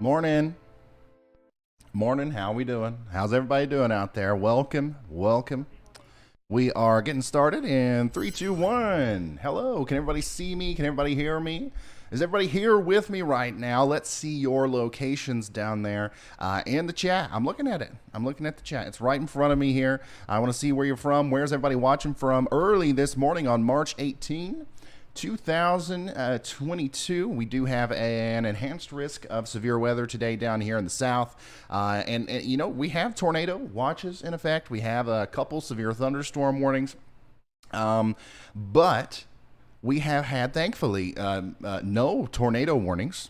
Morning. Morning. How we doing? How's everybody doing out there? Welcome. Welcome. We are getting started in 3, 2, 1. Hello. Can everybody see me? Can everybody hear me? Is everybody here with me right now? Let's see your locations down there in the chat. I'm looking at it. I'm looking at the chat. It's right in front of me here. I want to see where you're from. Where's everybody watching from? Early this morning on March 18, 2022. We do have an enhanced risk of severe weather today down here in the south. And you know, we have tornado watches in effect. We have a couple severe thunderstorm warnings. But we have had, thankfully, no tornado warnings.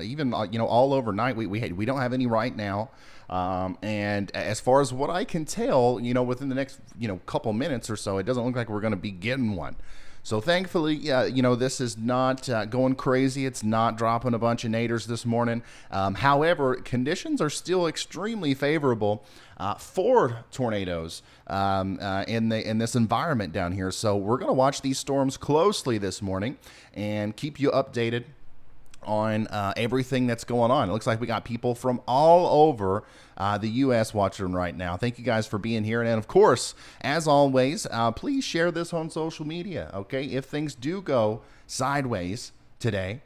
Even all overnight, we don't have any right now. And as far as what I can tell, within the next couple minutes or so, it doesn't look like we're going to be getting one. So thankfully, this is not going crazy. It's not dropping a bunch of naders this morning. However, conditions are still extremely favorable for tornadoes in this environment down here. So we're going to watch these storms closely this morning and keep you updated on everything that's going on. It looks like we got people from all over the U.S. watching right now. Thank you guys for being here. And of course, as always, please share this on social media, okay? If things do go sideways today,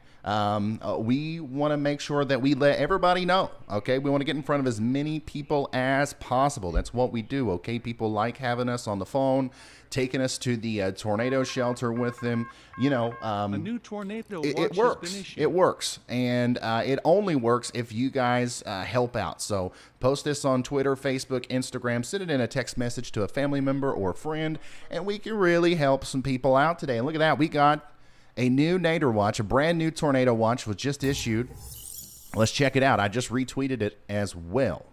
we want to make sure that we let everybody know, okay? We want to get in front of as many people as possible. That's what we do, okay? People like having us on the phone, taking us to the tornado shelter with them. A new tornado watch it works. has been issued. It works, and it only works if you guys help out. So post this on Twitter, Facebook, Instagram, send it in a text message to a family member or friend, and we can really help some people out today. And look at that, we got a new nader watch, a brand new tornado watch was just issued. Let's check it out. I just retweeted it as well.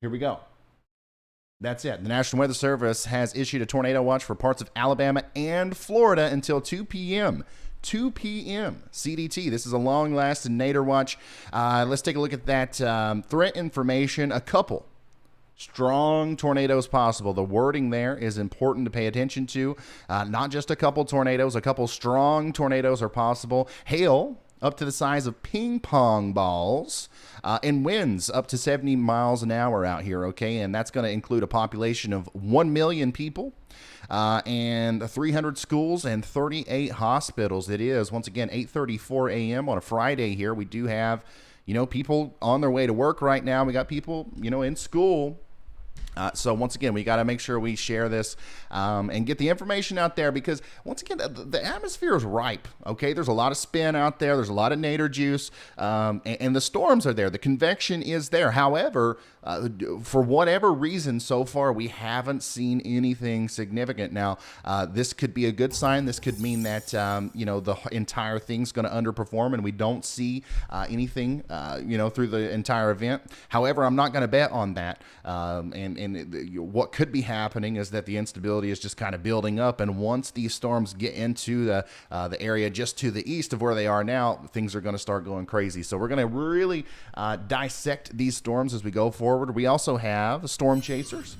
Here we go. That's it. The National Weather Service has issued a tornado watch for parts of Alabama and Florida until 2 p.m. 2 p.m. CDT. This is a long-lasting nader watch. Let's take a look at that threat information. A couple strong tornadoes possible. The wording there is important to pay attention to. Not just a couple tornadoes, a couple strong tornadoes are possible. Hail up to the size of ping pong balls, and winds up to 70 miles an hour out here, okay? And that's going to include a population of 1 million people and 300 schools and 38 hospitals. It is, once again, 8:34 a.m. on a Friday here. We do have, people on their way to work right now. We got people, in school. So once again, we got to make sure we share this and get the information out there, because once again, the atmosphere is ripe. Okay, there's a lot of spin out there. There's a lot of nader juice, and the storms are there. The convection is there. However, for whatever reason, so far we haven't seen anything significant. Now, this could be a good sign. This could mean that the entire thing's going to underperform, and we don't see anything through the entire event. However, I'm not going to bet on that. And what could be happening is that the instability is just kind of building up, and once these storms get into the area just to the east of where they are now, things are going to start going crazy. So we're going to really dissect these storms as we go forward. We also have storm chasers.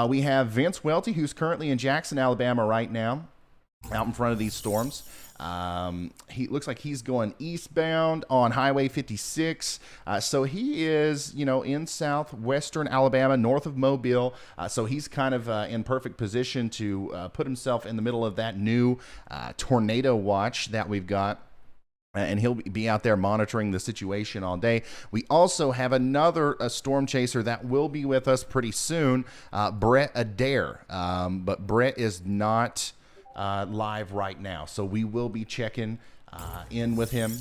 We have Vince Welty, who's currently in Jackson, Alabama right now, out in front of these storms. He looks like he's going eastbound on Highway 56. So he is, in southwestern Alabama, north of Mobile. So he's kind of in perfect position to put himself in the middle of that new tornado watch that we've got. And he'll be out there monitoring the situation all day. We also have another storm chaser that will be with us pretty soon, Brett Adair. But Brett is not live right now, so we will be checking in with him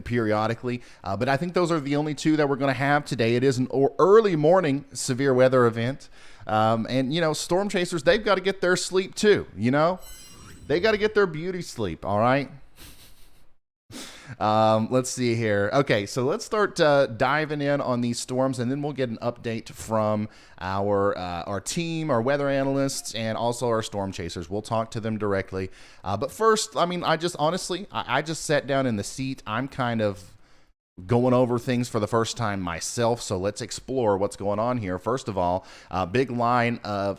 periodically, but I think those are the only two that we're going to have today. It is an early morning severe weather event, and storm chasers, they've got to get their sleep too. They got to get their beauty sleep. All right. Let's see here. Okay, so let's start diving in on these storms, and then we'll get an update from our team, our weather analysts, and also our storm chasers. We'll talk to them directly. But first, I just sat down in the seat. I'm kind of going over things for the first time myself, so let's explore what's going on here. First of all, a big line of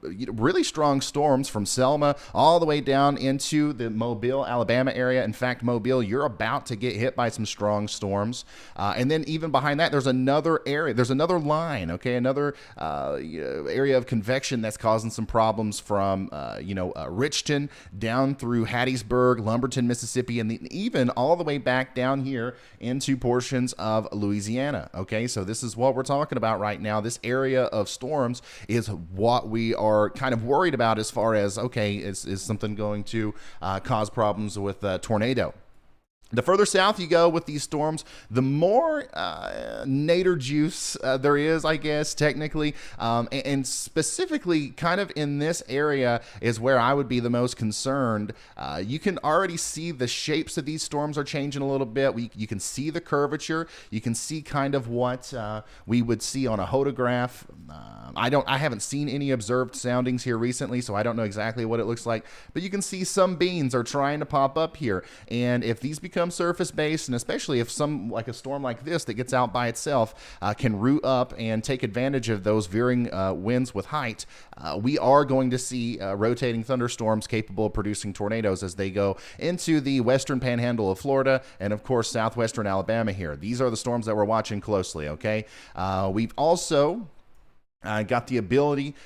really strong storms from Selma all the way down into the Mobile, Alabama area. In fact, Mobile, you're about to get hit by some strong storms, and then even behind that, there's another area, there's another line, okay, another area of convection that's causing some problems from Richton down through Hattiesburg, Lumberton, Mississippi, and even all the way back down here into portions of Louisiana. Okay, so this is what we're talking about right now. This area of storms is what we are kind of worried about as far as, okay, is something going to cause problems with tornado? The further south you go with these storms, the more nadir juice there is, I guess, technically. And specifically, kind of in this area is where I would be the most concerned. You can already see the shapes of these storms are changing a little bit. You can see the curvature. You can see kind of what we would see on a hodograph. I haven't seen any observed soundings here recently, so I don't know exactly what it looks like. But you can see some beans are trying to pop up here. And if these become surface based, and especially if like a storm like this that gets out by itself can root up and take advantage of those veering winds with height, we are going to see rotating thunderstorms capable of producing tornadoes as they go into the western panhandle of Florida and of course southwestern Alabama here. These are the storms that we're watching closely. Okay, we've also got the ability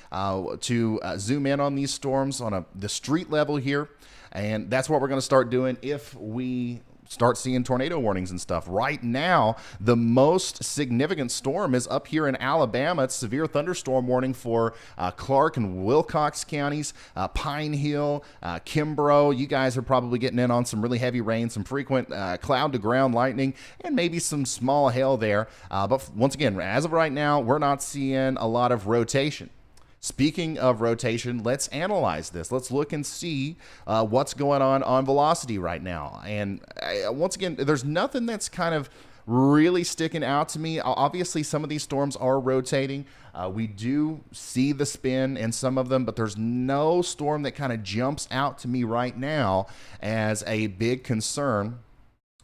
to zoom in on these storms on the street level here, and that's what we're going to start doing if we start seeing tornado warnings and stuff. Right now, the most significant storm is up here in Alabama. It's severe thunderstorm warning for Clark and Wilcox counties, Pine Hill, Kimbrough. You guys are probably getting in on some really heavy rain, some frequent cloud to ground lightning, and maybe some small hail there. But once again, as of right now, we're not seeing a lot of rotation. Speaking of rotation, let's analyze this. Let's look and see what's going on velocity right now. And once again, there's nothing that's kind of really sticking out to me. Obviously, some of these storms are rotating. We do see the spin in some of them, but there's no storm that kind of jumps out to me right now as a big concern.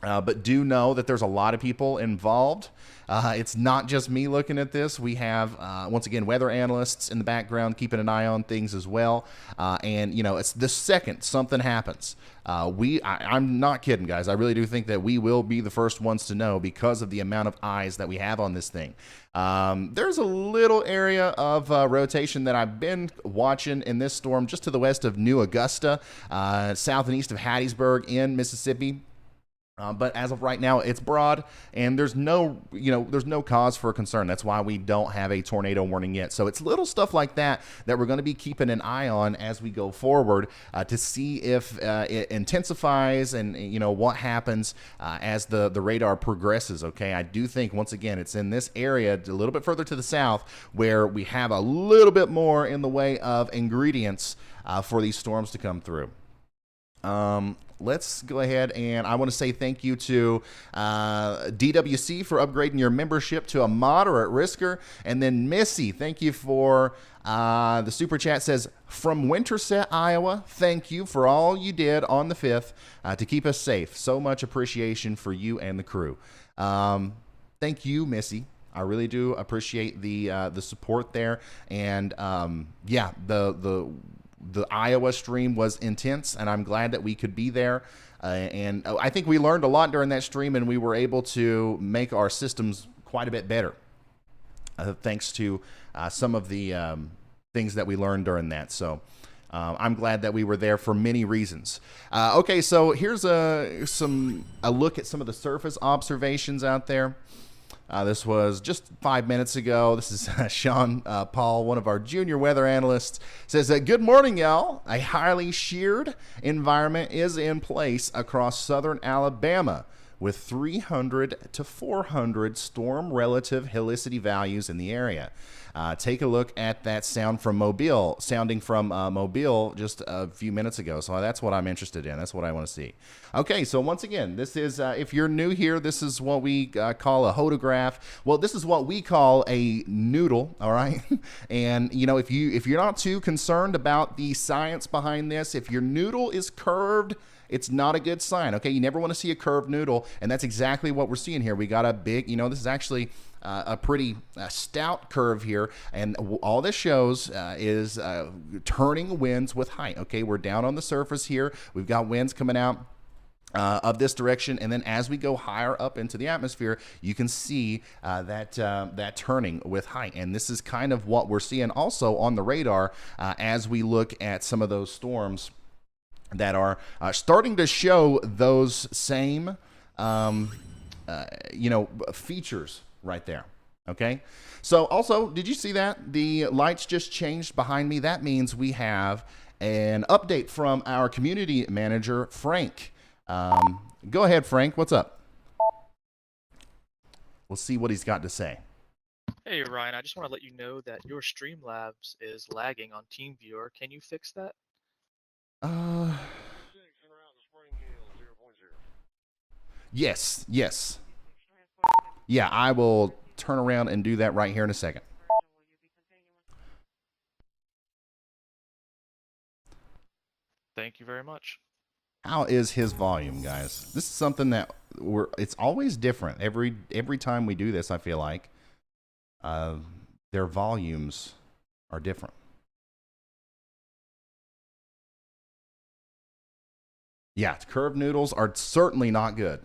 But do know that there's a lot of people involved. It's not just me looking at this. We have, once again, weather analysts in the background keeping an eye on things as well. And, it's the second something happens. I'm not kidding, guys. I really do think that we will be the first ones to know because of the amount of eyes that we have on this thing. There's a little area of rotation that I've been watching in this storm just to the west of New Augusta, south and east of Hattiesburg in Mississippi. But as of right now, it's broad, and there's no cause for concern. That's why we don't have a tornado warning yet. So it's little stuff like that we're going to be keeping an eye on as we go forward to see if it intensifies and what happens as the radar progresses. Okay, I do think once again it's in this area a little bit further to the south where we have a little bit more in the way of ingredients for these storms to come through. Let's go ahead, and I want to say thank you to DWC for upgrading your membership to a moderate risker. And then Missy, thank you for the super chat. Says, from Winterset, Iowa, thank you for all you did on the 5th to keep us safe. So much appreciation for you and the crew. Thank you, Missy. I really do appreciate the support there. And yeah, the Iowa stream was intense, and I'm glad that we could be there. And I think we learned a lot during that stream, and we were able to make our systems quite a bit better thanks to some of the things that we learned during that. So I'm glad that we were there for many reasons. Okay, so here's a look at some of the surface observations out there. This was just 5 minutes ago. This is Sean Paul, one of our junior weather analysts, says, good morning, y'all. A highly sheared environment is in place across southern Alabama with 300 to 400 storm relative helicity values in the area. Take a look at that sound from Mobile, sounding from Mobile just a few minutes ago. So that's what I'm interested in. That's what I want to see. Okay, so once again, this is, if you're new here, this is what we call a hodograph. Well, this is what we call a noodle, all right? And, if you're not too concerned about the science behind this, if your noodle is curved it's not a good sign. Okay, you never want to see a curved noodle, and that's exactly what we're seeing here. We got a big, this is actually a pretty stout curve here, and all this shows is turning winds with height. Okay, we're down on the surface here. We've got winds coming out of this direction, and then as we go higher up into the atmosphere, you can see that turning with height, and this is kind of what we're seeing also on the radar as we look at some of those storms that are starting to show those same features right there. Okay, so also, did you see that the lights just changed behind me? That means we have an update from our community manager, Frank. Go ahead, Frank. What's up? We'll see what he's got to say. Hey, Ryan, I just want to let you know that your Streamlabs is lagging on TeamViewer. Can you fix that? Yes. Yeah, I will turn around and do that right here in a second. Thank you very much. How is his volume, guys? This is something that it's always different. Every time we do this, I feel like their volumes are different. Yeah, curved noodles are certainly not good.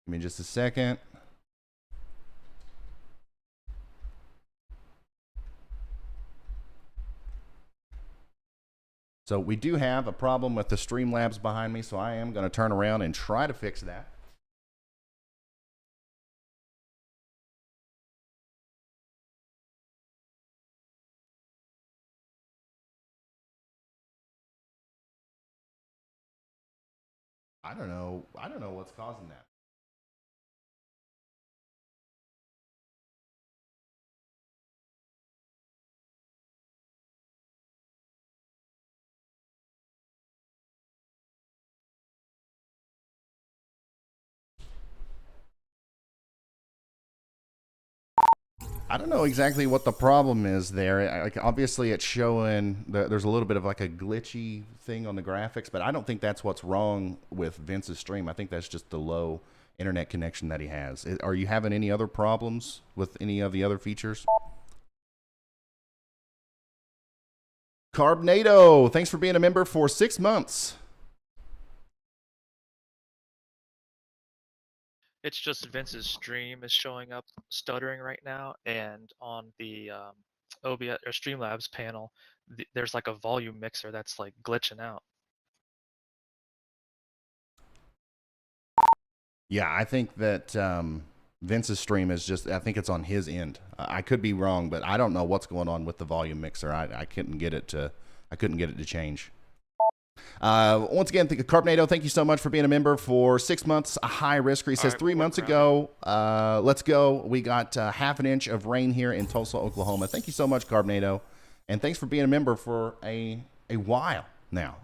Give me just a second. So we do have a problem with the Streamlabs behind me, so I am going to turn around and try to fix that. I don't know what's causing that. I don't know exactly what the problem is there. Like, obviously, it's showing there's a little bit of like a glitchy thing on the graphics, but I don't think that's what's wrong with Vince's stream. I think that's just the low internet connection that he has. Are you having any other problems with any of the other features? Carbnado, thanks for being a member for 6 months. It's just Vince's stream is showing up stuttering right now, and on the OBS or Streamlabs panel, there's like a volume mixer that's like glitching out. Yeah, I think that Vince's stream is just, I think it's on his end. I could be wrong, but I don't know what's going on with the volume mixer. I couldn't get it to change. Once again, Carbonado, thank you so much for being a member for 6 months. A high risker. He says 3 months ago, let's go. We got half an inch of rain here in Tulsa, Oklahoma. Thank you so much, Carbonado. And thanks for being a member for a while now,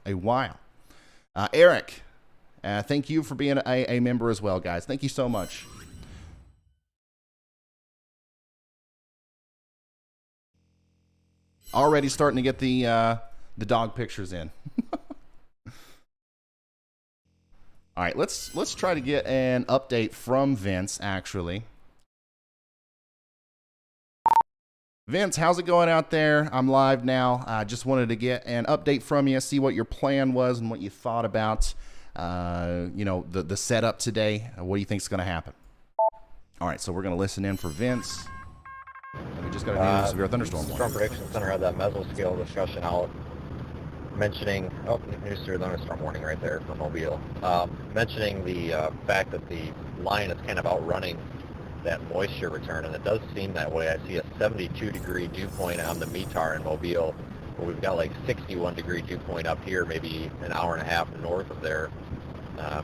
Eric, thank you for being a member as well, guys. Thank you so much. Already starting to get the dog pictures in. All right, let's try to get an update from Vince, actually. Vince, how's it going out there? I'm live now. I just wanted to get an update from you, see what your plan was and what you thought about, the setup today. What do you think is going to happen? All right, so we're going to listen in for Vince. And we just got a new severe thunderstorm warning. Storm Prediction Center had that mesoscale discussion out, mentioning, new severe thunderstorm warning right there for Mobile, mentioning the fact that the line is kind of outrunning that moisture return, and it does seem that way. I see a 72-degree dew point on the METAR in Mobile, where we've got like 61-degree dew point up here, maybe an hour and a half north of there.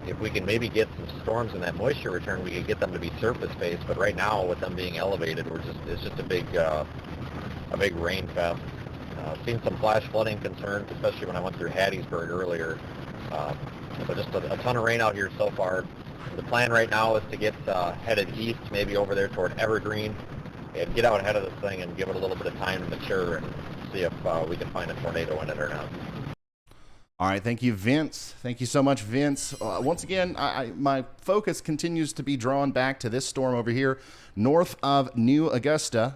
If we can maybe get some storms in that moisture return, we could get them to be surface-based, but right now, with them being elevated, it's just a big rain fest. Seen some flash flooding concerns, especially when I went through Hattiesburg earlier. So just a ton of rain out here so far. The plan right now is to get headed east, maybe over there toward Evergreen, and get out ahead of this thing and give it a little bit of time to mature and see if we can find a tornado in it or not. All right, thank you, Vince. Thank you so much, Vince. Once again, my focus continues to be drawn back to this storm over here, north of New Augusta.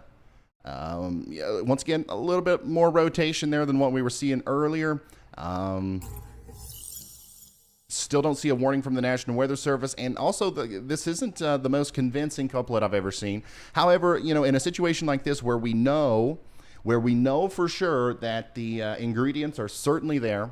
Once again, a little bit more rotation there than what we were seeing earlier. Still don't see a warning from the National Weather Service, and also this isn't the most convincing couplet I've ever seen. However, in a situation like this where we know for sure that the ingredients are certainly there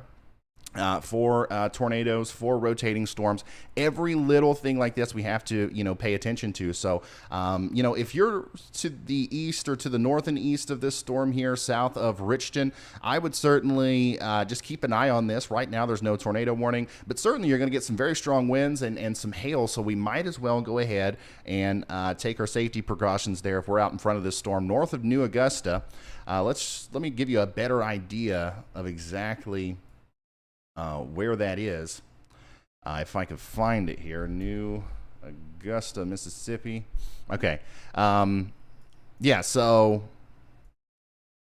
for tornadoes, for rotating storms, every little thing like this we have to pay attention to. So if you're to the east or to the north and east of this storm here south of Richton, I would certainly just keep an eye on this. Right now there's no tornado warning, but certainly you're going to get some very strong winds and some hail, so we might as well go ahead and take our safety precautions there if we're out in front of this storm north of New Augusta. Let me give you a better idea of exactly where that is, if I could find it here. New Augusta, Mississippi. Okay. Yeah, so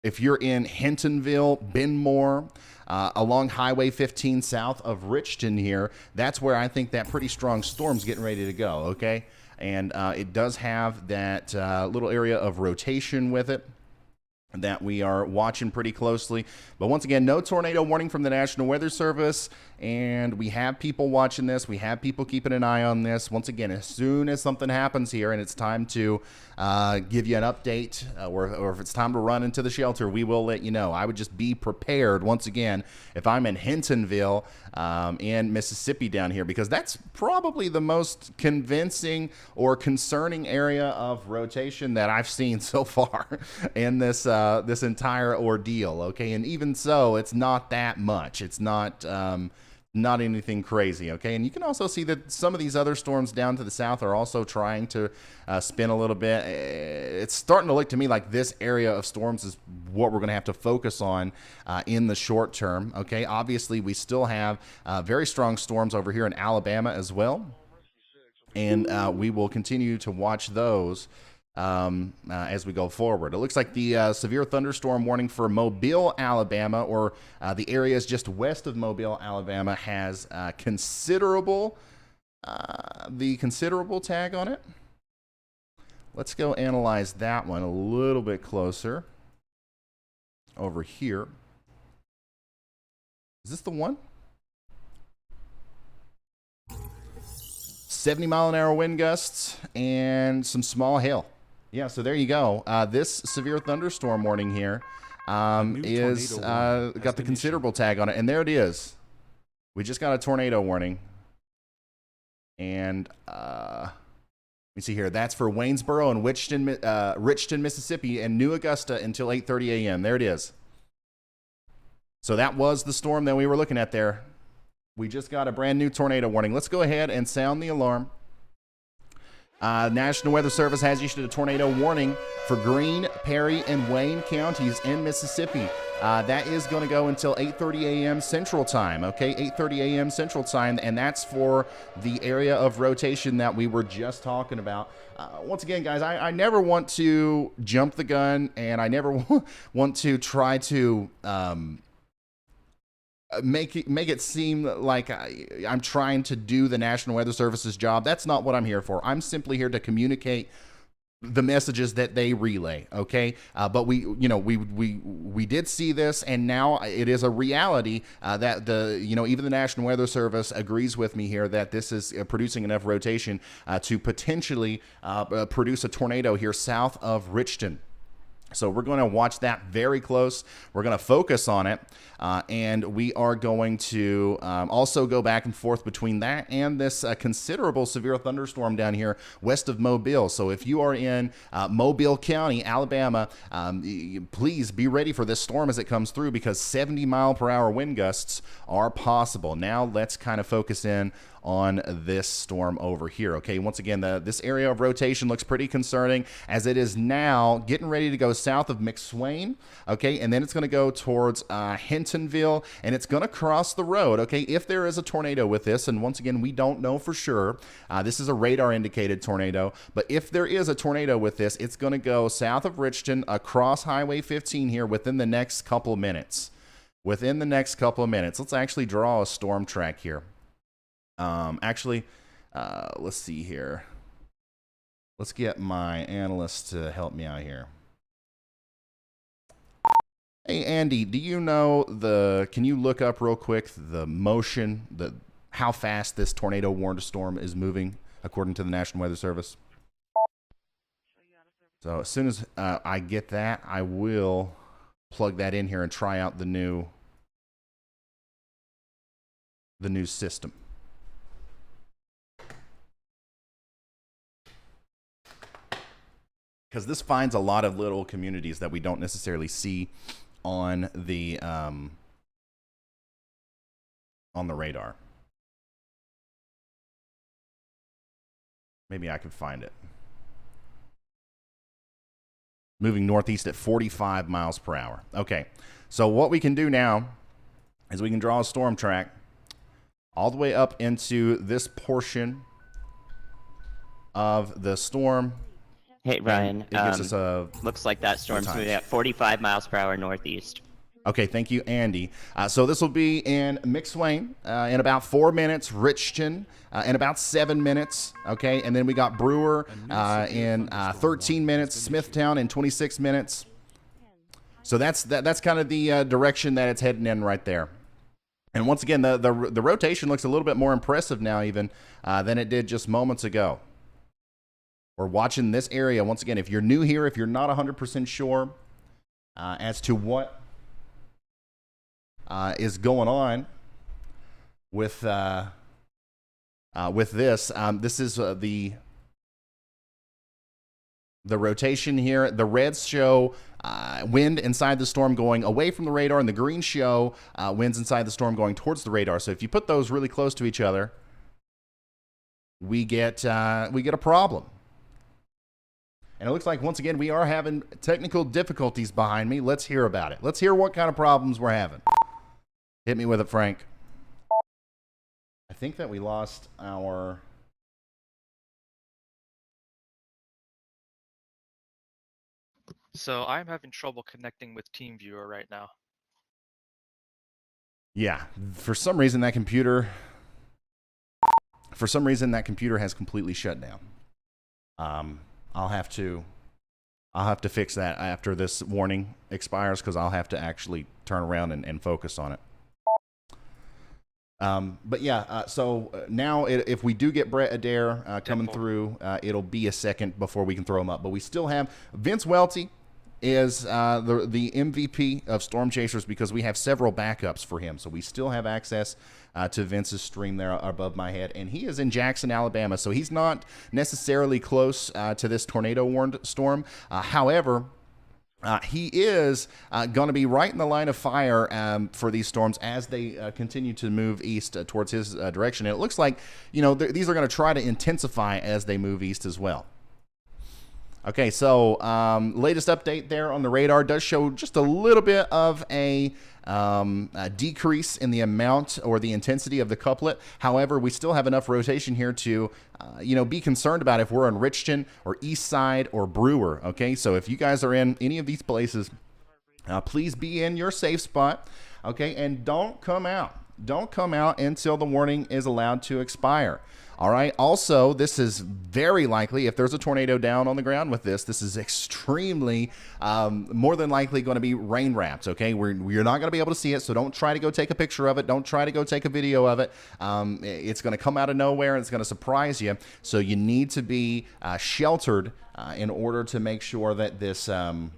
if you're in Hintonville, Benmore, along Highway 15 south of Richton here, that's where I think that pretty strong storm's getting ready to go, okay? And it does have that little area of rotation with it that we are watching pretty closely. But once again, no tornado warning from the National Weather Service, and we have people watching this. We have people keeping an eye on this. Once again, as soon as something happens here and it's time to give you an update, or if it's time to run into the shelter, we will let you know. I would just be prepared, once again, if I'm in Hintonville in Mississippi down here, because that's probably the most convincing or concerning area of rotation that I've seen so far in this this entire ordeal. Okay, and even so, it's not that much. It's not anything crazy. Okay, and you can also see that some of these other storms down to the south are also trying to spin a little bit. It's starting to look to me like this area of storms is what we're going to have to focus on in the short term. Okay, obviously we still have very strong storms over here in Alabama as well, and we will continue to watch those as we go forward. It looks like the severe thunderstorm warning for Mobile, Alabama, or the areas just west of Mobile, Alabama, has the considerable tag on it. Let's go analyze that one a little bit closer. Over here. Is this the one? 70-mile-an-hour wind gusts and some small hail. Yeah, so there you go. This severe thunderstorm warning here is got the considerable tag on it, and there it is. We just got a tornado warning, and let me see here. That's for Waynesboro and Richton, Mississippi, and New Augusta until 8:30 a.m. There it is. So that was the storm that we were looking at there. We just got a brand new tornado warning. Let's go ahead and sound the alarm. National Weather Service has issued a tornado warning for Greene, Perry, and Wayne counties in Mississippi. That is going to go until 8:30 a.m. Central Time, okay? 8:30 a.m. Central Time, and that's for the area of rotation that we were just talking about. Once again, guys, I never want to jump the gun, and I never want to try to make it seem like I'm trying to do the National Weather Service's job. That's not what I'm here for. I'm simply here to communicate the messages that they relay. Okay, but we did see this, and now it is a reality that even the National Weather Service agrees with me here that this is producing enough rotation to potentially produce a tornado here south of Richton. So we're going to watch that very close. We're going to focus on it, and we are going to also go back and forth between that and this considerable severe thunderstorm down here west of Mobile. So if you are in Mobile County, Alabama, please be ready for this storm as it comes through, because 70-mile-per-hour wind gusts are possible. Now let's kind of focus in on this storm over here. Okay, once again, this area of rotation looks pretty concerning as it is now getting ready to go south of McSwain. Okay, and then it's going to go towards Hintonville, and it's going to cross the road. Okay, if there is a tornado with this, and once again, we don't know for sure. This is a radar indicated tornado, but if there is a tornado with this, it's going to go south of Richton across Highway 15 here within the next couple of minutes. Within the next couple of minutes. Let's actually draw a storm track here. Let's see here. Let's get my analyst to help me out here. Hey, Andy, do you know can you look up real quick the motion, how fast this tornado warned storm is moving according to the National Weather Service? So as soon as I get that, I will plug that in here and try out the new system. Because this finds a lot of little communities that we don't necessarily see on the radar. Maybe I can find it. Moving northeast at 45 miles per hour. Okay, so what we can do now is we can draw a storm track all the way up into this portion of the storm. Hey, Ryan. It gives us a looks like that storm's moving at 45 miles per hour northeast. Okay, thank you, Andy. So this will be in McSwain in about 4 minutes, Richton in about 7 minutes, okay? And then we got Brewer in 13 minutes, Smithtown in 26 minutes. So that's kind of the direction that it's heading in right there. And once again, the rotation looks a little bit more impressive now even than it did just moments ago. We're watching this area. Once again, if you're new here, if you're not 100% sure as to what is going on with this. This is the rotation here. The reds show wind inside the storm going away from the radar, and the green show winds inside the storm going towards the radar. So if you put those really close to each other, we get a problem. And it looks like, once again, we are having technical difficulties behind me. Let's hear about it. Let's hear what kind of problems we're having. Hit me with it, Frank. I think that we lost our... So I'm having trouble connecting with TeamViewer right now. Yeah, for some reason that computer has completely shut down. I'll have to fix that after this warning expires, because I'll have to actually turn around and focus on it. But yeah, so now if we do get Brett Adair coming through, it'll be a second before we can throw him up. But we still have Vince Welty is the MVP of Storm Chasers, because we have several backups for him. So we still have access to Vince's stream there above my head. And he is in Jackson, Alabama. So he's not necessarily close to this tornado-warned storm. However, he is going to be right in the line of fire for these storms as they continue to move east towards his direction. And it looks like, these are going to try to intensify as they move east as well. Okay, so latest update there on the radar does show just a little bit of a decrease in the amount or the intensity of the couplet. However, we still have enough rotation here to, be concerned about if we're in Richton or East Side or Brewer. Okay, so if you guys are in any of these places, please be in your safe spot. Okay, and don't come out. Don't come out until the warning is allowed to expire. All right. Also, this is very likely, if there's a tornado down on the ground with this is extremely, more than likely going to be rain wrapped. Okay. We're not going to be able to see it. So don't try to go take a picture of it. Don't try to go take a video of it. It's going to come out of nowhere and it's going to surprise you. So you need to be sheltered in order to make sure that this, you're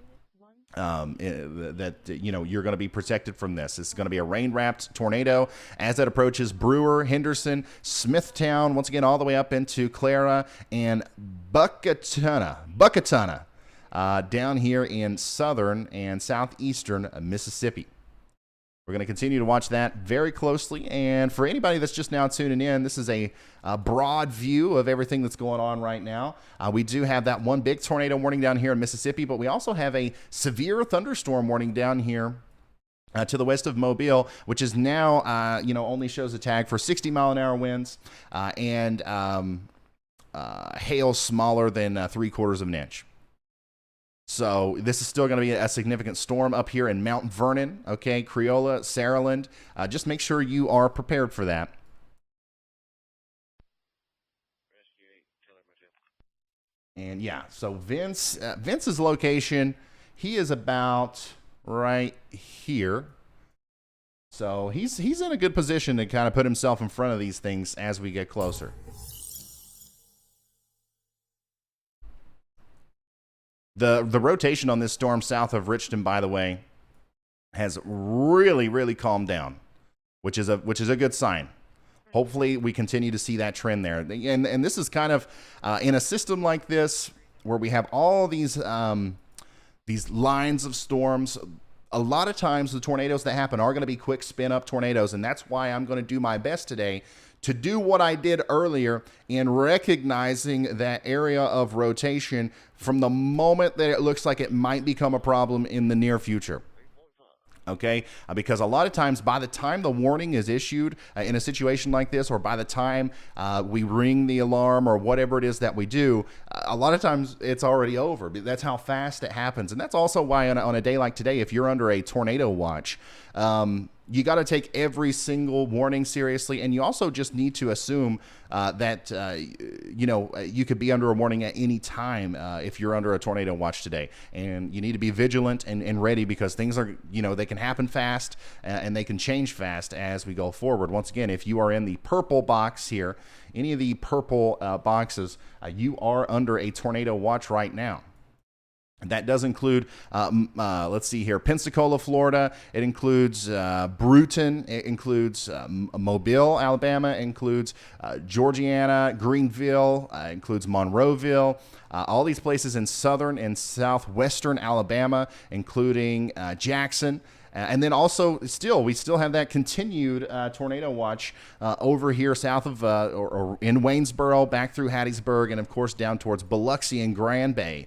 going to be protected from this. It's going to be a rain-wrapped tornado as it approaches Brewer, Henderson, Smithtown, once again all the way up into Clara and Buckatuna, down here in southern and southeastern Mississippi. We're going to continue to watch that very closely. And for anybody that's just now tuning in, this is a broad view of everything that's going on right now. We do have that one big tornado warning down here in Mississippi, but we also have a severe thunderstorm warning down here to the west of Mobile, which is now, only shows a tag for 60-mile-an-hour winds and hail smaller than 3/4 of an inch. So this is still going to be a significant storm up here in Mount Vernon, okay, Creola, Saraland. Just make sure you are prepared for that. And yeah, so Vince's location, he is about right here. So he's in a good position to kind of put himself in front of these things as we get closer. The rotation on this storm south of Richton, by the way, has really, really calmed down, which is a good sign. Hopefully, we continue to see that trend there. And this is kind of in a system like this where we have all these lines of storms. A lot of times, the tornadoes that happen are going to be quick spin-up tornadoes, and that's why I'm going to do my best today to do what I did earlier in recognizing that area of rotation from the moment that it looks like it might become a problem in the near future. Okay, because a lot of times by the time the warning is issued in a situation like this, or by the time we ring the alarm or whatever it is that we do, a lot of times it's already over. That's how fast it happens. And that's also why on a day like today, if you're under a tornado watch, you got to take every single warning seriously, and you also just need to assume that you could be under a warning at any time if you're under a tornado watch today, and you need to be vigilant and ready, because things are, they can happen fast and they can change fast as we go forward. Once again, if you are in the purple box here, any of the purple boxes, you are under a tornado watch right now. That does include, let's see here, Pensacola, Florida. It includes Brewton. It includes Mobile, Alabama. It includes Georgiana, Greenville. It includes Monroeville. All these places in southern and southwestern Alabama, including Jackson. And then also, we still have that continued tornado watch over here south of, or in Waynesboro, back through Hattiesburg, and of course down towards Biloxi and Grand Bay.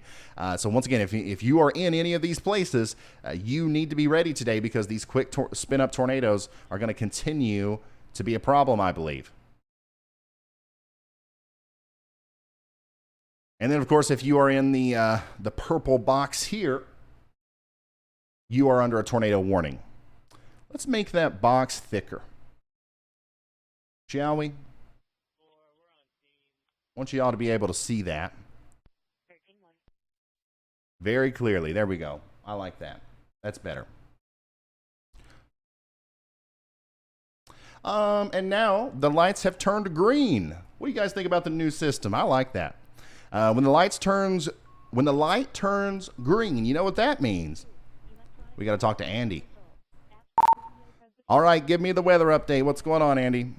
So once again, if you are in any of these places, you need to be ready today, because these quick spin-up tornadoes are going to continue to be a problem, I believe. And then, of course, if you are in the purple box here, you are under a tornado warning. Let's make that box thicker, shall we? I want you all to be able to see that very clearly. There we go. I like that. That's better. And now the lights have turned green. What do you guys think about the new system? I like that. When the light turns green, you know what that means? We got to talk to Andy. All right, give me the weather update. What's going on, Andy?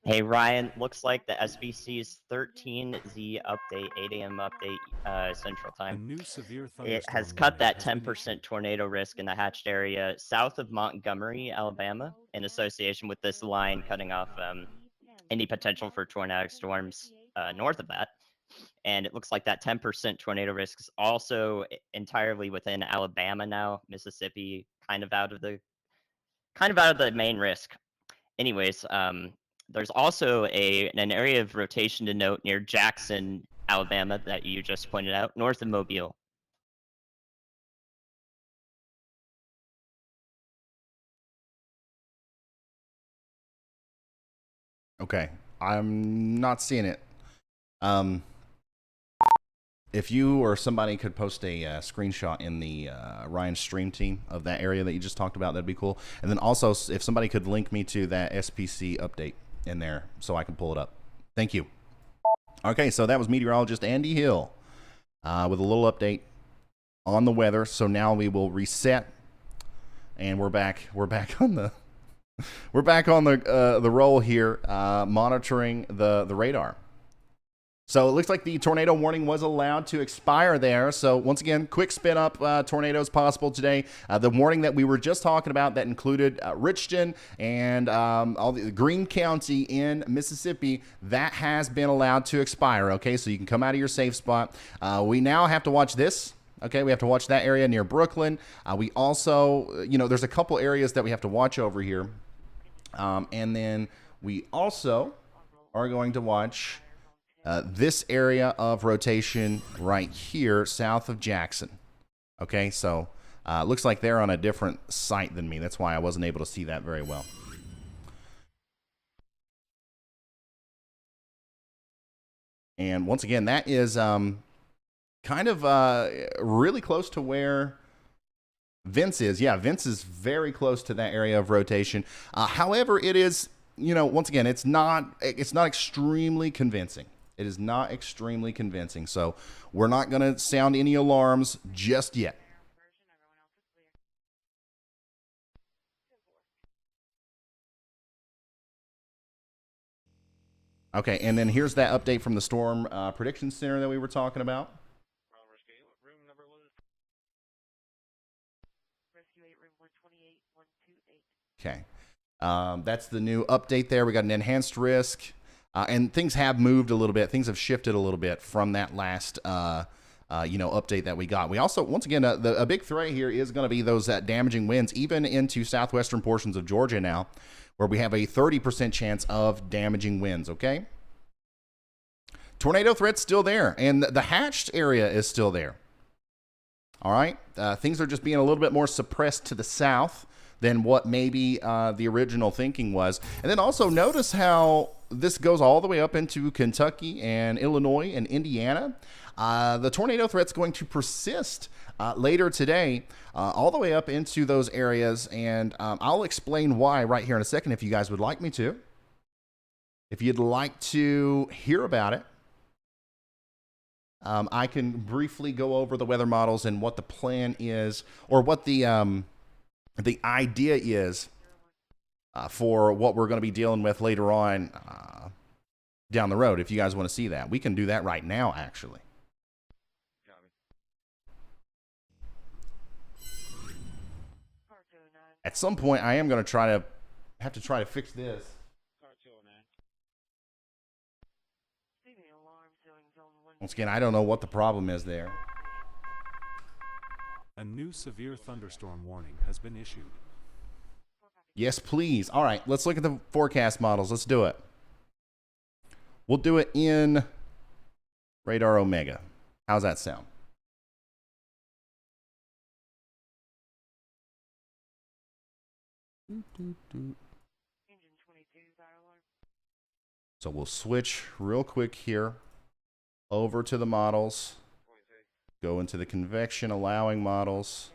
Hey, Ryan, looks like the SBC's 13Z update, 8 a.m. update Central Time. A new severe It has cut that 10% tornado risk in the hatched area south of Montgomery, Alabama, in association with this line cutting off any potential for tornadic storms north of that. And it looks like that 10% tornado risk is also entirely within Alabama now. Mississippi kind of out of the main risk. Anyways, there's also an area of rotation to note near Jackson, Alabama, that you just pointed out, north of Mobile. Okay, I'm not seeing it. If you or somebody could post a screenshot in the Ryan stream team of that area that you just talked about, that'd be cool. And then also, if somebody could link me to that SPC update in there so I can pull it up. Thank you. Okay, so that was meteorologist Andy Hill with a little update on the weather. So now we will reset, and we're back on the the roll here, monitoring the radar. So it looks like the tornado warning was allowed to expire there. So once again, quick spin up tornadoes possible today. The warning that we were just talking about that included Richton and all the Greene County in Mississippi, that has been allowed to expire. Okay, so you can come out of your safe spot. We now have to watch this. Okay, we have to watch that area near Brooklyn. We also, there's a couple areas that we have to watch over here. And then we also are going to watch this area of rotation right here south of Jackson. Okay, so looks like they're on a different site than me. That's why I wasn't able to see that very well. And once again, that is kind of really close to where Vince is. Yeah, Vince is very close to that area of rotation. However, it is, once again, it's not extremely convincing. It is not extremely convincing. So we're not going to sound any alarms just yet. Okay, and then here's that update from the Storm Prediction Center that we were talking about. Okay, that's the new update there. We got an enhanced risk. And things have moved a little bit. Things have shifted a little bit from that last, update that we got. We also, once again, a big threat here is going to be those damaging winds, even into southwestern portions of Georgia now, where we have a 30% chance of damaging winds, okay? Tornado threat's still there, and the hatched area is still there. All right? Things are just being a little bit more suppressed to the south than what maybe the original thinking was. And then also notice how this goes all the way up into Kentucky and Illinois and Indiana. The tornado threat's going to persist later today, all the way up into those areas. And I'll explain why right here in a second if you guys would like me to. If you'd like to hear about it, I can briefly go over the weather models and what the plan is, or what the idea is for what we're going to be dealing with later on down the road. If you guys want to see that, we can do that right now, actually. At some point, I am going to have to try to fix this. Once again, I don't know what the problem is there. A new severe thunderstorm warning has been issued. Yes, please. All right, let's look at the forecast models. Let's do it. We'll do it in Radar Omega. How's that sound? So we'll switch real quick here over to the models. Go into the convection allowing models.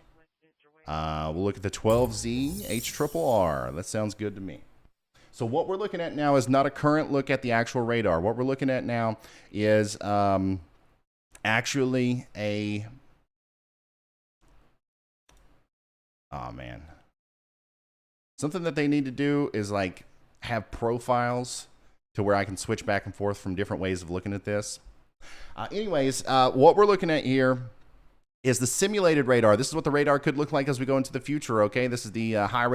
We'll look at the 12Z HRRR. That sounds good to me. So what we're looking at now is not a current look at the actual radar. What we're looking at now is actually a... Oh, man. Something that they need to do is like have profiles to where I can switch back and forth from different ways of looking at this. Anyways, what we're looking at here is the simulated radar. This is what the radar could look like as we go into the future, okay? This is the high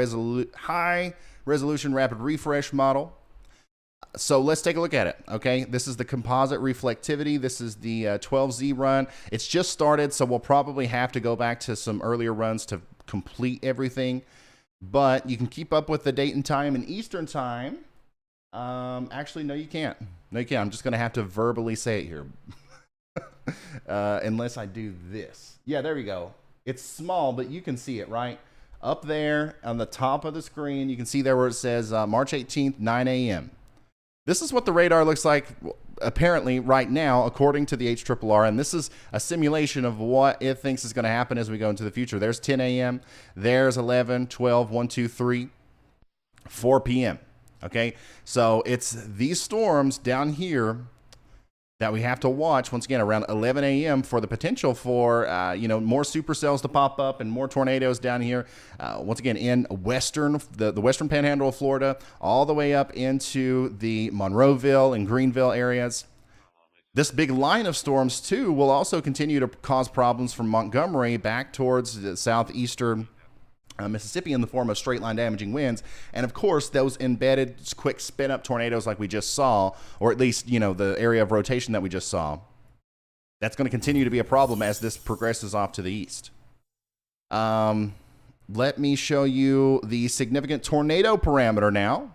resolution rapid refresh model. So let's take a look at it, okay? This is the composite reflectivity. This is the 12Z run. It's just started, so we'll probably have to go back to some earlier runs to complete everything. But you can keep up with the date and time in Eastern time. Actually, no, you can't. No, you can't. I'm just going to have to verbally say it here. Unless I do this. Yeah, there we go. It's small, but you can see it, right? Up there on the top of the screen, you can see there where it says March 18th, 9 a.m. This is what the radar looks like apparently right now, according to the HRRR, and this is a simulation of what it thinks is going to happen as we go into the future. There's 10 a.m., there's 11, 12, 1, 2, 3, 4 p.m. Okay, so it's these storms down here that we have to watch once again around 11 a.m. for the potential for more supercells to pop up and more tornadoes down here. Once again in the western panhandle of Florida, all the way up into the Monroeville and Greenville areas. This big line of storms, too, will also continue to cause problems from Montgomery back towards the southeastern Mississippi in the form of straight line damaging winds. And, of course, those embedded quick spin-up tornadoes like we just saw, or at least, you know, the area of rotation that we just saw. That's going to continue to be a problem as this progresses off to the east. Let me show you the significant tornado parameter now.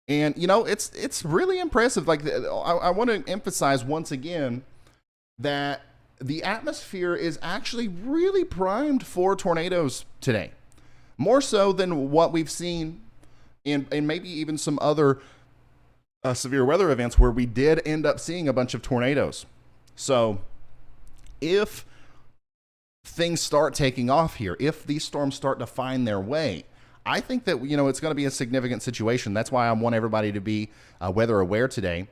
And, you know, it's really impressive. Like, I want to emphasize once again that the atmosphere is actually really primed for tornadoes today. More so than what we've seen in maybe even some other severe weather events where we did end up seeing a bunch of tornadoes. So if things start taking off here, if these storms start to find their way, I think that, you know, it's going to be a significant situation. That's why I want everybody to be weather aware today.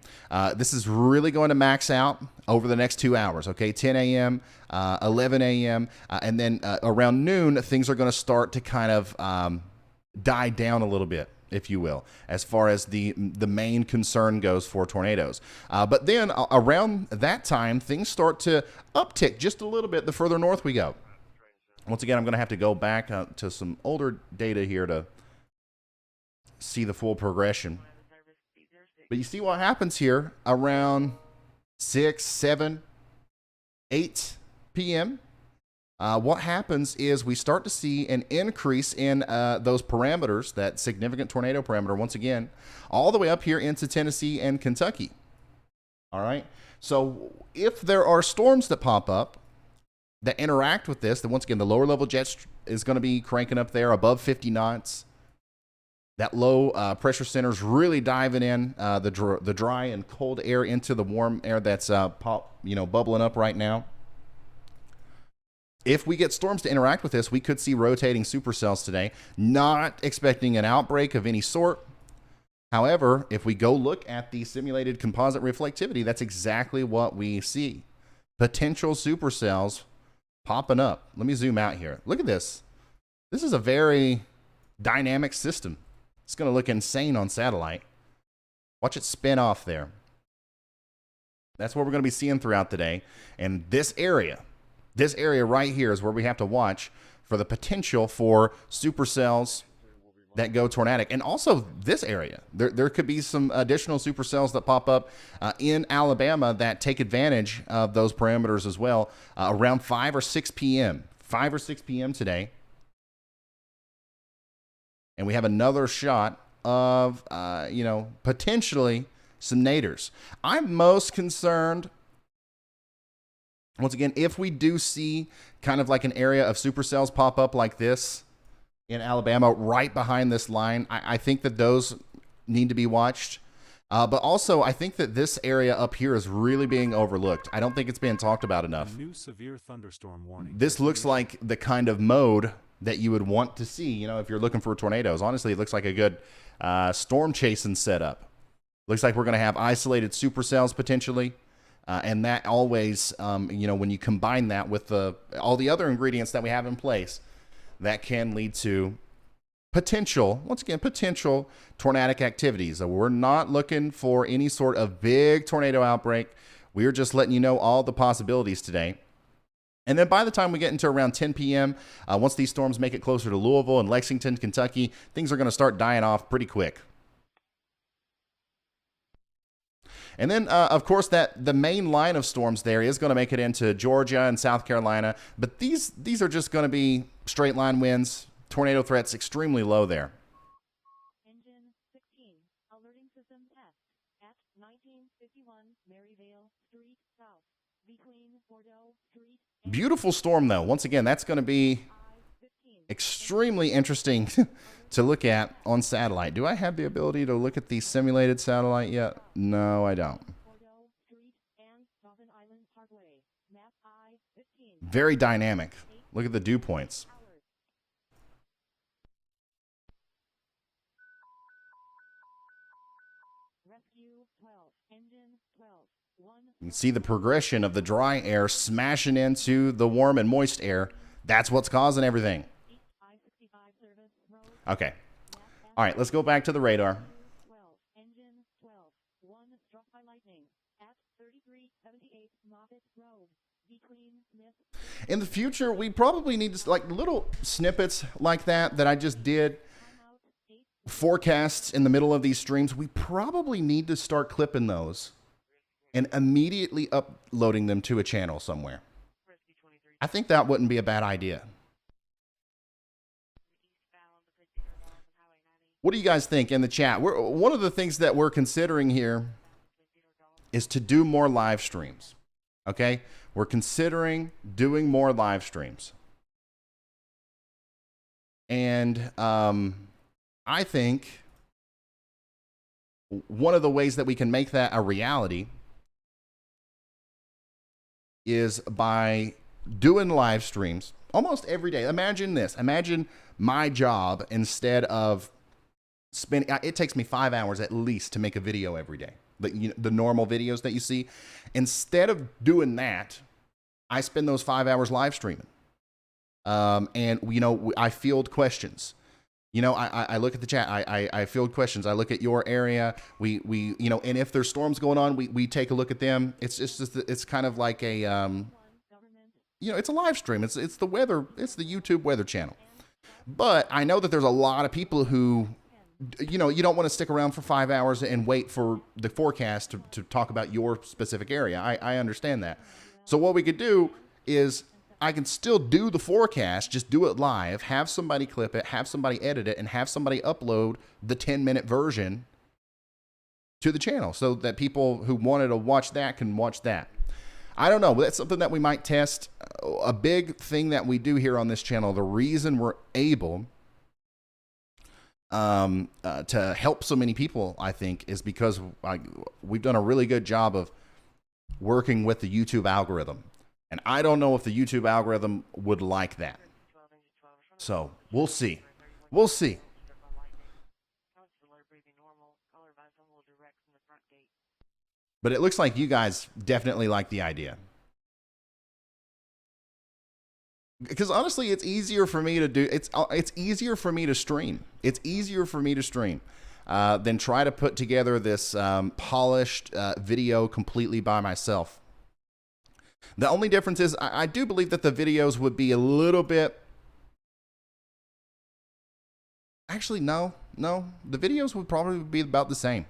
This is really going to max out over the next 2 hours, okay? 10 a.m., 11 a.m., and then around noon, things are going to start to kind of die down a little bit, if you will, as far as the main concern goes for tornadoes. But then around that time, things start to uptick just a little bit the further north we go. Once again, I'm going to have to go back to some older data here to see the full progression. But you see what happens here around 6, 7, 8 p.m. What happens is we start to see an increase in those parameters, that significant tornado parameter, once again, all the way up here into Tennessee and Kentucky. All right. So if there are storms that pop up that interact with this, then once again, the lower level jet is going to be cranking up there above 50 knots. That low pressure center is really diving in the dry and cold air into the warm air that's bubbling up right now. If we get storms to interact with this, we could see rotating supercells today. Not expecting an outbreak of any sort. However, if we go look at the simulated composite reflectivity, that's exactly what we see. Potential supercells popping up. Let me zoom out here. Look at this. This is a very dynamic system. It's going to look insane on satellite. Watch it spin off there. That's what we're going to be seeing throughout the day. And this area right here is where we have to watch for the potential for supercells that go tornadic. And also this area, there could be some additional supercells that pop up in Alabama that take advantage of those parameters as well around 5 or 6 p.m. 5 or 6 p.m. today. And we have another shot of, potentially some naders. I'm most concerned, once again, if we do see kind of like an area of supercells pop up like this in Alabama right behind this line, I think that those need to be watched. But also, I think that this area up here is really being overlooked. I don't think it's being talked about enough. New severe thunderstorm warning. This looks like the kind of mode that you would want to see, you know, if you're looking for tornadoes. Honestly, it looks like a good storm chasing setup. Looks like we're going to have isolated supercells potentially. And that always, when you combine that with all the other ingredients that we have in place, that can lead to potential tornadic activities. We're not looking for any sort of big tornado outbreak. We're just letting you know all the possibilities today. And then by the time we get into around 10 p.m., once these storms make it closer to Louisville and Lexington, Kentucky, things are going to start dying off pretty quick. And then, of course, the main line of storms there is going to make it into Georgia and South Carolina. But these are just going to be straight line winds. Tornado threats extremely low there. Engine 16, alerting system test at 1951 Maryvale Street South, between Bordeaux Street. Beautiful storm, though. Once again, that's going to be extremely interesting to look at on satellite. Do I have the ability to look at the simulated satellite yet? No, I don't. Very dynamic. Look at the dew points. You can see the progression of the dry air smashing into the warm and moist air. That's what's causing everything. Okay. All right, let's go back to the radar. In the future, we probably need to, like, little snippets like that I just did, forecasts in the middle of these streams. We probably need to start clipping those and immediately uploading them to a channel somewhere. I think that wouldn't be a bad idea. What do you guys think in the chat? One of the things that we're considering here is to do more live streams. Okay? We're considering doing more live streams. And I think one of the ways that we can make that a reality is by doing live streams almost every day. Imagine this. Imagine my job, instead of spending, it takes me 5 hours at least to make a video every day. The normal videos that you see. Instead of doing that, I spend those 5 hours live streaming. And, you know, I field questions. You know, I look at the chat. I field questions. I look at your area. We you know, and if there's storms going on, we take a look at them. It's kind of like a you know, it's a live stream. It's the weather. It's the YouTube weather channel. But I know that there's a lot of people who, you know, you don't want to stick around for 5 hours and wait for the forecast to talk about your specific area. I understand that. So what we could do is, I can still do the forecast, just do it live, have somebody clip it, have somebody edit it, and have somebody upload the 10-minute version to the channel so that people who wanted to watch that can watch that. I don't know, but that's something that we might test. A big thing that we do here on this channel, the reason we're able to help so many people, I think, is because we've done a really good job of working with the YouTube algorithm. And I don't know if the YouTube algorithm would like that. So we'll see. We'll see. But it looks like you guys definitely like the idea. Because honestly, it's easier for me to do. It's easier for me to stream. It's easier for me to stream than try to put together this polished video completely by myself. The only difference is I do believe that the videos would be a little bit. Actually, no. The videos would probably be about the same.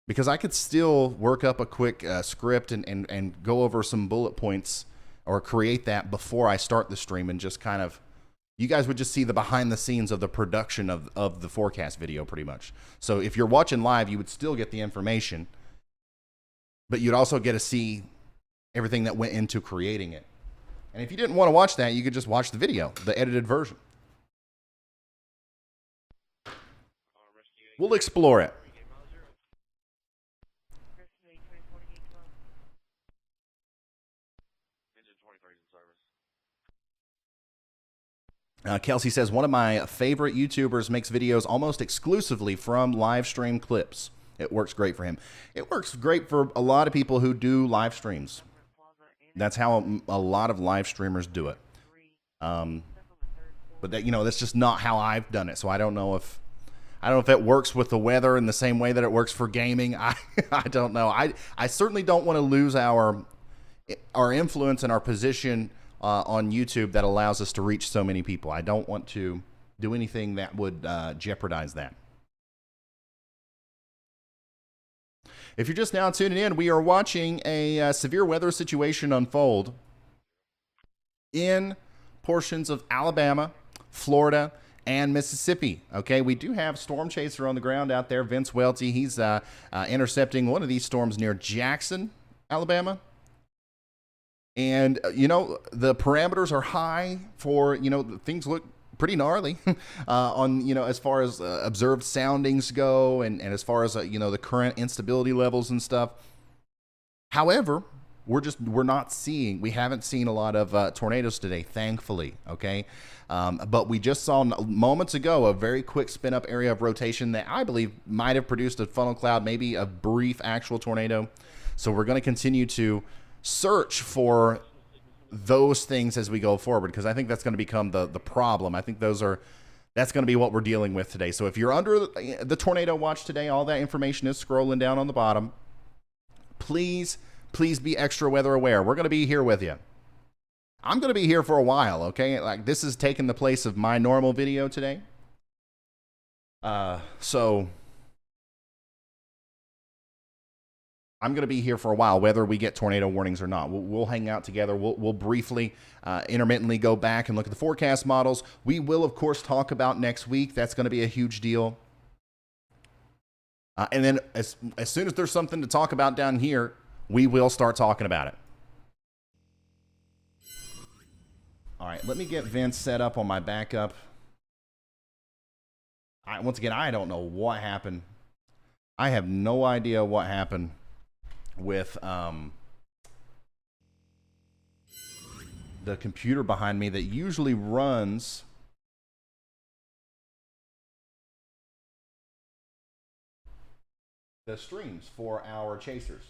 Because I could still work up a quick script and go over some bullet points or create that before I start the stream, and just kind of, you guys would just see the behind the scenes of the production of the forecast video pretty much. So if you're watching live, you would still get the information, but you'd also get to see everything that went into creating it. And if you didn't want to watch that, you could just watch the video, the edited version. We'll explore it. Kelsey says, one of my favorite YouTubers makes videos almost exclusively from live stream clips. It works great for him. It works great for a lot of people who do live streams. That's how a lot of live streamers do it. But that, you know, that's just not how I've done it. So I don't know if it works with the weather in the same way that it works for gaming. I don't know. I certainly don't want to lose our influence and our position on YouTube that allows us to reach so many people. I don't want to do anything that would jeopardize that. If you're just now tuning in, we are watching a severe weather situation unfold in portions of Alabama, Florida, and Mississippi. Okay, we do have Storm Chaser on the ground out there, Vince Welty. He's intercepting one of these storms near Jackson, Alabama. And, you know, the parameters are high for, you know, things look pretty gnarly on, you know, as far as observed soundings go, and as far as, you know, the current instability levels and stuff. However, we haven't seen a lot of tornadoes today, thankfully. Okay. But we just saw moments ago a very quick spin up area of rotation that I believe might have produced a funnel cloud, maybe a brief actual tornado. So we're going to continue to search for those things as we go forward, because I think that's going to become the problem. I think that's going to be what we're dealing with today. So if you're under the tornado watch today, all that information is scrolling down on the bottom. Please Please be extra weather aware. We're going to be here with you. I'm going to be here for a while, okay? Like, this is taking the place of my normal video today. So I'm going to be here for a while, whether we get tornado warnings or not. We'll hang out together. We'll briefly, intermittently go back and look at the forecast models. We will, of course, talk about next week. That's going to be a huge deal. And then as soon as there's something to talk about down here, we will start talking about it. All right, let me get Vince set up on my backup. Once again, I don't know what happened. I have no idea what happened with the computer behind me that usually runs the streams for our chasers.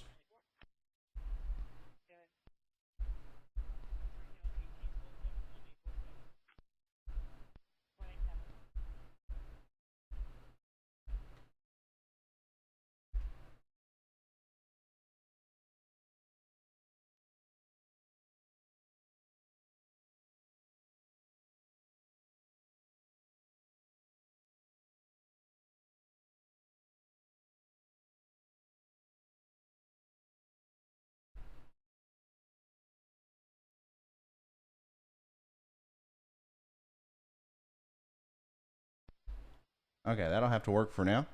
Okay, that'll have to work for now.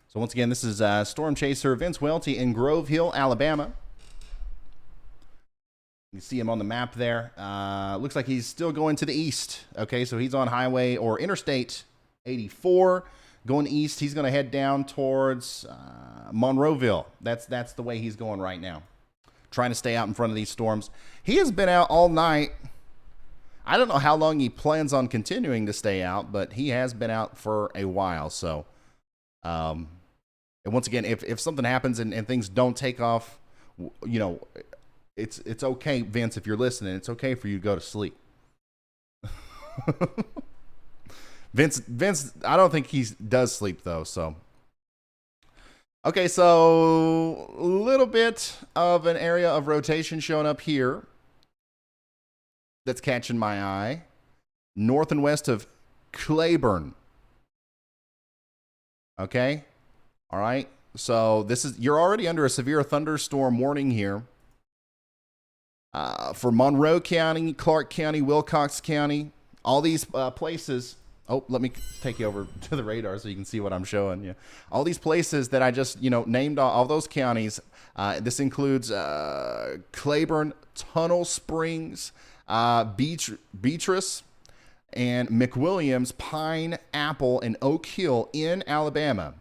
So once again, this is Storm Chaser Vince Welty in Grove Hill, Alabama. You see him on the map there. Looks like he's still going to the east. Okay, so he's on highway or Interstate 84 going east. He's going to head down towards Monroeville. That's the way he's going right now. Trying to stay out in front of these storms. He has been out all night. I don't know how long he plans on continuing to stay out, but he has been out for a while. So, and once again, if something happens and things don't take off, you know, it's okay, Vince, if you're listening. It's okay for you to go to sleep. Vince, I don't think he does sleep though. So. Okay, so a little bit of an area of rotation showing up here that's catching my eye. North and west of Claiborne. Okay, all right. So you're already under a severe thunderstorm warning here for Monroe County, Clark County, Wilcox County, all these places. Oh, let me take you over to the radar so you can see what I'm showing you. All these places that I just, named all those counties. This includes Claiborne, Tunnel Springs, Beatrice, and McWilliams, Pine, Apple, and Oak Hill in Alabama.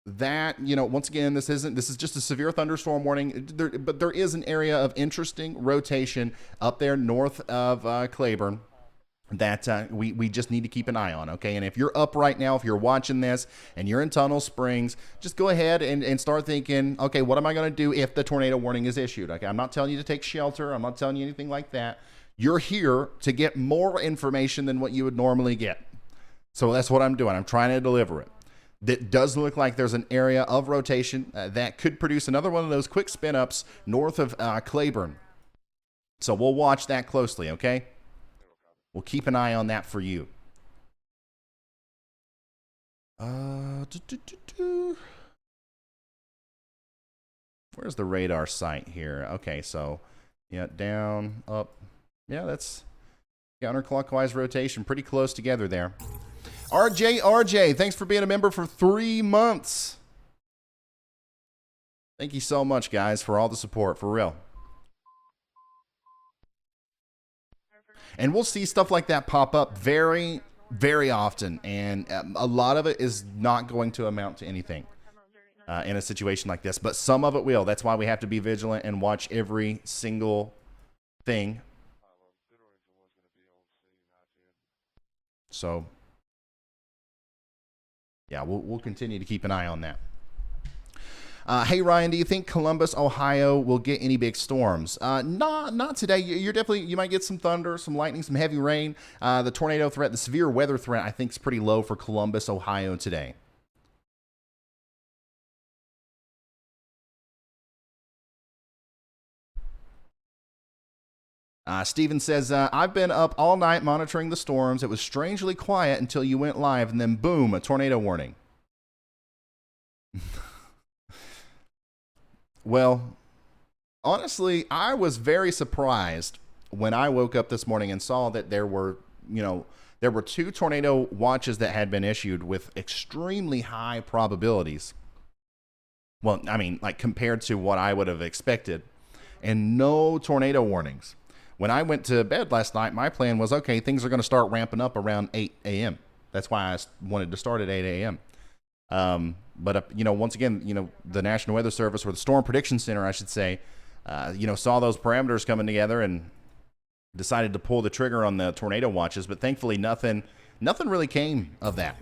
That, once again, this is just a severe thunderstorm warning, but there is an area of interesting rotation up there north of Claiborne that we just need to keep an eye on, okay? And if you're up right now, if you're watching this and you're in Tunnel Springs, just go ahead and start thinking, okay, what am I going to do if the tornado warning is issued? Okay, I'm not telling you to take shelter. I'm not telling you anything like that. You're here to get more information than what you would normally get. So that's what I'm doing. I'm trying to deliver it. That does look like there's an area of rotation that could produce another one of those quick spin-ups north of Claiborne. So we'll watch that closely, okay? We'll keep an eye on that for you. Where's the radar site here? Okay, so yeah, down, up. Yeah, that's counterclockwise rotation. Pretty close together there. RJ, thanks for being a member for 3 months. Thank you so much, guys, for all the support, for real. And we'll see stuff like that pop up very, very often. And a lot of it is not going to amount to anything in a situation like this. But some of it will. That's why we have to be vigilant and watch every single thing. So, yeah, we'll continue to keep an eye on that. Hey Ryan, do you think Columbus, Ohio will get any big storms? Not today. You're definitely, you might get some thunder, some lightning, some heavy rain. The tornado threat, the severe weather threat, I think is pretty low for Columbus, Ohio today. Steven says, I've been up all night monitoring the storms. It was strangely quiet until you went live, and then boom, a tornado warning. Well, honestly, I was very surprised when I woke up this morning and saw that there were 2 tornado watches that had been issued with extremely high probabilities. Well, I mean, like compared to what I would have expected, and no tornado warnings. When I went to bed last night, my plan was, okay, things are going to start ramping up around 8 a.m. That's why I wanted to start at 8 a.m. But once again, the National Weather Service, or the Storm Prediction Center, I should say, saw those parameters coming together and decided to pull the trigger on the tornado watches. But thankfully, nothing really came of that.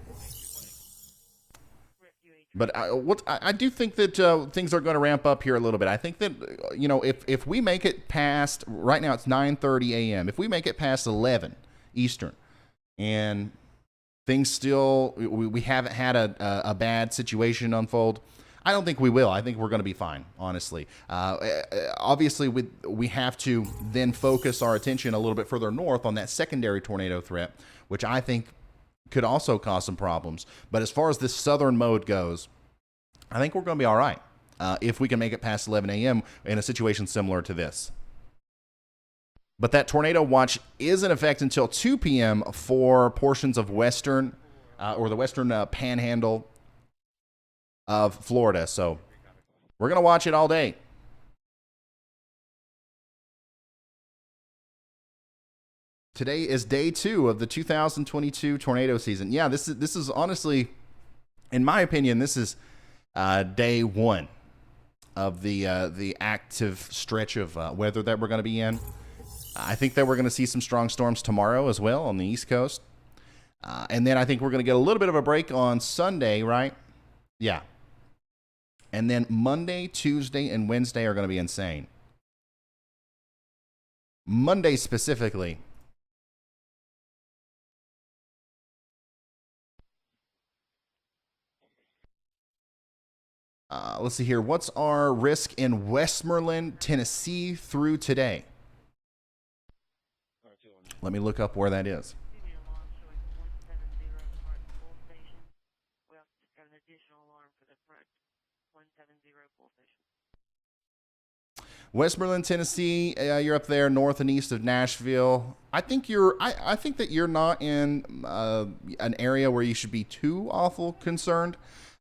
But I do think that things are going to ramp up here a little bit. I think that if we make it past, right now it's 9:30 a.m. If we make it past 11 Eastern, and things still, we haven't had a bad situation unfold, I don't think we will. I think we're going to be fine, honestly. Obviously, we have to then focus our attention a little bit further north on that secondary tornado threat, which I think could also cause some problems. But as far as this southern mode goes, I think we're going to be all right if we can make it past 11 a.m. in a situation similar to this. But that tornado watch is in effect until 2 p.m. for portions of western or the western panhandle of Florida. So we're going to watch it all day. Today is day 2 of the 2022 tornado season. Yeah, this is honestly, in my opinion, this is day 1 of the active stretch of weather that we're going to be in. I think that we're going to see some strong storms tomorrow as well on the East Coast. And then I think we're going to get a little bit of a break on Sunday, right? Yeah. And then Monday, Tuesday, and Wednesday are going to be insane. Monday specifically. Let's see here. What's our risk in Westmoreland, Tennessee through today? Let me look up where that is. Westmoreland, Tennessee, you're up there north and east of Nashville. I think that you're not in an area where you should be too awful concerned.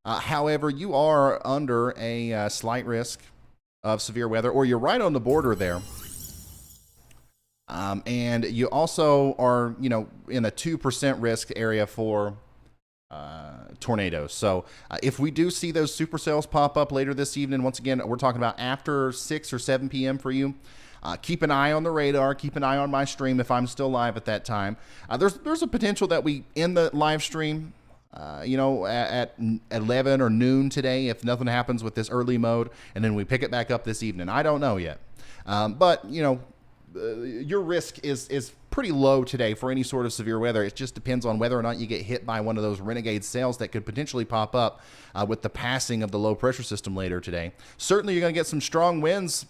However, you are under a slight risk of severe weather, or you're right on the border there. And you also are, in a 2% risk area for tornadoes. So if we do see those supercells pop up later this evening, once again, we're talking about after 6 or 7 p.m. for you. Keep an eye on the radar. Keep an eye on my stream if I'm still live at that time. There's a potential that we end the live stream at 11 or noon today if nothing happens with this early mode, and then we pick it back up this evening. I don't know yet. But your risk is pretty low today for any sort of severe weather. It just depends on whether or not you get hit by one of those renegade cells that could potentially pop up with the passing of the low pressure system later today. Certainly you're going to get some strong winds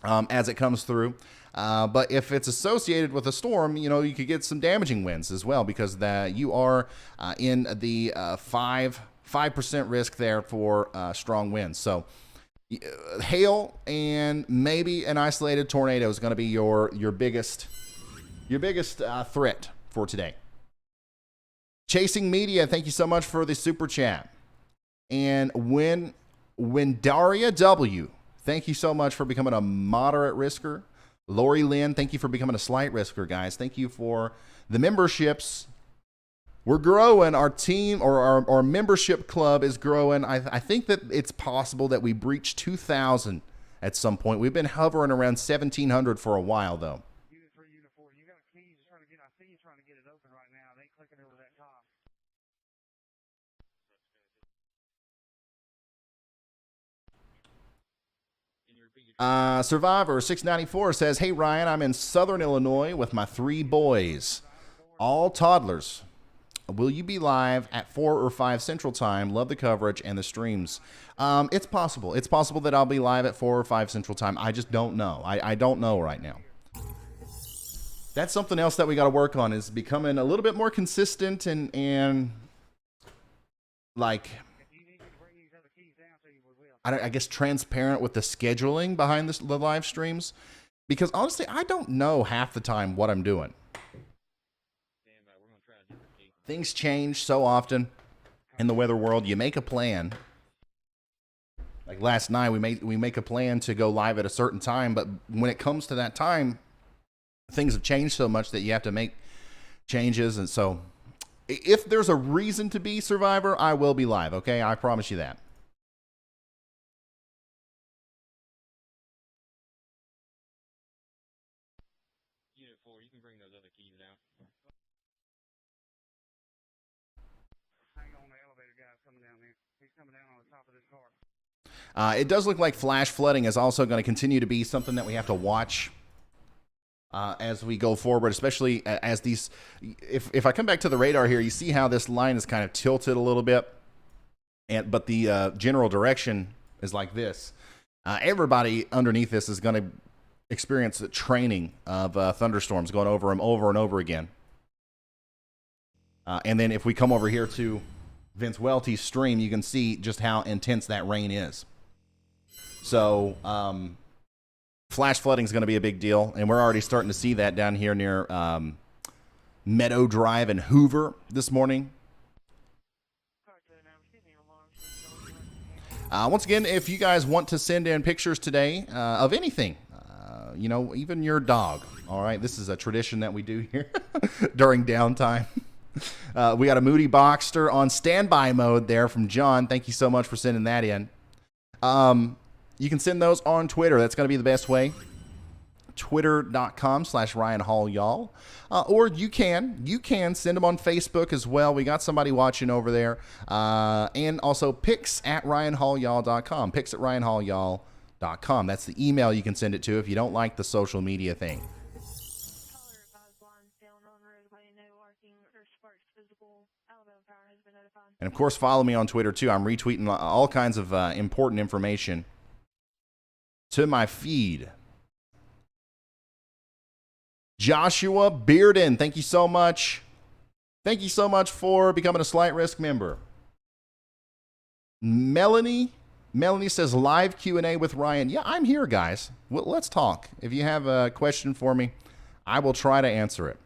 as it comes through. But if it's associated with a storm, you could get some damaging winds as well, because you are in the 5% risk there for strong winds. So hail and maybe an isolated tornado is going to be your biggest threat for today. Chasing Media, thank you so much for the super chat. And when Daria W, thank you so much for becoming a moderate risker. Lori Lynn, thank you for becoming a slight risker, guys. Thank you for the memberships. We're growing. Our team, or our membership club is growing. I think that it's possible that we breach 2,000 at some point. We've been hovering around 1,700 for a while, though. Survivor 694 says, "Hey Ryan, I'm in Southern Illinois with my 3 boys, all toddlers. Will you be live at 4 or 5 Central Time? Love the coverage and the streams." It's possible. It's possible that I'll be live at 4 or 5 Central Time. I just don't know. I don't know right now. That's something else that we got to work on, is becoming a little bit more consistent and like, I guess, transparent with the scheduling behind the live streams. Because honestly, I don't know half the time what I'm doing. Things change so often in the weather world. You make a plan. Like last night, we make a plan to go live at a certain time, but when it comes to that time, things have changed so much that you have to make changes. And so if there's a reason to be Survivor, I will be live. Okay, I promise you that. Unit 4, you can bring those other keys down. Hang on, the elevator guy's coming down there. He's coming down on the top of this car. It does look like flash flooding is also going to continue to be something that we have to watch as we go forward, especially as these, if I come back to the radar here, you see how this line is kind of tilted a little bit, but the general direction is like this. Everybody underneath this is going to experience the training of thunderstorms, going over them over and over again. And then if we come over here to Vince Welty's stream, you can see just how intense that rain is. So flash flooding is going to be a big deal, and we're already starting to see that down here near Meadow Drive and Hoover this morning. Once again, if you guys want to send in pictures today of anything, you know, even your dog, all right, this is a tradition that we do here during downtime. We got a Moody Boxster on standby mode there from John. Thank you so much for sending that in. You can send those on Twitter. That's going to be the best way. Twitter.com/Ryan Hall, y'all. Or you can send them on Facebook as well. We got somebody watching over there. And also pics@RyanHallYall.com. Pics@RyanHallYall.com. That's the email you can send it to if you don't like the social media thing. And of course, follow me on Twitter too. I'm retweeting all kinds of important information to my feed. Joshua Bearden, thank you so much. Thank you so much for becoming a Slight Risk member. Melanie says live Q&A with Ryan. Yeah, I'm here, guys. Well, let's talk. If you have a question for me, I will try to answer it.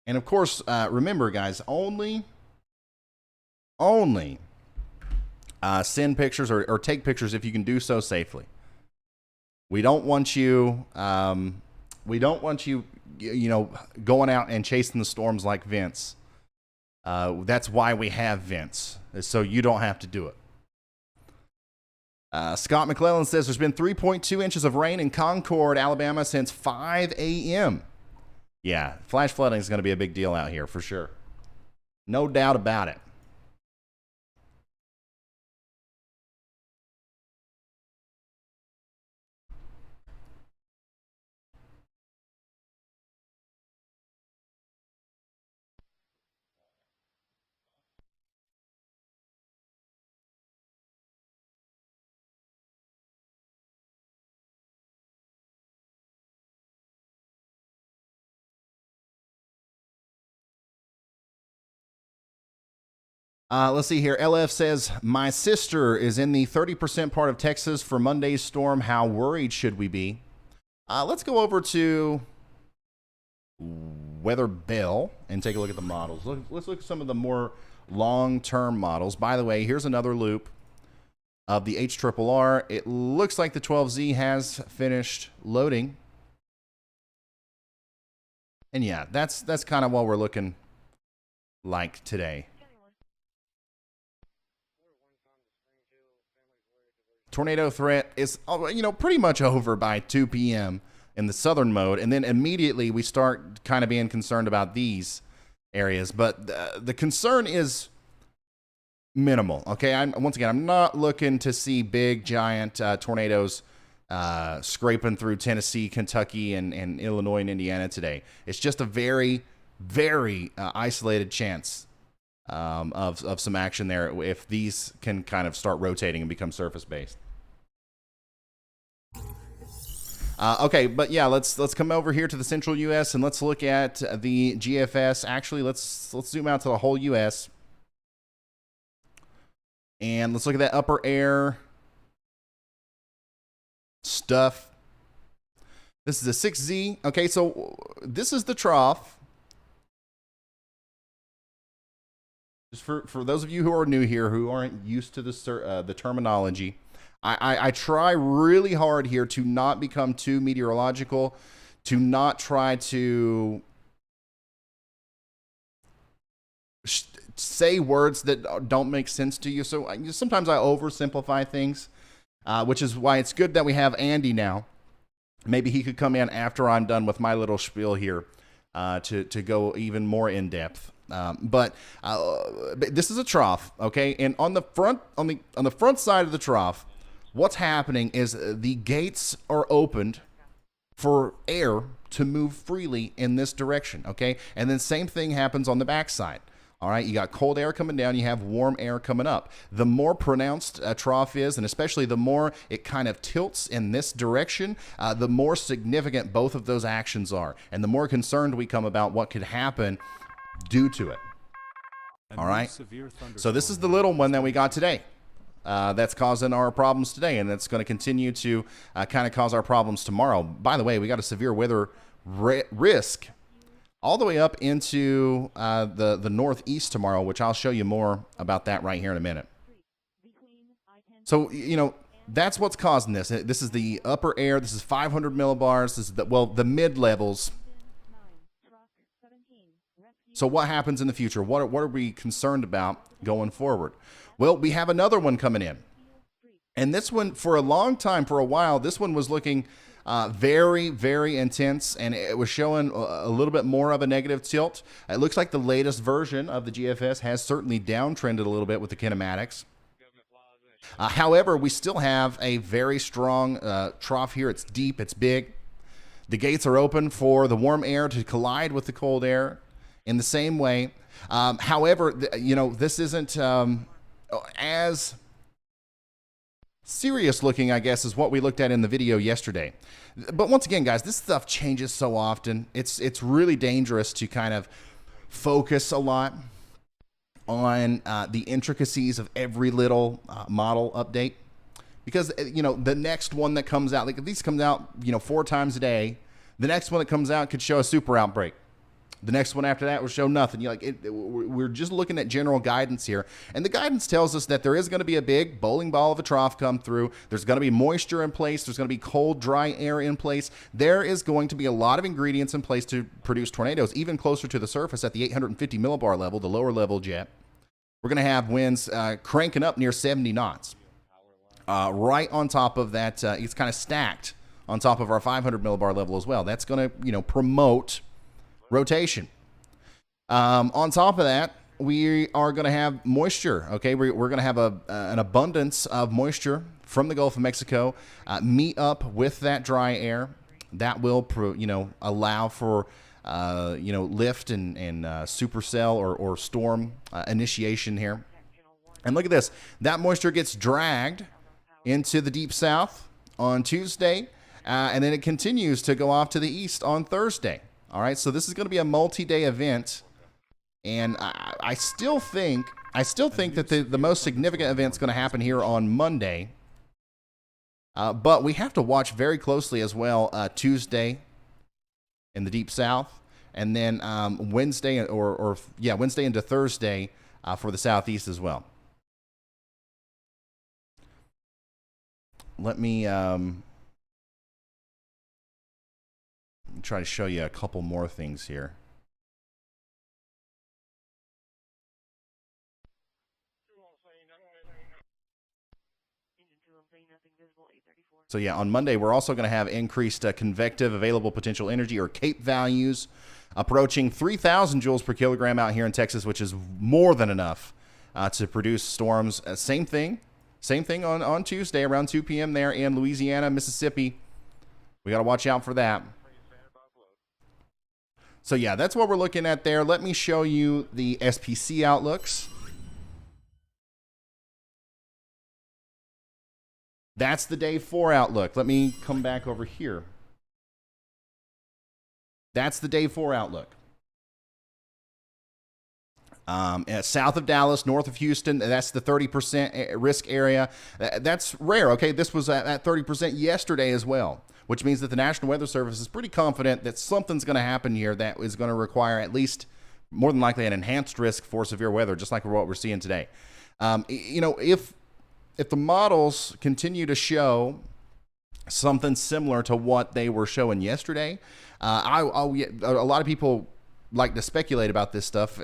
And of course, remember, guys, only send pictures or take pictures if you can do so safely. We don't want you, you know, going out and chasing the storms like Vince. That's why we have Vince, so you don't have to do it. Scott McClellan says there's been 3.2 inches of rain in Concord, Alabama since 5 a.m. Yeah, flash flooding is going to be a big deal out here for sure. No doubt about it. Let's see here. LF says, my sister is in the 30% part of Texas for Monday's storm. How worried should we be? Let's go over to Weather Bell and take a look at the models. Let's look at some of the more long-term models. By the way, here's another loop of the HRRR. It looks like the 12Z has finished loading. And yeah, that's kind of what we're looking like today. Tornado threat is, pretty much over by 2 p.m. in the southern mode, and then immediately we start kind of being concerned about these areas. But the concern is minimal. Okay, I'm not looking to see big giant tornadoes scraping through Tennessee, Kentucky, and Illinois and Indiana today. It's just a very, very isolated chance of some action there if these can kind of start rotating and become surface based. Okay, but yeah, let's come over here to the central U.S. and let's look at the GFS. Actually, let's zoom out to the whole U.S. and let's look at that upper air stuff. This is a 6Z. Okay, so this is the trough. Just for those of you who are new here, who aren't used to the terminology, I try really hard here to not become too meteorological, to not try to say words that don't make sense to you. So sometimes I oversimplify things, which is why it's good that we have Andy now. Maybe he could come in after I'm done with my little spiel here to go even more in depth. But this is a trough, okay? And on the front side of the trough, what's happening is the gates are opened for air to move freely in this direction, okay? And then same thing happens on the backside. All right, you got cold air coming down, you have warm air coming up. The more pronounced a trough is, and especially the more it kind of tilts in this direction, the more significant both of those actions are, and the more concerned we come about what could happen due to it. All right, so this is the little one that we got today. That's causing our problems today, and it's going to continue to kind of cause our problems tomorrow. By the way, we got a severe weather risk all the way up into the northeast tomorrow, which I'll show you more about that right here in a minute. So, that's what's causing this. This is the upper air. This is 500 millibars. This is the mid levels. So what happens in the future? What are we concerned about going forward? Well, we have another one coming in. And this one, for a long time, for a while, this one was looking very, very intense, and it was showing a little bit more of a negative tilt. It looks like the latest version of the GFS has certainly downtrended a little bit with the kinematics. However, we still have a very strong trough here. It's deep, it's big. The gates are open for the warm air to collide with the cold air in the same way. However, this isn't as serious looking, I guess, is what we looked at in the video yesterday. But once again, guys, this stuff changes so often. It's really dangerous to kind of focus a lot on the intricacies of every little model update, because the next one that comes out, like if these comes out 4 times a day, the next one that comes out could show a super outbreak. The next one after that will show nothing. We're just looking at general guidance here. And the guidance tells us that there is going to be a big bowling ball of a trough come through. There's going to be moisture in place. There's going to be cold, dry air in place. There is going to be a lot of ingredients in place to produce tornadoes, even closer to the surface at the 850 millibar level, the lower level jet. We're going to have winds cranking up near 70 knots. Right on top of that, it's kind of stacked on top of our 500 millibar level as well. That's going to, promote rotation. On top of that, we are going to have moisture. Okay, we're going to have an abundance of moisture from the Gulf of Mexico meet up with that dry air. That will, allow for lift and supercell or storm initiation here. And look at this. That moisture gets dragged into the deep south on Tuesday, and then it continues to go off to the east on Thursday. All right, so this is going to be a multi-day event, and I still think that the most significant event is going to happen here on Monday. But we have to watch very closely as well Tuesday in the deep south, and then Wednesday Wednesday into Thursday for the southeast as well. Let me try to show you a couple more things here. So yeah, on Monday, we're also going to have increased convective available potential energy, or CAPE values, approaching 3,000 joules per kilogram out here in Texas, which is more than enough to produce storms. Same thing on Tuesday around 2 p.m. there in Louisiana, Mississippi. We got to watch out for that. So yeah, that's what we're looking at there. Let me show you the SPC outlooks. That's the day 4 outlook. Let me come back over here. That's the day 4 outlook. South of Dallas, north of Houston, that's the 30% risk area. That's rare, okay? This was at 30% yesterday as well, which means that the National Weather Service is pretty confident that something's going to happen here that is going to require at least, more than likely, an enhanced risk for severe weather, just like what we're seeing today. You know, if the models continue to show something similar to what they were showing yesterday, a lot of people like to speculate about this stuff,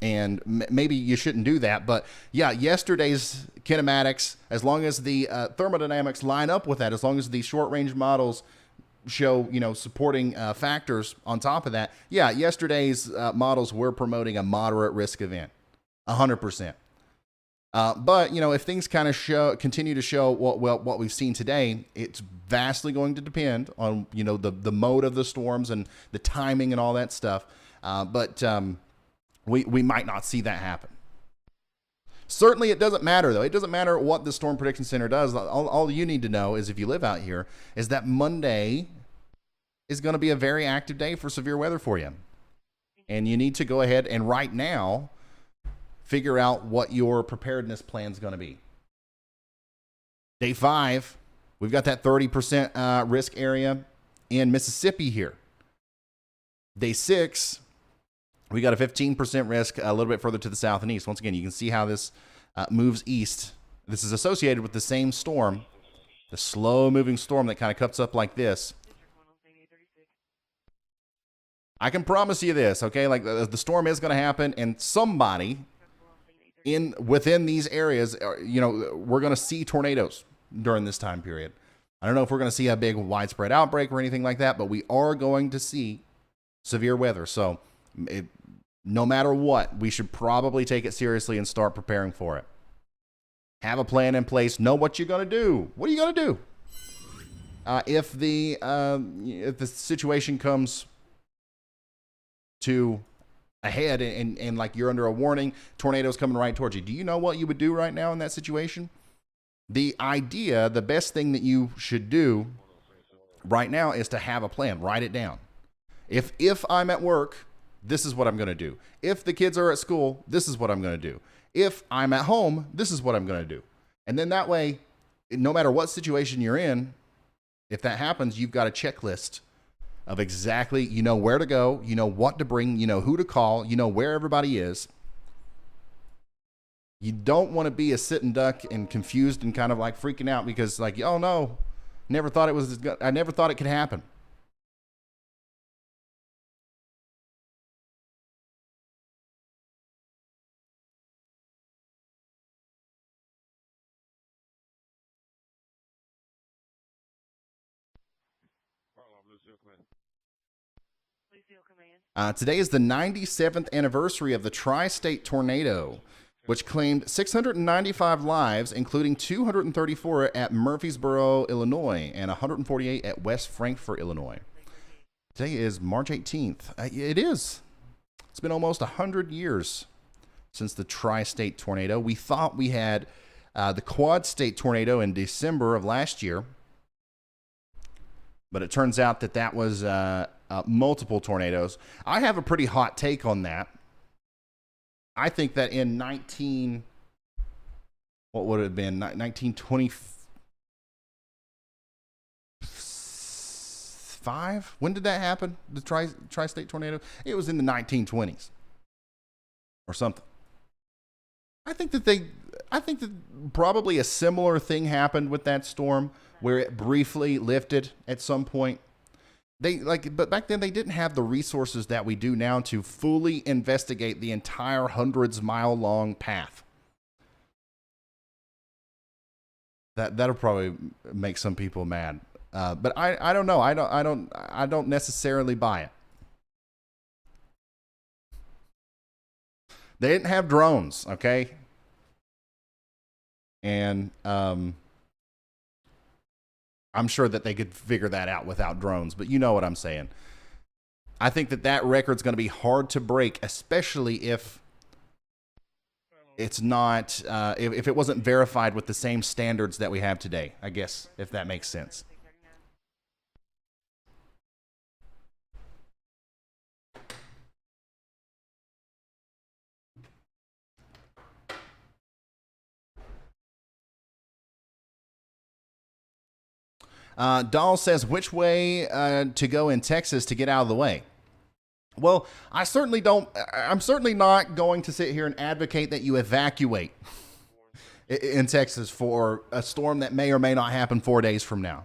and maybe you shouldn't do that. But yeah, yesterday's kinematics, as long as the thermodynamics line up with that, as long as the short-range models show, you know, supporting factors on top of that, yeah, yesterday's models were promoting a moderate risk event, 100%. But, you know, if things kind of continue to show what we've seen today, it's vastly going to depend on, you know, the mode of the storms and the timing and all that stuff. But we might not see that happen. Certainly, it doesn't matter, though. It doesn't matter what the Storm Prediction Center does. All you need to know is, if you live out here, is that Monday is going to be a very active day for severe weather for you. And you need to go ahead and right now figure out what your preparedness plan is going to be. Day 5, we've got that 30% risk area in Mississippi here. Day 6, we got a 15% risk a little bit further to the south and east. Once again, you can see how this moves east. This is associated with the same storm, the slow-moving storm that kind of cuts up like this. I can promise you this, okay? Like, the storm is going to happen, and somebody within these areas, you know, we're going to see tornadoes during this time period. I don't know if we're going to see a big widespread outbreak or anything like that, but we are going to see severe weather. So no matter what, we should probably take it seriously and start preparing for it. Have a plan in place. Know what you're going to do. What are you going to do? If the situation comes to ahead and like you're under a warning, tornadoes coming right towards you, do you know what you would do right now in that situation? The best thing that you should do right now is to have a plan. Write it down. If I'm at work, this is what I'm going to do. If the kids are at school, this is what I'm going to do. If I'm at home, this is what I'm going to do. And then that way, no matter what situation you're in, if that happens, you've got a checklist of exactly, you know where to go, you know what to bring, you know who to call, you know where everybody is. You don't want to be a sitting duck and confused and kind of like freaking out because, like, oh no, I never thought it could happen. Today is the 97th anniversary of the Tri-State Tornado, which claimed 695 lives, including 234 at Murfreesboro, Illinois, and 148 at West Frankfort, Illinois. Today is March 18th. It is. It's been almost 100 years since the Tri-State Tornado. We thought we had the Quad State Tornado in December of last year, but it turns out that was multiple tornadoes. I have a pretty hot take on that. I think that in 1925? When did that happen? The Tri-State Tornado? It was in the 1920s or something. I think that probably a similar thing happened with that storm where it briefly lifted at some point. But back then they didn't have the resources that we do now to fully investigate the entire hundreds-mile-long path. That'll probably make some people mad. But I don't know. I don't necessarily buy it. They didn't have drones, okay? And I'm sure that they could figure that out without drones, but you know what I'm saying. I think that record's going to be hard to break, especially if it's not, if it wasn't verified with the same standards that we have today, I guess, if that makes sense. Dahl says, which way to go in Texas to get out of the way? Well, I'm certainly not going to sit here and advocate that you evacuate in Texas for a storm that may or may not happen 4 days from now.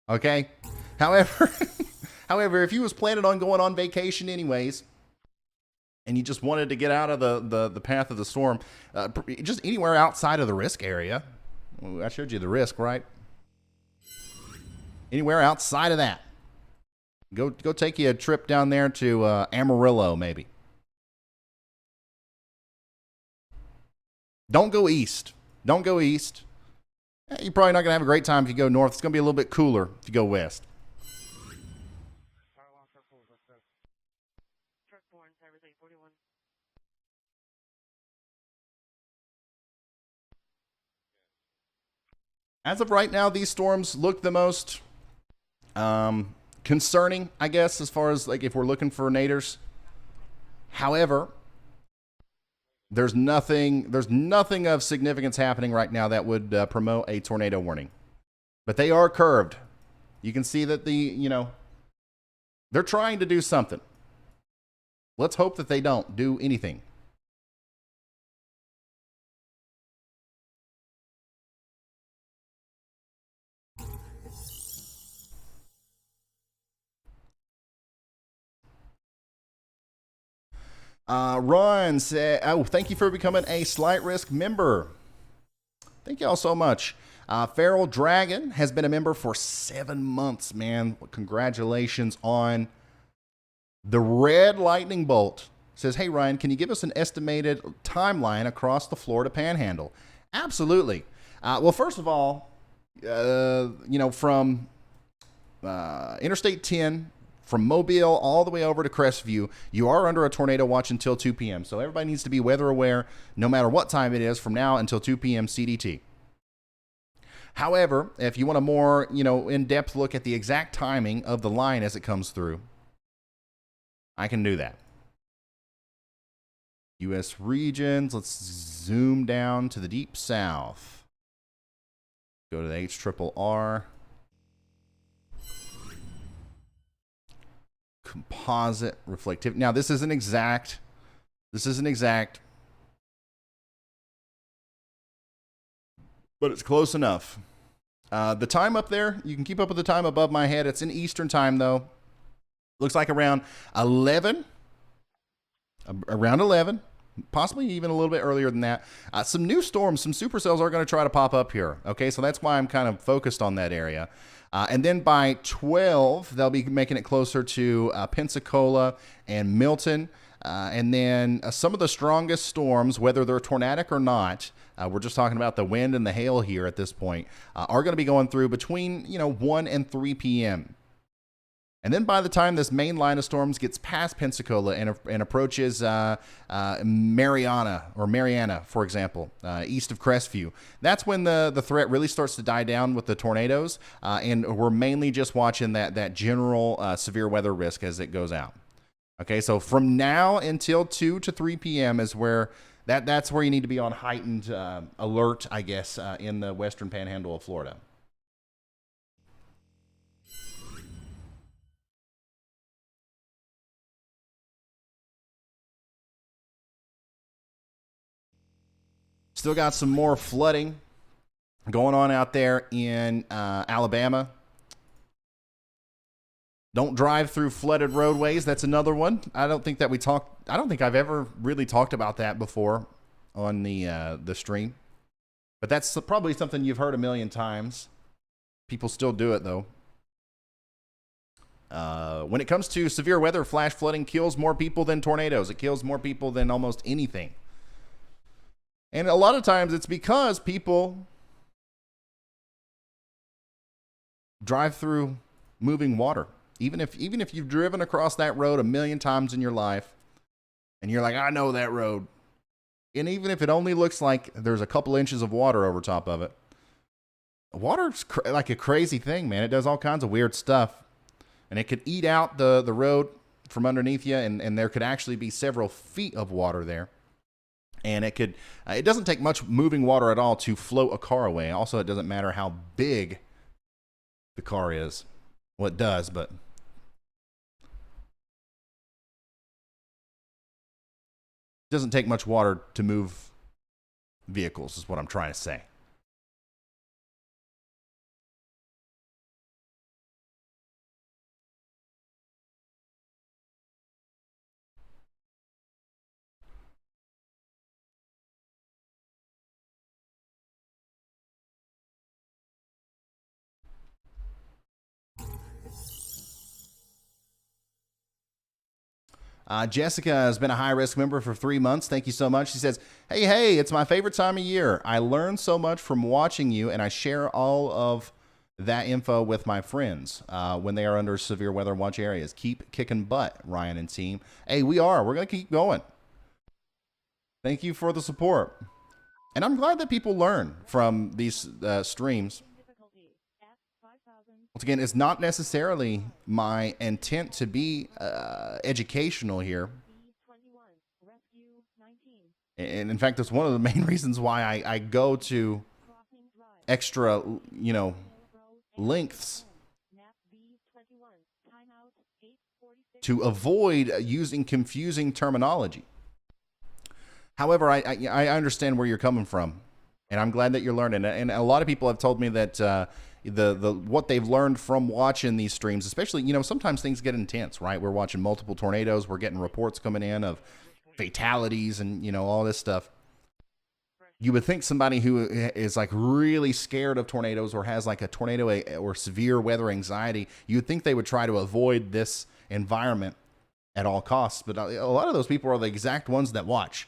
Okay? However, if you was planning on going on vacation anyways, and you just wanted to get out of the path of the storm, just anywhere outside of the risk area. I showed you the risk, right? Anywhere outside of that. Go take you a trip down there to Amarillo, maybe. Don't go east. Don't go east. You're probably not going to have a great time if you go north. It's going to be a little bit cooler if you go west. As of right now, these storms look the most concerning, I guess, as far as like if we're looking for naders. However, there's nothing of significance happening right now that would promote a tornado warning. But they are curved. You can see that they're trying to do something. Let's hope that they don't do anything. Ron said, oh, thank you for becoming a Slight Risk member. Thank you all so much. Feral Dragon has been a member for 7 months, man. Congratulations on the red lightning bolt. Says, hey, Ryan, can you give us an estimated timeline across the Florida Panhandle? Absolutely. Well, first of all, from Interstate 10, from Mobile all the way over to Crestview, you are under a tornado watch until 2 p.m. So everybody needs to be weather aware no matter what time it is from now until 2 p.m. CDT. However, if you want a more, in-depth look at the exact timing of the line as it comes through, I can do that. U.S. regions, let's zoom down to the deep south. Go to the HRRR. Composite reflective. Now, this isn't exact. But it's close enough. The time up there, you can keep up with the time above my head. It's in Eastern time, though. Looks like around 11. Around 11. Possibly even a little bit earlier than that. Some new storms, some supercells are going to try to pop up here. Okay, so that's why I'm kind of focused on that area. And then by 12, they'll be making it closer to Pensacola and Milton. And then some of the strongest storms, whether they're tornadic or not, we're just talking about the wind and the hail here at this point, are going to be going through between 1 and 3 p.m. And then by the time this main line of storms gets past Pensacola and approaches Mariana, for example, east of Crestview, that's when the threat really starts to die down with the tornadoes. And we're mainly just watching that general severe weather risk as it goes out. Okay, so from now until 2 to 3 p.m. is where that's where you need to be on heightened alert, I guess, in the western panhandle of Florida. Still got some more flooding going on out there in Alabama. Don't drive through flooded roadways. That's another one. I don't think I've ever really talked about that before on the stream. But that's probably something you've heard a million times. People still do it, though. When it comes to severe weather, flash flooding kills more people than tornadoes. It kills more people than almost anything. And a lot of times it's because people drive through moving water. Even if you've driven across that road a million times in your life and you're like, I know that road. And even if it only looks like there's a couple inches of water over top of it, water's like a crazy thing, man. It does all kinds of weird stuff. And it could eat out the road from underneath you, and there could actually be several feet of water there. And it doesn't take much moving water at all to float a car away. Also, it doesn't matter how big the car is. Well, it does, but it doesn't take much water to move vehicles, is what I'm trying to say. Jessica has been a high-risk member for 3 months. Thank you so much. She says, hey, it's my favorite time of year. I learn so much from watching you, and I share all of that info with my friends when they are under severe weather watch areas. Keep kicking butt, Ryan and team. Hey, we are. We're going to keep going. Thank you for the support. And I'm glad that people learn from these streams. Once again, it's not necessarily my intent to be educational here. And in fact, that's one of the main reasons why I go to extra, lengths to avoid using confusing terminology. However, I understand where you're coming from, and I'm glad that you're learning. And a lot of people have told me that the what they've learned from watching these streams, especially, sometimes things get intense, right? We're watching multiple tornadoes. We're getting reports coming in of fatalities and, all this stuff. You would think somebody who is like really scared of tornadoes or has like a tornado or severe weather anxiety, you'd think they would try to avoid this environment at all costs. But a lot of those people are the exact ones that watch.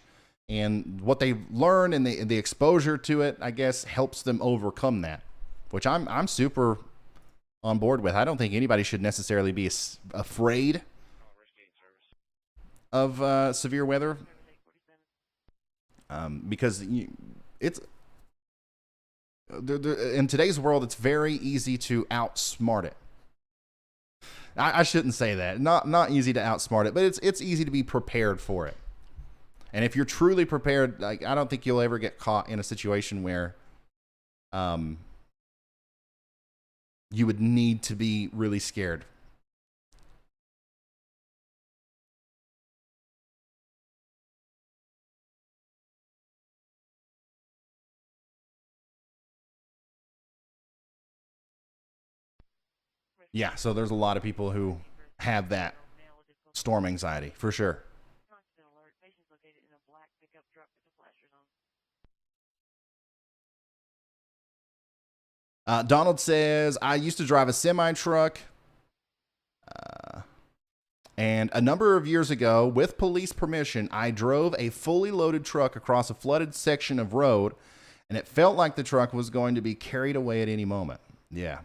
And what they learn and the exposure to it, I guess, helps them overcome that, which I'm super on board with. I don't think anybody should necessarily be afraid of severe weather, because it's in today's world, it's very easy to outsmart it. I shouldn't say that. Not easy to outsmart it, but it's easy to be prepared for it. And if you're truly prepared, like, I don't think you'll ever get caught in a situation where you would need to be really scared. Yeah, so there's a lot of people who have that storm anxiety, for sure. Donald says, I used to drive a semi-truck, and a number of years ago, with police permission, I drove a fully loaded truck across a flooded section of road, and it felt like the truck was going to be carried away at any moment. Yeah.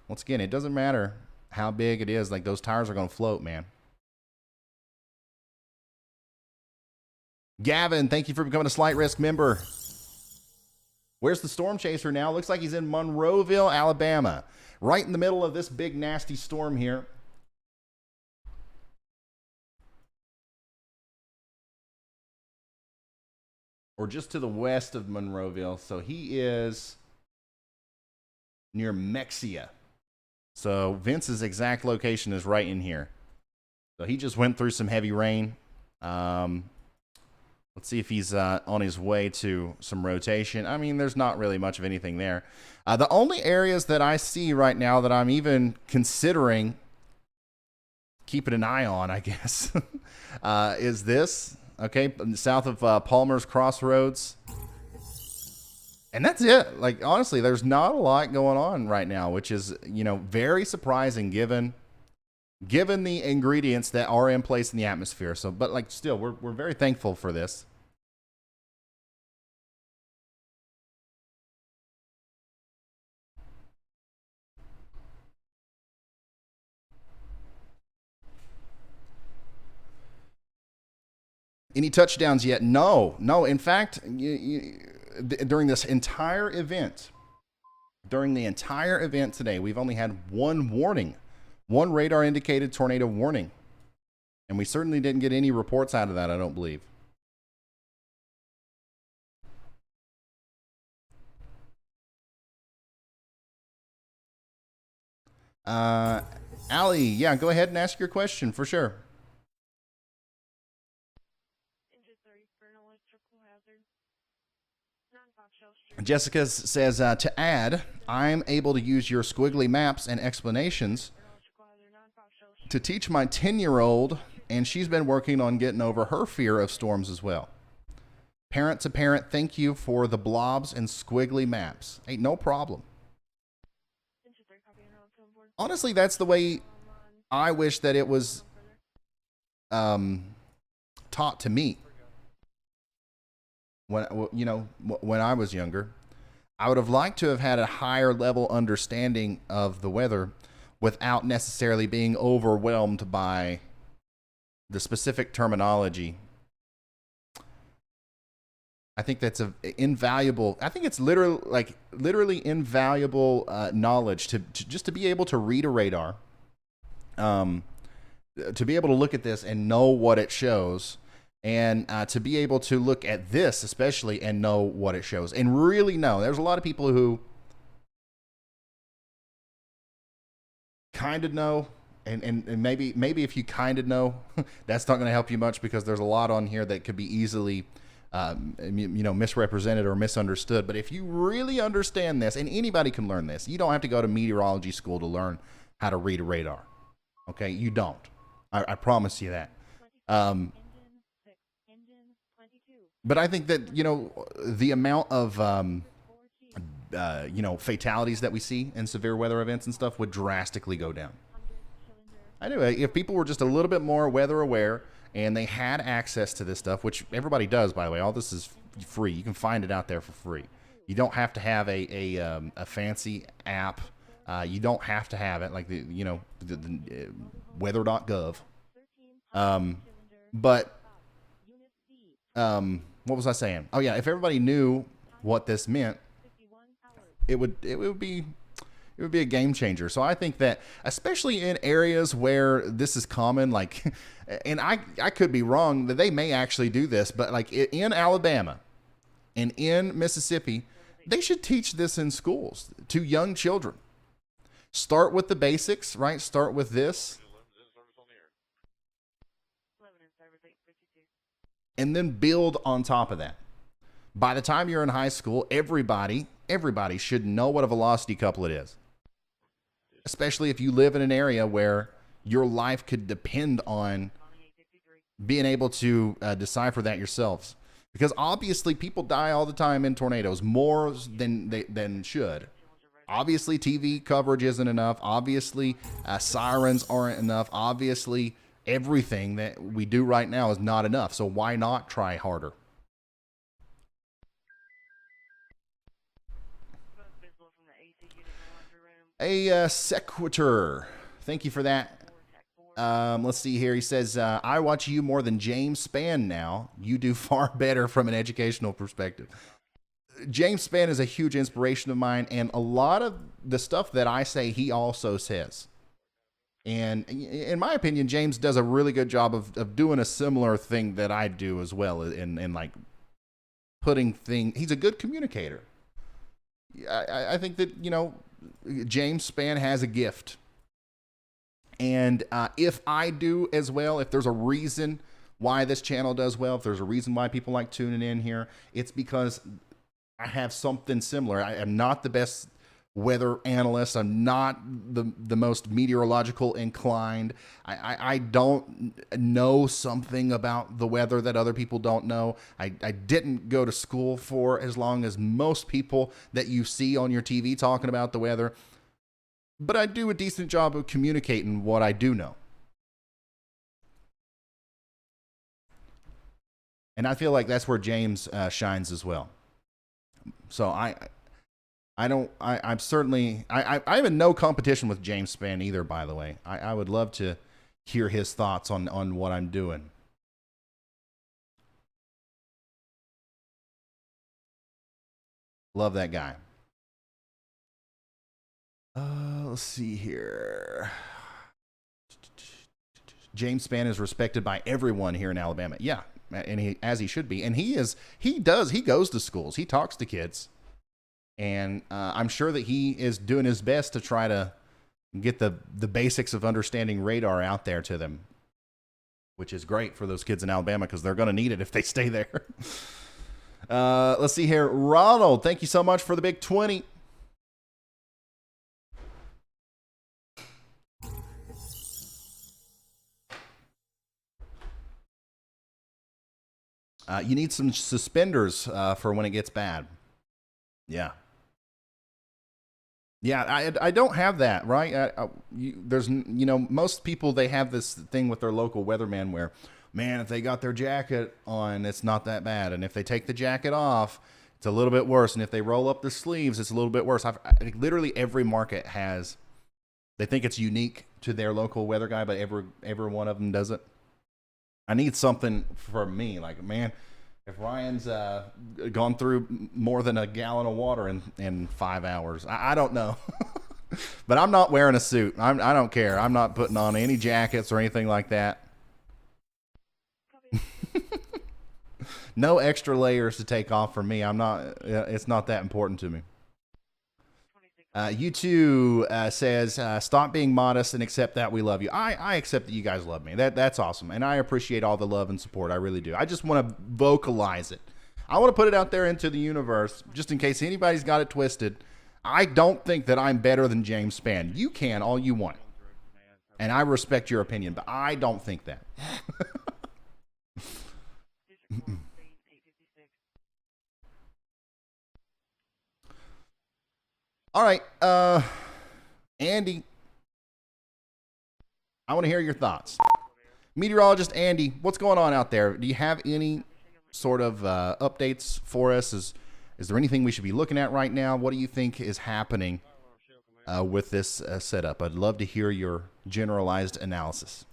Once again, it doesn't matter how big it is. Like, those tires are going to float, man. Gavin, thank you for becoming a Slight Risk member. Where's the storm chaser now? Looks like he's in Monroeville, Alabama. Right in the middle of this big, nasty storm here. Or just to the west of Monroeville. So he is near Mexia. So Vince's exact location is right in here. So he just went through some heavy rain. Let's see if he's on his way to some rotation. I mean, there's not really much of anything there. The only areas that I see right now that I'm even considering keeping an eye on, I guess, is this. Okay, south of Palmer's Crossroads. And that's it. Like, honestly, there's not a lot going on right now, which is, very surprising given the ingredients that are in place in the atmosphere. So, but like, still, we're very thankful for this. Any touchdowns yet? No. In fact, during this entire event, today, we've only had one warning, one radar indicated tornado warning. And we certainly didn't get any reports out of that, I don't believe. Allie, yeah, go ahead and ask your question for sure. Jessica says, to add, I'm able to use your squiggly maps and explanations to teach my 10-year-old, and she's been working on getting over her fear of storms as well. Parent to parent, thank you for the blobs and squiggly maps. Hey, no problem. Honestly, that's the way I wish that it was taught to me. When I was younger, I would have liked to have had a higher level understanding of the weather without necessarily being overwhelmed by the specific terminology. I think that's invaluable. I think it's literally invaluable knowledge to just to be able to read a radar, to be able to look at this and know what it shows. And to be able to look at this especially and know what it shows and really know. There's a lot of people who kind of know, and maybe if you kind of know, that's not going to help you much, because there's a lot on here that could be easily misrepresented or misunderstood. But if you really understand this, and anybody can learn this, you don't have to go to meteorology school to learn how to read a radar. Okay, you don't. I promise you that. But I think that, the amount of, fatalities that we see in severe weather events and stuff would drastically go down. I do. If people were just a little bit more weather aware and they had access to this stuff, which everybody does, by the way, all this is free. You can find it out there for free. You don't have to have a fancy app. You don't have to have it like the weather.gov. What was I saying? Oh yeah, if everybody knew what this meant, it would be a game changer. So I think that, especially in areas where this is common, like, and I could be wrong, that they may actually do this, but like in Alabama and in Mississippi, they should teach this in schools to young children. Start with the basics, right? Start with this. And then build on top of that. By the time you're in high school, everybody should know what a velocity couplet is. Especially if you live in an area where your life could depend on being able to decipher that yourselves. Because obviously people die all the time in tornadoes, more than should. Obviously TV coverage isn't enough. Obviously sirens aren't enough. Obviously everything that we do right now is not enough. So why not try harder? A sequitur. Thank you for that. Let's see here. He says, I watch you more than James Spann now. You do far better from an educational perspective. James Spann is a huge inspiration of mine, and a lot of the stuff that I say, he also says. And in my opinion, James does a really good job of doing a similar thing that I do as well, in like putting things. He's a good communicator. I think that, James Spann has a gift. And if I do as well, if there's a reason why this channel does well, if there's a reason why people like tuning in here, it's because I have something similar. I am not the best weather analyst. I'm not the most meteorological inclined. I don't know something about the weather that other people don't know. I didn't go to school for as long as most people that you see on your TV talking about the weather. But I do a decent job of communicating what I do know. And I feel like that's where James shines as well. So I'm certainly, I have no competition with James Spann either, by the way. I would love to hear his thoughts on what I'm doing. Love that guy. Let's see here. James Spann is respected by everyone here in Alabama. Yeah, and as he should be. And he goes to schools. He talks to kids. And I'm sure that he is doing his best to try to get the basics of understanding radar out there to them, which is great for those kids in Alabama because they're going to need it if they stay there. Let's see here. Ronald, thank you so much for the big 20. You need some suspenders for when it gets bad. Yeah. Yeah, I don't have that, right? There's, most people, they have this thing with their local weatherman where, man, if they got their jacket on, it's not that bad. And if they take the jacket off, it's a little bit worse. And if they roll up the sleeves, it's a little bit worse. Literally every market has, they think it's unique to their local weather guy, but every one of them does it. I need something for me. Like, man, if Ryan's gone through more than a gallon of water in 5 hours, I don't know. But I'm not wearing a suit. I don't care. I'm not putting on any jackets or anything like that. No extra layers to take off for me. It's not that important to me. U2 says, stop being modest and accept that we love you. I accept that you guys love me. That's awesome. And I appreciate all the love and support. I really do. I just want to vocalize it. I want to put it out there into the universe, just in case anybody's got it twisted. I don't think that I'm better than James Spann. You can all you want. And I respect your opinion, but I don't think that. All right, Andy, I want to hear your thoughts. Meteorologist Andy, what's going on out there? Do you have any sort of updates for us? Is there anything we should be looking at right now? What do you think is happening with this setup? I'd love to hear your generalized analysis.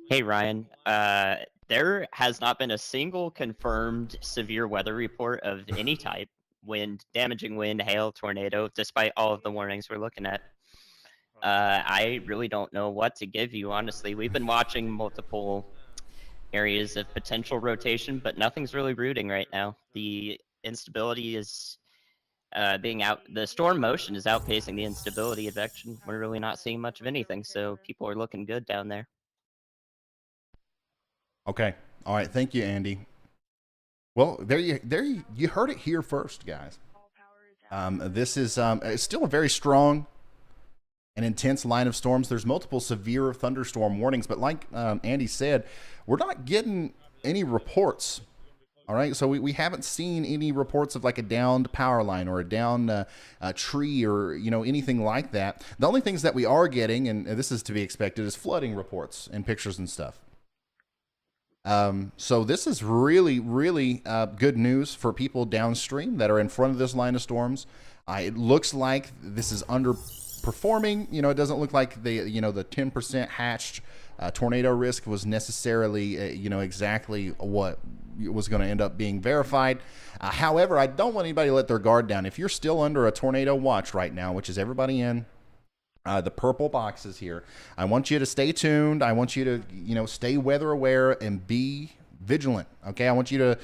Hey, Ryan. There has not been a single confirmed severe weather report of any type, damaging wind, hail, tornado, despite all of the warnings we're looking at. I really don't know what to give you, honestly. We've been watching multiple areas of potential rotation, but nothing's really rooting right now. The instability is the storm motion is outpacing the instability of action. We're really not seeing much of anything, so people are looking good down there. Okay. All right. Thank you, Andy. Well, there you heard it here first, guys. This is it's still a very strong and intense line of storms. There's multiple severe thunderstorm warnings, but like Andy said, we're not getting any reports. All right. So we haven't seen any reports of like a downed power line or a downed tree or, anything like that. The only things that we are getting, and this is to be expected, is flooding reports and pictures and stuff. So this is really, really good news for people downstream that are in front of this line of storms. It looks like this is underperforming. It doesn't look like the 10% hatched tornado risk was necessarily, exactly what was going to end up being verified. However, I don't want anybody to let their guard down. If you're still under a tornado watch right now, which is everybody in the purple boxes here, I want you to stay tuned. I want you to, stay weather aware and be vigilant. Okay. I want you to,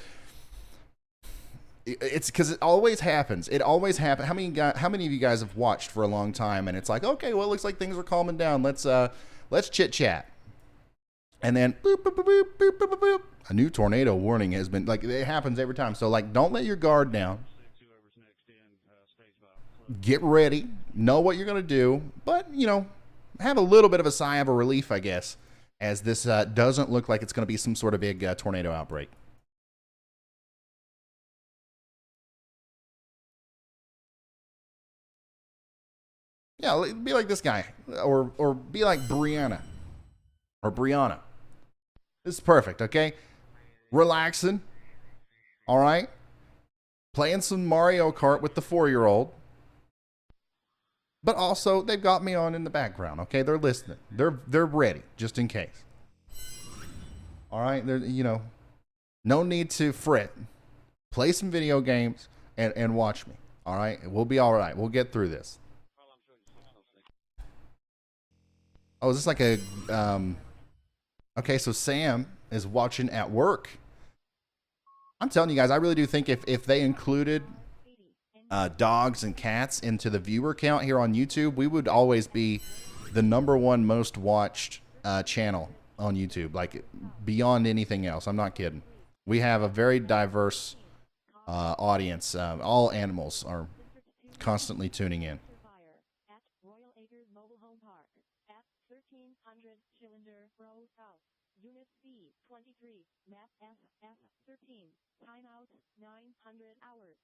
it's because it always happens. It always happens. How many of you guys have watched for a long time and it's like, okay, well, it looks like things are calming down. Let's chit chat. And then boop, boop, boop, boop, boop, boop, boop, boop. A new tornado warning has been, like, it happens every time. So, like, don't let your guard down. get ready, know what you're going to do, but, you know, have a little bit of a sigh of a relief, I guess, as this doesn't look like it's going to be some sort of big tornado outbreak. Yeah, be like this guy, or be like Brianna, or Brianna. This is perfect, okay? Relaxing, all right? Playing some Mario Kart with the 4-year-old. But also, they've got me on in the background, okay? They're listening. They're ready, just in case. All right? You know, no need to fret. Play some video games and watch me, all right? We'll be all right. We'll get through this. Oh, is this like a... Okay, so Sam is watching at work. I'm telling you guys, I really do think if they included dogs and cats into the viewer count here on YouTube, we would always be the #1 most watched channel on YouTube, like beyond anything else. I'm not kidding. We have a very diverse audience. All animals are constantly tuning in. Unit C 23, map SF 13, timeout 900 hours.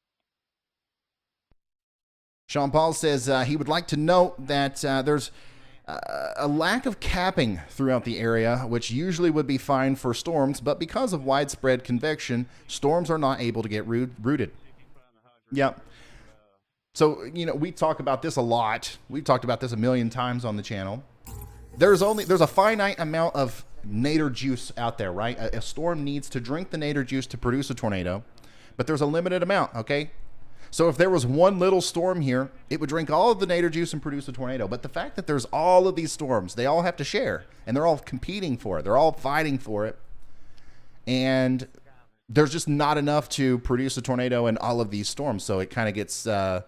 Sean Paul says he would like to note that there's a lack of capping throughout the area, which usually would be fine for storms, but because of widespread convection, storms are not able to get rooted. Yep. So, you know, we talk about this a lot. We've talked about this a million times on the channel. There's a finite amount of nadir juice out there, right? A storm needs to drink the nadir juice to produce a tornado, but there's a limited amount, okay? So if there was one little storm here, it would drink all of the nadir juice and produce a tornado. But the fact that there's all of these storms, they all have to share, and they're all competing for it. They're all fighting for it. And there's just not enough to produce a tornado in all of these storms. So it kind of gets, the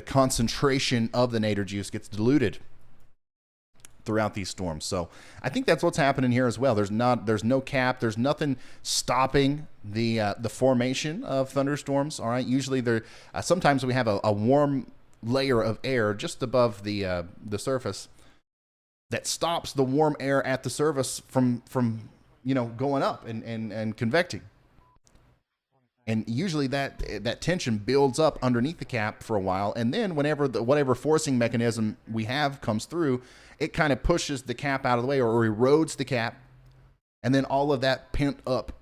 concentration of the nadir juice gets diluted throughout these storms. So I think that's what's happening here as well. There's no cap. There's nothing stopping the formation of thunderstorms. All right. Usually sometimes we have a warm layer of air just above the surface that stops the warm air at the surface from going up and convecting. And usually that tension builds up underneath the cap for a while, and then whenever whatever forcing mechanism we have comes through, it kind of pushes the cap out of the way or erodes the cap, and then all of that pent up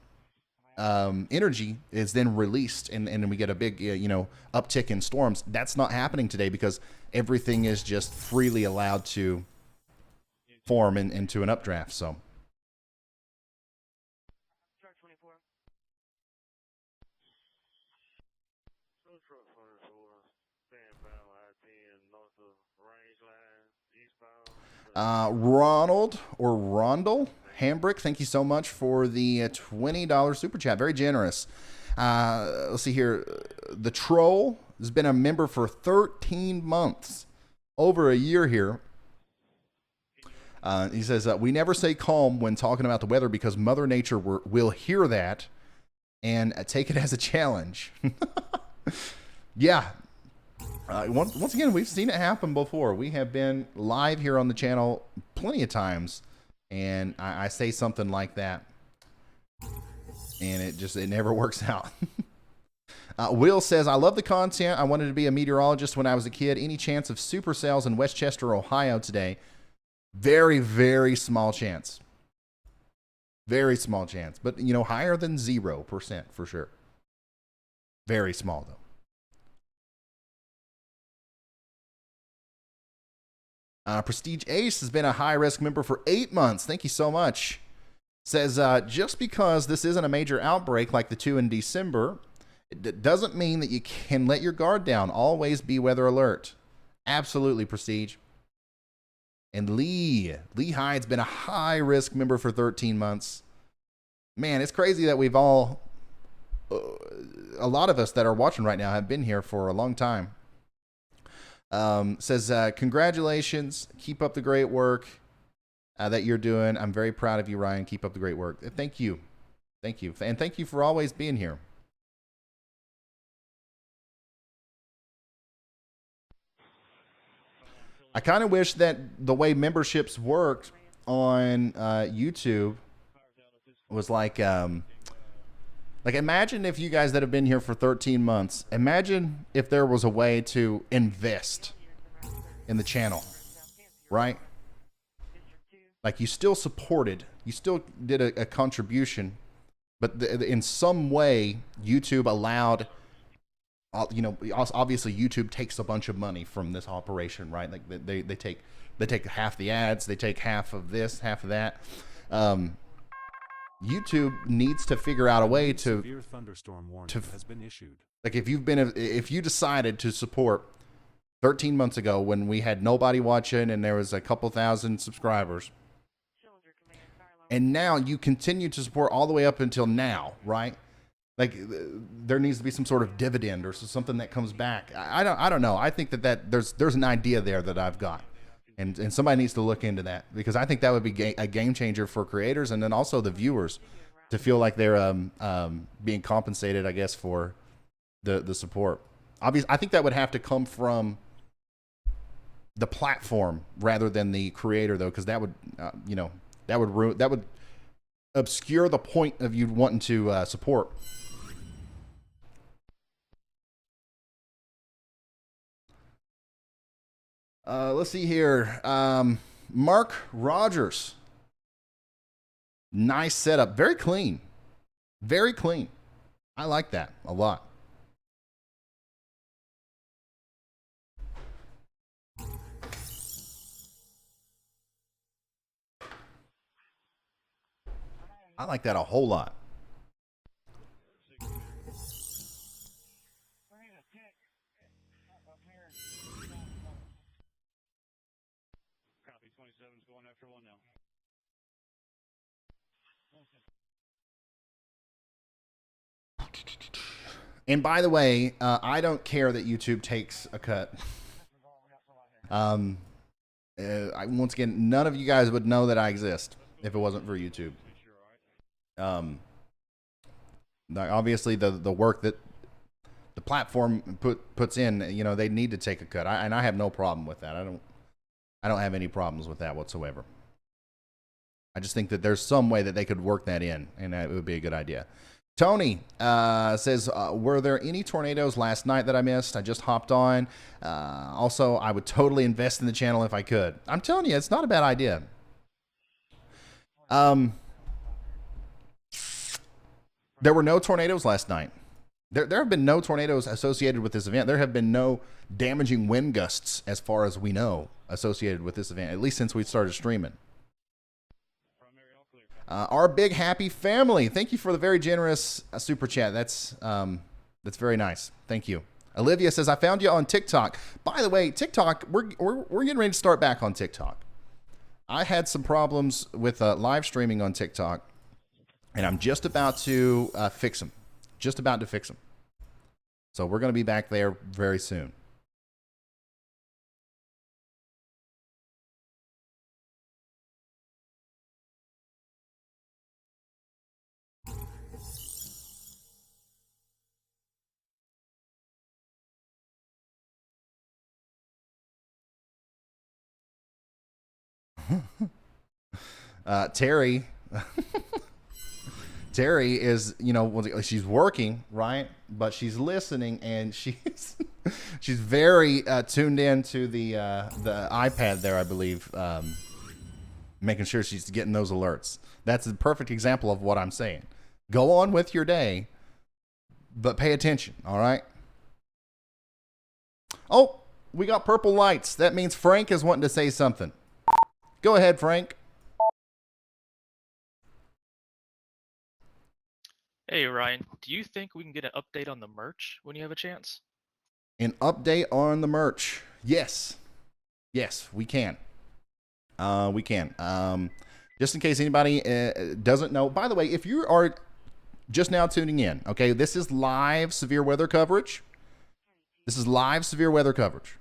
energy is then released, and we get a big uptick in storms. That's not happening today because everything is just freely allowed to form into an updraft. So. Ronald or Rondell Hambrick, thank you so much for the $20 super chat. Very generous. Let's see here. The Troll has been a member for 13 months, over a year here. He says, we never say calm when talking about the weather because Mother Nature will hear that and take it as a challenge. Yeah. Once again, we've seen it happen before. We have been live here on the channel plenty of times, and I say something like that, and it never works out. Will says, I love the content. I wanted to be a meteorologist when I was a kid. Any chance of supercells in Westchester, Ohio today? Very, very small chance. Very small chance, but higher than 0% for sure. Very small though. Prestige Ace has been a high-risk member for 8 months. Thank you so much. Says, just because this isn't a major outbreak like the 2 in December, it doesn't mean that you can let your guard down. Always be weather alert. Absolutely, Prestige. And Lee Hyde's been a high-risk member for 13 months. Man, it's crazy that we've all, a lot of us that are watching right now have been here for a long time. Says, congratulations. Keep up the great work that you're doing. I'm very proud of you, Ryan. Keep up the great work. Thank you. Thank you. And thank you for always being here. I kind of wish that the way memberships worked on YouTube was like imagine if you guys that have been here for 13 months, imagine if there was a way to invest in the channel, right? Like you still supported, you still did a contribution, but in some way YouTube allowed, you know, obviously YouTube takes a bunch of money from this operation, right? Like they take half the ads, they take half of this, half of that. YouTube needs to figure out a way to severe thunderstorm warning has been issued. Like if you decided to support 13 months ago when we had nobody watching and there was a couple thousand subscribers, and now you continue to support all the way up until now, right? Like there needs to be some sort of dividend or something that comes back. I don't know. I think that there's an idea there that I've got. And somebody needs to look into that, because I think that would be a game changer for creators and then also the viewers to feel like they're being compensated, I guess, for the support. Obviously, I think that would have to come from the platform rather than the creator, though, because that would that would obscure the point of you wanting to support. Let's see here. Mark Rogers. Nice setup. Very clean. Very clean. I like that a lot. I like that a whole lot. Copy 27's going after one now. And by the way, I don't care that YouTube takes a cut. Once again, none of you guys would know that I exist if it wasn't for YouTube. Obviously, the work that the platform puts in, you know, they need to take a cut, and I have no problem with that. I don't have any problems with that whatsoever. I just think that there's some way that they could work that in, and that would be a good idea. Tony says, were there any tornadoes last night that I missed? I just hopped on. Also, I would totally invest in the channel if I could. I'm telling you, it's not a bad idea. There were no tornadoes last night. There have been no tornadoes associated with this event. There have been no damaging wind gusts, as far as we know, associated with this event, at least since we started streaming. Our big happy family. Thank you for the very generous super chat. That's very nice. Thank you. Olivia says, I found you on TikTok. By the way, TikTok, we're getting ready to start back on TikTok. I had some problems with live streaming on TikTok, and I'm just about to fix them. Just about to fix them. So we're going to be back there very soon. Terry is, you know, she's working, right? But she's listening, and she's very tuned in to the iPad there, I believe, making sure she's getting those alerts. That's a perfect example of what I'm saying. Go on with your day, but pay attention, all right? Oh, we got purple lights. That means Frank is wanting to say something. Go ahead, Frank. Hey, Ryan, do you think we can get an update on the merch when you have a chance? An update on the merch. Yes. Yes, we can. We can. Just in case anybody doesn't know. By the way, if you are just now tuning in, okay, this is live severe weather coverage. This is live severe weather coverage.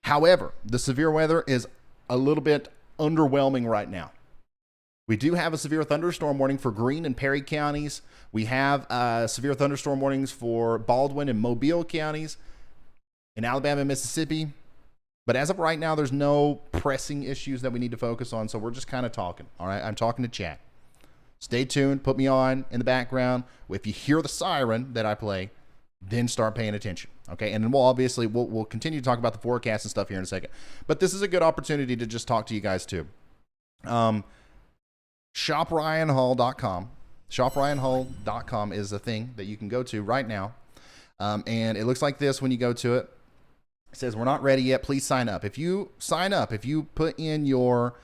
However, the severe weather is a little bit underwhelming right now. We do have a severe thunderstorm warning for Greene and Perry counties. We have severe thunderstorm warnings for Baldwin and Mobile counties. In Alabama and Mississippi, But as of right now, there's no pressing issues that we need to focus on. So we're just kind of talking. All right. I'm talking to chat. Stay tuned. Put me on in the background. If you hear the siren that I play, then start paying attention. Okay. And then we'll continue to talk about the forecast and stuff here in a second. But this is a good opportunity to just talk to you guys too. ShopRyanHull.com. ShopRyanHull.com is a thing that you can go to right now. And it looks like this when you go to it. It says, we're not ready yet. Please sign up. If you sign up, if you put in your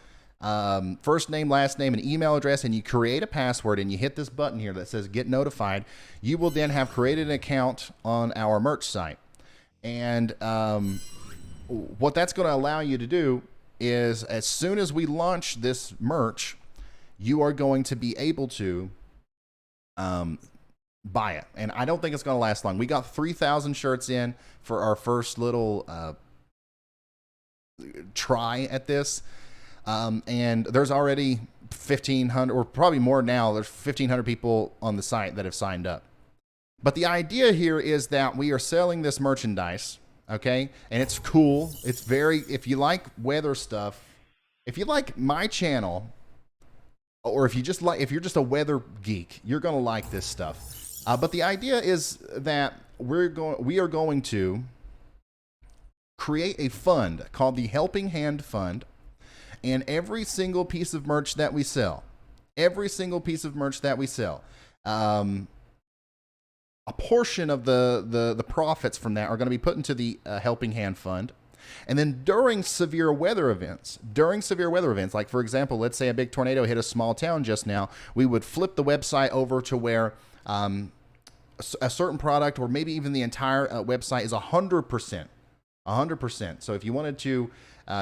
first name, last name, and email address, and you create a password, and you hit this button here that says get notified, you will then have created an account on our merch site. And what that's going to allow you to do is, as soon as we launch this merch, you are going to be able to buy it. And I don't think it's going to last long. We got 3,000 shirts in for our first little try at this. And there's already 1,500, or probably more now. There's 1,500 people on the site that have signed up. But the idea here is that we are selling this merchandise, okay? And it's cool. It's very, if you like weather stuff, if you like my channel, or if you're just a weather geek, you're going to like this stuff. But the idea is that we are going to create a fund called the Helping Hand Fund, and every single piece of merch that we sell, a portion of the profits from that are going to be put into the Helping Hand Fund. And then during severe weather events, like for example, let's say a big tornado hit a small town just now, we would flip the website over to where a certain product, or maybe even the entire website, is 100%. 100%. So if you wanted to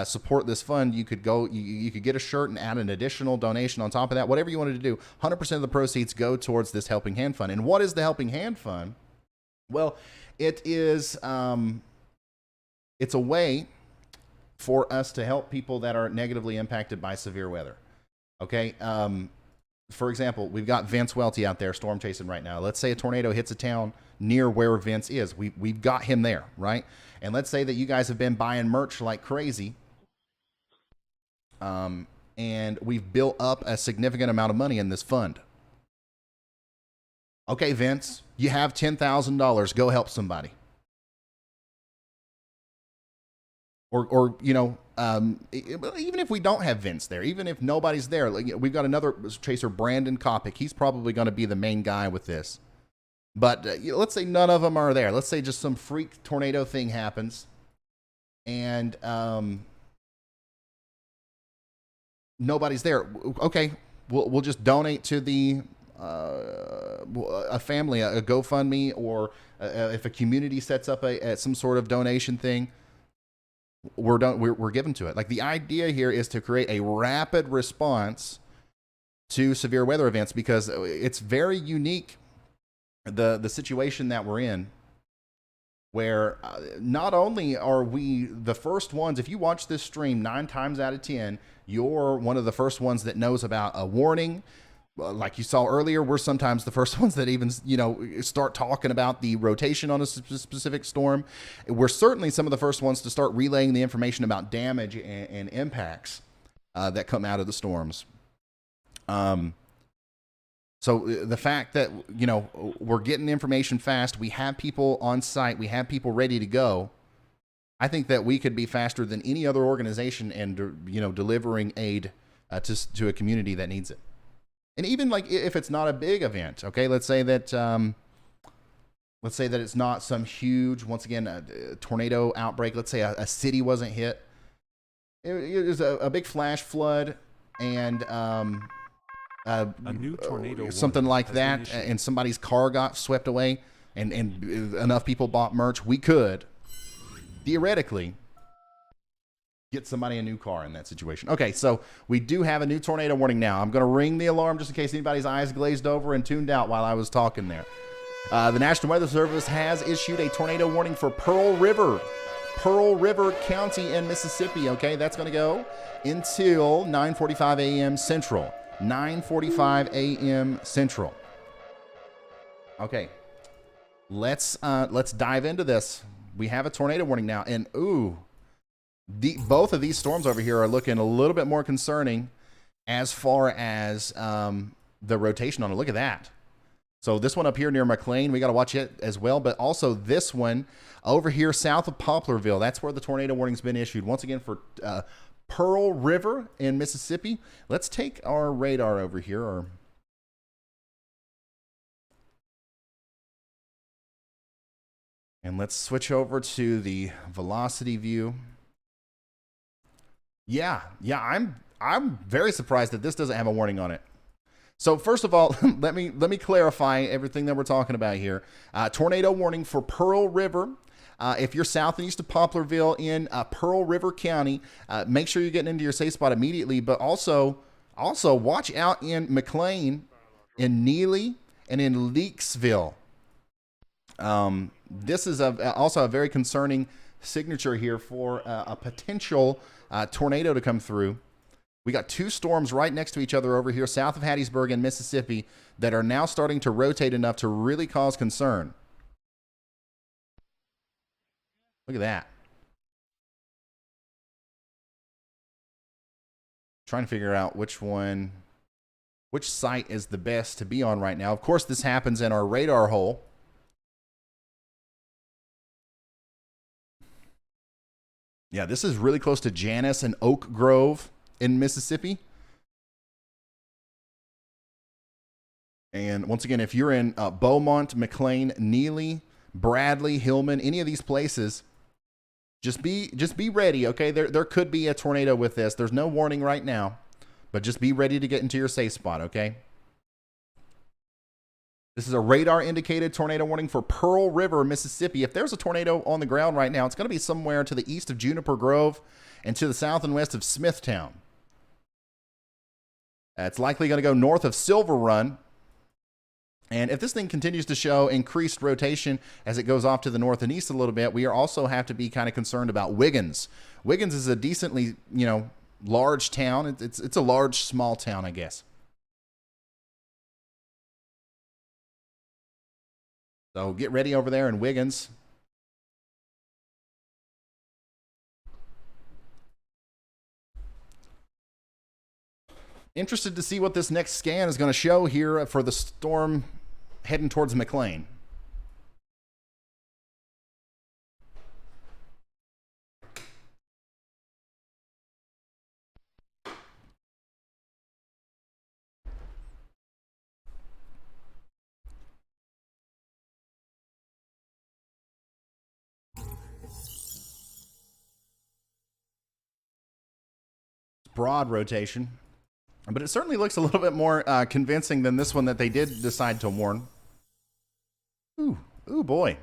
support this fund, you could go, you could get a shirt and add an additional donation on top of that. Whatever you wanted to do, 100% of the proceeds go towards this Helping Hand Fund. And what is the Helping Hand Fund? Well, it is it's a way for us to help people that are negatively impacted by severe weather. Okay. For example, we've got Vince Welty out there storm chasing right now. Let's say a tornado hits a town near where Vince is. We've got him there, right? And let's say that you guys have been buying merch like crazy. And we've built up a significant amount of money in this fund. Okay, Vince, you have $10,000. Go help somebody. Or you know, even if we don't have Vince there, even if nobody's there, like, we've got another chaser, Brandon Kopic. He's probably going to be the main guy with this. But let's say none of them are there. Let's say just some freak tornado thing happens, and nobody's there. Okay, we'll just donate to the a family, a GoFundMe, or if a community sets up some sort of donation thing. We're given to it. Like, the idea here is to create a rapid response to severe weather events, because it's very unique, the situation that we're in, where not only are we the first ones, if you watch this stream 9 times out of 10, you're one of the first ones that knows about a warning. Like you saw earlier, we're sometimes the first ones that even, start talking about the rotation on a specific storm. We're certainly some of the first ones to start relaying the information about damage and impacts that come out of the storms. So the fact that, we're getting information fast, we have people on site, we have people ready to go. I think that we could be faster than any other organization and, delivering aid to a community that needs it. And even like if it's not a big event, okay, let's say that it's not some huge, once again, a tornado outbreak. Let's say a city wasn't hit. It was a big flash flood and a new tornado something like that, and somebody's car got swept away, and enough people bought merch. We could theoretically get somebody a new car in that situation. Okay, so we do have a new tornado warning now. I'm going to ring the alarm just in case anybody's eyes glazed over and tuned out while I was talking there. The National Weather Service has issued a tornado warning for Pearl River County in Mississippi. Okay, that's going to go until 9:45 a.m. Central. 9:45 a.m. Central. Okay, let's dive into this. We have a tornado warning now, and ooh, both of these storms over here are looking a little bit more concerning as far as the rotation on it. Look at that. So this one up here near McLean, we got to watch it as well. But also this one over here south of Poplarville, that's where the tornado warning's been issued. Once again for Pearl River in Mississippi. Let's take our radar over here. And let's switch over to the velocity view. Yeah, I'm very surprised that this doesn't have a warning on it. So first of all, let me clarify everything that we're talking about here. Tornado warning for Pearl River. If you're south and east of Poplarville in Pearl River County, make sure you're getting into your safe spot immediately. But also watch out in McLean, in Neely, and in Leakesville. This is also a very concerning signature here for a potential tornado to come through. We got two storms right next to each other over here south of Hattiesburg in Mississippi that are now starting to rotate enough to really cause concern. Look at that. Trying to figure out which site is the best to be on right now. Of course, this happens in our radar hole. Yeah, this is really close to Janus and Oak Grove in Mississippi. And once again, if you're in Beaumont, McLean, Neely, Bradley, Hillman, any of these places, just be ready, okay? There could be a tornado with this. There's no warning right now, but just be ready to get into your safe spot, okay? This is a radar-indicated tornado warning for Pearl River, Mississippi. If there's a tornado on the ground right now, it's going to be somewhere to the east of Juniper Grove and to the south and west of Smithtown. It's likely going to go north of Silver Run. And if this thing continues to show increased rotation as it goes off to the north and east a little bit, we also have to be kind of concerned about Wiggins. Wiggins is a decently, large town. It's a large, small town, I guess. So get ready over there in Wiggins. Interested to see what this next scan is going to show here for the storm heading towards McLean. Broad rotation. But it certainly looks a little bit more convincing than this one that they did decide to warn. Ooh boy.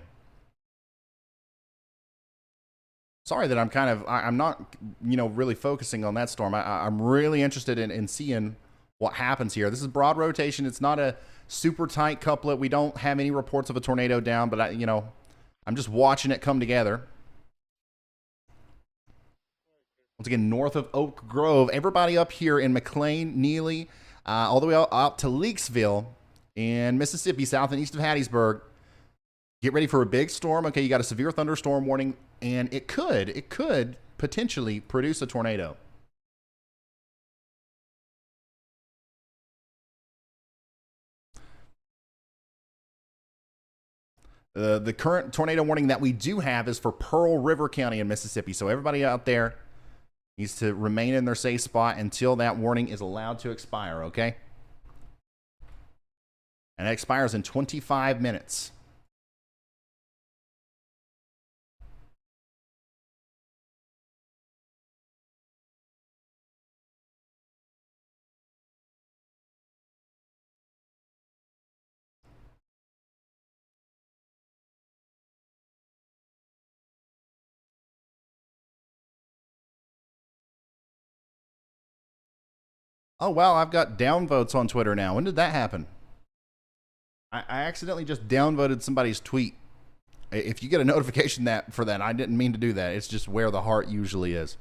Sorry that I'm not, really focusing on that storm. I'm really interested in seeing what happens here. This is broad rotation. It's not a super tight couplet. We don't have any reports of a tornado down, but I'm just watching it come together. Once again, north of Oak Grove. Everybody up here in McLean, Neely, all the way out to Leakesville in Mississippi, south and east of Hattiesburg. Get ready for a big storm. Okay, you got a severe thunderstorm warning, and it could potentially produce a tornado. The current tornado warning that we do have is for Pearl River County in Mississippi. So everybody out there needs to remain in their safe spot until that warning is allowed to expire, okay? And it expires in 25 minutes. Oh, wow, I've got downvotes on Twitter now. When did that happen? I accidentally just downvoted somebody's tweet. If you get a notification for that, I didn't mean to do that. It's just where the heart usually is.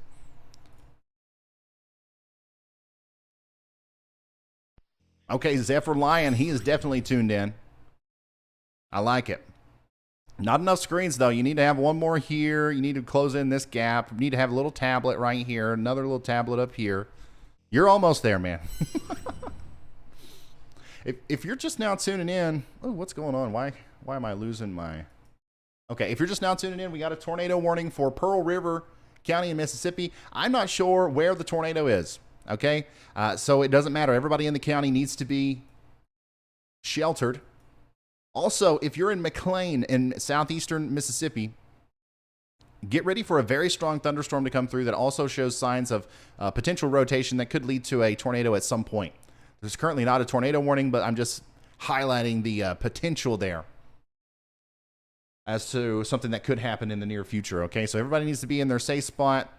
Okay, Zephyr Lion, he is definitely tuned in. I like it. Not enough screens, though. You need to have one more here. You need to close in this gap. You need to have a little tablet right here. Another little tablet up here. You're almost there, man. If you're just now tuning in, oh, what's going on? Why am I losing my... Okay, if you're just now tuning in, we got a tornado warning for Pearl River County in Mississippi. I'm not sure where the tornado is, okay? So it doesn't matter. Everybody in the county needs to be sheltered. Also, if you're in McLean in southeastern Mississippi, get ready for a very strong thunderstorm to come through that also shows signs of potential rotation that could lead to a tornado at some point. There's currently not a tornado warning, but I'm just highlighting the potential there as to something that could happen in the near future. Okay, so everybody needs to be in their safe spot,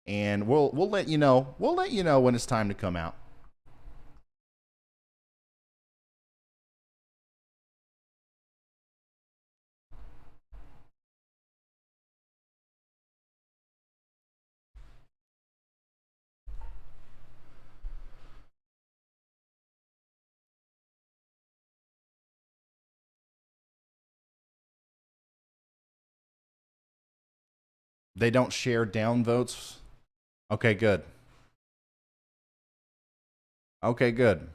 and we'll let you know. We'll let you know when it's time to come out. They don't share downvotes. Okay, good. Okay, good.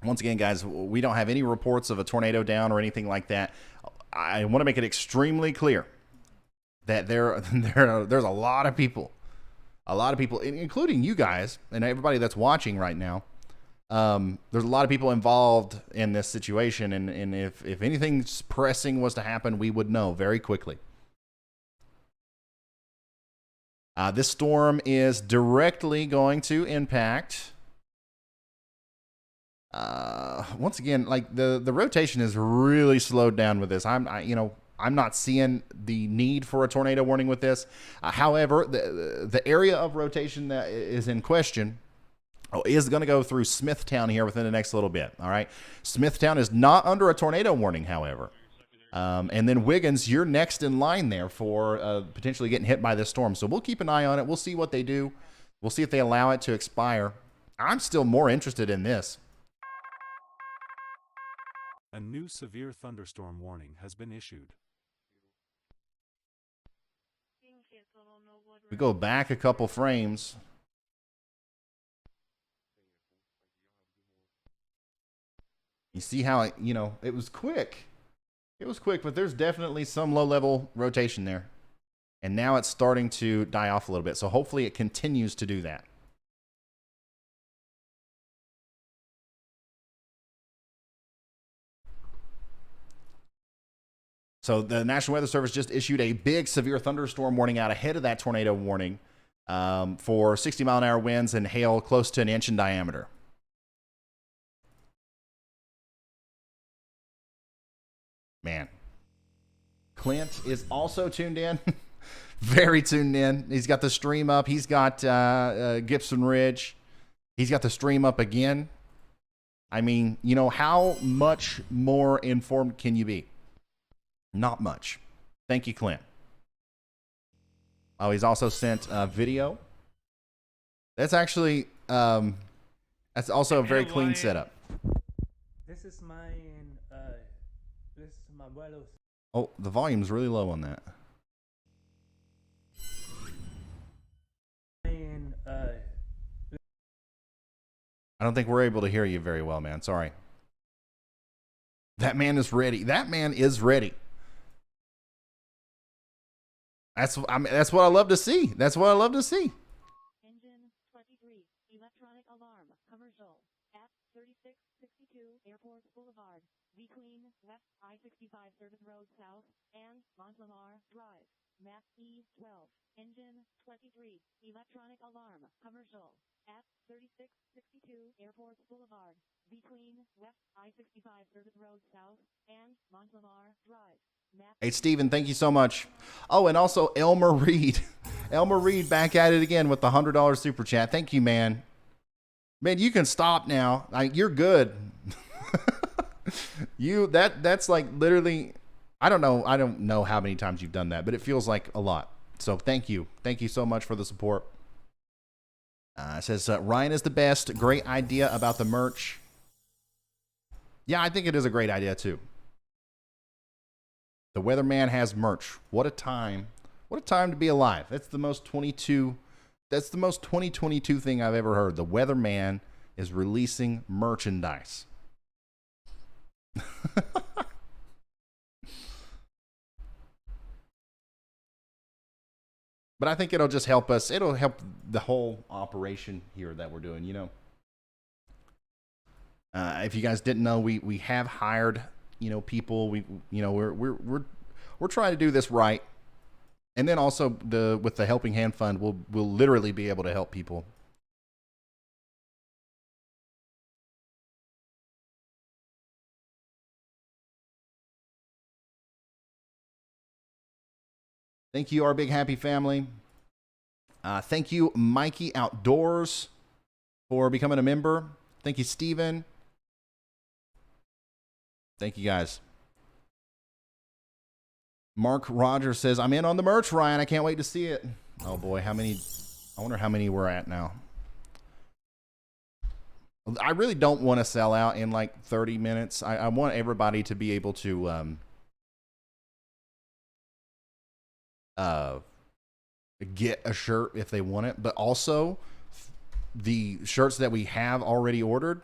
Once again, guys, we don't have any reports of a tornado down or anything like that. I want to make it extremely clear that there's a lot of people, including you guys and everybody that's watching right now. There's a lot of people involved in this situation, and if anything pressing was to happen, we would know very quickly. This storm is directly going to impact. Once again, like the rotation is really slowed down with this. I'm not seeing the need for a tornado warning with this. However, the area of rotation that is in question is going to go through Smithtown here within the next little bit. All right. Smithtown is not under a tornado warning, however. And then Wiggins, you're next in line there for potentially getting hit by this storm. So we'll keep an eye on it. We'll see what they do. We'll see if they allow it to expire. I'm still more interested in this. A new severe thunderstorm warning has been issued. We go back a couple frames. You see how it was quick. It was quick, but there's definitely some low-level rotation there. And now it's starting to die off a little bit. So hopefully it continues to do that. So the National Weather Service just issued a big severe thunderstorm warning out ahead of that tornado warning for 60-mile-an-hour winds and hail close to an inch in diameter. Man. Clint is also tuned in. Very tuned in. He's got the stream up. He's got Gibson Ridge. He's got the stream up again. I mean, how much more informed can you be? Not much. Thank you, Clint. Oh, he's also sent a video. That's actually, that's also a very clean setup. This is my abuelo's. Oh, the volume's really low on that. I don't think we're able to hear you very well, man. Sorry. That man is ready. That man is ready. That's what I love to see. That's what I love to see. Engine 23, electronic alarm, commercial, at 3662 Airport Boulevard, between West I-65 Service Road South and Montlamar Drive, map E12. Engine 23, electronic alarm, commercial, at 3662 Airport Boulevard, between West I-65 Service Road South and Montlamar Drive. Hey, Steven, thank you so much. Oh, and also Elmer Reed. Elmer Reed back at it again with the $100 super chat. Thank you, man. Man, you can stop now. You're good. That's like literally, I don't know how many times you've done that, but it feels like a lot. So thank you so much for the support. It says Ryan is the best. Great idea about the merch. Yeah, I think it is a great idea too. The Weatherman has merch. What a time! What a time to be alive. That's the most 2022 thing I've ever heard. The Weatherman is releasing merchandise. But I think it'll just help us. It'll help the whole operation here that we're doing, you know. If you guys didn't know, we have hired, you know, people. We're trying to do this right. And then also with the Helping Hand Fund, we'll literally be able to help people. Thank you, our big happy family. Thank you, Mikey Outdoors, for becoming a member. Thank you, Steven. Thank you, guys. Mark Rogers says, I'm in on the merch, Ryan. I can't wait to see it. Oh, boy. How many? I wonder how many we're at now. I really don't want to sell out in like 30 minutes. I want everybody to be able to get a shirt if they want it, but also the shirts that we have already ordered,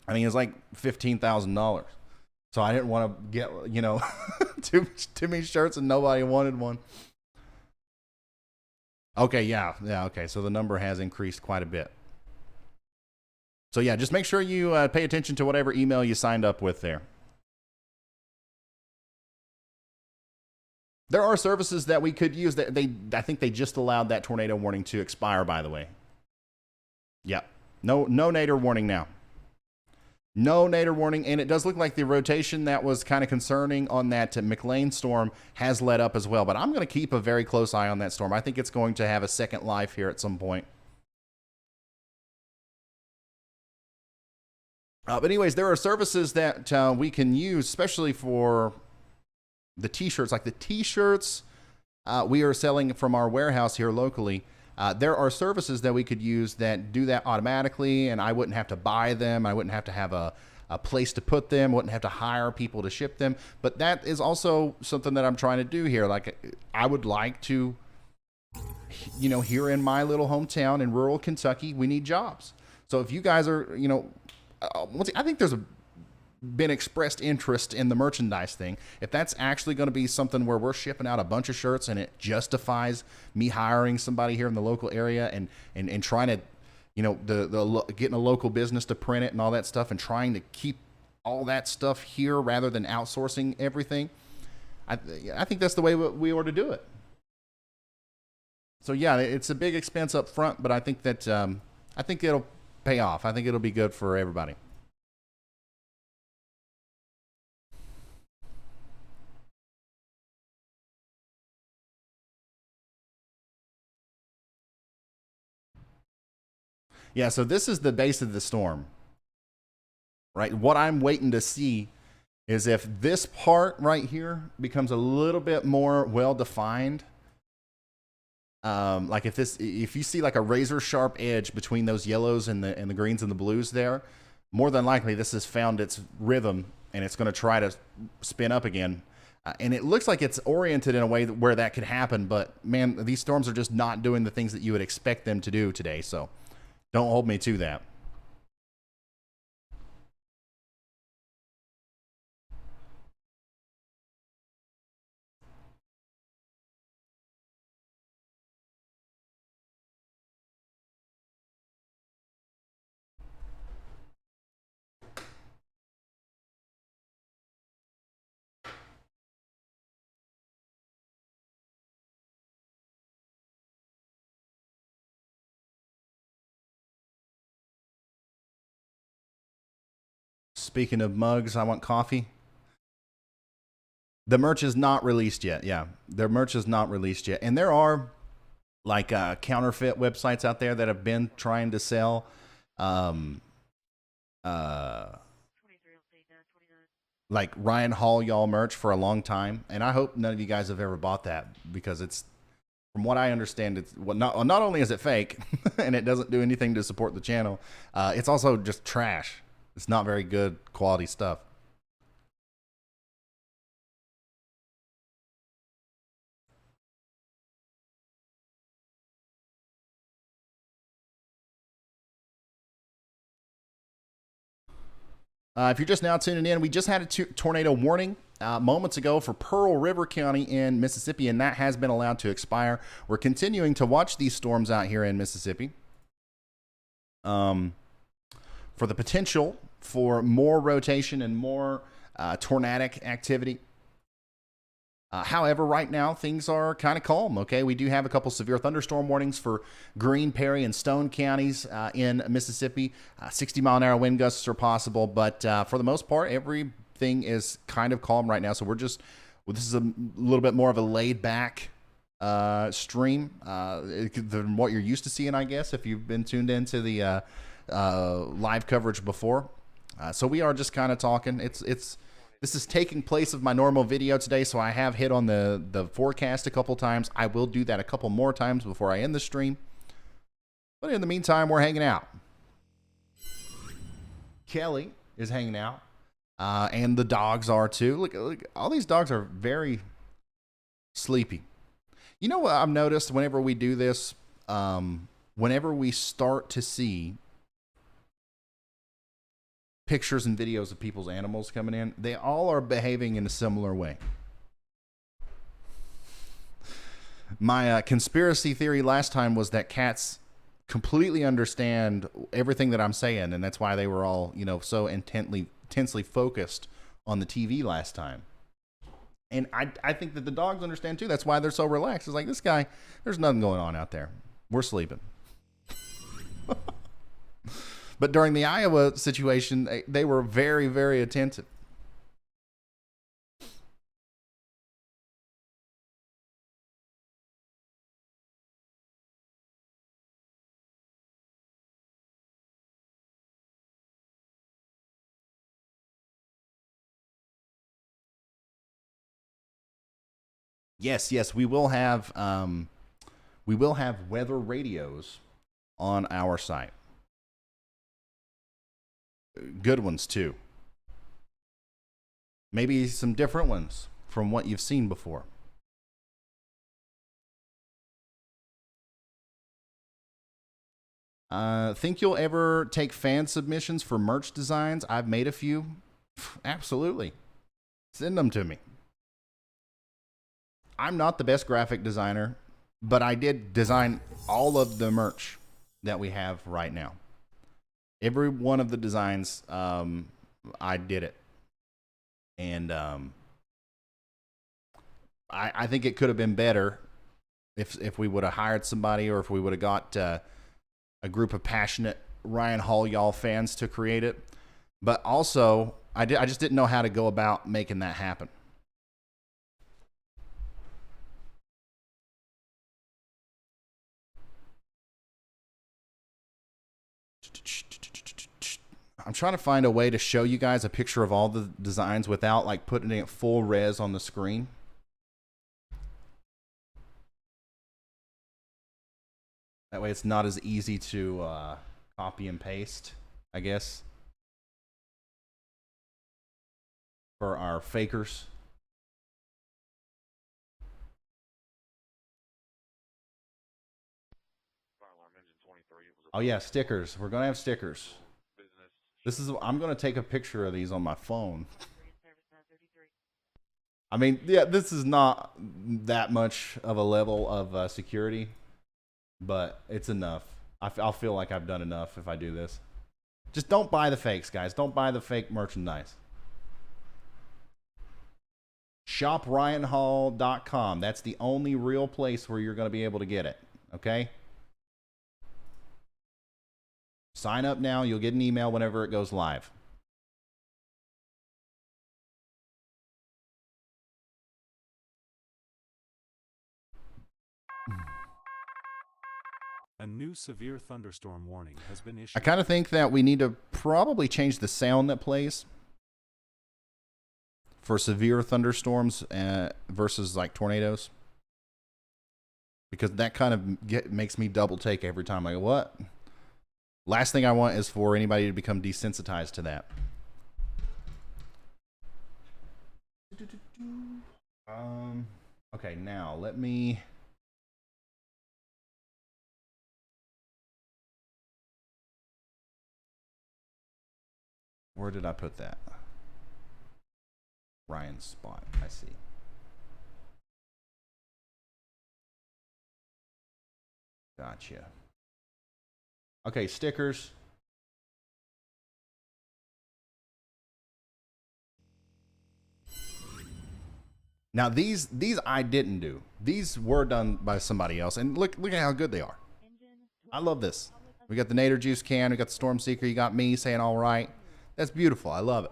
I mean, it's like $15,000. So I didn't want to get, you know, too many shirts and nobody wanted one. Okay, yeah, okay. So the number has increased quite a bit. So yeah, just make sure you pay attention to whatever email you signed up with there. There are services that we could use that I think they just allowed that tornado warning to expire, by the way. Yeah. No nadir warning now. No nadir warning, and it does look like the rotation that was kind of concerning on that McLean storm has let up as well, but I'm going to keep a very close eye on that storm. I think it's going to have a second life here at some point. But anyways, there are services that we can use, especially for the t-shirts. Like the t-shirts we are selling from our warehouse here locally. There are services that we could use that do that automatically, and I wouldn't have to buy them. I wouldn't have to have a place to put them, wouldn't have to hire people to ship them. But that is also something that I'm trying to do here. Like, I would like to, you know, here in my little hometown in rural Kentucky, we need jobs. So if you guys are, you know, I think there's been expressed interest in the merchandise thing. If that's actually going to be something where we're shipping out a bunch of shirts and it justifies me hiring somebody here in the local area and trying to, you know, the getting a local business to print it and all that stuff and trying to keep all that stuff here rather than outsourcing everything, I think that's the way we ought to do it. So yeah, it's a big expense up front, but I think that I think it'll pay off. I think it'll be good for everybody. Yeah, so this is the base of the storm, right? What I'm waiting to see is if this part right here becomes a little bit more well-defined. Like if you see like a razor sharp edge between those yellows and the greens and the blues there, more than likely this has found its rhythm and it's going to try to spin up again. And it looks like it's oriented in a way where that could happen, but man, these storms are just not doing the things that you would expect them to do today. So don't hold me to that. Speaking of mugs, I want coffee. The merch is not released yet. Yeah, their merch is not released yet. And there are like counterfeit websites out there that have been trying to sell like Ryan Hall y'all merch for a long time, and I hope none of you guys have ever bought that, because it's, from what I understand, it's not only is it fake and it doesn't do anything to support the channel, it's also just trash. It's not very good quality stuff. If you're just now tuning in, we just had a tornado warning moments ago for Pearl River County in Mississippi, and that has been allowed to expire. We're continuing to watch these storms out here in Mississippi for the potential for more rotation and more tornadic activity. However, right now, things are kind of calm, okay? We do have a couple severe thunderstorm warnings for Greene, Perry, and Stone counties in Mississippi. 60-mile-an-hour wind gusts are possible, but for the most part, everything is kind of calm right now. So this is a little bit more of a laid-back stream than what you're used to seeing, I guess, if you've been tuned into the live coverage before. So we are just kind of talking. This is taking place of my normal video today, so I have hit on the forecast a couple times. I will do that a couple more times before I end the stream. But in the meantime, we're hanging out. Kelly is hanging out, and the dogs are too. Look, all these dogs are very sleepy. You know what I've noticed whenever we do this, whenever we start to see pictures and videos of people's animals coming in, they all are behaving in a similar way. My conspiracy theory last time was that cats completely understand everything that I'm saying, and that's why they were all, so intensely focused on the TV last time. And I think that the dogs understand too. That's why they're so relaxed. It's like, this guy, there's nothing going on out there. We're sleeping. But during the Iowa situation, they were very, very attentive. Yes, we will have weather radios on our site. Good ones too. Maybe some different ones from what you've seen before. Think you'll ever take fan submissions for merch designs? I've made a few. Absolutely. Send them to me. I'm not the best graphic designer, but I did design all of the merch that we have right now. Every one of the designs, I did it. And I think it could have been better if we would have hired somebody, or if we would have got a group of passionate Ryan Hall y'all fans to create it. But also, I just didn't know how to go about making that happen. I'm trying to find a way to show you guys a picture of all the designs without like putting it full res on the screen. That way it's not as easy to copy and paste, I guess, for our fakers. Oh yeah, stickers. We're gonna have stickers. I'm gonna take a picture of these on my phone. I mean, yeah, this is not that much of a level of security, but it's enough. I'll feel like I've done enough if I do this. Just don't buy the fakes, guys. Don't buy the fake merchandise. ShopRyanHall.com. That's the only real place where you're going to be able to get it. Okay? Sign up now. You'll get an email whenever it goes live. A new severe thunderstorm warning has been issued. I kind of think that we need to probably change the sound that plays. for severe thunderstorms versus like tornadoes? Because that kind of makes me double take every time. Like, what? Last thing I want is for anybody to become desensitized to that. Okay, now let me... Where did I put that? Ryan's spot, I see. Gotcha. Okay, stickers. Now these I didn't do. These were done by somebody else, and look at how good they are. I love this. We got the Nader Juice can, we got the Storm Seeker, you got me saying all right. That's beautiful. I love it.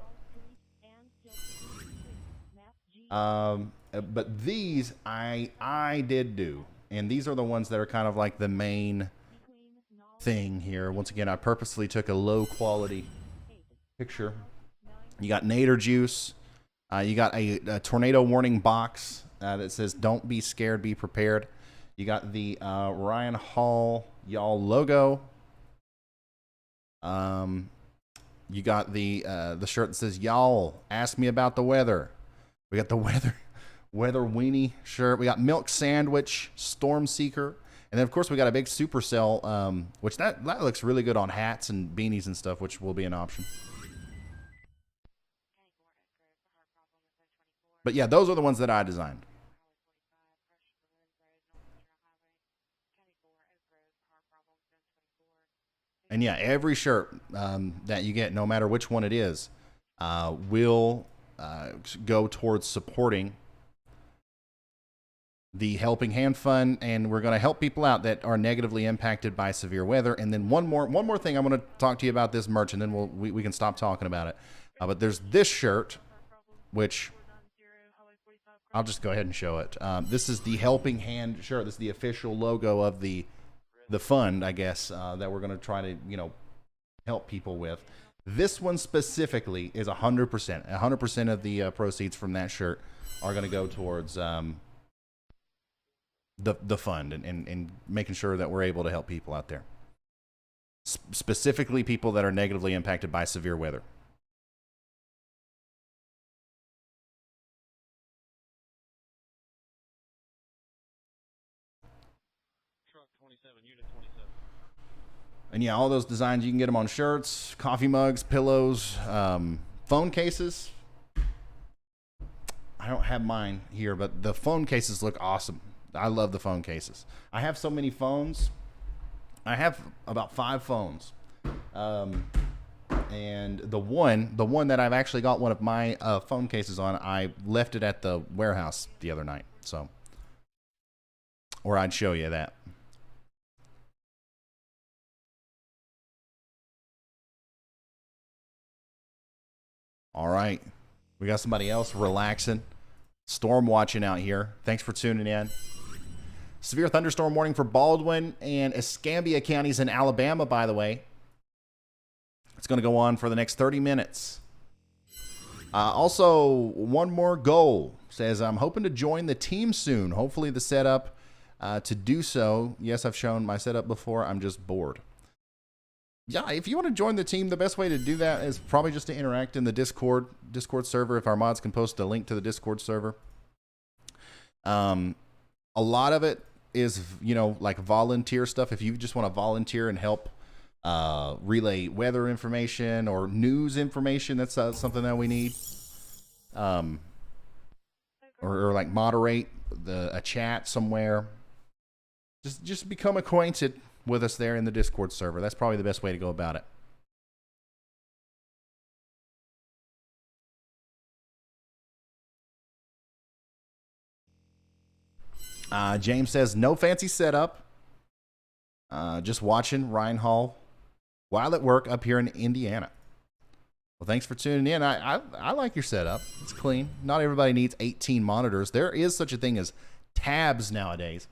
But these I did do, and these are the ones that are kind of like the main thing here. Once again, I purposely took a low quality picture. You got Nader Juice. You got a tornado warning box that says "Don't be scared, be prepared." You got the Ryan Hall y'all logo. You got the shirt that says "Y'all ask me about the weather." We got the weather weenie shirt. We got Milk Sandwich, Storm Seeker, and then of course we got a big Supercell, which that looks really good on hats and beanies and stuff, which will be an option. But yeah, those are the ones that I designed. And yeah, every shirt that you get, no matter which one it is, will go towards supporting the Helping Hand Fund, and we're going to help people out that are negatively impacted by severe weather. And then one more thing, I want to talk to you about this merch, and then we can stop talking about it. But there's this shirt, which I'll just go ahead and show it. This is the Helping Hand shirt. This is the official logo of the fund, I guess, that we're going to try to, help people with. This one specifically is 100%. 100% of the proceeds from that shirt are going to go towards the fund and making sure that we're able to help people out there. Specifically people that are negatively impacted by severe weather. And yeah, all those designs, you can get them on shirts, coffee mugs, pillows, phone cases. I don't have mine here, but the phone cases look awesome. I love the phone cases. I have so many phones. I have about 5 phones. And the one that I've actually got one of my phone cases on, I left it at the warehouse the other night. So, or I'd show you that. All right. We got somebody else relaxing. Storm watching out here. Thanks for tuning in. Severe thunderstorm warning for Baldwin and Escambia counties in Alabama, by the way. It's going to go on for the next 30 minutes. Also, one more goal. Says, I'm hoping to join the team soon. Hopefully the setup to do so. Yes, I've shown my setup before. I'm just bored. Yeah, if you want to join the team, the best way to do that is probably just to interact in the Discord server. If our mods can post a link to the Discord server. A lot of it is, like volunteer stuff. If you just want to volunteer and help relay weather information or news information, that's something that we need. Or like moderate a chat somewhere. Just become acquainted with us there in the Discord server. That's probably the best way to go about it. James says, no fancy setup. Just watching Ryan Hall while at work up here in Indiana. Well, thanks for tuning in. I like your setup. It's clean. Not everybody needs 18 monitors. There is such a thing as tabs nowadays.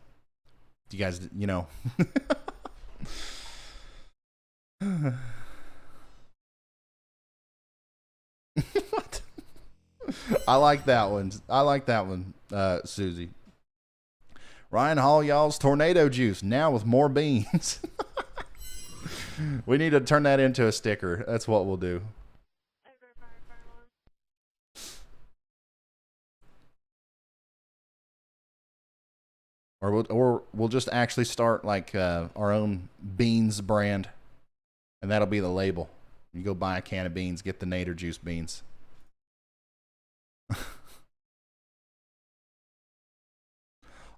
You guys, What? I like that one. I like that one, Susie. Ryan Hall, y'all's tornado juice now with more beans. We need to turn that into a sticker. That's what we'll do. Or we'll just actually start like our own beans brand, and that'll be the label. You go buy a can of beans, get the Nader juice beans.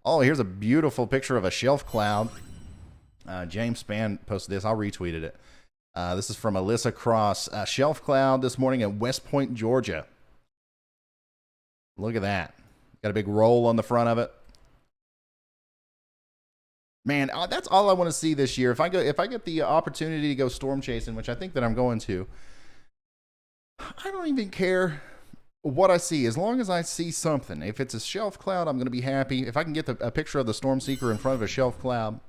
Oh, here's a beautiful picture of a shelf cloud. James Spann posted this. I'll retweeted it. This is from Alyssa Cross. Shelf cloud this morning at West Point, Georgia. Look at that. Got a big roll on the front of it. Man, that's all I want to see this year. If I get the opportunity to go storm chasing, which I think that I'm going to, I don't even care what I see, as long as I see something. If it's a shelf cloud, I'm going to be happy. If I can get a picture of the storm seeker in front of a shelf cloud,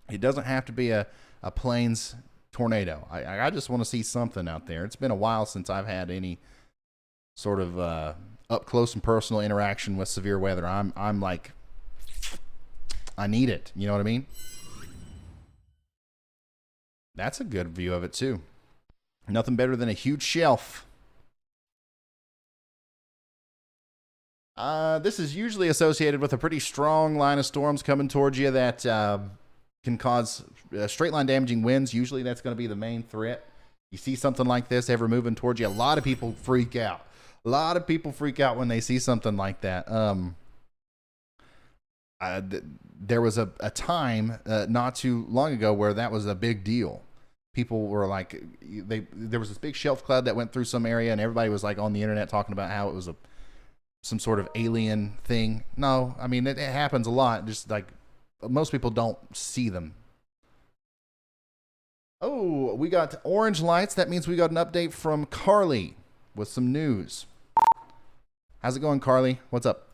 it doesn't have to be a plains tornado. I just want to see something out there. It's been a while since I've had any sort of up close and personal interaction with severe weather. I'm like, I need it. You know what I mean? That's a good view of it too. Nothing better than a huge shelf. This is usually associated with a pretty strong line of storms coming towards you that can cause straight line damaging winds. Usually that's going to be the main threat. You see something like this ever moving towards you, a lot of people freak out. A lot of people freak out when they see something like that. There was a time not too long ago where that was a big deal. People were like, there was this big shelf cloud that went through some area, and everybody was like on the internet talking about how it was some sort of alien thing. No, I mean, it happens a lot. Just like most people don't see them. Oh, we got orange lights. That means we got an update from Carly with some news. How's it going, Carly? What's up?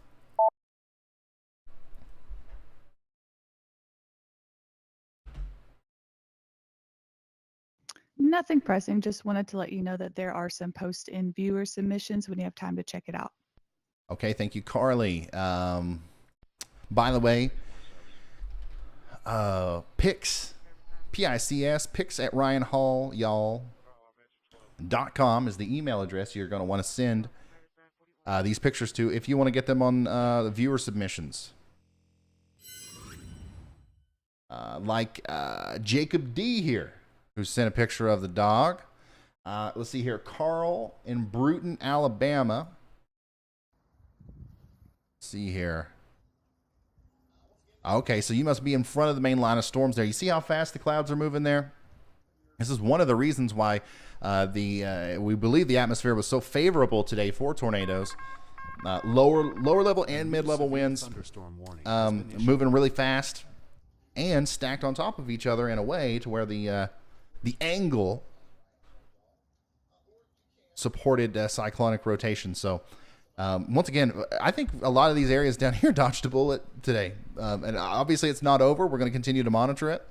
Nothing pressing. Just wanted to let you know that there are some post-in viewer submissions when you have time to check it out. Okay, thank you, Carly. By the way, pics, P-I-C-S, pics at ryanhallyall.com is the email address you're going to want to send these pictures to if you want to get them on the viewer submissions. Like Jacob D here, who sent a picture of the dog. Let's see here. Carl in Bruton, Alabama. Let's see here. Okay, so you must be in front of the main line of storms there. You see how fast the clouds are moving there? This is one of the reasons why we believe the atmosphere was so favorable today for tornadoes. Lower level and mid-level winds moving really fast and stacked on top of each other in a way to where the angle supported cyclonic rotation. So once again, I think a lot of these areas down here dodged a bullet today. And obviously it's not over. We're going to continue to monitor it.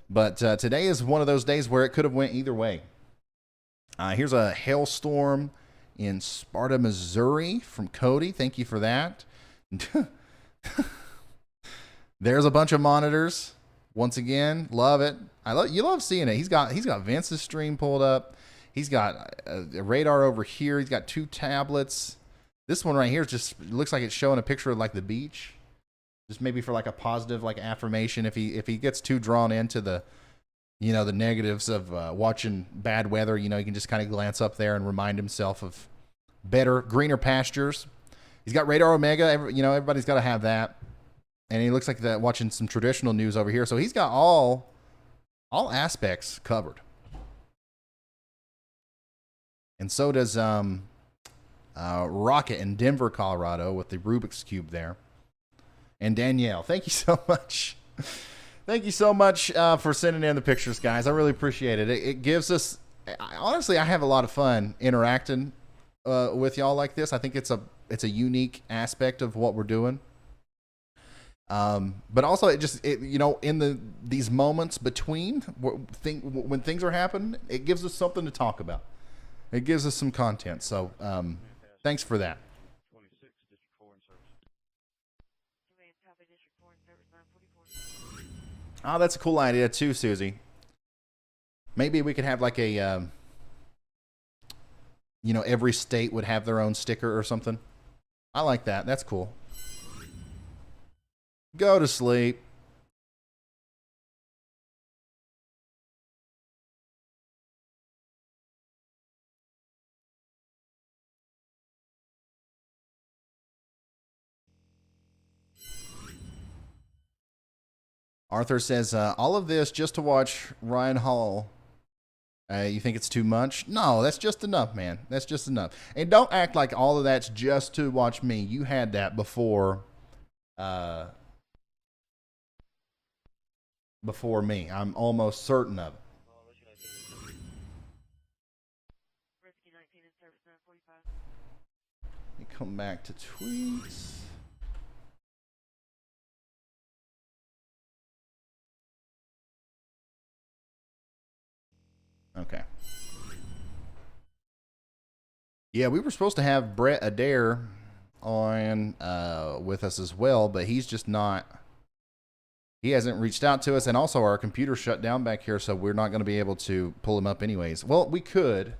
But today is one of those days where it could have went either way. Here's a hailstorm in Sparta, Missouri from Cody. Thank you for that. There's a bunch of monitors. Once again, love it. You love seeing it. He's got Vince's stream pulled up. He's got a radar over here. He's got 2 tablets. This one right here just looks like it's showing a picture of like the beach. Just maybe for like a positive like affirmation. If he gets too drawn into the the negatives of watching bad weather, he can just kind of glance up there and remind himself of better, greener pastures. He's got Radar Omega. Everybody's got to have that. And he looks like that watching some traditional news over here. So he's got all aspects covered. And so does Rocket in Denver, Colorado with the Rubik's Cube there. And Danielle, thank you so much. Thank you so much for sending in the pictures, guys. I really appreciate it. It gives us, honestly, I have a lot of fun interacting with y'all like this. I think it's a unique aspect of what we're doing. But also in these moments between when things are happening, it gives us something to talk about. It gives us some content. So Thanks for that. 26, District 4 in service. Copy District 4 in service 944. Oh, that's a cool idea too, Susie. Maybe we could have like a, you know, every state would have their own sticker or something. I like that. That's cool. Go to sleep. Arthur says, all of this just to watch Ryan Hall. You think it's too much? No, that's just enough, man. That's just enough. And don't act like all of that's just to watch me. You had that before me. I'm almost certain of it. Risky 19 in service 945. Let me come back to tweets. Okay. Yeah, we were supposed to have Brett Adair on with us as well, but he's just not. He hasn't reached out to us, and also our computer shut down back here, so we're not going to be able to pull him up anyways. Well, we could,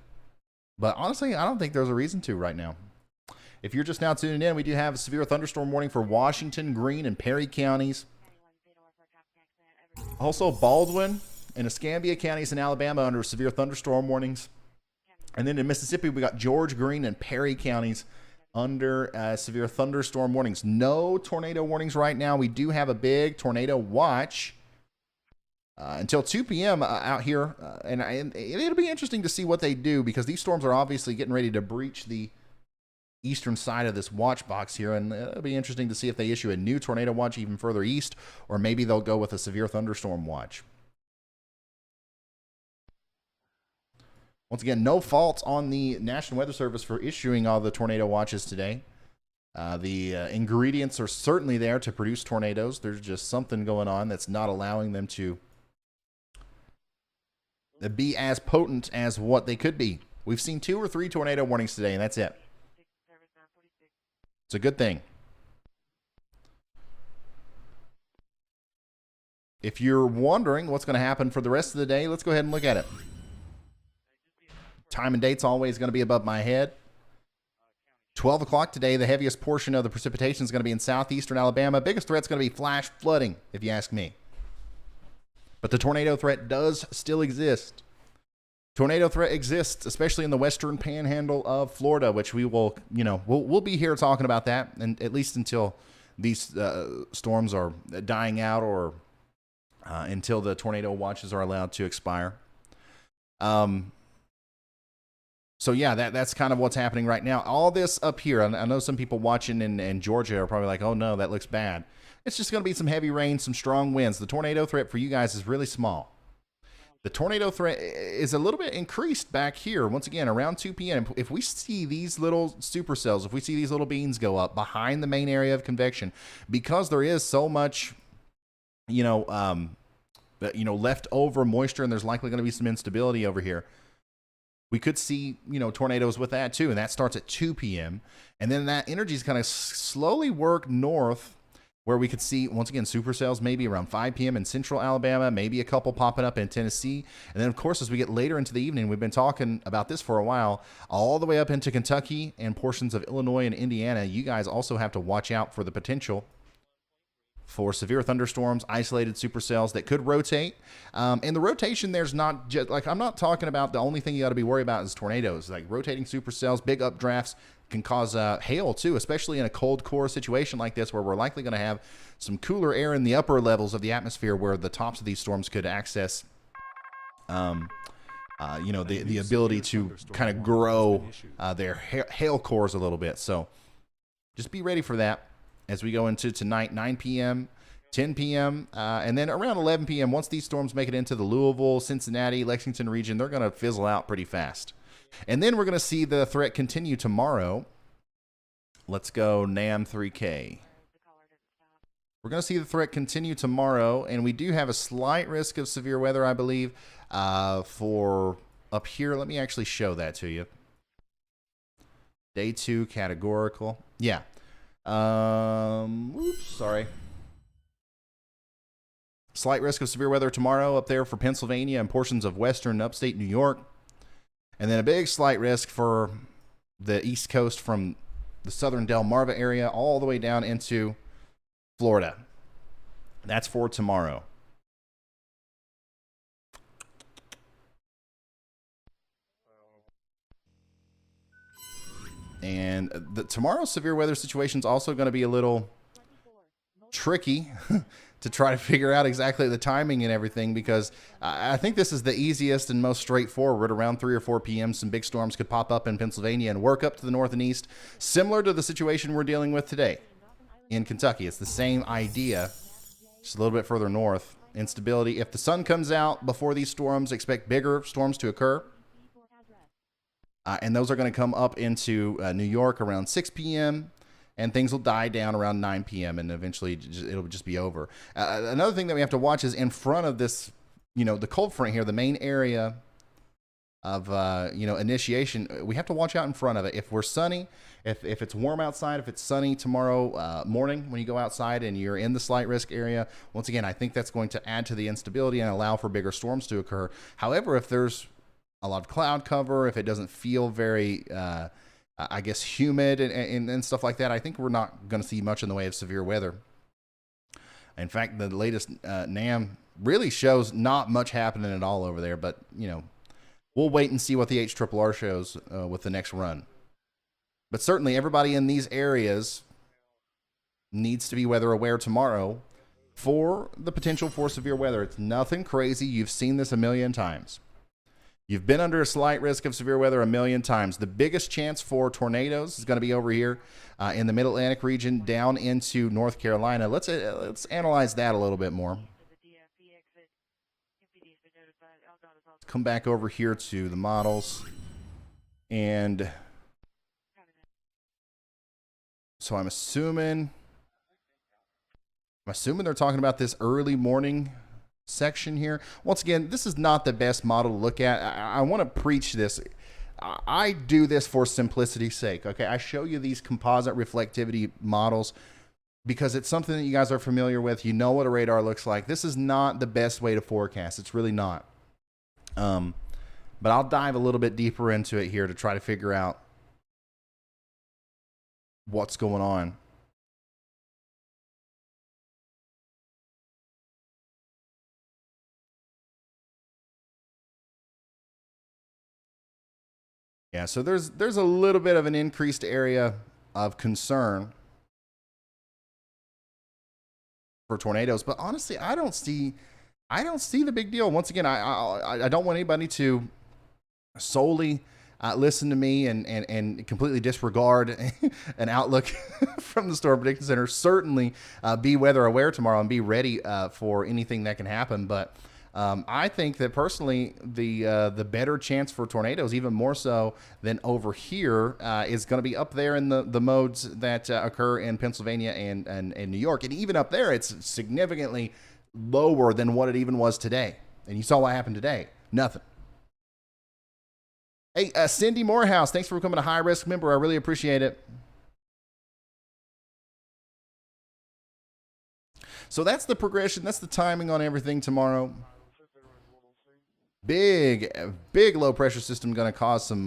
but honestly, I don't think there's a reason to right now. If you're just now tuning in, we do have a severe thunderstorm warning for Washington, Greene, and Perry counties. Also, Baldwin and Escambia counties in Alabama under severe thunderstorm warnings. And then in Mississippi, we got George, Greene, and Perry counties under severe thunderstorm warnings. No tornado warnings right now. We do have a big tornado watch until 2 p.m. Out here. And it'll be interesting to see what they do, because these storms are obviously getting ready to breach the eastern side of this watch box here. And it'll be interesting to see if they issue a new tornado watch even further east, or maybe they'll go with a severe thunderstorm watch. Once again, no fault on the National Weather Service for issuing all the tornado watches today. The ingredients are certainly there to produce tornadoes. There's just something going on that's not allowing them to be as potent as what they could be. We've seen 2 or 3 tornado warnings today, and that's it. It's a good thing. If you're wondering what's going to happen for the rest of the day, let's go ahead and look at it. Time and date's always going to be above my head. 12 o'clock today, the heaviest portion of the precipitation is going to be in southeastern Alabama. Biggest threat's going to be flash flooding, if you ask me. But the tornado threat does still exist. Tornado threat exists, especially in the western panhandle of Florida, which we will, we'll be here talking about that, and at least until these storms are dying out, or until the tornado watches are allowed to expire. So yeah, that's kind of what's happening right now. All this up here, I know some people watching in Georgia are probably like, oh no, that looks bad. It's just going to be some heavy rain, some strong winds. The tornado threat for you guys is really small. The tornado threat is a little bit increased back here. Once again, around 2 p.m. If we see these little supercells, if we see these little beans go up behind the main area of convection, because there is so much, leftover moisture, and there's likely going to be some instability over here, we could see, tornadoes with that too. And that starts at 2 p.m. And then that energy is kind of slowly work north, where we could see, once again, supercells maybe around 5 p.m. in central Alabama, maybe a couple popping up in Tennessee. And then, of course, as we get later into the evening, we've been talking about this for a while, all the way up into Kentucky and portions of Illinois and Indiana. You guys also have to watch out for the potential for severe thunderstorms, isolated supercells that could rotate. And the rotation, there's not just, I'm not talking about the only thing you got to be worried about is tornadoes. Like rotating supercells, big updrafts can cause hail too, especially in a cold core situation like this, where we're likely going to have some cooler air in the upper levels of the atmosphere, where the tops of these storms could access, the ability to kind of grow their hail cores a little bit. So just be ready for that as we go into tonight, 9 p.m., 10 p.m., and then around 11 p.m., once these storms make it into the Louisville, Cincinnati, Lexington region, they're going to fizzle out pretty fast. And then we're going to see the threat continue tomorrow. Let's go NAM 3K. We're going to see the threat continue tomorrow, and we do have a slight risk of severe weather, I believe, for up here. Let me actually show that to you. Day 2 categorical. Yeah. Oops, sorry. Slight risk of severe weather tomorrow up there for Pennsylvania and portions of western and upstate New York. And then a big slight risk for the East Coast from the southern Delmarva area all the way down into Florida. That's for tomorrow. And tomorrow's severe weather situation is also going to be a little tricky to try to figure out exactly the timing and everything, because I think this is the easiest and most straightforward. Around 3 or 4 p.m., some big storms could pop up in Pennsylvania and work up to the north and east, similar to the situation we're dealing with today in Kentucky. It's the same idea, just a little bit further north. Instability. If the sun comes out before these storms, expect bigger storms to occur. And those are going to come up into New York around 6 p.m., and things will die down around 9 p.m., and eventually it'll just be over. Another thing that we have to watch is in front of this, the cold front here, the main area of, initiation, we have to watch out in front of it. If we're sunny, if it's warm outside, if it's sunny tomorrow morning when you go outside and you're in the slight risk area, once again, I think that's going to add to the instability and allow for bigger storms to occur. However, if there's a lot of cloud cover, if it doesn't feel very, humid and stuff like that, I think we're not going to see much in the way of severe weather. In fact, the latest NAM really shows not much happening at all over there, but, we'll wait and see what the HRRR shows with the next run. But certainly everybody in these areas needs to be weather aware tomorrow for the potential for severe weather. It's nothing crazy. You've seen this a million times. You've been under a slight risk of severe weather a million times. The biggest chance for tornadoes is going to be over here in the Mid Atlantic region down into North Carolina. Let's analyze that a little bit more. Come back over here to the models. And so I'm assuming they're talking about this early morning section here. Once again, this is not the best model to look at. I want to preach this. I do this for simplicity's sake. Okay, I show you these composite reflectivity models because it's something that you guys are familiar with. You know what a radar looks like. This is not the best way to forecast. It's really not. But I'll dive a little bit deeper into it here to try to figure out what's going on. Yeah, so there's a little bit of an increased area of concern for tornadoes, but honestly, I don't see the big deal. Once again, I don't want anybody to solely listen to me and completely disregard an outlook from the Storm Prediction Center. Certainly be weather aware tomorrow and be ready for anything that can happen, but I think that personally, the better chance for tornadoes, even more so than over here, is going to be up there in the modes that occur in Pennsylvania and New York. And even up there, it's significantly lower than what it even was today. And you saw what happened today. Nothing. Hey, Cindy Morehouse, thanks for becoming a high-risk member. I really appreciate it. So that's the progression. That's the timing on everything tomorrow. Big low pressure system going to cause some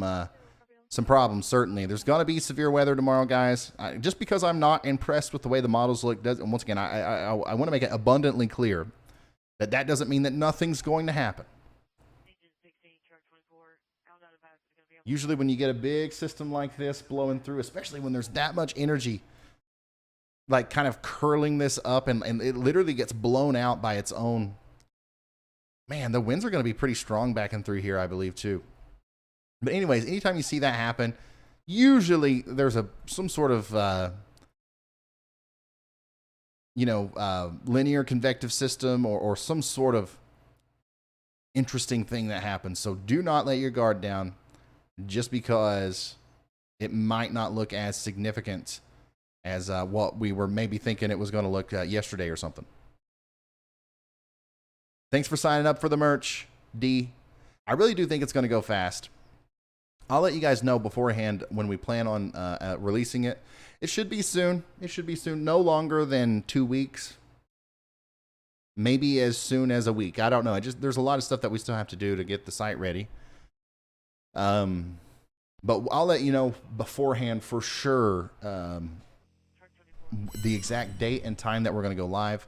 problems. Certainly, there's going to be severe weather tomorrow, guys. Just because I'm not impressed with the way the models look, and once again, I want to make it abundantly clear that doesn't mean that nothing's going to happen. Usually, when you get a big system like this blowing through, especially when there's that much energy, like kind of curling this up, and it literally gets blown out by its own. Man, the winds are going to be pretty strong back and through here, I believe, too. But anyways, anytime you see that happen, usually there's some sort of, linear convective system or some sort of interesting thing that happens. So do not let your guard down just because it might not look as significant as what we were maybe thinking it was going to look yesterday or something. Thanks for signing up for the merch, D. I really do think it's going to go fast. I'll let you guys know beforehand when we plan on releasing it. It should be soon. It should be soon. No longer than 2 weeks. Maybe as soon as a week. I don't know. There's a lot of stuff that we still have to do to get the site ready. But I'll let you know beforehand for sure the exact date and time that we're going to go live.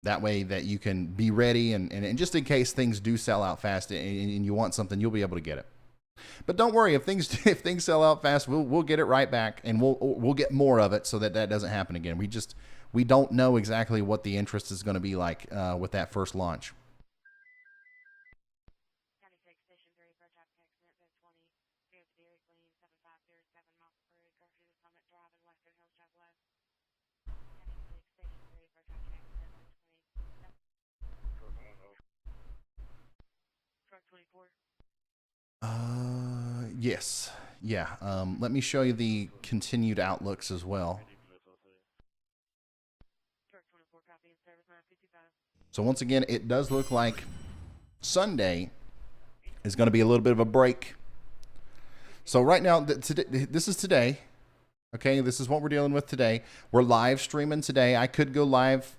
That way that you can be ready and just in case things do sell out fast and you want something, you'll be able to get it. But don't worry, if things sell out fast, we'll get it right back and we'll get more of it so that doesn't happen again. We don't know exactly what the interest is going to be like with that first launch. Yes. Yeah. Let me show you the continued outlooks as well. So once again, it does look like Sunday is going to be a little bit of a break. So right now, this is today. Okay, this is what we're dealing with today. We're live streaming today. I could go live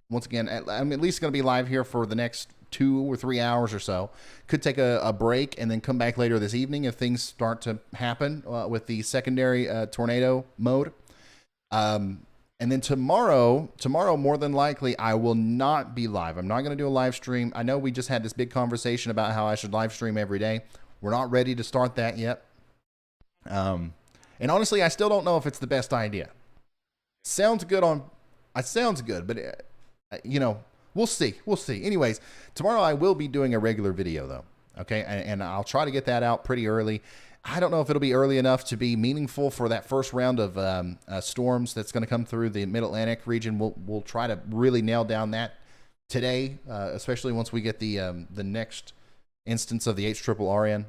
once again. I'm at least going to be live here for the next 2 or 3 hours or so. Could take a break and then come back later this evening if things start to happen with the secondary tornado mode. And then tomorrow more than likely I will not be live. I'm not going to do a live stream. I know we just had this big conversation about how I should live stream every day. We're not ready to start that yet. And honestly, I still don't know if it's the best idea. Sounds good, but you know, we'll see. We'll see. Anyways, tomorrow I will be doing a regular video though. Okay. And I'll try to get that out pretty early. I don't know if it'll be early enough to be meaningful for that first round of storms that's going to come through the Mid-Atlantic region. We'll try to really nail down that today, especially once we get the next instance of the HRRN.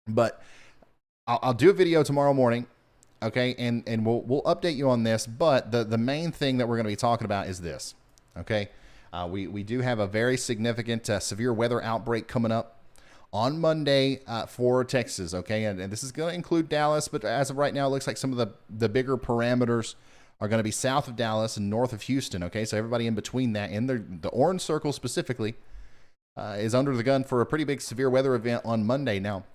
But I'll do a video tomorrow morning. Okay. And we'll update you on this. But the main thing that we're going to be talking about is this. Okay. We do have a very significant severe weather outbreak coming up on Monday for Texas, okay? And this is going to include Dallas, but as of right now, it looks like some of the bigger parameters are going to be south of Dallas and north of Houston, okay? So everybody in between that, in the orange circle specifically, is under the gun for a pretty big severe weather event on Monday. Now,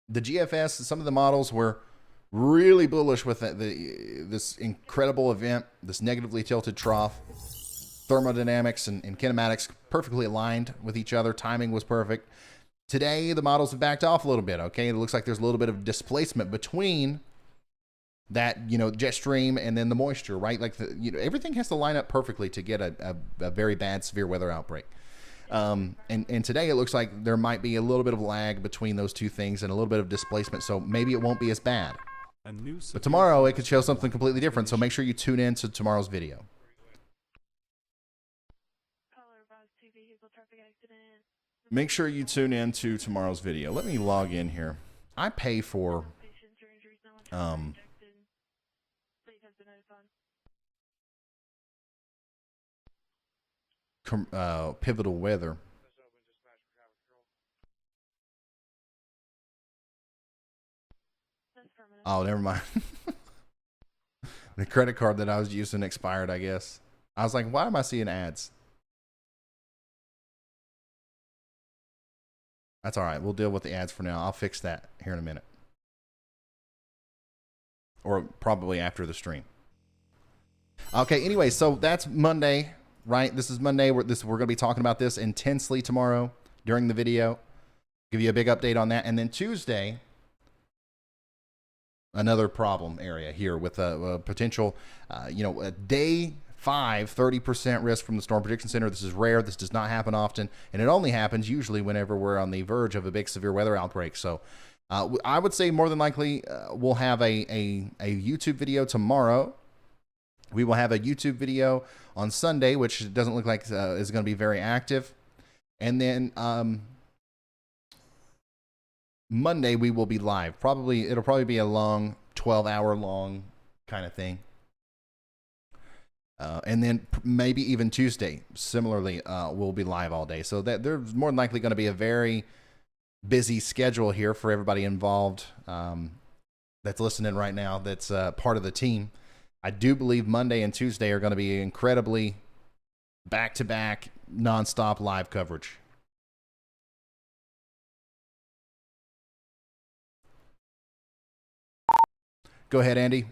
the GFS, some of the models were really bullish with this incredible event, this negatively tilted trough. Thermodynamics and kinematics perfectly aligned with each other. Timing was perfect. Today, the models have backed off a little bit, okay? It looks like there's a little bit of displacement between that, jet stream and then the moisture, right? Like, everything has to line up perfectly to get a very bad severe weather outbreak. And today, it looks like there might be a little bit of lag between those two things and a little bit of displacement, so maybe it won't be as bad. But tomorrow, it could show something completely different, so make sure you tune in to tomorrow's video. Make sure you tune in to tomorrow's video. Let me log in here. I pay for pivotal weather. Oh, never mind. The credit card that I was using expired, I guess. I was like, why am I seeing ads? That's all right. We'll deal with the ads for now. I'll fix that here in a minute. Or probably after the stream. Okay, anyway, so that's Monday, right? This is Monday. We're going to be talking about this intensely tomorrow during the video. Give you a big update on that. And then Tuesday, another problem area here with a potential, a day 5, 30% risk from the Storm Prediction Center. This is rare. This does not happen often. And it only happens usually whenever we're on the verge of a big severe weather outbreak. So I would say more than likely we'll have a YouTube video tomorrow. We will have a YouTube video on Sunday, which doesn't look like is going to be very active. And then Monday we will be live. It'll probably be a long 12-hour long kind of thing. And then maybe even Tuesday, similarly, we'll be live all day. So that there's more than likely going to be a very busy schedule here for everybody involved that's listening right now, that's part of the team. I do believe Monday and Tuesday are going to be incredibly back-to-back, nonstop live coverage. Go ahead, Andy.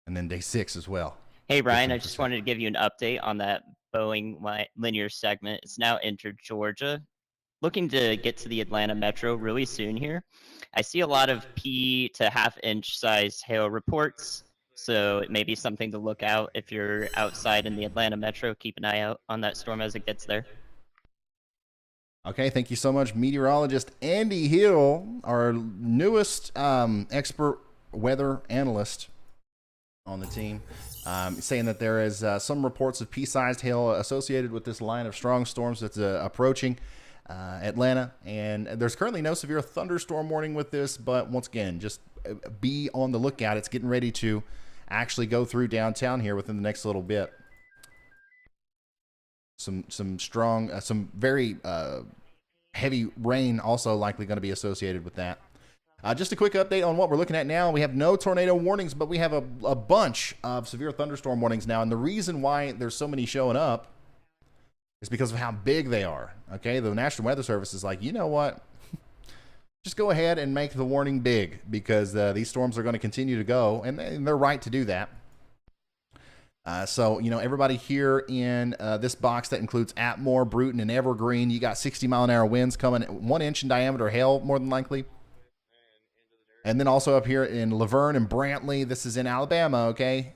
And then day 6 as well. Hey, Ryan, I just wanted to give you an update on that Boeing linear segment. It's now entered Georgia. Looking to get to the Atlanta metro really soon here. I see a lot of P to half-inch size hail reports, so it may be something to look out if you're outside in the Atlanta metro. Keep an eye out on that storm as it gets there. Okay, thank you so much, meteorologist Andy Hill, our newest expert weather analyst on the team, saying that there is some reports of pea-sized hail associated with this line of strong storms that's approaching Atlanta, and there's currently no severe thunderstorm warning with this, but once again, just be on the lookout. It's getting ready to actually go through downtown here within the next little bit. Some strong, some very heavy rain also likely going to be associated with that. Just a quick update on what we're looking at now. We have no tornado warnings, but we have a bunch of severe thunderstorm warnings now, and the reason why there's so many showing up is because of how big they are. Okay, the National Weather Service is like, you know what? Just go ahead and make the warning big, because these storms are going to continue to go, and they're right to do that. So, you know, everybody here in this box that includes Atmore, Bruton, and Evergreen, you got 60-mile-an-hour winds coming, 1 inch in diameter hail, more than likely. And then also up here in Laverne and Brantley, this is in Alabama, okay?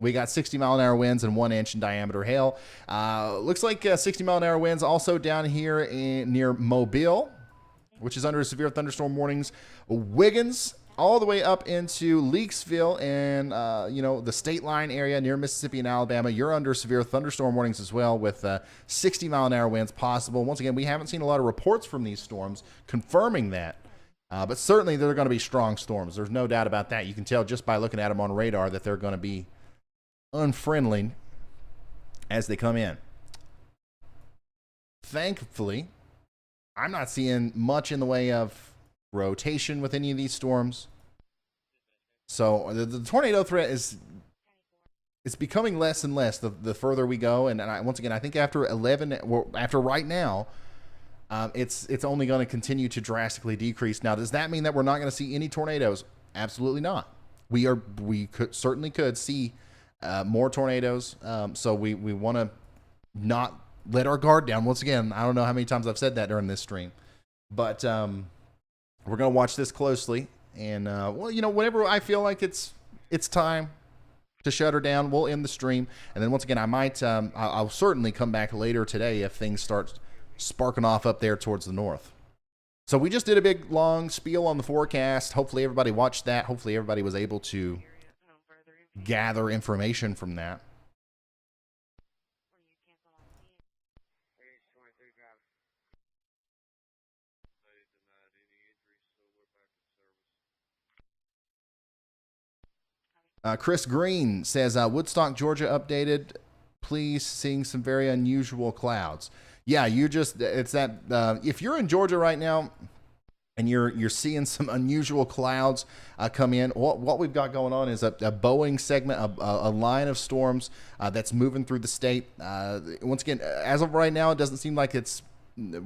We got 60-mile-an-hour winds and 1 inch in diameter hail. Looks like 60-mile-an-hour winds also down here near Mobile, which is under severe thunderstorm warnings. Wiggins, all the way up into Leakesville and, you know, the state line area near Mississippi and Alabama. You're under severe thunderstorm warnings as well, with 60-mile-an-hour winds possible. Once again, we haven't seen a lot of reports from these storms confirming that. But certainly they're going to be strong storms. There's no doubt about that. You can tell just by looking at them on radar that they're going to be unfriendly as they come in. Thankfully, I'm not seeing much in the way of rotation with any of these storms. So the tornado threat is becoming less and less the further we go. And once again, I think after right now, it's only going to continue to drastically decrease. Now, does that mean that we're not going to see any tornadoes? Absolutely not. We certainly could see more tornadoes. So we want to not let our guard down. Once again, I don't know how many times I've said that during this stream, but we're going to watch this closely. And well, you know, whenever I feel like it's time to shut her down, we'll end the stream. And then once again, I might I'll certainly come back later today if things start sparking off up there towards the north. So we just did a big long spiel on the forecast. Hopefully everybody watched that. Hopefully everybody was able to gather information from that. Chris Green says, Woodstock, Georgia updated. Please, seeing some very unusual clouds. Yeah, it's that if you're in Georgia right now and you're seeing some unusual clouds come in, what we've got going on is a Boeing segment, a line of storms that's moving through the state. Once again, as of right now, it doesn't seem like it's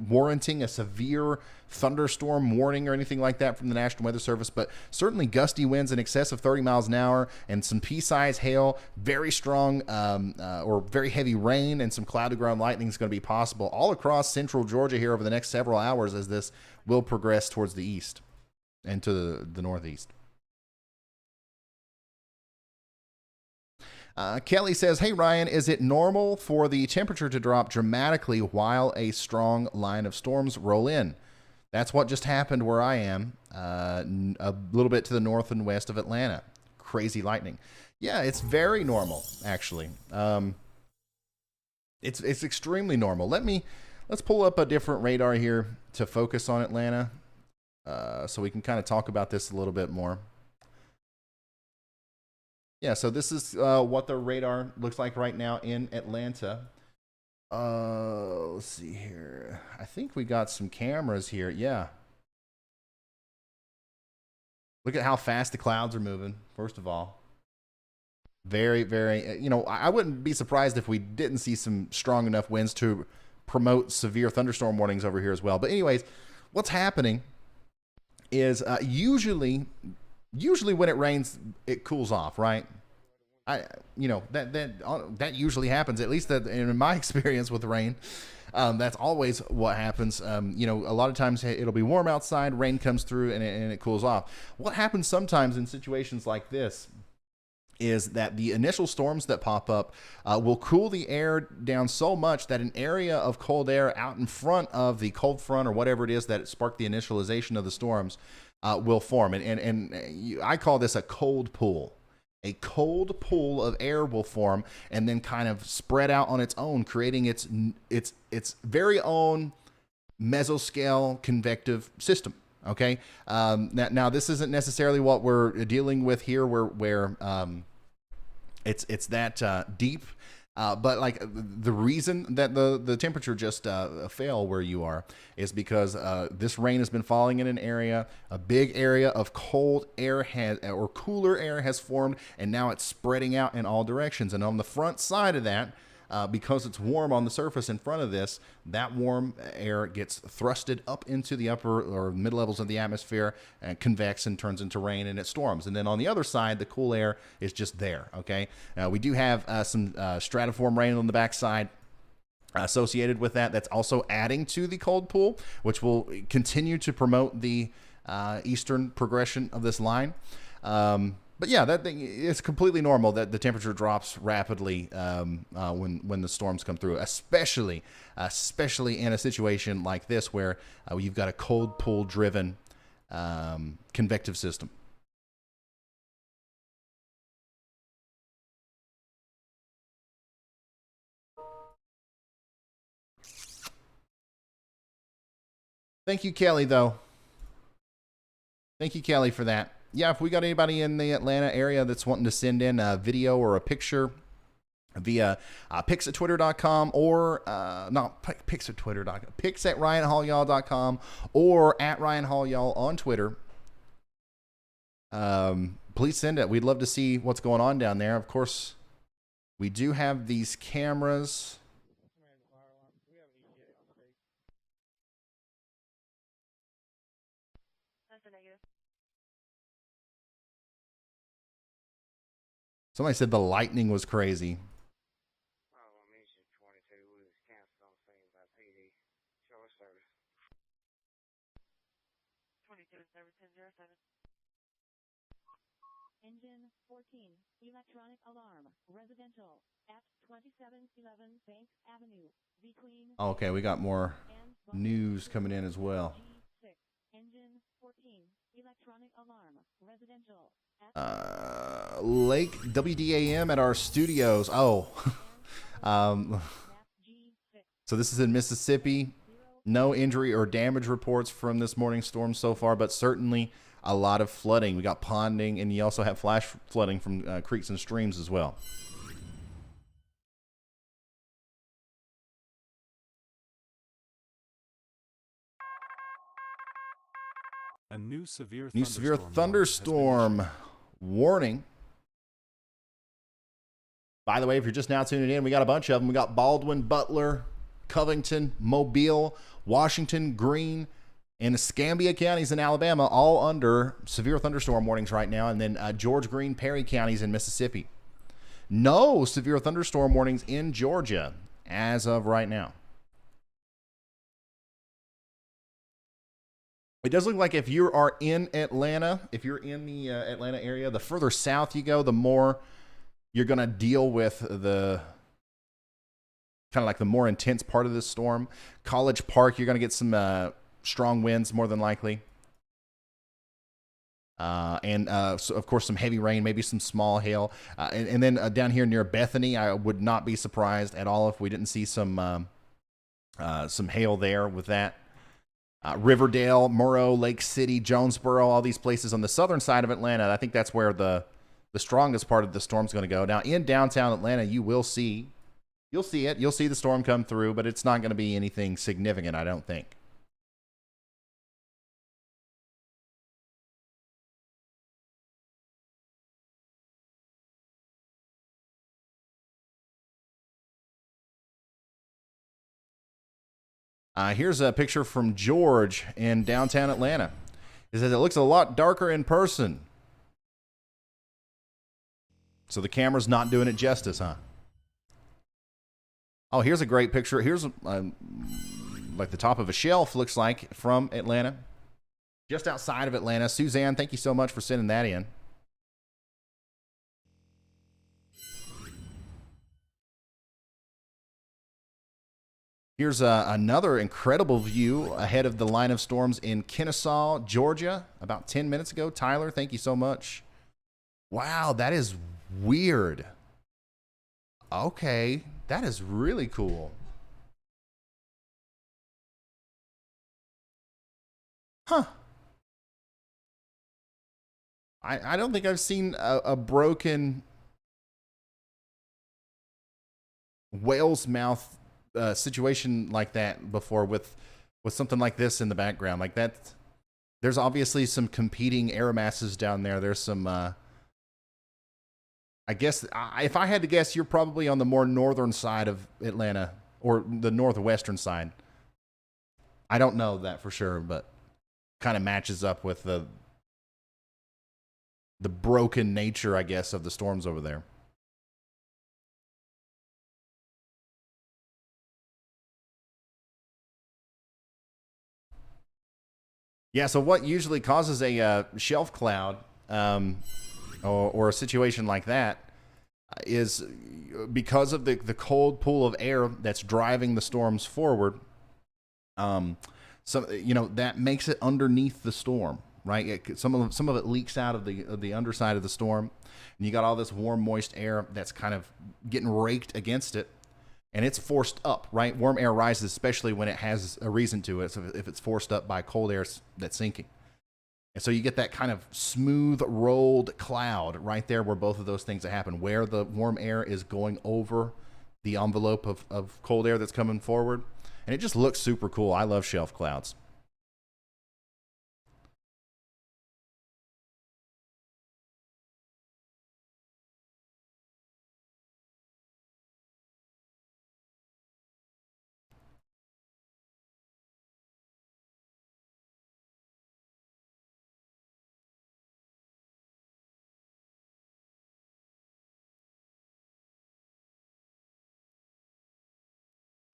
warranting a severe thunderstorm warning or anything like that from the National Weather Service, but certainly gusty winds in excess of 30 miles an hour and some pea-sized hail, very strong or very heavy rain, and some cloud to ground lightning is going to be possible all across central Georgia here over the next several hours as this will progress towards the east and to the northeast. Kelly says, hey, Ryan, is it normal for the temperature to drop dramatically while a strong line of storms roll in? That's what just happened where I am, a little bit to the north and west of Atlanta. Crazy lightning. Yeah, it's very normal, actually. It's extremely normal. Let's pull up a different radar here to focus on Atlanta so we can kind of talk about this a little bit more. Yeah, so this is what the radar looks like right now in Atlanta. Let's see here. I think we got some cameras here. Yeah. Look at how fast the clouds are moving, first of all. Very, very, I wouldn't be surprised if we didn't see some strong enough winds to promote severe thunderstorm warnings over here as well. But anyways, what's happening is usually when it rains, it cools off, right? That usually happens, at least in my experience with rain. That's always what happens. A lot of times it'll be warm outside, rain comes through, and it cools off. What happens sometimes in situations like this is that the initial storms that pop up will cool the air down so much that an area of cold air out in front of the cold front or whatever it is that sparked the initialization of the storms will form. And I call this a cold pool. A cold pool of air will form and then kind of spread out on its own, creating its very own mesoscale convective system. Okay. Now this isn't necessarily what we're dealing with here, where it's that deep. But like the reason that the temperature just fell where you are is because this rain has been falling in an area, a big area of cold air or cooler air has formed, and now it's spreading out in all directions. And on the front side of that, because it's warm on the surface in front of this, that warm air gets thrusted up into the upper or mid levels of the atmosphere and convects and turns into rain, and it storms. And then on the other side, the cool air is just there. Okay, we do have some stratiform rain on the backside associated with that. That's also adding to the cold pool, which will continue to promote the eastern progression of this line. But yeah, that thing, it's completely normal that the temperature drops rapidly when the storms come through, especially in a situation like this where you've got a cold pool driven convective system. Thank you, Kelly, though. Thank you, Kelly, for that. Yeah, if we got anybody in the Atlanta area that's wanting to send in a video or a picture via pics@twitter.com or not pics@twitter.com, pics@ryanhallyall.com or @ryanhallyall on Twitter, please send it. We'd love to see what's going on down there. Of course, we do have these cameras. Somebody said the lightning was crazy. Engine 14, electronic alarm, residential, at 2711 Banks Avenue, between... Okay, we got more news coming in as well. Engine 14, electronic alarm, residential, Lake WDAM at our studios. Oh, so this is in Mississippi. No injury or damage reports from this morning's storm so far, but certainly a lot of flooding. We got ponding, and you also have flash flooding from creeks and streams as well. A new severe thunderstorm warning. By the way, if you're just now tuning in, we got a bunch of them. We got Baldwin, Butler, Covington, Mobile, Washington, Greene, and Escambia counties in Alabama, all under severe thunderstorm warnings right now. And then George, Greene, Perry counties in Mississippi. No severe thunderstorm warnings in Georgia as of right now. It does look like if you are in Atlanta, if you're in the Atlanta area, the further south you go, the more you're going to deal with the kind of like the more intense part of this storm. College Park, you're going to get some strong winds more than likely. And so of course, some heavy rain, maybe some small hail. And then down here near Bethany, I would not be surprised at all if we didn't see some hail there with that. Riverdale, Murrow, Lake City, Jonesboro, all these places on the southern side of Atlanta. I think that's where the the strongest part of the storm's going to go. Now, in downtown Atlanta, you'll see it. You'll see the storm come through, but it's not going to be anything significant, I don't think. Here's a picture from George in downtown Atlanta. It says it looks a lot darker in person. So the camera's not doing it justice, huh? Oh, here's a great picture. Here's like the top of a shelf, looks like, from Atlanta. Just outside of Atlanta. Suzanne, thank you so much for sending that in. Here's another incredible view ahead of the line of storms in Kennesaw, Georgia, about 10 minutes ago. Tyler, thank you so much. Wow, that is weird. Okay, that is really cool. Huh. I don't think I've seen a broken whale's mouth situation like that before with something like this in the background. Like that, there's obviously some competing air masses down there. There's some, I guess, if I had to guess, you're probably on the more northern side of Atlanta or the northwestern side. I don't know that for sure, but kind of matches up with the broken nature, I guess, of the storms over there. Yeah, so what usually causes a shelf cloud or a situation like that is because of the cold pool of air that's driving the storms forward. So that makes it underneath the storm, right? Some of it leaks out of the underside of the storm, and you got all this warm, moist air that's kind of getting raked against it. And it's forced up, right? Warm air rises, especially when it has a reason to it. So if it's forced up by cold air that's sinking. And so you get that kind of smooth rolled cloud right there where both of those things happen, where the warm air is going over the envelope of cold air that's coming forward. And it just looks super cool. I love shelf clouds.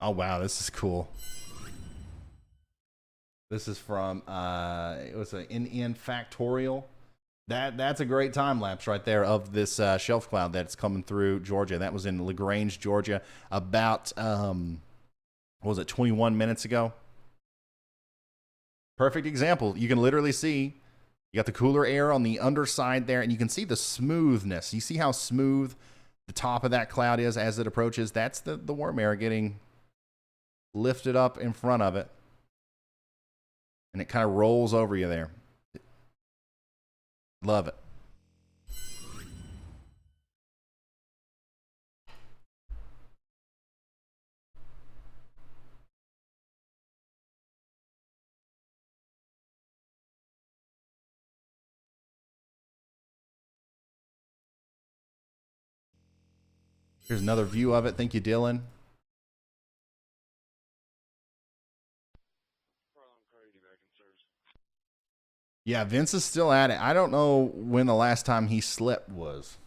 Oh, wow, this is cool. This is from, it was an NN Factorial. That's a great time lapse right there of this shelf cloud that's coming through Georgia. That was in LaGrange, Georgia, about, what was it, 21 minutes ago? Perfect example. You can literally see, you got the cooler air on the underside there, and you can see the smoothness. You see how smooth the top of that cloud is as it approaches? That's the warm air getting lifted up in front of it, and it kind of rolls over you there. Love it. Here's another view of it. Thank you, Dylan. Yeah, Vince is still at it. I don't know when the last time he slept was.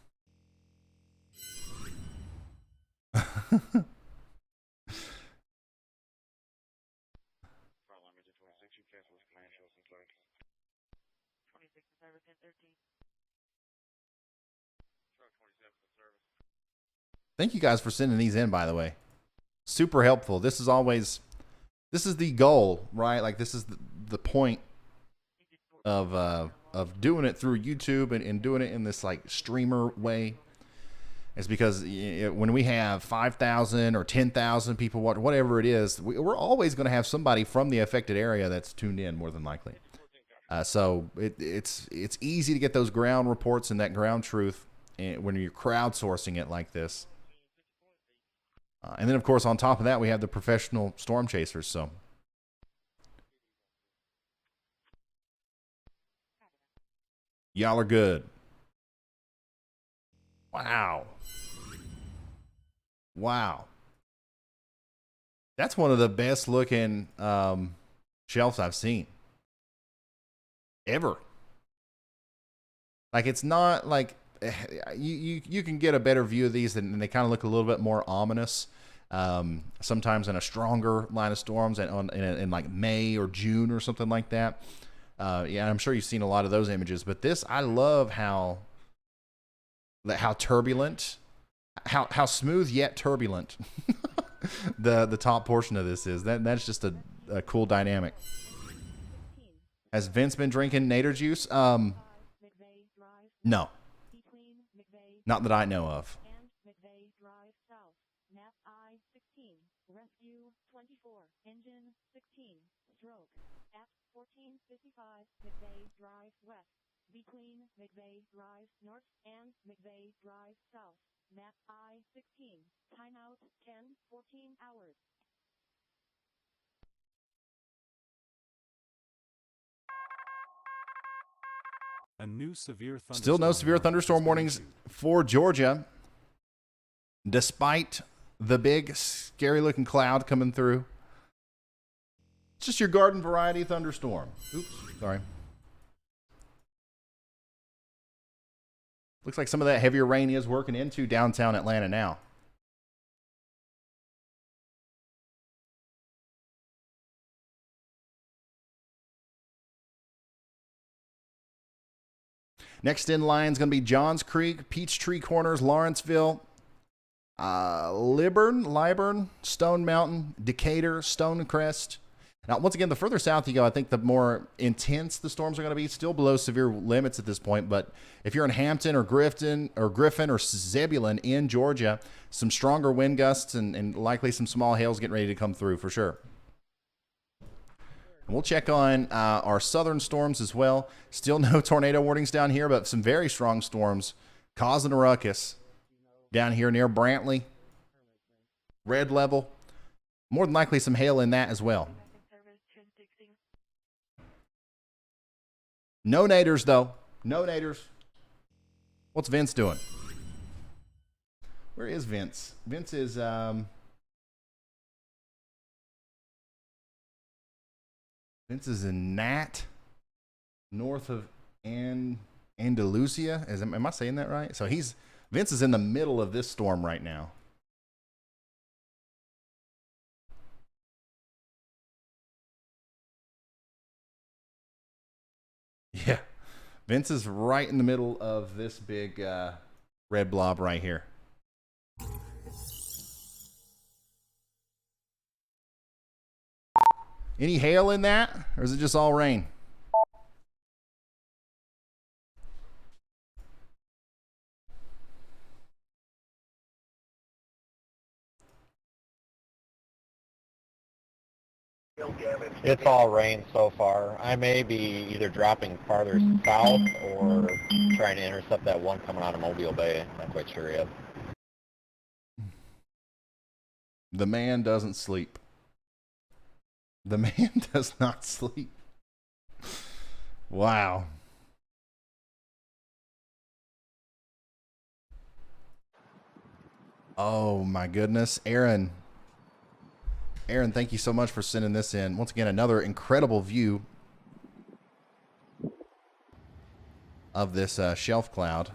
Thank you guys for sending these in, by the way. Super helpful. This is the goal, right? Like, this is the point of doing it through YouTube and doing it in this like streamer way. It's because when we have 5,000 or 10,000 people, whatever it is, we're always going to have somebody from the affected area that's tuned in, more than likely. So it's easy to get those ground reports and that ground truth when you're crowdsourcing it like this. And then, of course, on top of that, we have the professional storm chasers. So, y'all are good. Wow. Wow. That's one of the best looking shelves I've seen ever. Like, it's not like you can get a better view of these, and they kind of look a little bit more ominous. Sometimes in a stronger line of storms, and in like May or June or something like that. Yeah, I'm sure you've seen a lot of those images, but this, I love how turbulent, how smooth yet turbulent the top portion of this is. That's just a cool dynamic. Has Vince been drinking Nader juice? No. Not that I know of. Rescue 24, engine 16, stroke, at 1455 McVeigh Drive West, between McVeigh Drive North and McVeigh Drive South, map I-16, timeout 10:14 hours. A new severe thunderstorm Still no severe warning thunderstorm has been warnings issued. for Georgia, despite the big, scary-looking cloud coming through. It's just your garden variety thunderstorm. Oops, sorry. Looks like some of that heavier rain is working into downtown Atlanta now. Next in line is going to be Johns Creek, Peachtree Corners, Lawrenceville, Liburn, Stone Mountain, Decatur, Stonecrest. Now, once again, the further south you go, I think the more intense the storms are going to be. Still below severe limits at this point, but if you're in Hampton or Griffin or Zebulon in Georgia, some stronger wind gusts and likely some small hails getting ready to come through for sure. And we'll check on our southern storms as well. Still no tornado warnings down here, but some very strong storms causing a ruckus down here near Brantley. Red level. More than likely some hail in that as well. No naders, though. No naders. What's Vince doing? Where is Vince? Vince is in Nat, north of Andalusia. Am I saying that right? So Vince is in the middle of this storm right now. Yeah, Vince is right in the middle of this big red blob right here. Any hail in that, or is it just all rain? It's all rain so far. I may be either dropping farther south or trying to intercept that one coming out of Mobile Bay. Not quite sure yet. The man doesn't sleep. The man does not sleep. Wow. Oh my goodness. Aaron, thank you so much for sending this in. Once again, another incredible view of this shelf cloud.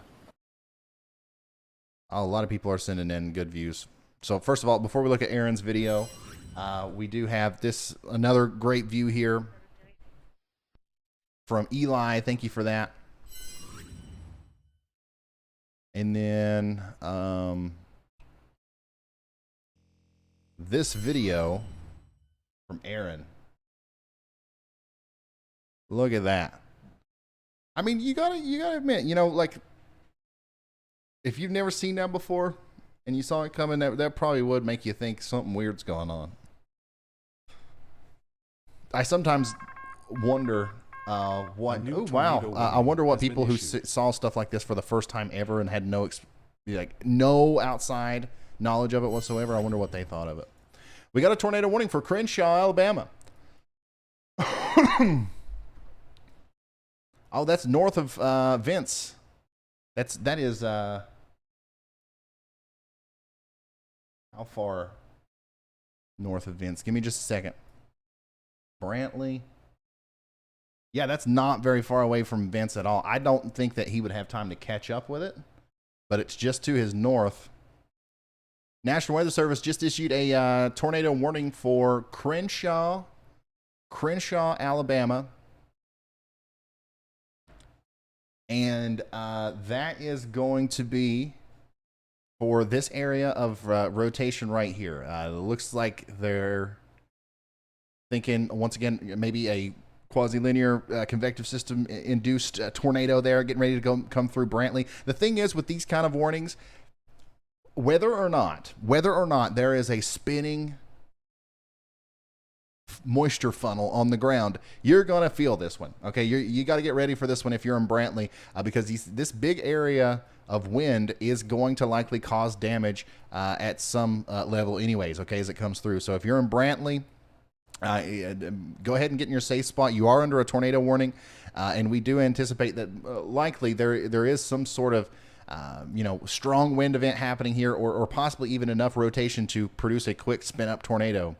Oh, a lot of people are sending in good views. So first of all, before we look at Aaron's video, we do have another great view here from Eli. Thank you for that. And then this video from Aaron. Look at that. I mean, you gotta admit, like, if you've never seen that before and you saw it coming, that probably would make you think something weird's going on. I sometimes wonder What? A new Oh, wow. tornado I warning wonder what has been people who issued. saw stuff like this for the first time ever and had no outside knowledge of it whatsoever. I wonder what they thought of it. We got a tornado warning for Crenshaw, Alabama. Oh, that's north of Vince. That is how far north of Vince? Give me just a second. Brantley. Yeah, that's not very far away from Vince at all. I don't think that he would have time to catch up with it, but it's just to his north. National Weather Service just issued a tornado warning for Crenshaw, Alabama. And that is going to be for this area of rotation right here. It looks like they're thinking, once again, maybe a quasi-linear convective system induced tornado there getting ready to come through Brantley. The thing is with these kind of warnings, whether or not there is a spinning moisture funnel on the ground, you're going to feel this one. Okay, you got to get ready for this one if you're in Brantley, because this big area of wind is going to likely cause damage at some level anyways, okay, as it comes through. So if you're in Brantley, go ahead and get in your safe spot. You are under a tornado warning, and we do anticipate that likely there is some sort of strong wind event happening here, or possibly even enough rotation to produce a quick spin up tornado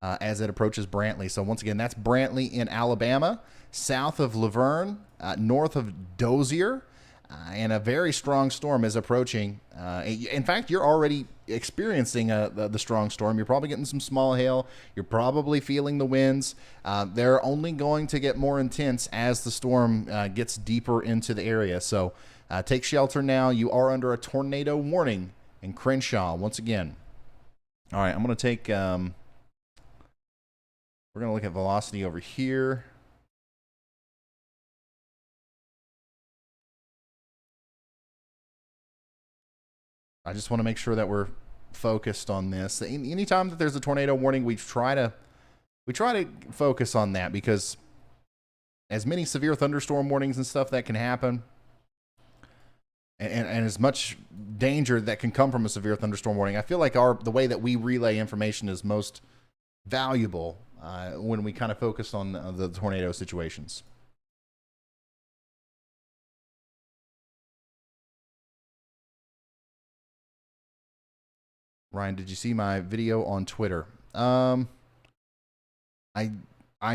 as it approaches Brantley. So once again, that's Brantley in Alabama, south of Laverne, north of Dozier, and a very strong storm is approaching. In fact, you're already experiencing the strong storm. You're probably getting some small hail. You're probably feeling the winds. They're only going to get more intense as the storm gets deeper into the area. So take shelter now. You are under a tornado warning in Crenshaw once again. All right, I'm going to take... we're going to look at velocity over here. I just want to make sure that we're focused on this. Anytime that there's a tornado warning, we try to focus on that, because as many severe thunderstorm warnings and stuff that can happen, and as much danger that can come from a severe thunderstorm warning, I feel like the way that we relay information is most valuable when we kind of focus on the tornado situations. Ryan, did you see my video on Twitter? I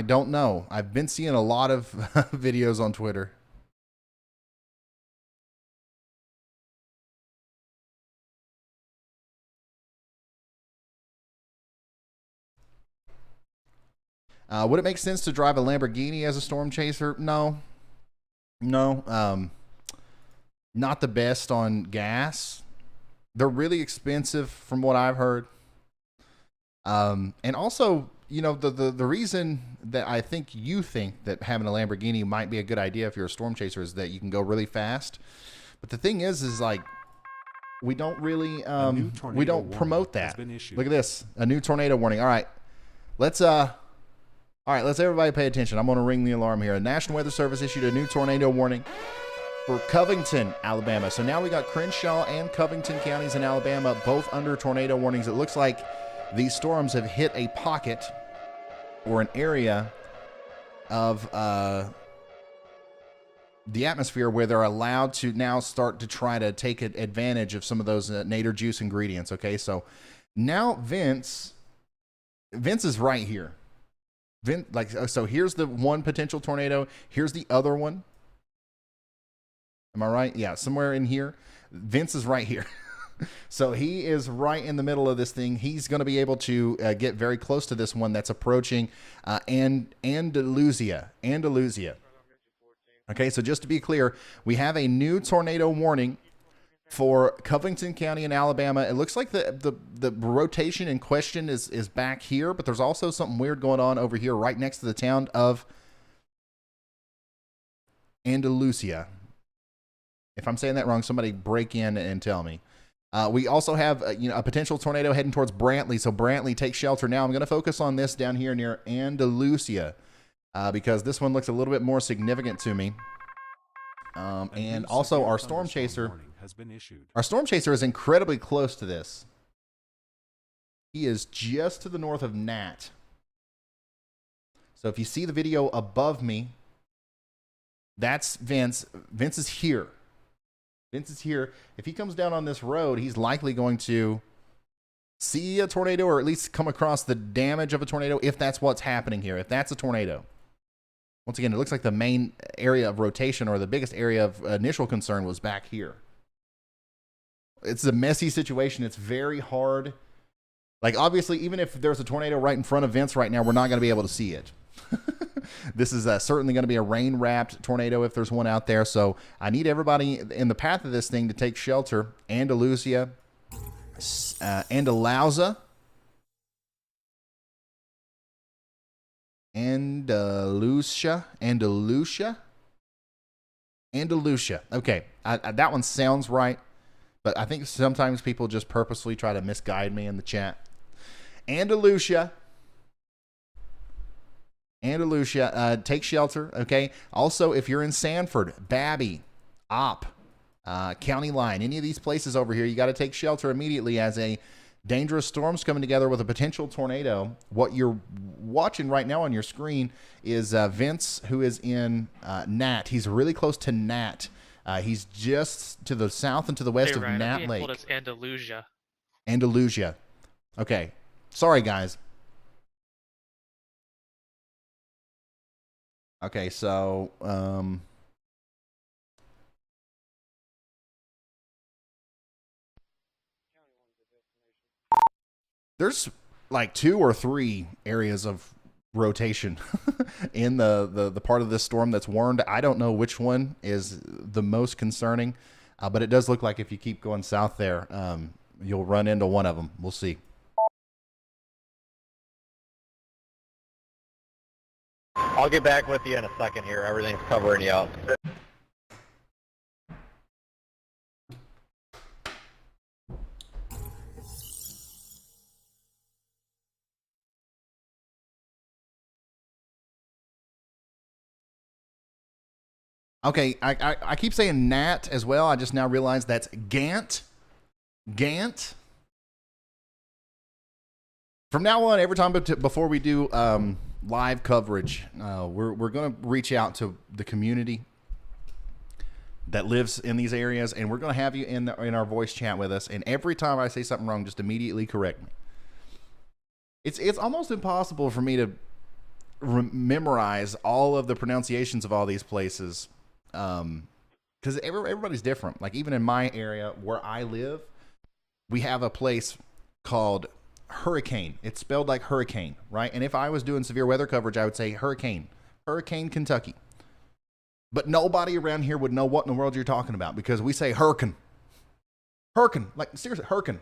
don't know. I've been seeing a lot of videos on Twitter. Would it make sense to drive a Lamborghini as a storm chaser? No. Not the best on gas. They're really expensive from what I've heard. And also, the reason that I think you think that having a Lamborghini might be a good idea if you're a storm chaser is that you can go really fast. But the thing is like, we don't really, we don't promote that. Look at this, a new tornado warning. All right, let's everybody pay attention. I'm going to ring the alarm here. The National Weather Service issued a new tornado warning for Covington, Alabama. So now we got Crenshaw and Covington counties in Alabama, both under tornado warnings. It looks like these storms have hit a pocket or an area of the atmosphere where they're allowed to now start to try to take advantage of some of those nadir juice ingredients. Okay, so now Vince is right here. So here's the one potential tornado. Here's the other one. Am I right? Yeah, somewhere in here. Vince is right here. So he is right in the middle of this thing. He's going to be able to get very close to this one that's approaching Andalusia. Okay, so just to be clear, we have a new tornado warning for Covington County in Alabama. It looks like the rotation in question is back here, but there's also something weird going on over here right next to the town of Andalusia. If I'm saying that wrong, somebody break in and tell me. We also have a potential tornado heading towards Brantley. So Brantley, take shelter now. I'm going to focus on this down here near Andalusia. because this one looks a little bit more significant to me. And also our storm chaser. Has been issued. Our storm chaser is incredibly close to this. He is just to the north of Nat. So if you see the video above me, that's Vince. Vince is here. Vince is here. If he comes down on this road, he's likely going to see a tornado, or at least come across the damage of a tornado, if that's what's happening here. If that's a tornado. Once again, it looks like the main area of rotation, or the biggest area of initial concern, was back here. It's a messy situation. It's very hard. Like, obviously, even if there's a tornado right in front of Vince right now, we're not going to be able to see it. This is certainly going to be a rain-wrapped tornado if there's one out there. So I need everybody in the path of this thing to take shelter. Andalusia, Andalusia, Andalusia. Okay, that one sounds right, but I think sometimes people just purposely try to misguide me in the chat. Andalusia, take shelter, okay? Also, if you're in Sanford, Babby, Opp, County Line, any of these places over here, you got to take shelter immediately as a dangerous storm's coming together with a potential tornado. What you're watching right now on your screen is Vince, who is in Nat. He's really close to Nat. He's just to the south and to the west of Nat Lake. It's Andalusia. Andalusia. Okay. Sorry, guys. Okay, so there's like 2 or 3 areas of rotation in the part of this storm that's warned. I don't know which one is the most concerning, but it does look like if you keep going south there, you'll run into one of them. We'll see. I'll get back with you in a second here. Everything's covering you up. Okay, I keep saying Nat as well. I just now realized that's Gant. Gant. From now on, every time before we do live coverage, we're going to reach out to the community that lives in these areas, and we're going to have you in our voice chat with us. And every time I say something wrong, just immediately correct me. It's almost impossible for me to memorize all of the pronunciations of all these places, because everybody's different. Like, even in my area where I live, we have a place called Hurricane. It's spelled like hurricane, right? And if I was doing severe weather coverage, I would say Hurricane, Kentucky. But nobody around here would know what in the world you're talking about, because we say hurricane. Hurricane, like seriously, hurricane.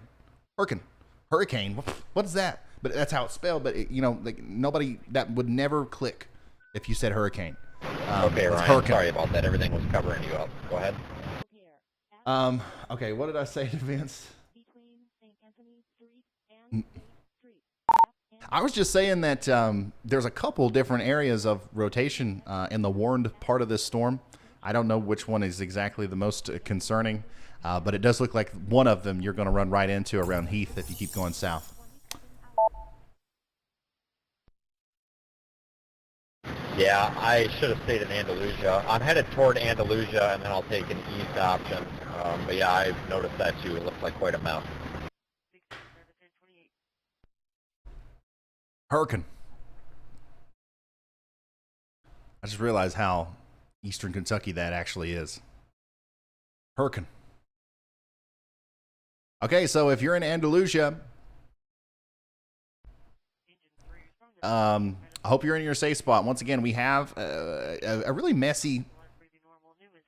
Hurricane. What is that? But that's how it's spelled. But like nobody, that would never click if you said hurricane. Okay, Ryan. Hurricane. Sorry about that. Everything was covering you up. Go ahead. Okay, what did I say to Vince? I was just saying that there's a couple different areas of rotation in the warned part of this storm. I don't know which one is exactly the most concerning, but it does look like one of them you're going to run right into around Heath if you keep going south. Yeah, I should have stayed in Andalusia. I'm headed toward Andalusia, and then I'll take an east option. But yeah, I've noticed that too. It looks like quite a mess. Hurricane. I just realized how eastern Kentucky that actually is. Hurricane. Okay, so if you're in Andalusia, I hope you're in your safe spot. Once again, we have a really messy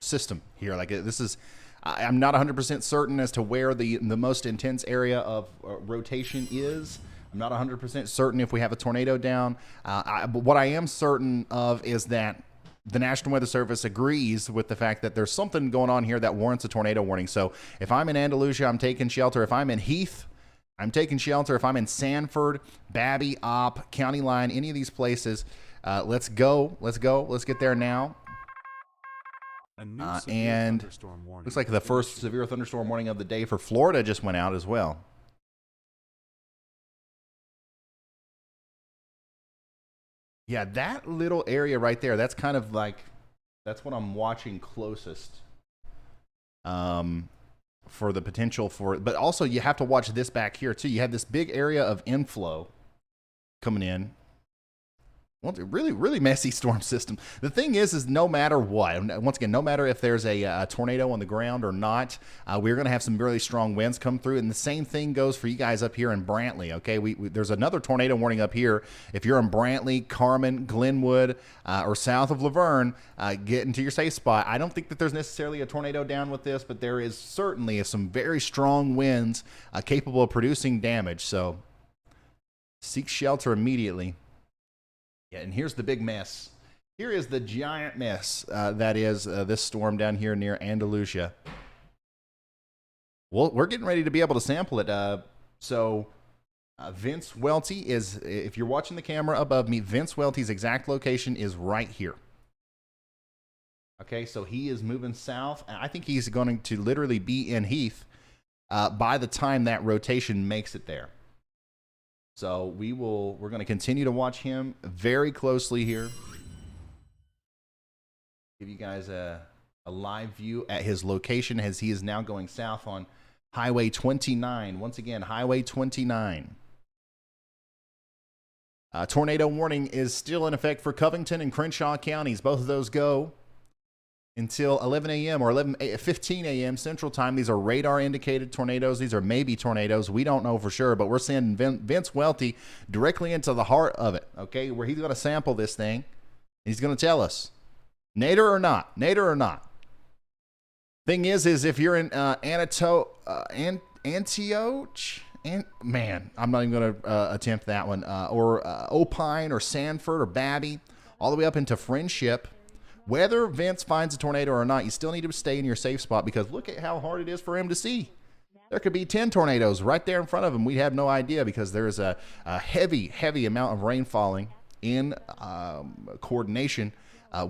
system here. Like, this is, I'm not 100% certain as to where the most intense area of rotation is. I'm not 100% certain if we have a tornado down. But what I am certain of is that the National Weather Service agrees with the fact that there's something going on here that warrants a tornado warning. So if I'm in Andalusia, I'm taking shelter. If I'm in Heath, I'm taking shelter. If I'm in Sanford, Babby, Opp, County Line, any of these places, Let's go. Let's go. Let's get there now. A new severe And thunderstorm warning looks like has the been first issued. severe thunderstorm warning of the day for Florida just went out as well. Yeah, that little area right there, that's kind of like, that's what I'm watching closest for the potential for, but also you have to watch this back here too. You have this big area of inflow coming in. Well, really, really messy storm system. The thing is no matter what, once again, no matter if there's a tornado on the ground or not, we're going to have some really strong winds come through. And the same thing goes for you guys up here in Brantley, okay? There's another tornado warning up here. If you're in Brantley, Carmen, Glenwood, or south of Laverne, get into your safe spot. I don't think that there's necessarily a tornado down with this, but there is certainly some very strong winds capable of producing damage. So seek shelter immediately. Yeah, and here's the big mess. Here is the giant mess that is this storm down here near Andalusia. Well, we're getting ready to be able to sample it. Vince Welty is, if you're watching the camera above me, Vince Welty's exact location is right here. Okay, so he is moving south. I think he's going to literally be in Heath by the time that rotation makes it there. So we're going to continue to watch him very closely here. Give you guys a live view at his location as he is now going south on Highway 29. Once again, Highway 29. Tornado warning is still in effect for Covington and Crenshaw counties. Both of those go until 11 a.m. or 15 a.m. Central Time. These are radar-indicated tornadoes. These are maybe tornadoes. We don't know for sure, but we're sending Vince Welty directly into the heart of it, okay, where he's going to sample this thing. He's going to tell us, nadir or not, nadir or not. Thing is if you're in Antioch, man, I'm not even going to attempt that one, or Opine or Sanford or Babby, all the way up into Friendship. Whether Vince finds a tornado or not, you still need to stay in your safe spot because look at how hard it is for him to see. There could be 10 tornadoes right there in front of him. We have no idea because there is a heavy, heavy amount of rain falling in coordination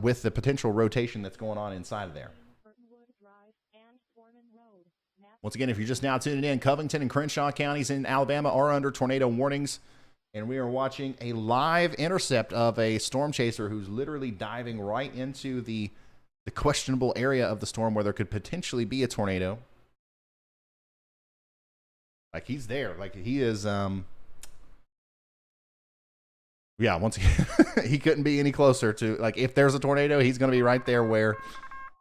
with the potential rotation that's going on inside of there. Once again, if you're just now tuning in, Covington and Crenshaw counties in Alabama are under tornado warnings. And we are watching a live intercept of a storm chaser who's literally diving right into the questionable area of the storm where there could potentially be a tornado. Like he's there. Like he is, yeah, once again, he couldn't be any closer to, like if there's a tornado, he's going to be right there where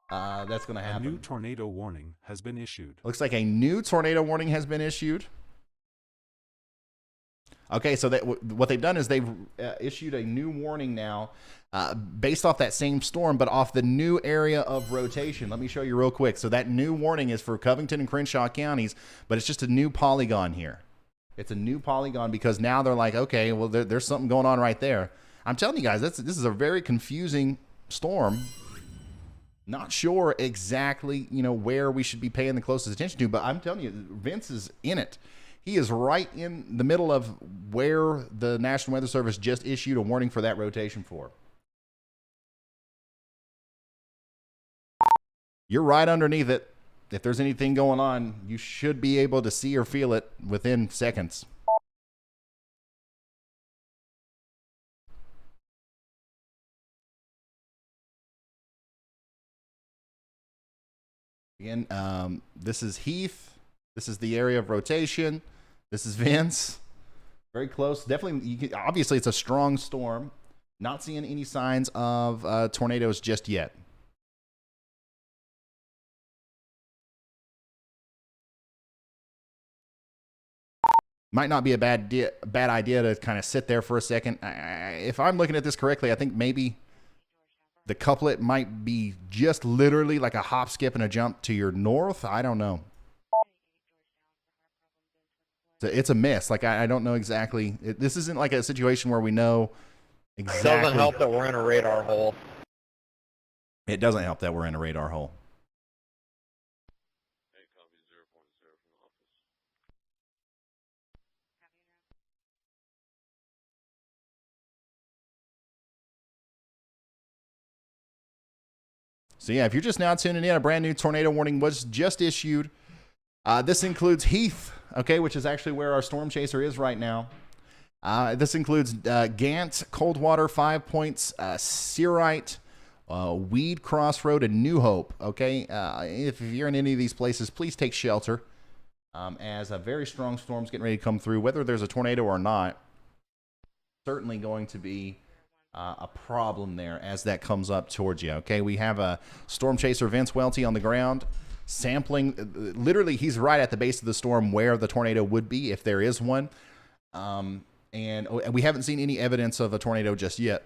that's going to happen. A new tornado warning has been issued. Looks like a new tornado warning has been issued. Okay, so what they've done is they've issued a new warning now based off that same storm, but off the new area of rotation. Let me show you real quick. So that new warning is for Covington and Crenshaw counties, but it's just a new polygon here. It's a new polygon because now they're like, okay, well, there's something going on right there. I'm telling you guys, this is a very confusing storm. Not sure exactly, where we should be paying the closest attention to, but I'm telling you, Vince is in it. He is right in the middle of where the National Weather Service just issued a warning for that rotation for. You're right underneath it. If there's anything going on, you should be able to see or feel it within seconds. Again, this is Heath. This is the area of rotation. This is Vince. Very close. Definitely, obviously, it's a strong storm. Not seeing any signs of tornadoes just yet. Might not be a bad idea to kind of sit there for a second. If I'm looking at this correctly, I think maybe the couplet might be just literally like a hop, skip, and a jump to your north. I don't know. It's a mess. Like, I don't know exactly. This isn't like a situation where we know exactly. It doesn't help that we're in a radar hole. It doesn't help that we're in a radar hole. So yeah, if you're just now tuning in, a brand new tornado warning was just issued. This includes Heath, okay, which is actually where our storm chaser is right now. This includes Gant, Coldwater, 5 Points, Searite, Weed Crossroad, and New Hope, okay? If you're in any of these places, please take shelter as a very strong storm's getting ready to come through. Whether there's a tornado or not, certainly going to be a problem there as that comes up towards you, okay? We have a storm chaser, Vince Welty, on the ground, sampling. Literally, he's right at the base of the storm where the tornado would be if there is one. And we haven't seen any evidence of a tornado just yet.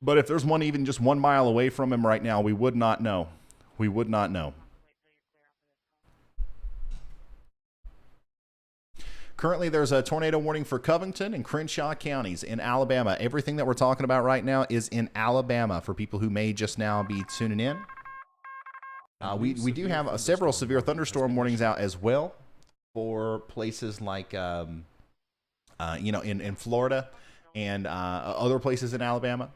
But if there's one even just 1 mile away from him right now, we would not know. We would not know. Currently, there's a tornado warning for Covington and Crenshaw counties in Alabama. Everything that we're talking about right now is in Alabama for people who may just now be tuning in. We do have several severe thunderstorm warnings out as well for places like, in Florida and other places in Alabama.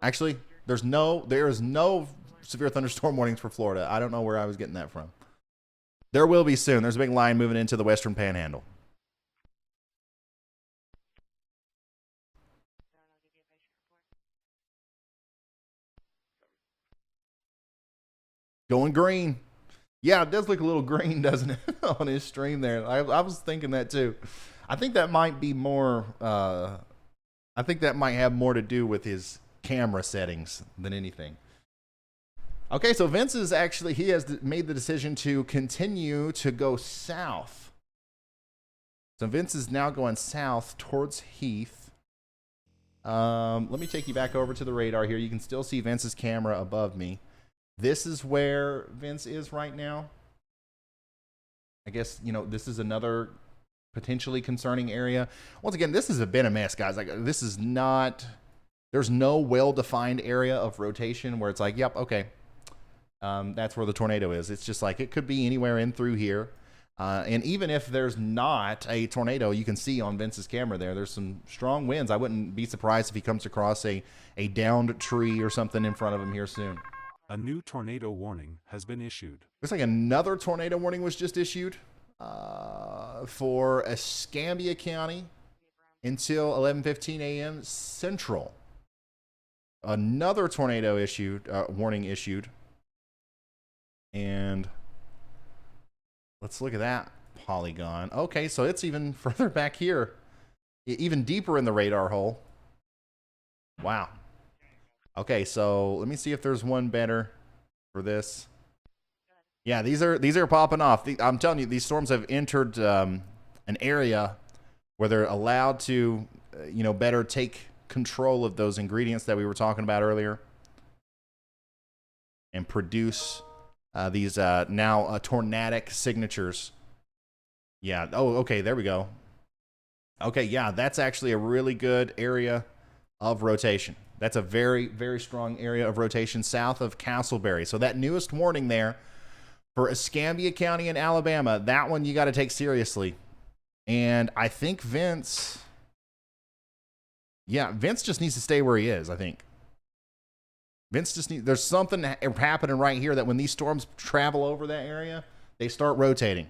Actually, there is no severe thunderstorm warnings for Florida. I don't know where I was getting that from. There will be soon. There's a big line moving into the Western Panhandle. Going green. Yeah, it does look a little green, doesn't it, on his stream there? I was thinking that too. I think that might be more, I think that might have more to do with his camera settings than anything. Okay, so Vince is actually, he has made the decision to continue to go south. So Vince is now going south towards Heath. Let me take you back over to the radar here. You can still see Vince's camera above me. This is where Vince is right now. I guess, this is another potentially concerning area. Once again, this has been a mess, guys. Like, this is not, there's no well-defined area of rotation where it's like, yep, okay. That's where the tornado is. It's just like it could be anywhere in through here. And even if there's not a tornado, you can see on Vince's camera there's some strong winds. I wouldn't be surprised if he comes across a downed tree or something in front of him here soon. A new tornado warning has been issued. Looks like another tornado warning was just issued for Escambia County until 11:15 a.m. Central. Another tornado warning issued. And let's look at that polygon. Okay, so it's even further back here, even deeper in the radar hole. Wow. Okay, so let me see if there's one better for this. Yeah, these are popping off. I'm telling you, these storms have entered an area where they're allowed to, better take control of those ingredients that we were talking about earlier and produce these now tornadic signatures. Yeah. Oh, okay. There we go. Okay. Yeah, that's actually a really good area of rotation. That's a very, very strong area of rotation south of Castleberry. So that newest warning there for Escambia County in Alabama, that one you got to take seriously. And I think Vince just needs to stay where he is, I think. Vince just needs, there's something happening right here that when these storms travel over that area, they start rotating.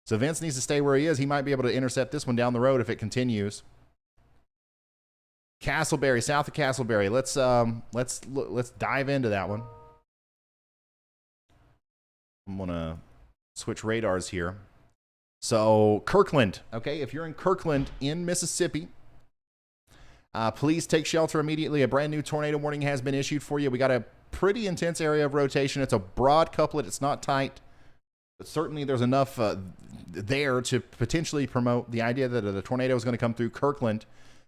So Vince needs to stay where he is. He might be able to intercept this one down the road if it continues. Castleberry, south of Castleberry. Let's dive into that one. I'm gonna switch radars here. So Kirkland, okay, if you're in Kirkland in Mississippi, please take shelter immediately. A brand new tornado warning has been issued for you. We got a pretty intense area of rotation. It's a broad couplet. It's not tight, but certainly there's enough there to potentially promote the idea that a tornado is going to come through Kirkland.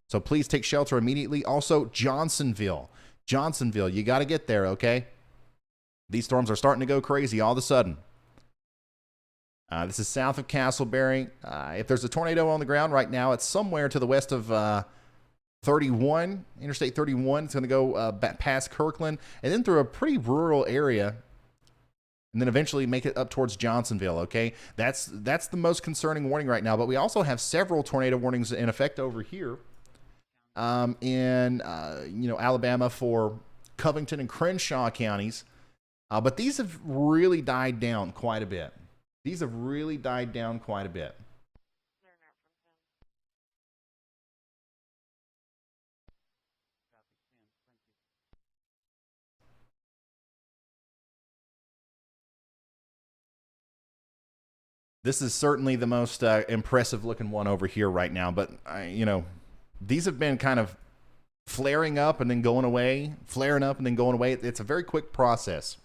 So please take shelter immediately. Also, Johnsonville, you got to get there, okay? These storms are starting to go crazy all of a sudden. This is south of Castleberry. If there's a tornado on the ground right now, it's somewhere to the west of Interstate 31. It's going to go past Kirkland and then through a pretty rural area and then eventually make it up towards Johnsonville, okay? That's the most concerning warning right now, but we also have several tornado warnings in effect over here in Alabama for Covington and Crenshaw counties. But these have really died down quite a bit. These have really died down quite a bit. This is certainly the most impressive looking one over here right now. But, you know, these have been kind of flaring up and then going away, flaring up and then going away. It's a very quick process.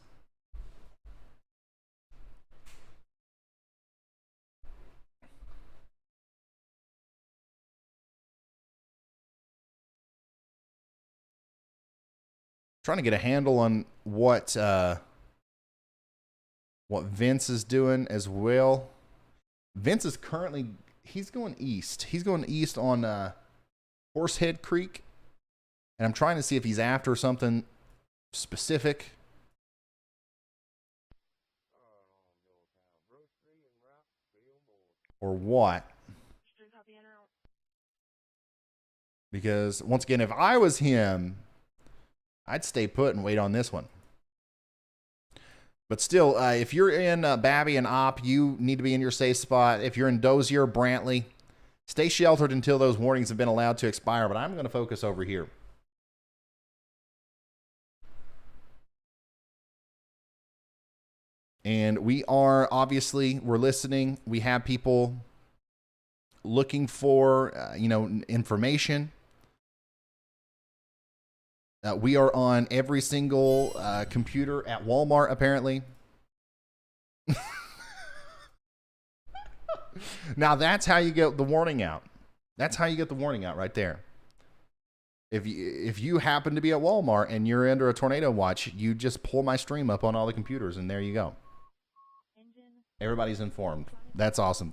Trying to get a handle on what Vince is doing as well. Vince is currently, he's going east. He's going east on Horsehead Creek. And I'm trying to see if he's after something specific. Or what. Because, once again, if I was him, I'd stay put and wait on this one. But still, if you're in Babby and Op, you need to be in your safe spot. If you're in Dozier, Brantley, stay sheltered until those warnings have been allowed to expire. But I'm going to focus over here. And we are, obviously, we're listening. We have people looking for, information. We are on every single computer at Walmart, apparently. Now, that's how you get the warning out. That's how you get the warning out right there. If you happen to be at Walmart and you're under a tornado watch, you just pull my stream up on all the computers, and there you go. Everybody's informed. That's awesome.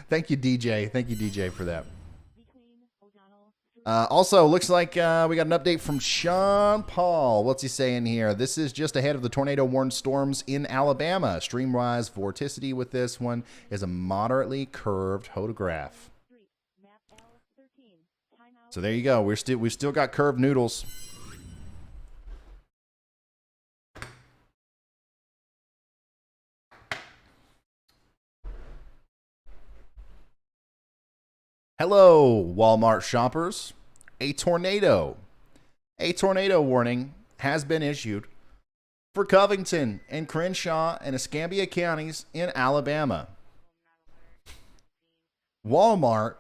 Thank you, DJ. Thank you, DJ, for that. Also, looks like we got an update from Sean Paul. What's he saying here? This is just ahead of the tornado-warned storms in Alabama. Streamwise vorticity with this one is a moderately curved photograph. So there you go. We've still got curved noodles. Hello, Walmart shoppers. A tornado warning has been issued for Covington and Crenshaw and Escambia counties in Alabama. Walmart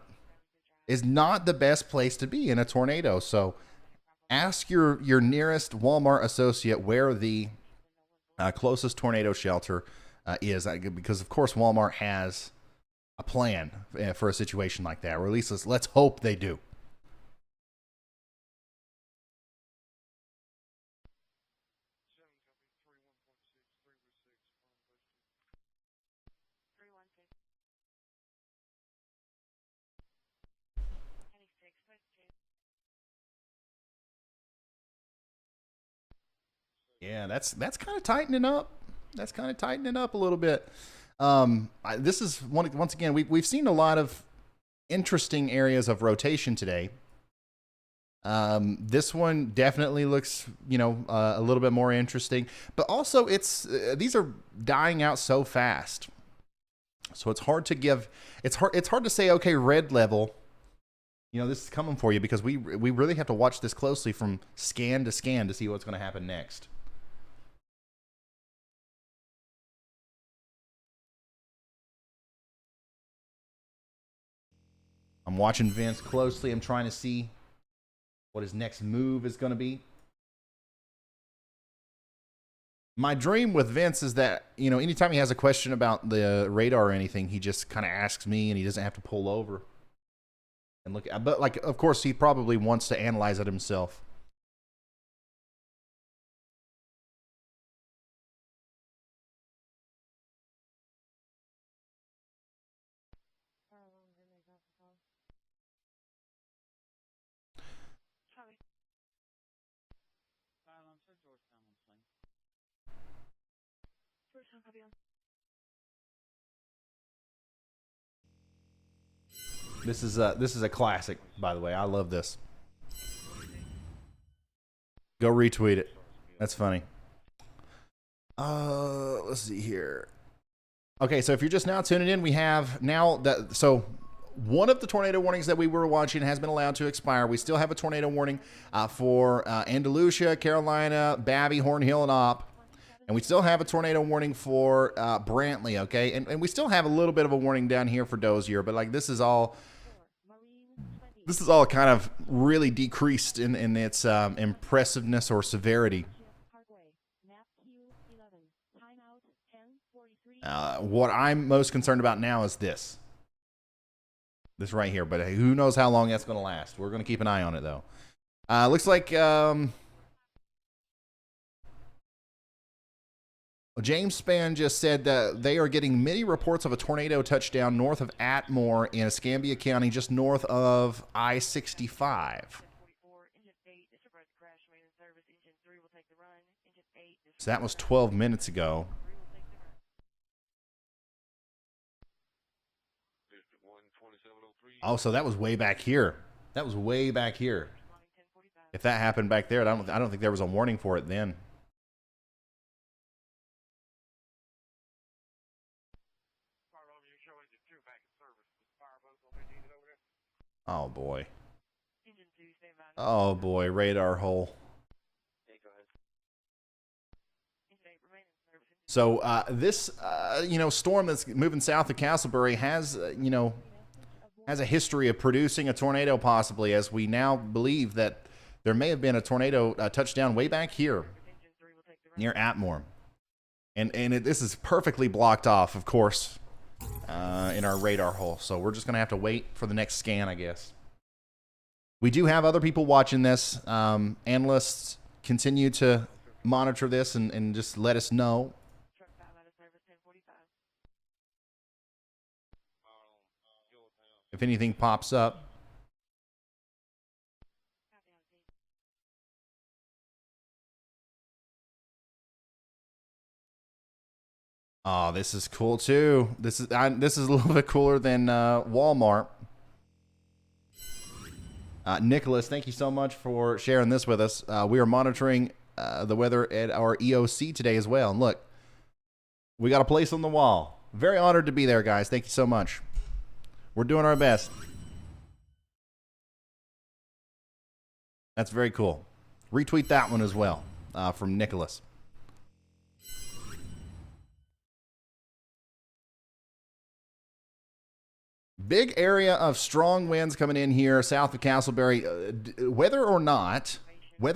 is not the best place to be in a tornado, so ask your nearest Walmart associate where the closest tornado shelter is, because of course Walmart has a plan for a situation like that, or at least let's hope they do. Yeah, that's kind of tightening up. That's kind of tightening up a little bit. This is once again we've seen a lot of interesting areas of rotation today. This one definitely looks a little bit more interesting, but also these are dying out so fast, so it's hard to say, okay, red level, this is coming for you, because we really have to watch this closely from scan to scan to see what's going to happen next. I'm watching Vince closely. I'm trying to see what his next move is going to be. My dream with Vince is that, anytime he has a question about the radar or anything, he just kind of asks me and he doesn't have to pull over and look. But, of course, he probably wants to analyze it himself. This is a classic, by the way. I love this. Go retweet it. That's funny. Let's see here. Okay, so if you're just now tuning in, we have now that one of the tornado warnings that we were watching has been allowed to expire. We still have a tornado warning for Andalusia, Carolina, Babby, Horn Hill, and Opp. And we still have a tornado warning for Brantley, okay? And we still have a little bit of a warning down here for Dozier, but like this is all kind of really decreased in its impressiveness or severity. What I'm most concerned about now is this right here, but who knows how long that's going to last. We're going to keep an eye on it, though. Looks like James Spann just said that they are getting many reports of a tornado touchdown north of Atmore in Escambia County, just north of I-65. So that was 12 minutes ago. Oh, so that was way back here. That was way back here. If that happened back there, I don't think there was a warning for it then. Oh boy. Oh boy, radar hole. So this storm that's moving south of Castleberry has has a history of producing a tornado, possibly, as we now believe that there may have been a tornado touchdown way back here near Atmore. And this is perfectly blocked off, of course, in our radar hole. So we're just going to have to wait for the next scan, I guess. We do have other people watching this. Analysts continue to monitor this and just let us know. If anything pops up. Oh, this is cool too. This is a little bit cooler than Walmart. Nicholas, thank you so much for sharing this with us. We are monitoring the weather at our EOC today as well. And look, we got a place on the wall. Very honored to be there, guys. Thank you so much. We're doing our best. That's very cool. Retweet that one as well from Nicholas. Big area of strong winds coming in here south of Castleberry. Whether or not, we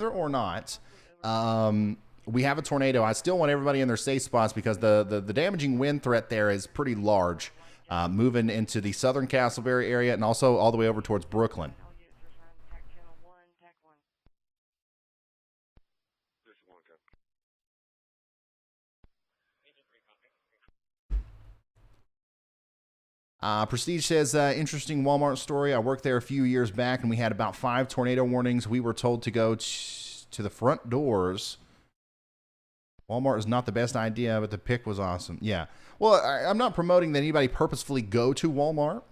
have a tornado, I still want everybody in their safe spots because the damaging wind threat there is pretty large. Moving into the southern Castleberry area and also all the way over towards Brooklyn. Prestige says, interesting Walmart story. I worked there a few years back and we had about 5 tornado warnings. We were told to go to the front doors. Walmart is not the best idea, but the pick was awesome. Yeah. Well, I'm not promoting that anybody purposefully go to Walmart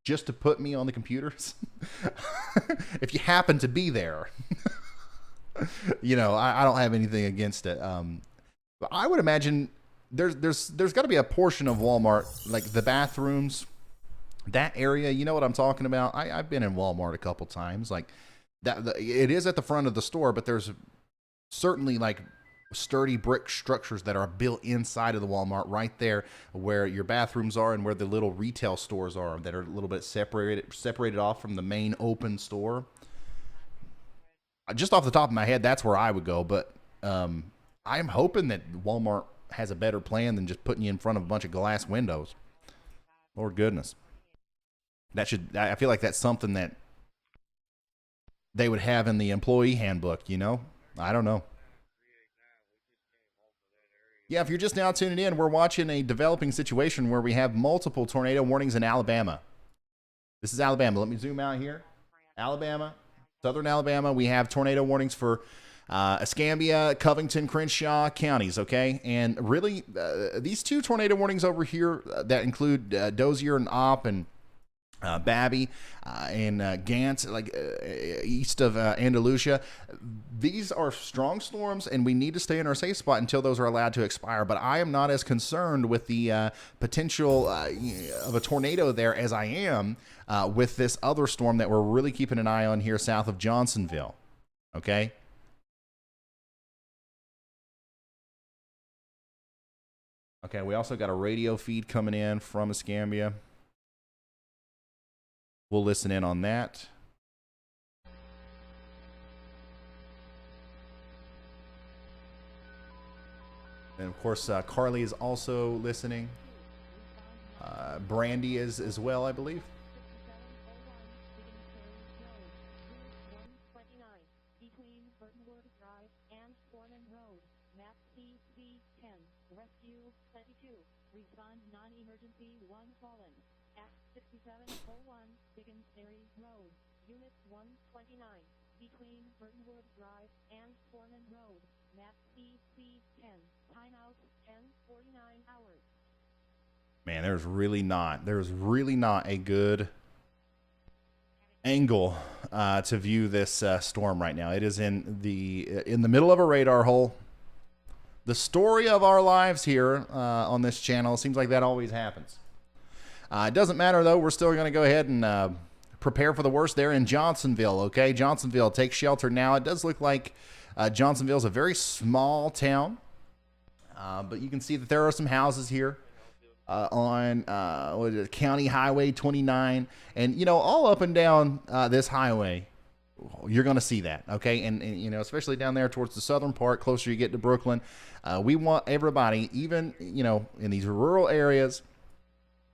just to put me on the computers. If you happen to be there, I don't have anything against it. But I would imagine there's got to be a portion of Walmart, like the bathrooms, that area. You know what I'm talking about? I've been in Walmart a couple times. Like that, it is at the front of the store, but there's certainly like sturdy brick structures that are built inside of the Walmart right there where your bathrooms are and where the little retail stores are that are a little bit separated off from the main open store. Just off the top of my head, that's where I would go. But I'm hoping that Walmart has a better plan than just putting you in front of a bunch of glass windows. Lord goodness. I feel like that's something that they would have in the employee handbook, I don't know. Yeah, if you're just now tuning in, we're watching a developing situation where we have multiple tornado warnings in Alabama. This is Alabama. Let me zoom out here. Alabama, southern Alabama. We have tornado warnings for Escambia, Covington, Crenshaw counties, okay? And really, these 2 tornado warnings over here that include Dozier and Opp and Babby, and Gant, like east of Andalusia. These are strong storms, and we need to stay in our safe spot until those are allowed to expire. But I am not as concerned with the potential of a tornado there as I am with this other storm that we're really keeping an eye on here south of Johnsonville. Okay? Okay, we also got a radio feed coming in from Escambia. We'll listen in on that. And of course, Carly is also listening. Brandy is as well, I believe. Between Burtonwood Drive and Foreman Road, map CC10, rescue 32, respond non-emergency 1 fallen. At 6701 Dickens Ferry Road, Unit 129, between Burtonwood Drive and Foreman Road, map CC10, timeout 10:49 hours. Man, there's really not a good angle to view this storm right now. It is in the middle of a radar hole. The story of our lives here on this channel. Seems like that always happens. It doesn't matter, though. We're still going to go ahead and prepare for the worst there in Johnsonville, okay? Johnsonville, take shelter now. It does look like Johnsonville is a very small town, but you can see that there are some houses here on what is it, County Highway 29. And, you know, all up and down this highway, you're going to see that, okay? And, you know, especially down there towards the southern part, closer you get to Brooklyn. We want everybody, even, you know, in these rural areas,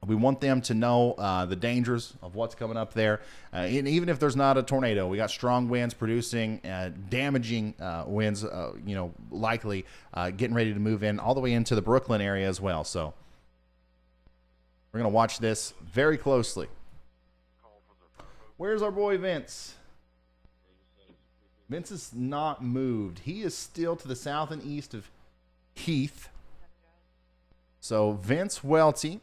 we want them to know the dangers of what's coming up there. And even if there's not a tornado, we got strong winds producing damaging winds, you know, likely getting ready to move in all the way into the Brooklyn area as well. So we're going to watch this very closely. Where's our boy Vince? Vince is not moved. He is still to the south and east of Heath. So Vince Welty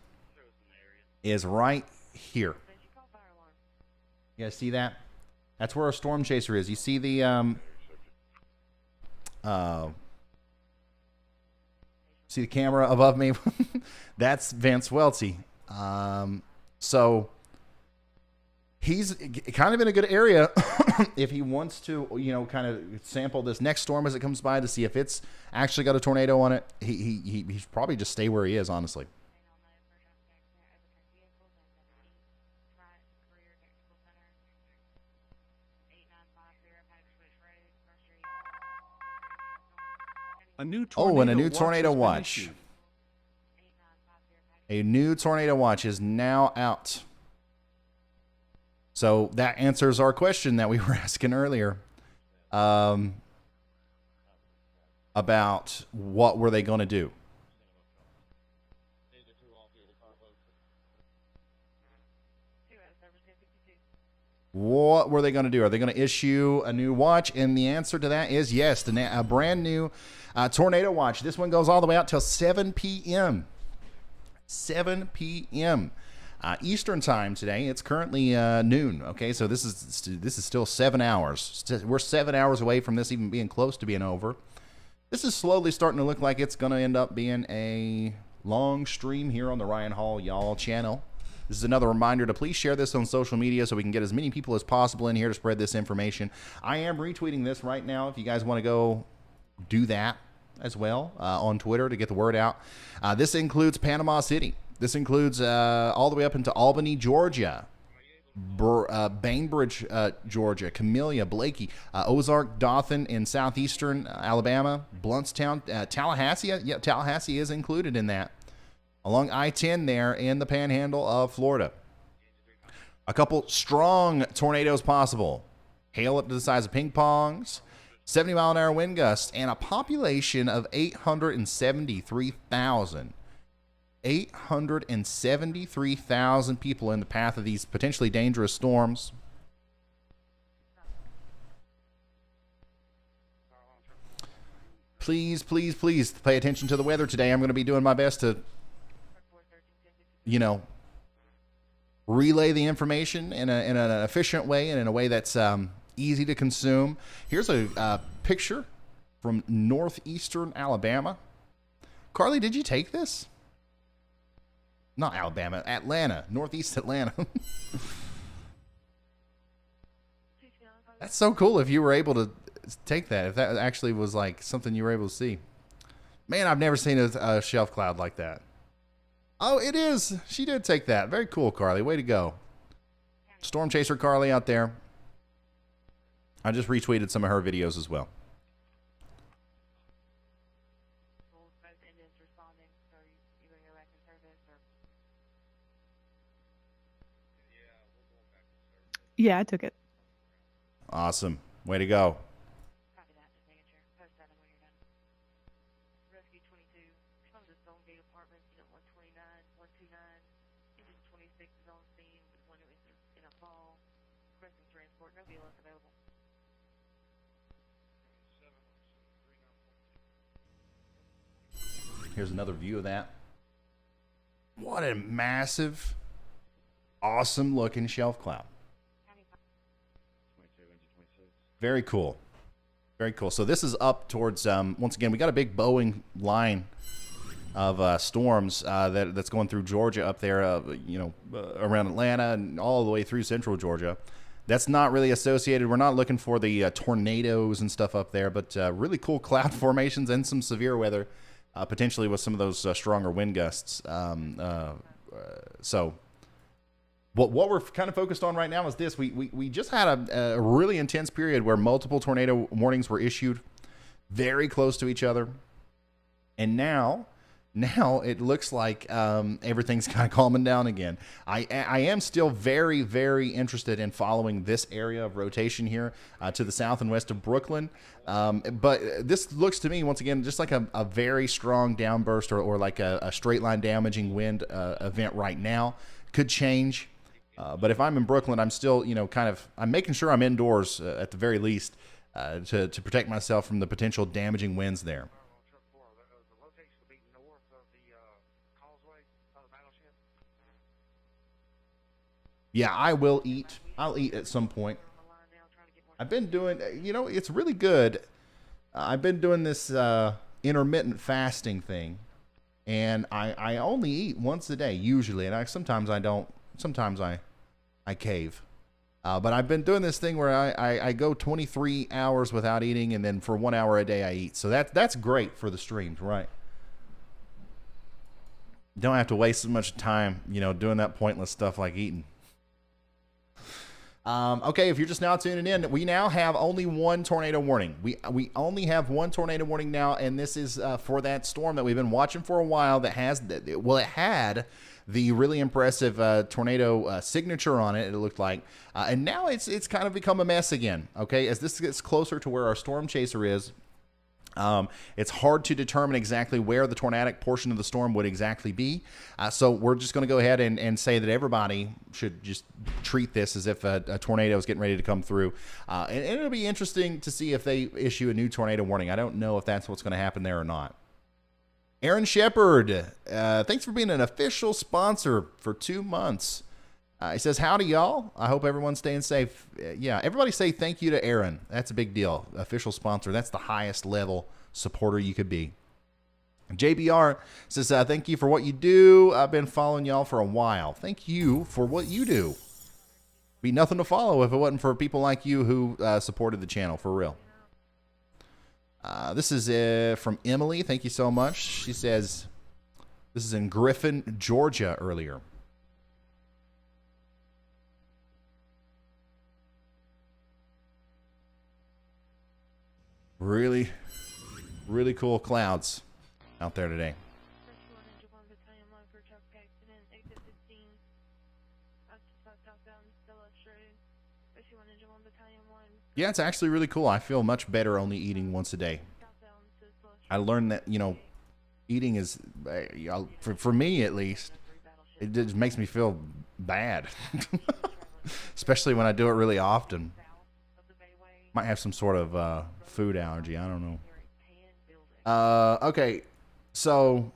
is right here. You guys see that? That's where our storm chaser is. You see the see the camera above me? That's Vince Welty. So he's kind of in a good area if he wants to, you know, kind of sample this next storm as it comes by to see if it's actually got a tornado on it. He's probably just stay where he is, honestly. A new And a new tornado watch. watch. A new tornado watch is now out. So that answers our question that we were asking earlier about what were they going to do. What were they going to do? Are they going to issue a new watch? And the answer to that is yes, a brand new tornado watch. This one goes all the way out till 7 p.m. 7 p.m. Eastern time today. It's currently noon. Okay, so this is still 7 hours. We're 7 hours away from this even being close to being over. This is slowly starting to look like it's going to end up being a long stream here on the Ryan Hall Y'all channel. This is another reminder to please share this on social media so we can get as many people as possible in here to spread this information. I am retweeting this right now if you guys want to go do that as well on Twitter to get the word out. This includes Panama City. This includes all the way up into Albany, Georgia, Bainbridge, Georgia, Camellia, Blakey, Ozark, Dothan in southeastern Alabama, Blountstown, Tallahassee. Yeah, Tallahassee is included in that. Along I-10 there in the panhandle of Florida. A couple strong tornadoes possible. Hail up to the size of ping pongs, 70-mile-an-hour wind gusts, and a population of 873,000. 873,000 people in the path of these potentially dangerous storms. Please, please, please pay attention to the weather today. I'm going to be doing my best to, you know, relay the information in an efficient way and in a way that's easy to consume. Here's a picture from northeastern Alabama. Carly, did you take this? Not Alabama, Atlanta, northeast Atlanta. That's so cool if you were able to take that, if that actually was like something you were able to see. Man, I've never seen a shelf cloud like that. Oh, it is. She did take that. Very cool, Carly. Way to go. Storm Chaser Carly out there. I just retweeted some of her videos as well. Yeah, I took it. Awesome. Way to go. Copy that. Signature. Post that when you're done. Rescue 22. Respond to Stonegate Apartments, unit 129, 129. Engine 26 is on scene with one who entered in a fall. Requesting transport. No VLS available. Here's another view of that. What a massive, awesome looking shelf cloud. Very cool. Very cool. So this is up towards, once again, we got a big Boeing line of storms that's going through Georgia up there, around Atlanta and all the way through central Georgia. That's not really associated. We're not looking for the tornadoes and stuff up there, but really cool cloud formations and some severe weather, potentially with some of those stronger wind gusts. So what we're kind of focused on right now is this. We just had a really intense period where multiple tornado warnings were issued very close to each other. And now it looks like everything's kind of calming down again. I am still very, very interested in following this area of rotation here to the south and west of Brooklyn. But this looks to me, once again, just like a very strong downburst or like a straight line damaging wind event right now. Could change. But if I'm in Brooklyn, I'm still, I'm making sure I'm indoors at the very least to protect myself from the potential damaging winds there. The location will be north of the causeway of the battleship. Yeah, I will eat. I'll eat at some point. I've been doing, it's really good. I've been doing this intermittent fasting thing, and I only eat once a day usually, and sometimes I don't. Sometimes I cave. But I've been doing this thing where I go 23 hours without eating, and then for 1 hour a day I eat. So that's great for the streams, right? Don't have to waste so much time, doing that pointless stuff like eating. Okay, if you're just now tuning in, we now have only one tornado warning. We only have one tornado warning now, and this is for that storm that we've been watching for a while that it had the really impressive tornado signature on it, it looked like. And now it's kind of become a mess again, okay? As this gets closer to where our storm chaser is, it's hard to determine exactly where the tornadic portion of the storm would exactly be. So we're just going to go ahead and say that everybody should just treat this as if a tornado is getting ready to come through. And it'll be interesting to see if they issue a new tornado warning. I don't know if that's what's going to happen there or not. Aaron Shepard, thanks for being an official sponsor for 2 months. He says, howdy, y'all. I hope everyone's staying safe. Yeah, everybody say thank you to Aaron. That's a big deal. Official sponsor. That's the highest level supporter you could be. JBR says, thank you for what you do. I've been following y'all for a while. Thank you for what you do. Be nothing to follow if it wasn't for people like you who supported the channel, for real. This is from Emily. Thank you so much. She says, this is in Griffin, Georgia earlier. Really, really cool clouds out there today. Yeah, it's actually really cool. I feel much better only eating once a day. I learned that, eating is, for me at least, it just makes me feel bad. Especially when I do it really often. Might have some sort of food allergy. I don't know. Okay, so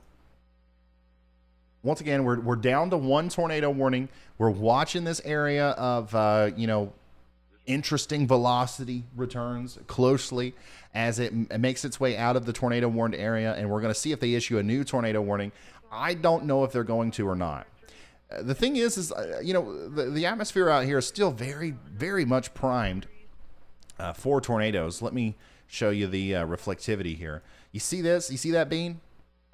once again, we're down to one tornado warning. We're watching this area of, interesting velocity returns closely as it makes its way out of the tornado warned area, and we're going to see if they issue a new tornado warning. I don't know if they're going to or not. The thing is the atmosphere out here is still very, very much primed for tornadoes. Let me show you the reflectivity here. You see this? You see that, Bean?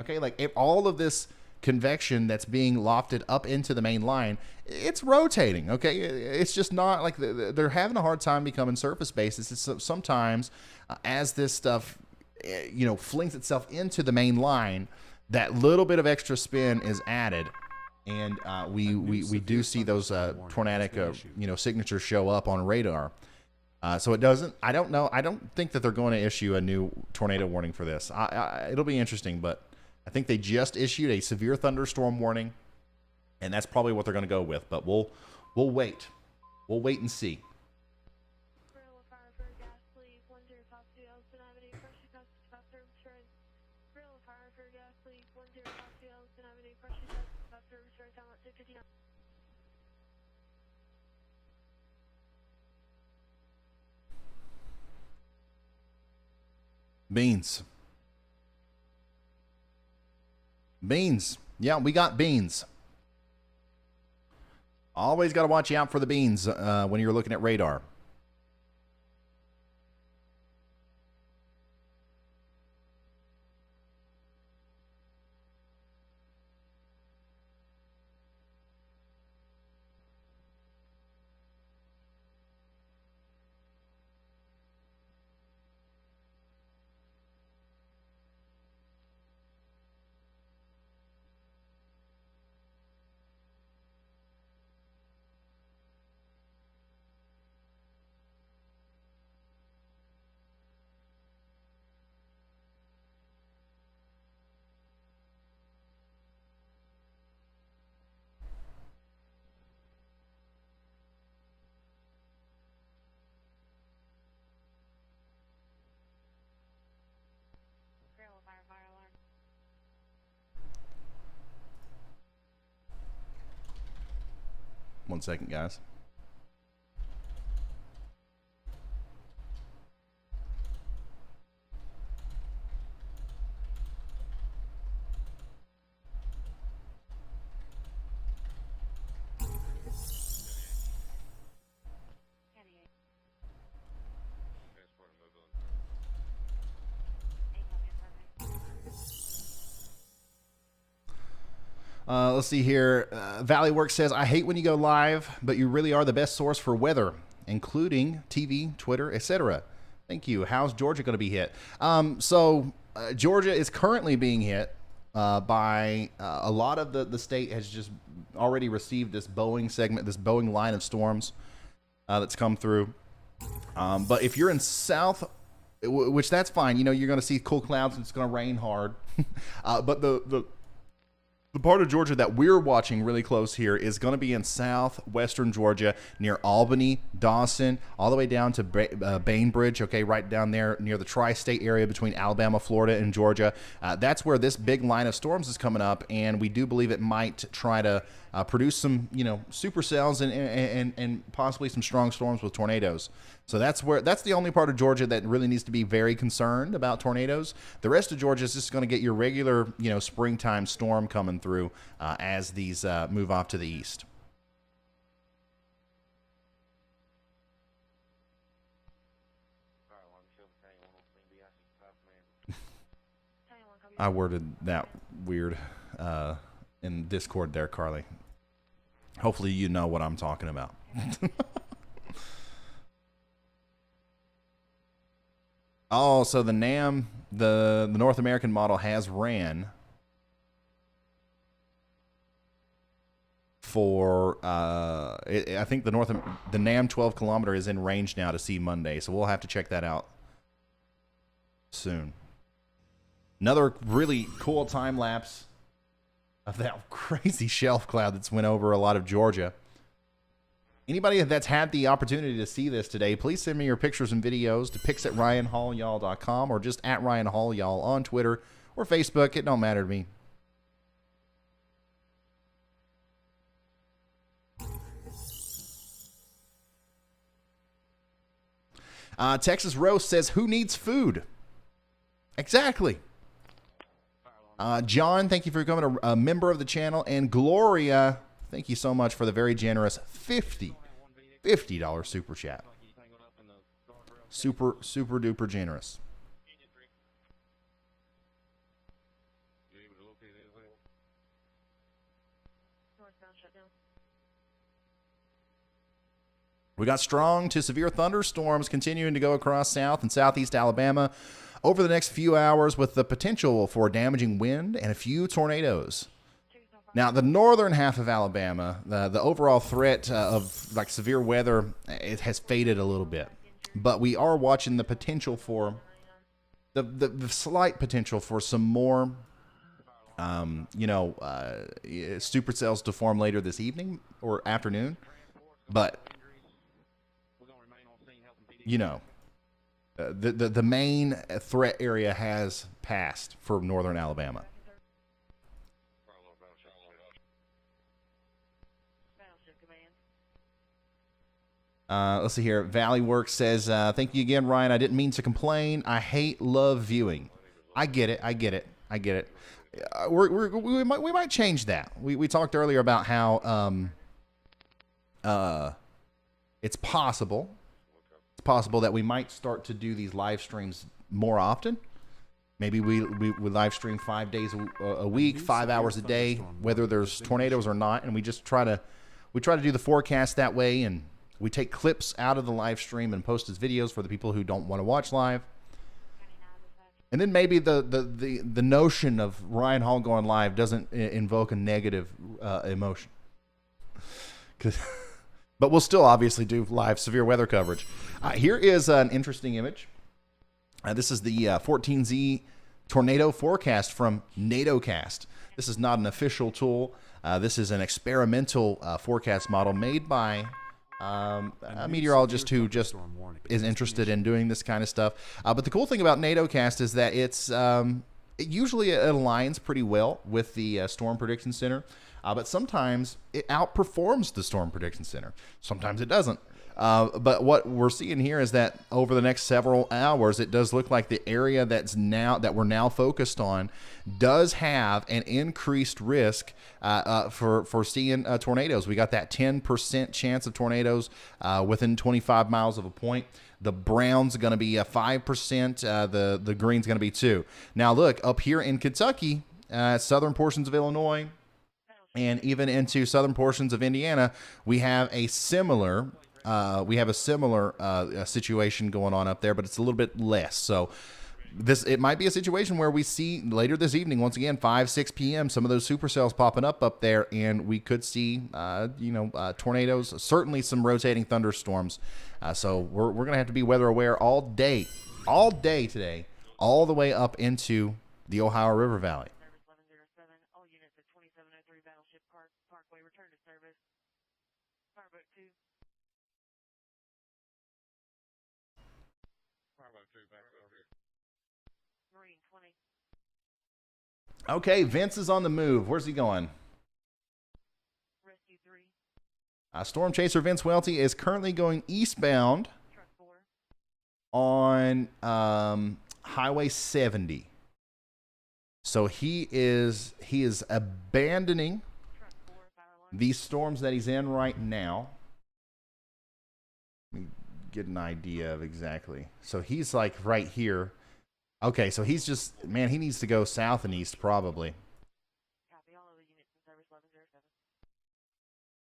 Okay, like if all of this convection that's being lofted up into the main line, it's rotating. Okay, it's just not like they're having a hard time becoming surface based. It's sometimes as this stuff flings itself into the main line, that little bit of extra spin is added, and we do see those tornadic signatures show up on radar. So it doesn't. I don't know. I don't think that they're going to issue a new tornado warning for this. It'll be interesting, but I think they just issued a severe thunderstorm warning, and that's probably what they're going to go with. But we'll wait. We'll wait and see. Beans. Beans. Yeah, we got beans. Always got to watch out for the beans when you're looking at radar. One second, guys. Let's see here. Valley Works says, I hate when you go live, but you really are the best source for weather, including TV, Twitter, etc. Thank you. How's Georgia going to be hit? Georgia is currently being hit by a lot of the state has just already received this Boeing segment, this Boeing line of storms that's come through. But if you're in south, which that's fine, you're going to see cool clouds and it's going to rain hard. But the part of Georgia that we're watching really close here is going to be in southwestern Georgia near Albany, Dawson, all the way down to Bainbridge, okay, right down there near the tri-state area between Alabama, Florida, and Georgia. That's where this big line of storms is coming up, and we do believe it might try to produce some, supercells and possibly some strong storms with tornadoes. So that's the only part of Georgia that really needs to be very concerned about tornadoes. The rest of Georgia is just going to get your regular, springtime storm coming through as these move off to the east. I worded that weird in Discord there, Carly. Hopefully you know what I'm talking about. Oh, so the NAM, the North American model has ran for, I think the NAM 12 kilometer is in range now to see Monday, so we'll have to check that out soon. Another really cool time lapse of that crazy shelf cloud that's went over a lot of Georgia. Anybody that's had the opportunity to see this today, please send me your pictures and videos to pics@ryanhallyall.com or just @RyanHallYall on Twitter or Facebook. It don't matter to me. Texas Roast says, who needs food? Exactly. John, thank you for becoming a member of the channel. And Gloria, thank you so much for the very generous $50 super chat. Super duper generous. We got strong to severe thunderstorms continuing to go across South and Southeast Alabama over the next few hours, with the potential for damaging wind and a few tornadoes. Now, the northern half of Alabama, the overall threat of like severe weather, it has faded a little bit. But we are watching the potential for the slight potential for some more, supercells to form later this evening or afternoon. But the main threat area has passed for northern Alabama. Let's see here. Valley Works says, thank you again, Ryan. I didn't mean to complain. I hate love viewing. I get it. We might change that. We talked earlier about how it's possible that we might start to do these live streams more often. Maybe we live stream 5 days a week, 5 hours a day, whether there's tornadoes or not, and we try to do the forecast that way, and we take clips out of the live stream and post as videos for the people who don't want to watch live. And then maybe the notion of Ryan Hall going live doesn't invoke a negative emotion. But we'll still obviously do live severe weather coverage. Here is an interesting image. This is the 14Z tornado forecast from NATOcast. This is not an official tool. This is an experimental forecast model made by a meteorologist who just is interested in doing this kind of stuff. But the cool thing about NATOcast is that it usually aligns pretty well with the Storm Prediction Center. But sometimes it outperforms the Storm Prediction Center. Sometimes it doesn't. But what we're seeing here is that over the next several hours, it does look like the area that we're now focused on does have an increased risk for seeing tornadoes. We got that 10% chance of tornadoes within 25 miles of a point. The brown's going to be 5%. The green's going to be 2%. Now look, up here in Kentucky, southern portions of Illinois, and even into southern portions of Indiana, we have a similar situation going on up there, but it's a little bit less. So it might be a situation where we see later this evening, once again, 5-6 p.m., some of those supercells popping up there, and we could see tornadoes, certainly some rotating thunderstorms. So we're gonna have to be weather aware all day today, all the way up into the Ohio River Valley. Okay, Vince is on the move. Where's he going? Rescue 3. Storm Chaser Vince Welty is currently going eastbound on Highway 70. So he is abandoning these storms that he's in right now. Let me get an idea of exactly. So he's like right here. Okay, so he's just, man, he needs to go south and east probably. Copy all of the units in service 1107.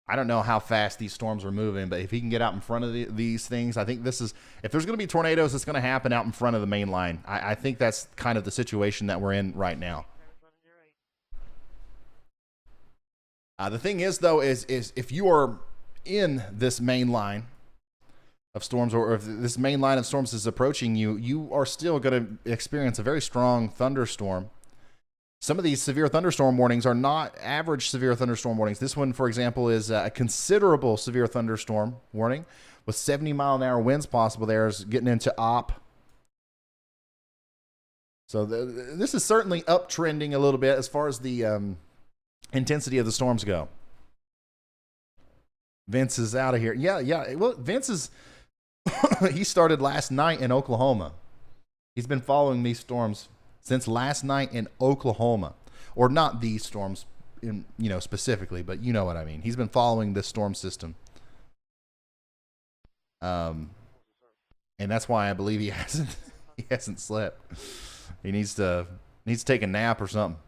I don't know how fast these storms are moving, but if he can get out in front of these things, I think this is, if there's going to be tornadoes, it's going to happen out in front of the main line. I think that's kind of the situation that we're in right now. The thing is, though, is if you are in this main line of storms, or if this main line of storms is approaching you, you are still going to experience a very strong thunderstorm. Some of these severe thunderstorm warnings are not average severe thunderstorm warnings. This one, for example, is a considerable severe thunderstorm warning with 70-mile-an-hour winds possible. There's getting into op. So this is certainly uptrending a little bit as far as the intensity of the storms go. Vince is out of here. Yeah. Well, Vince is He started last night in Oklahoma. He's been following these storms since last night in Oklahoma. Or not these storms, in, specifically, but you know what I mean. He's been following this storm system. And that's why I believe he hasn't slept. He needs to take a nap or something.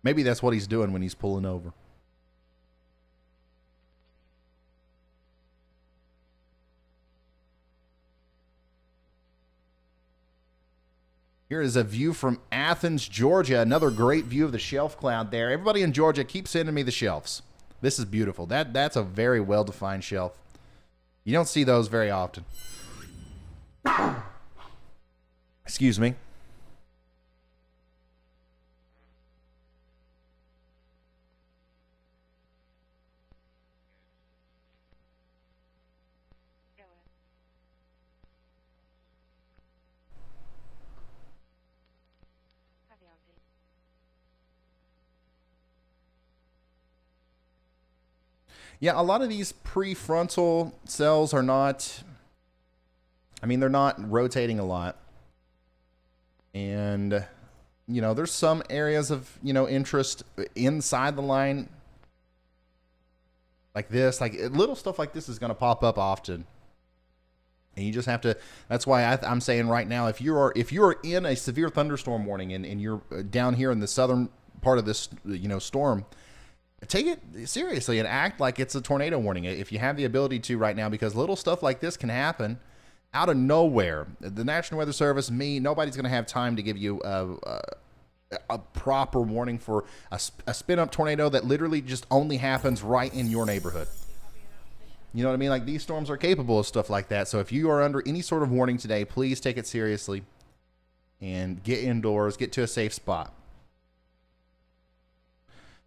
Maybe that's what he's doing when he's pulling over. Here is a view from Athens, Georgia. Another great view of the shelf cloud there. Everybody in Georgia, keep sending me the shelves. This is beautiful. That's a very well-defined shelf. You don't see those very often. Excuse me. Yeah, a lot of these prefrontal cells are not, they're not rotating a lot. And, there's some areas of, interest inside the line like this. Like little stuff like this is going to pop up often. And you just have to, that's why I'm saying right now, if you are in a severe thunderstorm warning and you're down here in the southern part of this, storm, take it seriously and act like it's a tornado warning if you have the ability to right now, because little stuff like this can happen out of nowhere. The National Weather Service, nobody's going to have time to give you a proper warning for a spin-up tornado that literally just only happens right in your neighborhood. You know what I mean? Like these storms are capable of stuff like that. So if you are under any sort of warning today, please take it seriously and get indoors, get to a safe spot.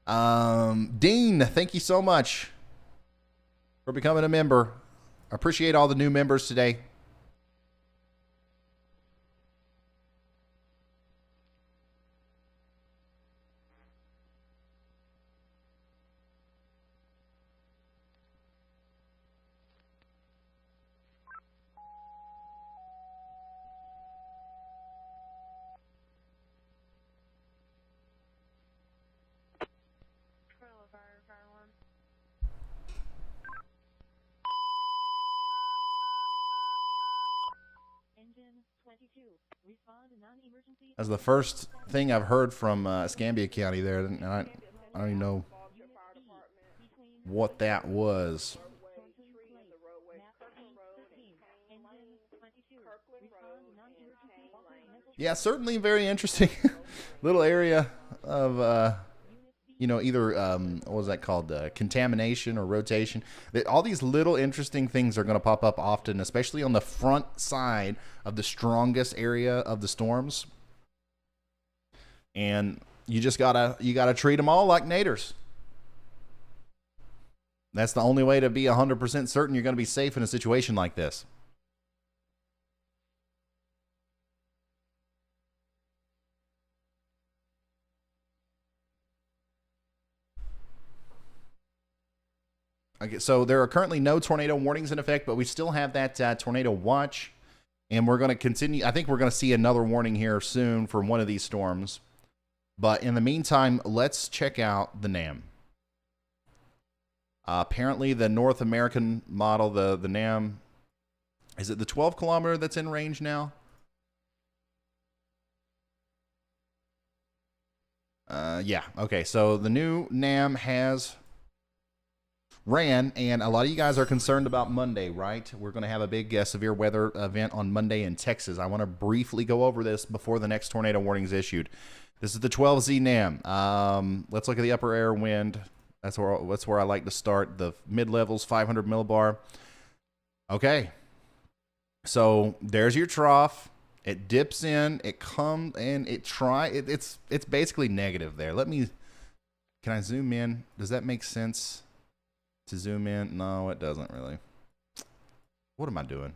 Dean, thank you so much for becoming a member. I appreciate all the new members today. That's the first thing I've heard from Escambia County there. And I don't even know what that was. Yeah, certainly very interesting little area of, either, what was that called? Contamination or rotation. All these little interesting things are going to pop up often, especially on the front side of the strongest area of the storms. And you just gotta treat them all like naders. That's the only way to be 100% certain you're going to be safe in a situation like this. Okay, so there are currently no tornado warnings in effect, but we still have that tornado watch, and we're going to continue. I think we're going to see another warning here soon for one of these storms. But in the meantime, let's check out the NAM. Apparently, the North American model, the NAM, is it the 12 kilometer that's in range now? Yeah. Okay. So the new NAM has ran, and a lot of you guys are concerned about Monday, right? We're going to have a big severe weather event on Monday in Texas. I want to briefly go over this before the next tornado warning is issued. This is the 12Z NAM. Let's look at the upper air wind. That's where I like to start. The mid-levels, 500 millibar. Okay. So there's your trough. It dips in. It comes and it's basically negative there. Can I zoom in? Does that make sense to zoom in? No, it doesn't really. What am I doing?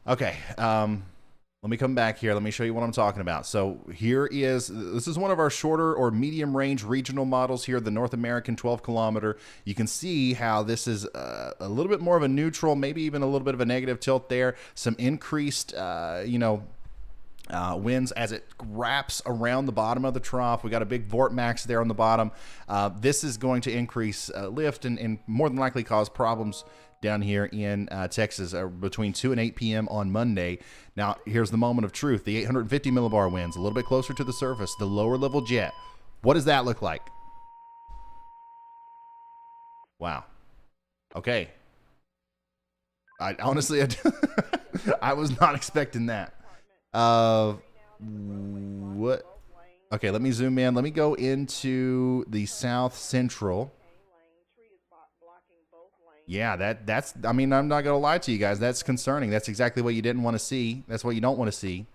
Okay. Let Let me come back here. Let me show you what I'm talking about. So this is one of our shorter or medium range regional models here, the North American 12 kilometer. You can see how this is a little bit more of a neutral, maybe even a little bit of a negative tilt there. Some increased, winds as it wraps around the bottom of the trough. We got a big vortex there on the bottom. This is going to increase lift and more than likely cause problems down here in Texas between 2 and 8 p.m. on Monday. Now, here's the moment of truth. The 850 millibar winds, a little bit closer to the surface, the lower level jet. What does that look like? Wow. Okay. I honestly, I was not expecting that. What? Okay, let me zoom in. Let me go into the South Central. Yeah, that's, I mean, I'm not going to lie to you guys. That's concerning. That's exactly what you didn't want to see. That's what you don't want to see.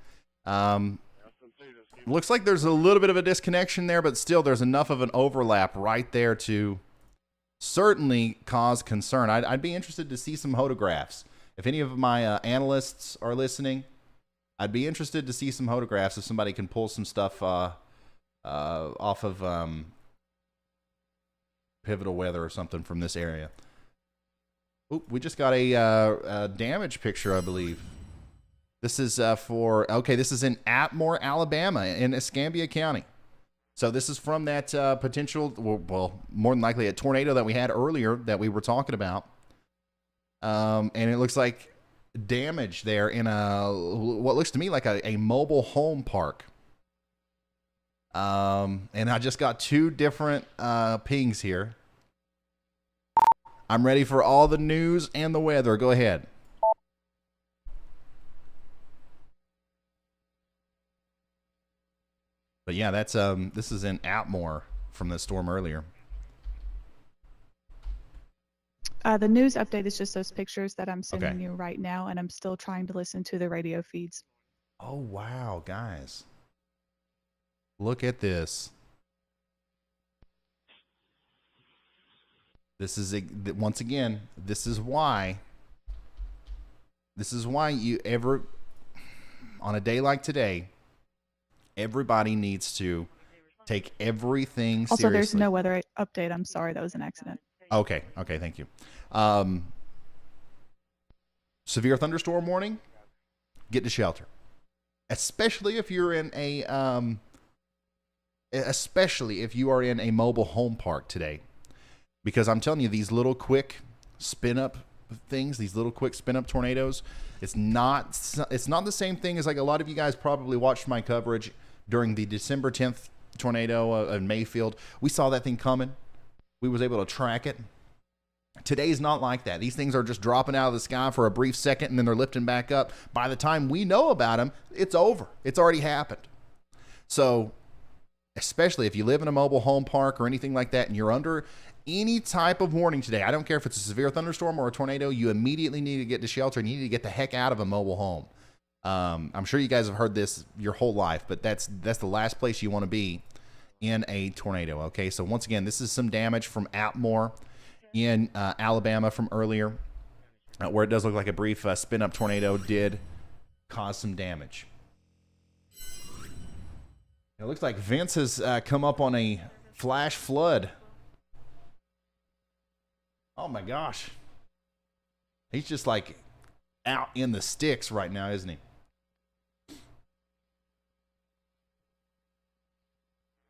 Looks like there's a little bit of a disconnection there, but still there's enough of an overlap right there to certainly cause concern. I'd be interested to see some photographs. If any of my analysts are listening, I'd be interested to see some photographs if somebody can pull some stuff off of Pivotal Weather or something from this area. Oop, we just got a damage picture, I believe. This is this is in Atmore, Alabama, in Escambia County. So this is from that potential, well, more than likely a tornado that we had earlier that we were talking about. And it looks like damage there in what looks to me like a mobile home park. And I just got two different pings here. I'm ready for all the news and the weather. Go ahead. But yeah, that's this is in Atmore from the storm earlier. The news update is just those pictures that I'm sending you right now, and I'm still trying to listen to the radio feeds. Oh, wow, guys. Look at this. This is, once again, this is why you ever, on a day like today, everybody needs to take everything seriously. Also, there's no weather update. I'm sorry, that was an accident. Okay, thank you. Severe thunderstorm warning, get to shelter. Especially if you're in a mobile home park today. Because I'm telling you, these little quick spin up things, these little quick spin up tornadoes, it's not the same thing as, like, a lot of you guys probably watched my coverage during the December 10th tornado in Mayfield. We saw that thing coming. We was able to track it. Today's not like that. These things are just dropping out of the sky for a brief second and then they're lifting back up. By the time we know about them, it's over. It's already happened. So, especially if you live in a mobile home park or anything like that and you're under any type of warning today, I don't care if it's a severe thunderstorm or a tornado, you immediately need to get to shelter and you need to get the heck out of a mobile home. I'm sure you guys have heard this your whole life, but that's the last place you want to be in a tornado. Okay, so once again, this is some damage from Atmore in Alabama from earlier, where it does look like a brief spin-up tornado did cause some damage. It looks like Vince has come up on a flash flood. Oh my gosh. He's just like out in the sticks right now, isn't he?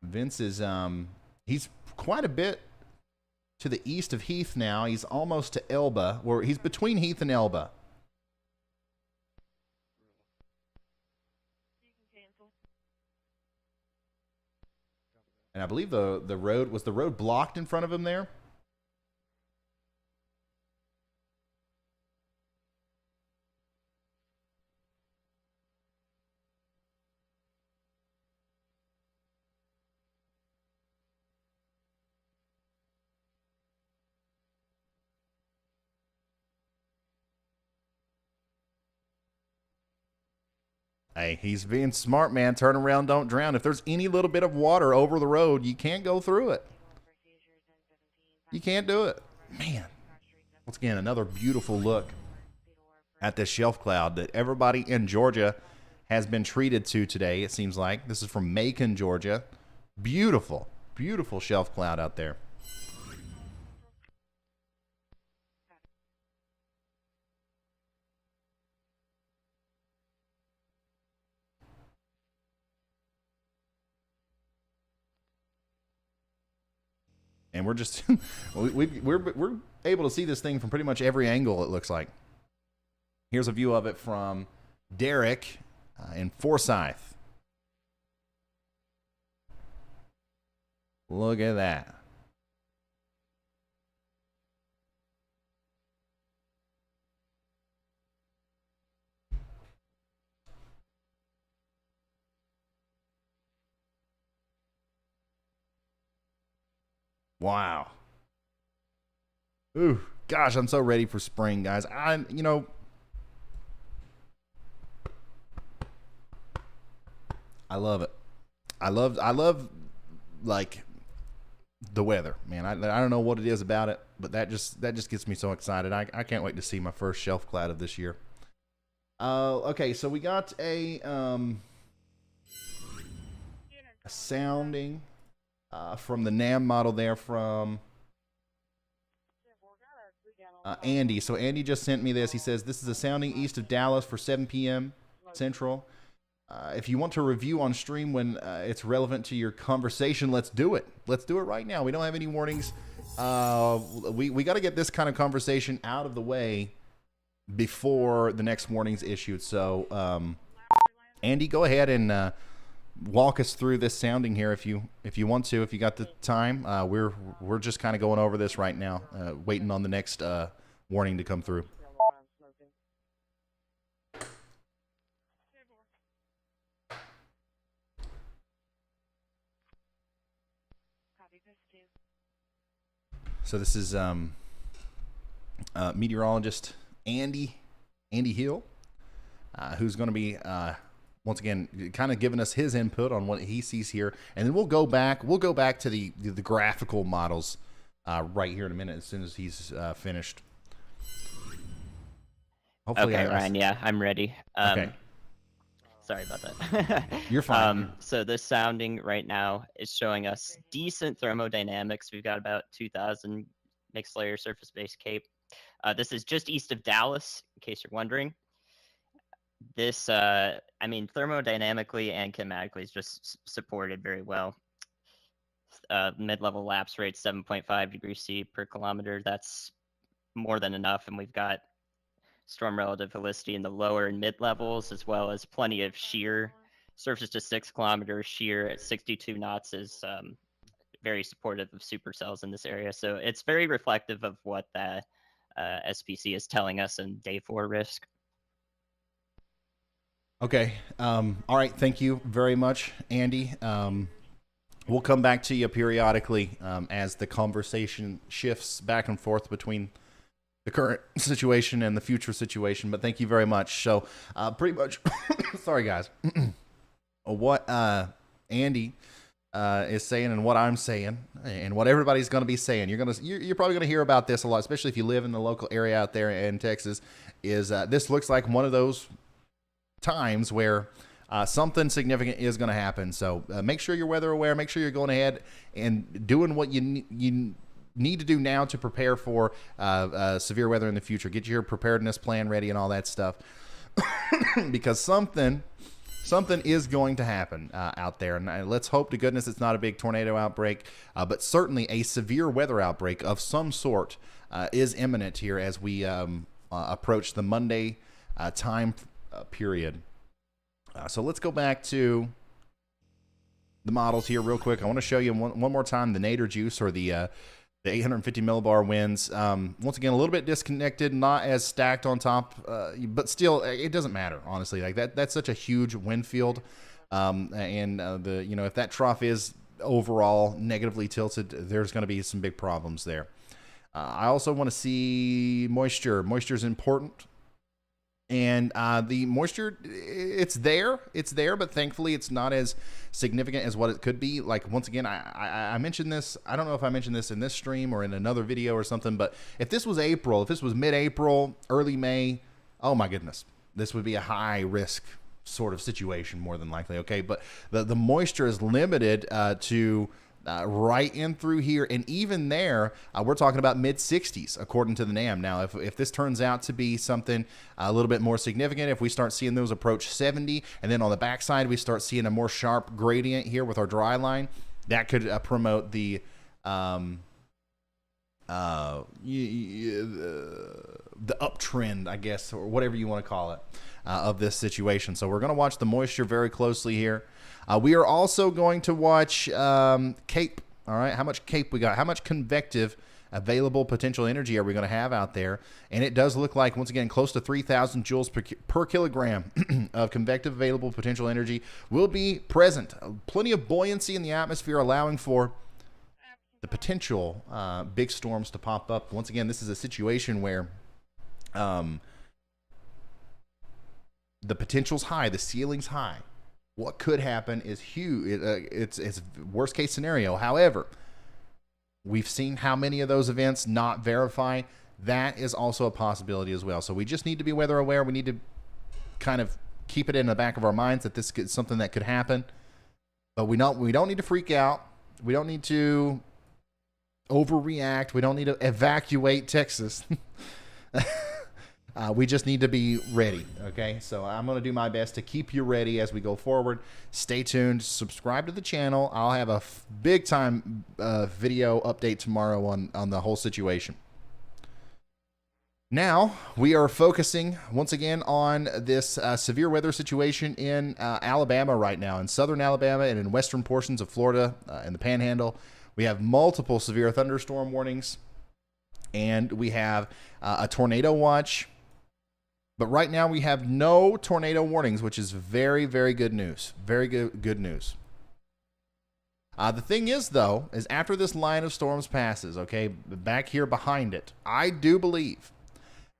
Vince is he's quite a bit to the east of Heath now. He's almost to Elba, where he's between Heath and Elba. And I believe the road was blocked in front of him there. Hey, he's being smart, man. Turn around, don't drown. If there's any little bit of water over the road, you can't go through it. You can't do it. Man, once again, another beautiful look at this shelf cloud that everybody in Georgia has been treated to today, it seems like. This is from Macon, Georgia. Beautiful, beautiful shelf cloud out there. And we're just we're able to see this thing from pretty much every angle, it looks like. Here's a view of it from Derek in Forsyth. Look at that. Wow. Ooh, gosh, I'm so ready for spring, guys. You know, I love it. I love like the weather, man. I don't know what it is about it, but that just gets me so excited. I can't wait to see my first shelf cloud of this year. Okay, so we got a sounding from the NAM model there from Andy. So Andy just sent me this. He says, this is a sounding east of Dallas for 7 p.m. Central. If you want to review on stream when it's relevant to your conversation, let's do it. Let's do it right now. We don't have any warnings. We got to get this kind of conversation out of the way before the next warning's issued. So, Andy, go ahead and walk us through this sounding here if you want to, if you got the time. We're just kind of going over this right now, waiting on the next warning to come through. So this is meteorologist Andy Hill, who's going to be once again kind of giving us his input on what he sees here, and then we'll go back to the graphical models right here in a minute as soon as he's finished. Hopefully, okay, Ryan. Yeah, I'm ready. Okay. Sorry about that. You're fine. So this sounding right now is showing us decent thermodynamics. We've got about 2,000 mixed layer surface-based CAPE. This is just east of Dallas, in case you're wondering. This, I mean, thermodynamically and kinematically is just supported very well. Mid-level lapse rate, 7.5 degrees C per kilometer. That's more than enough, and we've got storm relative helicity in the lower and mid levels, as well as plenty of shear. Surface to 6 kilometers shear at 62 knots is very supportive of supercells in this area. So it's very reflective of what the SPC is telling us in day 4 risk. Okay. All right. Thank you very much, Andy. We'll come back to you periodically as the conversation shifts back and forth between the current situation and the future situation, but thank you very much. So pretty much, sorry guys, what Andy is saying and what I'm saying and what everybody's going to be saying, you're probably going to hear about this a lot, especially if you live in the local area out there in Texas, is this looks like one of those times where something significant is going to happen. So make sure you're weather aware, make sure you're going ahead and doing what you need to do now to prepare for severe weather in the future. Get your preparedness plan ready and all that stuff because something is going to happen out there, and let's hope to goodness it's not a big tornado outbreak, but certainly a severe weather outbreak of some sort is imminent here as we approach the Monday time period. So let's go back to the models here real quick. I want to show you one more time the nadir juice, or the 850 millibar winds. Once again, a little bit disconnected, not as stacked on top, but still, it doesn't matter, honestly. Like that's such a huge wind field, and if that trough is overall negatively tilted, there's going to be some big problems there. I also want to see moisture. Moisture is important. And the moisture, it's there, but thankfully it's not as significant as what it could be. Like, once again, I mentioned this. I don't know if I mentioned this in this stream or in another video or something, but if this was April, if this was mid-April, early May, oh my goodness, this would be a high risk sort of situation more than likely. Okay, but the moisture is limited to right in through here, and even there, we're talking about mid 60s according to the NAM. Now, if this turns out to be something a little bit more significant, if we start seeing those approach 70, and then on the backside we start seeing a more sharp gradient here with our dry line, that could promote the uptrend, I guess, or whatever you want to call it, of this situation. So we're going to watch the moisture very closely here. We are also going to watch CAPE. All right, how much CAPE we got? How much convective available potential energy are we going to have out there? And it does look like, once again, close to 3,000 joules per kilogram of convective available potential energy will be present. Plenty of buoyancy in the atmosphere, allowing for the potential big storms to pop up. Once again, this is a situation where the potential's high, the ceiling's high. What could happen is huge. It's worst case scenario. However, we've seen how many of those events not verify. That is also a possibility as well. So we just need to be weather aware. We need to kind of keep it in the back of our minds that this is something that could happen. But we don't need to freak out. We don't need to overreact. We don't need to evacuate Texas. We just need to be ready, okay? So I'm going to do my best to keep you ready as we go forward. Stay tuned. Subscribe to the channel. I'll have a big-time video update tomorrow on the whole situation. Now, we are focusing, once again, on this severe weather situation in Alabama right now, in southern Alabama and in western portions of Florida and the Panhandle. We have multiple severe thunderstorm warnings, and we have a tornado watch. But right now we have no tornado warnings, which is very, very good news. Very good news. The thing is, though, is after this line of storms passes, okay, back here behind it, I do believe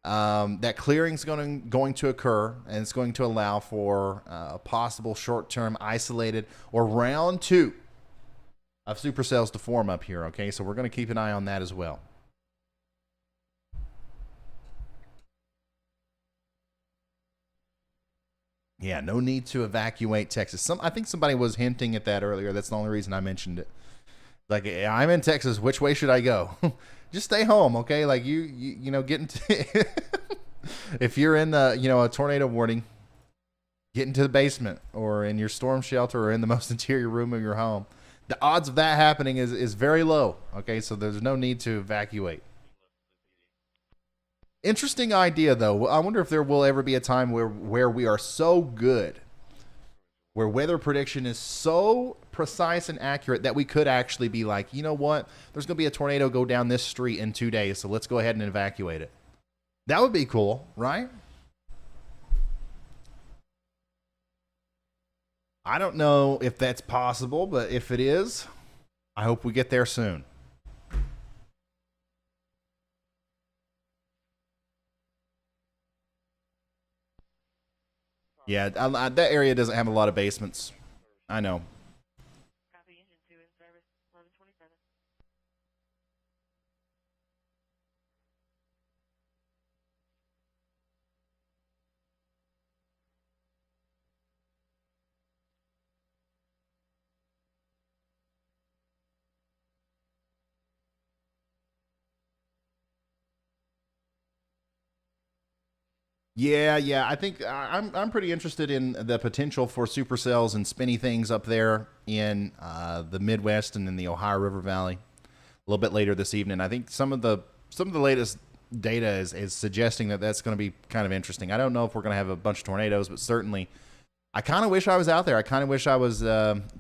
that clearing is going to occur, and it's going to allow for a possible short-term isolated or round 2 of supercells to form up here, okay? So we're going to keep an eye on that as well. Yeah, no need to evacuate Texas. I think somebody was hinting at that earlier. That's the only reason I mentioned it. Like, I'm in Texas. Which way should I go? Just stay home, okay? Like, you know, get into if you're in a tornado warning, get into the basement or in your storm shelter or in the most interior room of your home. The odds of that happening is very low, okay? So there's no need to evacuate. Interesting idea, though. I wonder if there will ever be a time where we are so good, where weather prediction is so precise and accurate that we could actually be like, you know what? There's going to be a tornado go down this street in 2 days, so let's go ahead and evacuate it. That would be cool, right? I don't know if that's possible, but if it is, I hope we get there soon. Yeah, that area doesn't have a lot of basements. I know. Copy, engine 2 in service, 1127. Yeah. I think I'm pretty interested in the potential for supercells and spinny things up there in the Midwest and in the Ohio River Valley a little bit later this evening. I think some of the latest data is suggesting that that's going to be kind of interesting. I don't know if we're going to have a bunch of tornadoes, but certainly I kind of wish I was out there. I kind of wish I was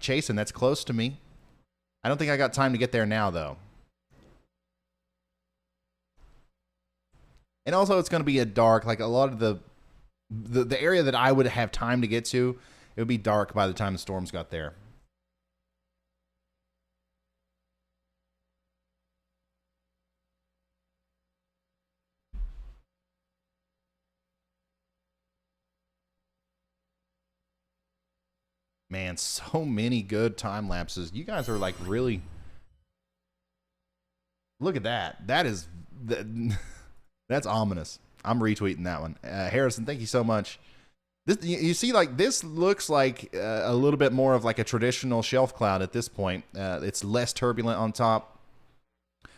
chasing. That's close to me. I don't think I got time to get there now, though. And also, it's going to be a dark, like a lot of the area that I would have time to get to, it would be dark by the time the storms got there. Man, so many good time lapses. You guys are like really... Look at that. That's ominous. I'm retweeting that one. Harrison, thank you so much This, you see, like, this looks like a little bit more of like a traditional shelf cloud at this point. It's less turbulent on top.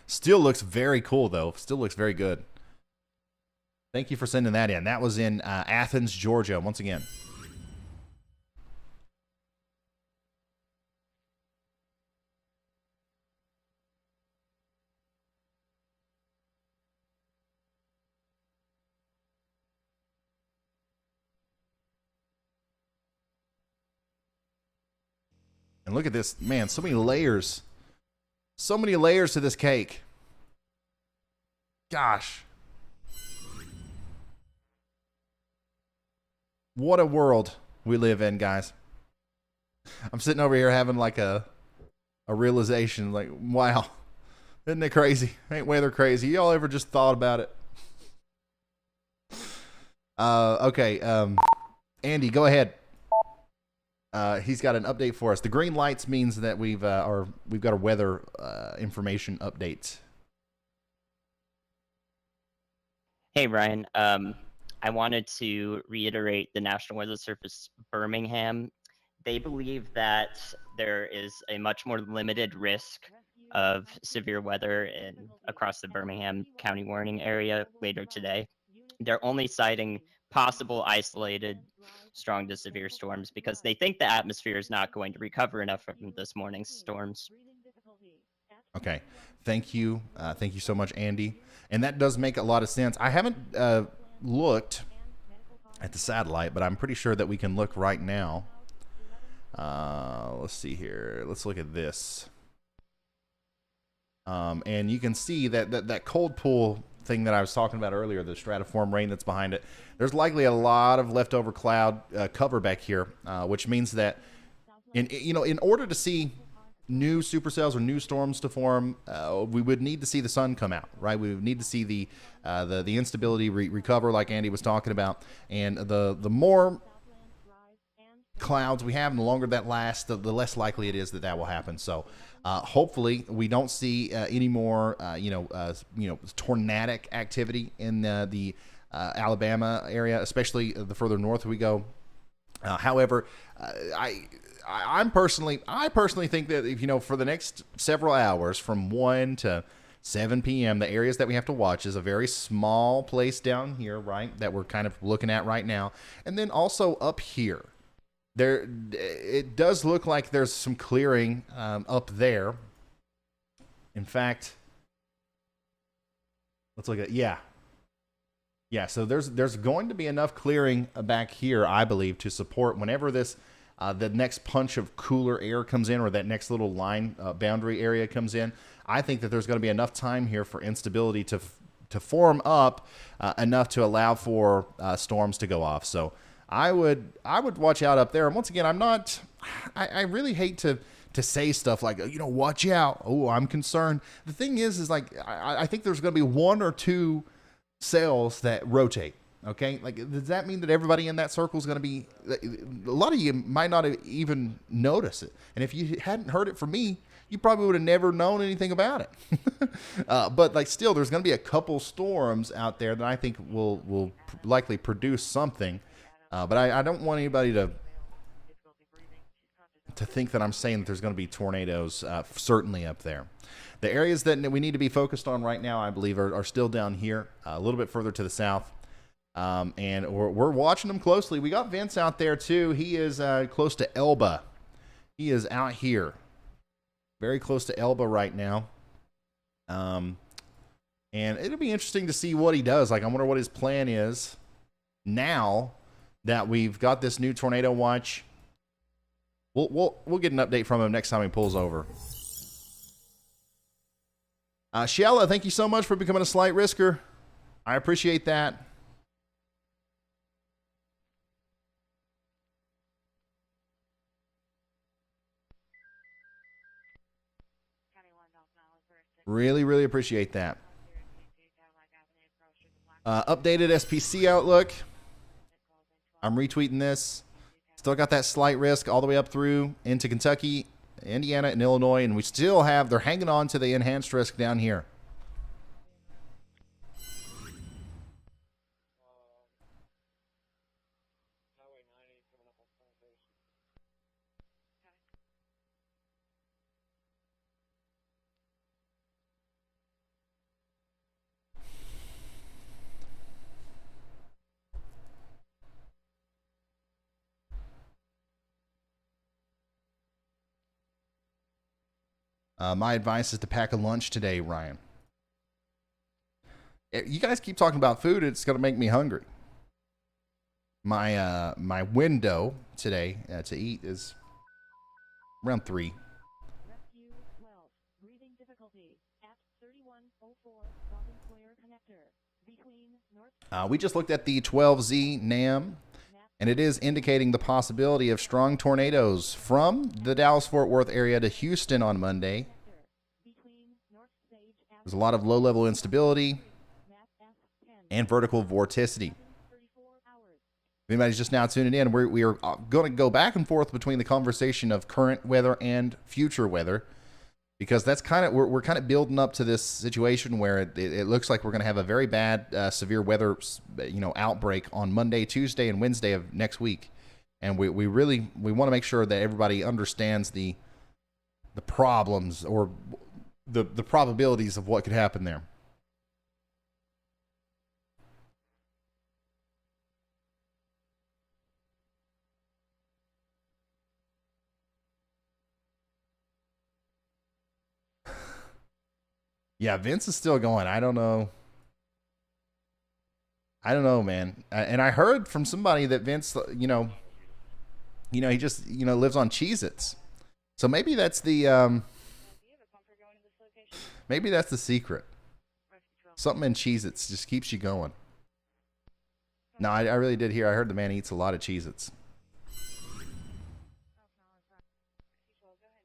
Still looks very cool, though. Still looks very good. Thank you for sending that in. That was in Athens, Georgia, once again. And look at this, man, so many layers. So many layers to this cake. Gosh. What a world we live in, guys. I'm sitting over here having like a realization, like, wow. Isn't it crazy? Ain't weather crazy? Y'all ever just thought about it? Okay, Andy, go ahead. He's got an update for us. The green lights means that we've got a weather information update. Hey, Ryan. I wanted to reiterate the National Weather Service Birmingham. They believe that there is a much more limited risk of severe weather across the Birmingham County warning area later today. They're only citing possible isolated strong to severe storms because they think the atmosphere is not going to recover enough from this morning's storms. Okay. Thank you. Thank you so much, Andy. And that does make a lot of sense. I haven't looked at the satellite, but I'm pretty sure that we can look right now. Let's see here. Let's look at this. And you can see that cold pool thing that I was talking about earlier, the stratiform rain that's behind it. There's likely a lot of leftover cloud cover back here, which means that in order to see new supercells or new storms to form, we would need to see the sun come out, right? We would need to see the instability recover, like Andy was talking about, and the more clouds we have and the longer that lasts, the less likely it is that will happen. So hopefully we don't see any more tornadic activity in the Alabama area, especially the further north we go. However, I personally think that for the next several hours, from 1 to 7 p.m., the areas that we have to watch is a very small place down here, right, that we're kind of looking at right now, and then also up here. It does look like there's some clearing up there. In fact, let's look at yeah. So there's going to be enough clearing back here, I believe, to support whenever this the next punch of cooler air comes in, or that next little line boundary area comes in. I think that there's going to be enough time here for instability to form up enough to allow for storms to go off. So I would watch out up there. And once again, I really hate to say stuff like, watch out. Oh, I'm concerned. The thing is like, I think there's going to be 1 or 2 cells that rotate. Okay. Like, does that mean that everybody in that circle is going to be, a lot of you might not have even notice it. And if you hadn't heard it from me, you probably would have never known anything about it. But like, still, there's going to be a couple storms out there that I think will likely produce something. But I don't want anybody to think that I'm saying that there's going to be tornadoes certainly up there. The areas that we need to be focused on right now, I believe, are still down here, a little bit further to the south. And we're watching them closely. We got Vince out there, too. He is close to Elba. He is out here, very close to Elba right now. And it'll be interesting to see what he does. Like, I wonder what his plan is now that we've got this new tornado watch. We'll get an update from him next time he pulls over. Shiela, thank you so much for becoming a slight risker. I appreciate that. Really, really appreciate that. Updated SPC outlook. I'm retweeting this. Still got that slight risk all the way up through into Kentucky, Indiana, and Illinois, and we still have, they're hanging on to the enhanced risk down here. My advice is to pack a lunch today, Ryan. You guys keep talking about food. It's going to make me hungry. My window today to eat is around 3. Rescue 12. Breathing difficulty at 3104 Robin Square connector between North. We just looked at the 12Z NAM, and it is indicating the possibility of strong tornadoes from the Dallas-Fort Worth area to Houston on Monday. There's a lot of low-level instability and vertical vorticity. If anybody's just now tuning in, we are going to go back and forth between the conversation of current weather and future weather, because that's kind of we're kind of building up to this situation where it looks like we're going to have a very bad severe weather outbreak on Monday, Tuesday, and Wednesday of next week, and we want to make sure that everybody understands the problems or the probabilities of what could happen there. Yeah, Vince is still going. I don't know, man. And I heard from somebody that Vince, he just, lives on Cheez-Its. So maybe that's the, maybe that's the secret. Something in Cheez-Its just keeps you going. No, I really did hear. I heard the man eats a lot of Cheez-Its.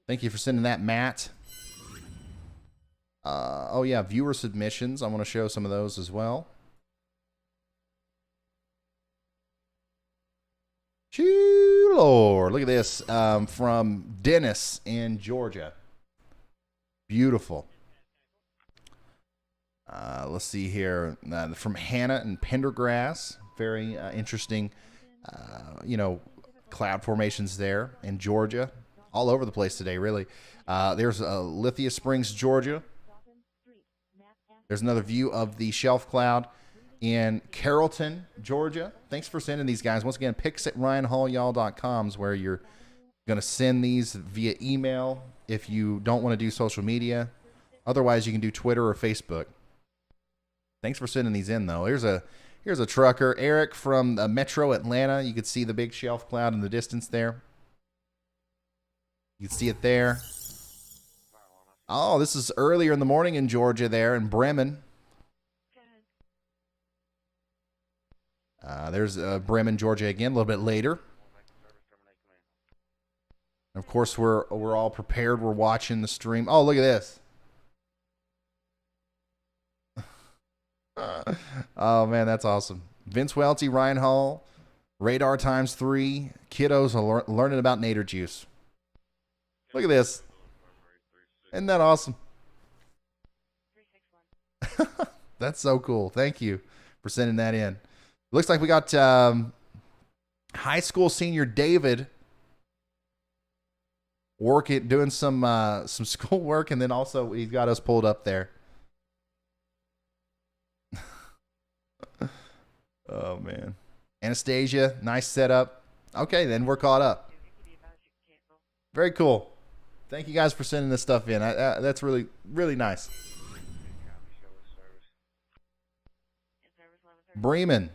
Thank you for sending that, Matt. Oh yeah, viewer submissions. I want to show some of those as well. Choo Lord, look at this from Dennis in Georgia. Beautiful. Let's see here from Hannah in Pendergrass. Very interesting, cloud formations there in Georgia. All over the place today, really. There's Lithia Springs, Georgia. There's another view of the shelf cloud in Carrollton, Georgia. Thanks for sending these guys. Once again, pics@ryanhallyall.com is where you're going to send these via email if you don't want to do social media. Otherwise, you can do Twitter or Facebook. Thanks for sending these in, though. Here's a trucker, Eric from Metro Atlanta. You can see the big shelf cloud in the distance there. You can see it there. Oh, this is earlier in the morning in Georgia there in Bremen. There's Bremen, Georgia again, a little bit later. Of course, we're all prepared. We're watching the stream. Oh, look at this. Oh, man, that's awesome. Vince Welty, Ryan Hall, Radar ×3. Kiddos are learning about nader juice. Look at this. Isn't that awesome? That's so cool. Thank you for sending that in. Looks like we got high school senior David doing some school work, and then also he's got us pulled up there. Oh, man. Anastasia, nice setup. Okay, then we're caught up. Very cool. Thank you guys for sending this stuff in. That's really, really nice. Bremen.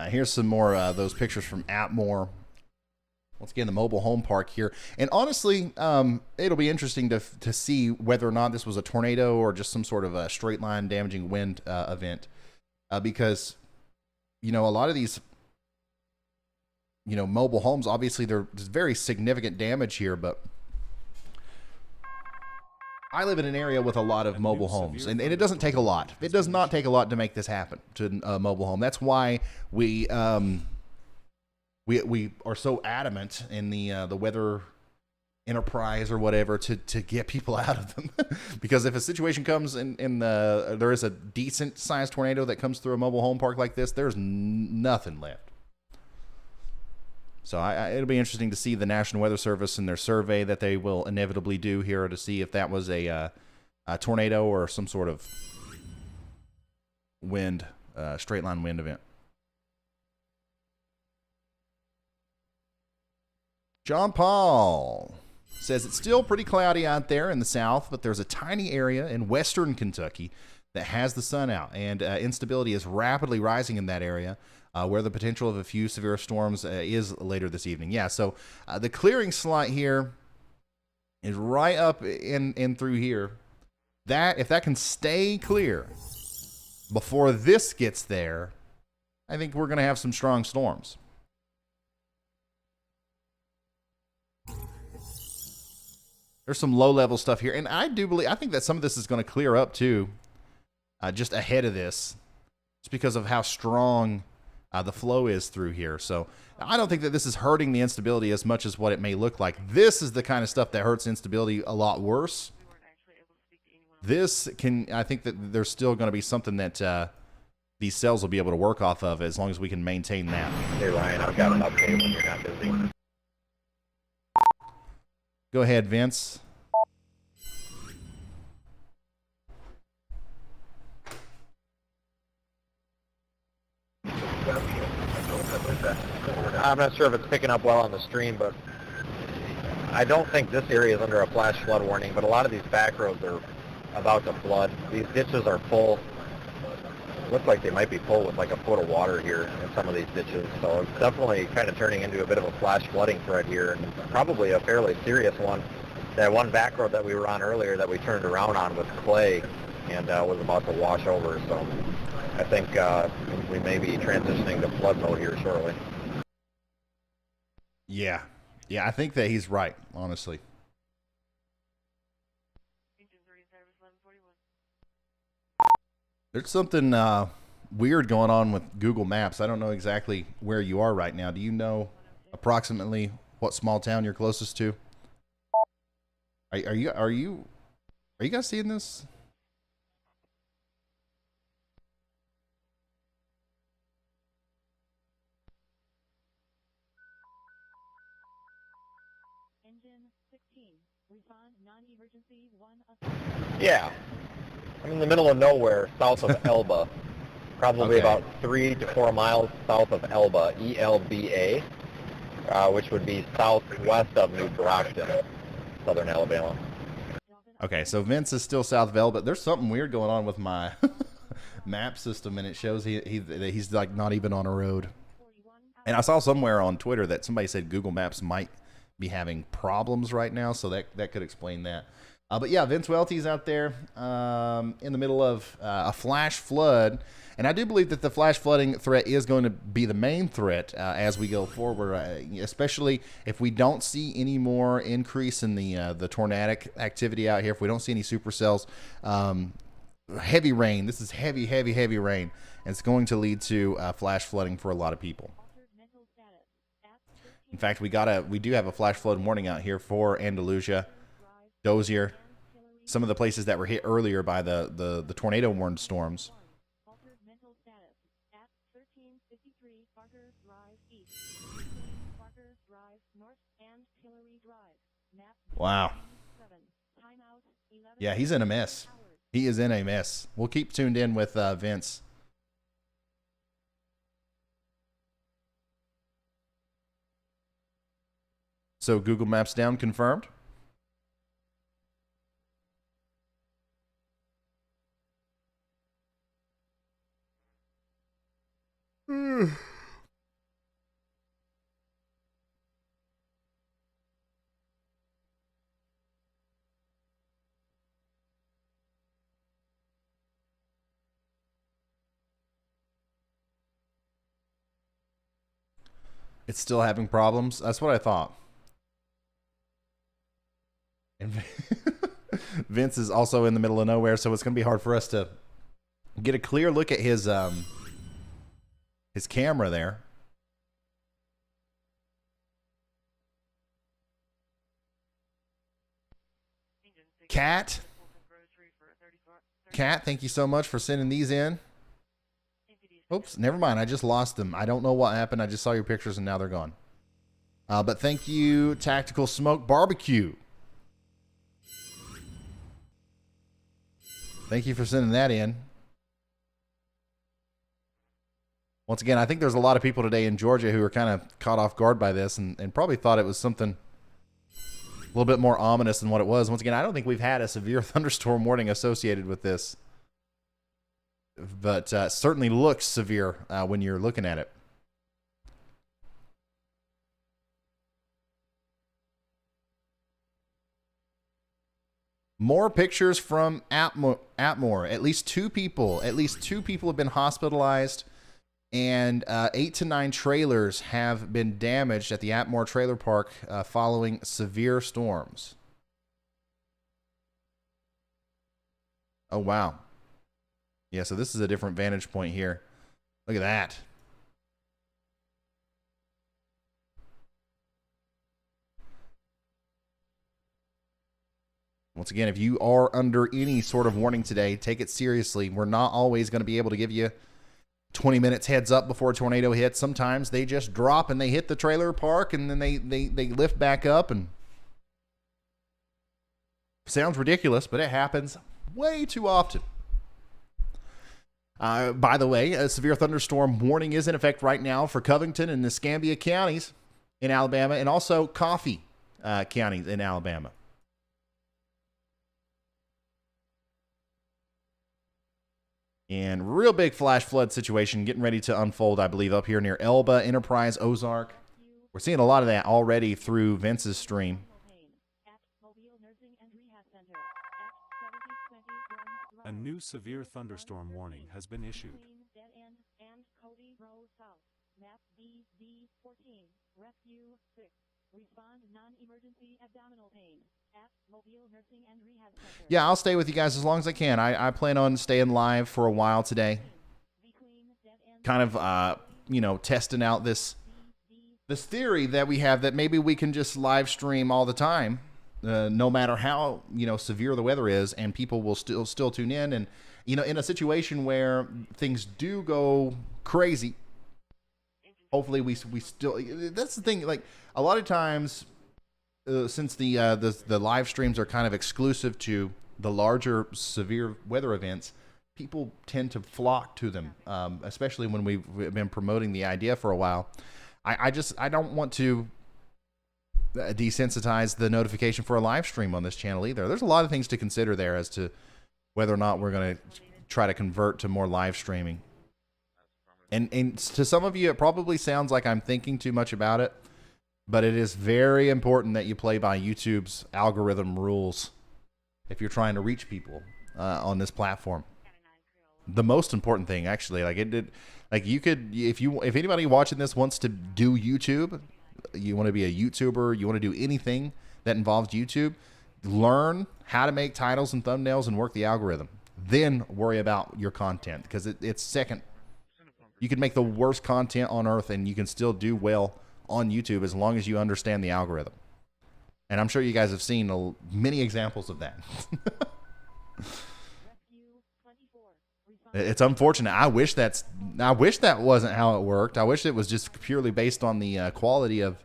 Here's some more of those pictures from Atmore. Once again, the mobile home park here. And honestly, it'll be interesting to see whether or not this was a tornado or just some sort of a straight line damaging wind event. Because, a lot of these, mobile homes, obviously there's very significant damage here, but I live in an area with a lot of mobile homes, and it doesn't take a lot. It does not take a lot to make this happen to a mobile home. That's why we are so adamant in the weather enterprise or whatever to get people out of them. Because if a situation comes there is a decent sized tornado that comes through a mobile home park like this, there's nothing left. So it'll be interesting to see the National Weather Service and their survey that they will inevitably do here to see if that was a tornado or some sort of wind, straight line wind event. John Paul says it's still pretty cloudy out there in the south, but there's a tiny area in western Kentucky that has the sun out, and instability is rapidly rising in that area, where the potential of a few severe storms is later this evening. Yeah, so the clearing slot here is right up in through here. That if that can stay clear before this gets there, I think we're going to have some strong storms. There's some low-level stuff here, and I think that some of this is going to clear up too, just ahead of this, just because of how strong the flow is through here. So I don't think that this is hurting the instability as much as what it may look like. This is the kind of stuff that hurts instability a lot worse. I think that there's still going to be something that these cells will be able to work off of as long as we can maintain that. Hey Ryan, I've got an update when you're not busy. Go ahead, Vince. I'm not sure if it's picking up well on the stream, but I don't think this area is under a flash flood warning, but a lot of these back roads are about to flood. These ditches are full. Look like they might be full with like a foot of water here in some of these ditches. So it's definitely kind of turning into a bit of a flash flooding threat here, and probably a fairly serious one. That one back road that we were on earlier that we turned around on with clay and was about to wash over. So I think we may be transitioning to flood mode here shortly. Yeah, I think that he's right, honestly. There's something weird going on with Google Maps. I don't know exactly where you are right now. Do you know approximately what small town you're closest to? Are you guys seeing this? Engine 16. Respond non-emergency 1. Yeah. I'm in the middle of nowhere, south of Elba. Probably Okay. about 3 to 4 miles south of Elba, ELBA, which would be southwest of New Brockton, southern Alabama. Okay, so Vince is still south of Elba. There's something weird going on with my map system, and it shows that he's like not even on a road. And I saw somewhere on Twitter that somebody said Google Maps might be having problems right now, so that could explain that. But yeah, Vince Welty's out there in the middle of a flash flood. And I do believe that the flash flooding threat is going to be the main threat as we go forward, especially if we don't see any more increase in the tornadic activity out here. If we don't see any supercells, heavy rain. This is heavy rain. And it's going to lead to flash flooding for a lot of people. In fact, we do have a flash flood warning out here for Andalusia, Dozier, some of the places that were hit earlier by the tornado warned storms. Wow. Yeah, he's in a mess. He is in a mess. We'll keep tuned in with Vince. So Google Maps down, confirmed? It's still having problems. That's what I thought. And Vince is also in the middle of nowhere, so it's going to be hard for us to get a clear look at his camera there. Cat, thank you so much for sending these in. Oops, never mind. I just lost them. I don't know what happened. I just saw your pictures and now they're gone. But thank you, Tactical Smoke Barbecue. Thank you for sending that in. Once again, I think there's a lot of people today in Georgia who are kind of caught off guard by this and probably thought it was something a little bit more ominous than what it was. Once again, I don't think we've had a severe thunderstorm warning associated with this. But certainly looks severe when you're looking at it. More pictures from Atmore. At least two people have been hospitalized, and 8 to 9 trailers have been damaged at the Atmore trailer park following severe storms. Oh, wow. Yeah, so this is a different vantage point here. Look at that. Once again, if you are under any sort of warning today, take it seriously. We're not always going to be able to give you 20 minutes heads up before a tornado hits. Sometimes they just drop and they hit the trailer park and then they lift back up, and sounds ridiculous, but it happens way too often. By the way, a severe thunderstorm warning is in effect right now for Covington and the Escambia counties in Alabama, and also Coffee counties in Alabama. And real big flash flood situation getting ready to unfold, I believe, up here near Elba, Enterprise, Ozark. We're seeing a lot of that already through Vince's stream. A new severe thunderstorm warning has been issued. Yeah, I'll stay with you guys as long as I can. I plan on staying live for a while today. Kind of, testing out this theory that we have that maybe we can just live stream all the time, no matter how, severe the weather is, and people will still tune in. And, in a situation where things do go crazy, hopefully we still, that's the thing, like a lot of times, since the live streams are kind of exclusive to the larger severe weather events, people tend to flock to them, especially when we've been promoting the idea for a while. I don't want to desensitize the notification for a live stream on this channel either. There's a lot of things to consider there as to whether or not we're going to try to convert to more live streaming. And to some of you, it probably sounds like I'm thinking too much about it, but it is very important that you play by YouTube's algorithm rules if you're trying to reach people on this platform. The most important thing, actually, if anybody watching this wants to do YouTube, you want to be a YouTuber, you want to do anything that involves YouTube, learn how to make titles and thumbnails and work the algorithm. Then worry about your content, because it's second. You can make the worst content on earth and you can still do well on YouTube as long as you understand the algorithm. And I'm sure you guys have seen many examples of that. It's unfortunate. I wish that wasn't how it worked. I wish it was just purely based on the quality of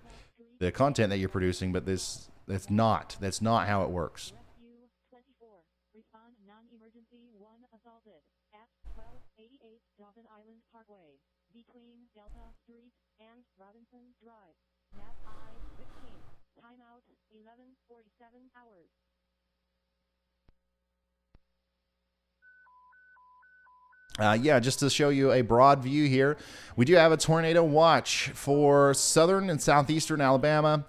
the content that you're producing, but that's not how it works. Just to show you a broad view here, we do have a tornado watch for southern and southeastern Alabama.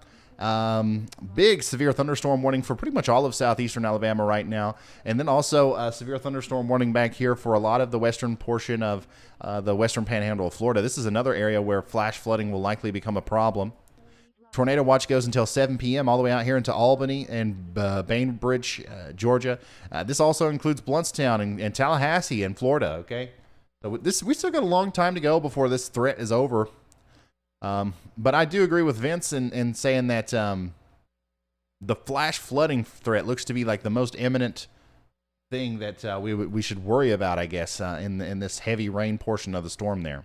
Big severe thunderstorm warning for pretty much all of southeastern Alabama right now. And then also a severe thunderstorm warning back here for a lot of the western portion of the western panhandle of Florida. This is another area where flash flooding will likely become a problem. Tornado watch goes until 7 p.m. all the way out here into Albany and Bainbridge, Georgia. This also includes Bluntstown and Tallahassee in Florida, okay? So we still got a long time to go before this threat is over. But I do agree with Vince in saying that the flash flooding threat looks to be like the most imminent thing that we should worry about, I guess, in this heavy rain portion of the storm there.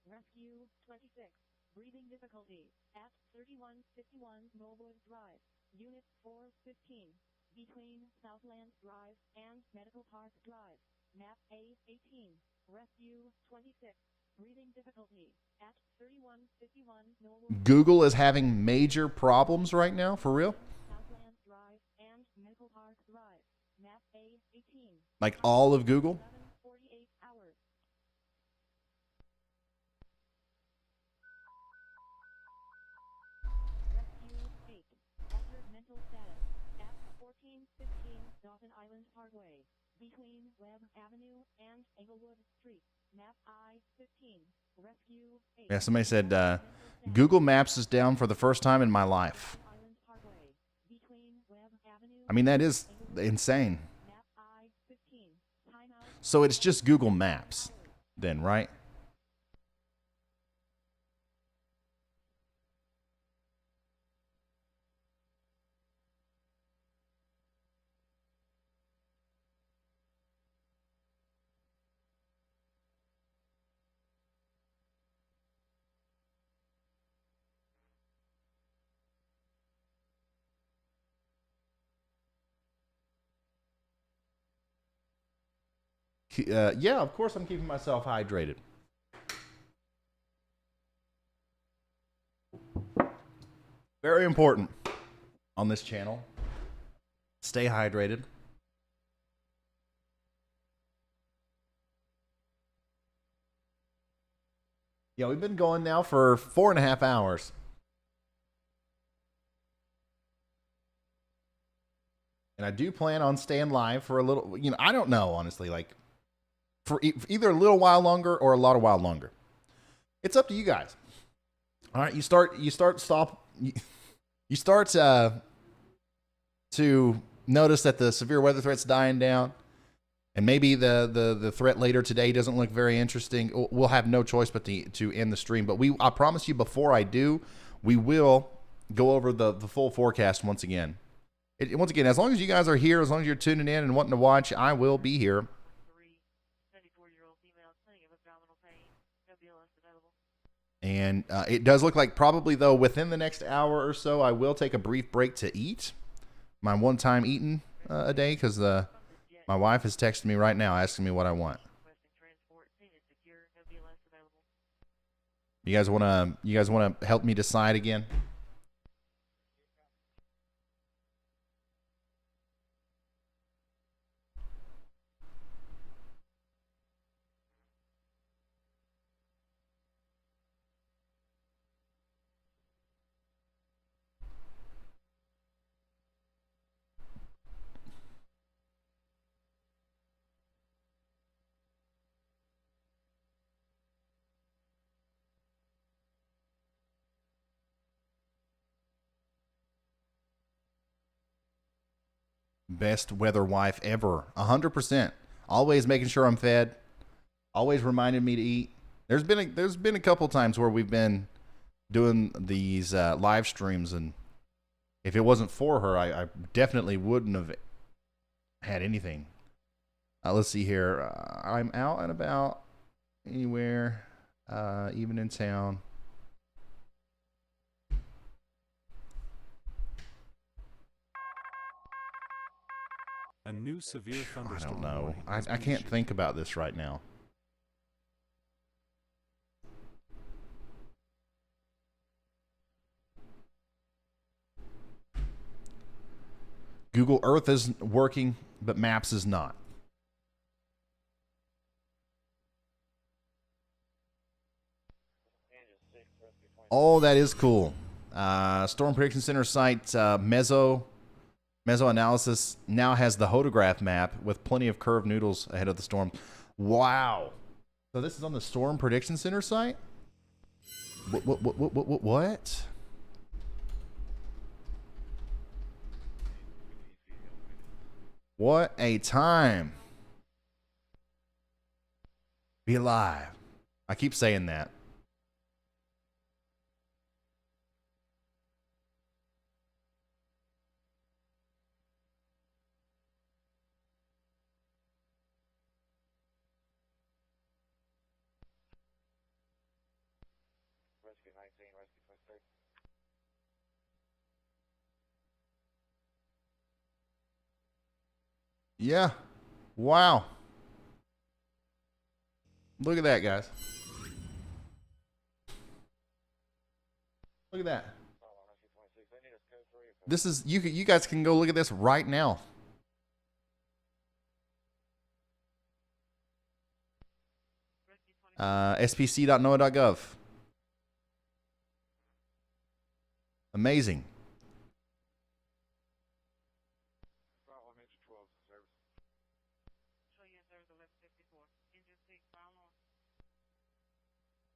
Rescue 26, breathing difficulty at 3151 Norwood Drive, Unit 415, between Southland Drive and Medical Park Drive, map A18. Rescue 26, breathing difficulty at 3151 Norwood. Google is having major problems right now, for real? Southland Drive and Medical Park Drive, map A18. Like all of Google? 48 hours. Rescue 8, altered mental status at 1415 Dawson Island Parkway, between Webb Avenue and Englewood Street, map I-15. Rescue 8. Yeah, somebody said Google Maps is down for the first time in my life. Island Parkway, between Webb Avenue. I mean, that is insane. Map I-15. Timeout. So it's just Google Maps then, right? Yeah, of course I'm keeping myself hydrated. Very important on this channel. Stay hydrated. Yeah, we've been going now for 4.5 hours. And I do plan on staying live for a little, I don't know, honestly, like for either a little while longer or a lot of while longer. It's up to you guys. All right, you start to notice that the severe weather threat's dying down, and maybe the threat later today doesn't look very interesting. We'll have no choice but to end the stream. But I promise you, before I do, we will go over the full forecast once again. Once again, as long as you guys are here, as long as you're tuning in and wanting to watch, I will be here. 94-year-old female complaining of abdominal pain. WLS available. And it does look like probably, though, within the next hour or so, I will take a brief break to eat. My one-time eating a day, because my wife is texting me right now asking me what I want. You guys want to help me decide again? Best weather wife ever. 100%. Always making sure I'm fed. Always reminding me to eat. There's been a couple times where we've been doing these live streams, and if it wasn't for her, I definitely wouldn't have had anything. Let's see here. I'm out and about anywhere, even in town. A new severe I thunderstorm. don't know. warning I has been can't issued. think about this right now. Google Earth is working, but Maps is not. Oh, that is cool. Storm Prediction Center site Meso Analysis now has the hodograph map with plenty of curved noodles ahead of the storm. Wow. So this is on the Storm Prediction Center site? What? What a time. Be alive. I keep saying that. Yeah. Wow. Look at that, guys. Look at that. This is you guys can go look at this right now. spc.noaa.gov. Amazing.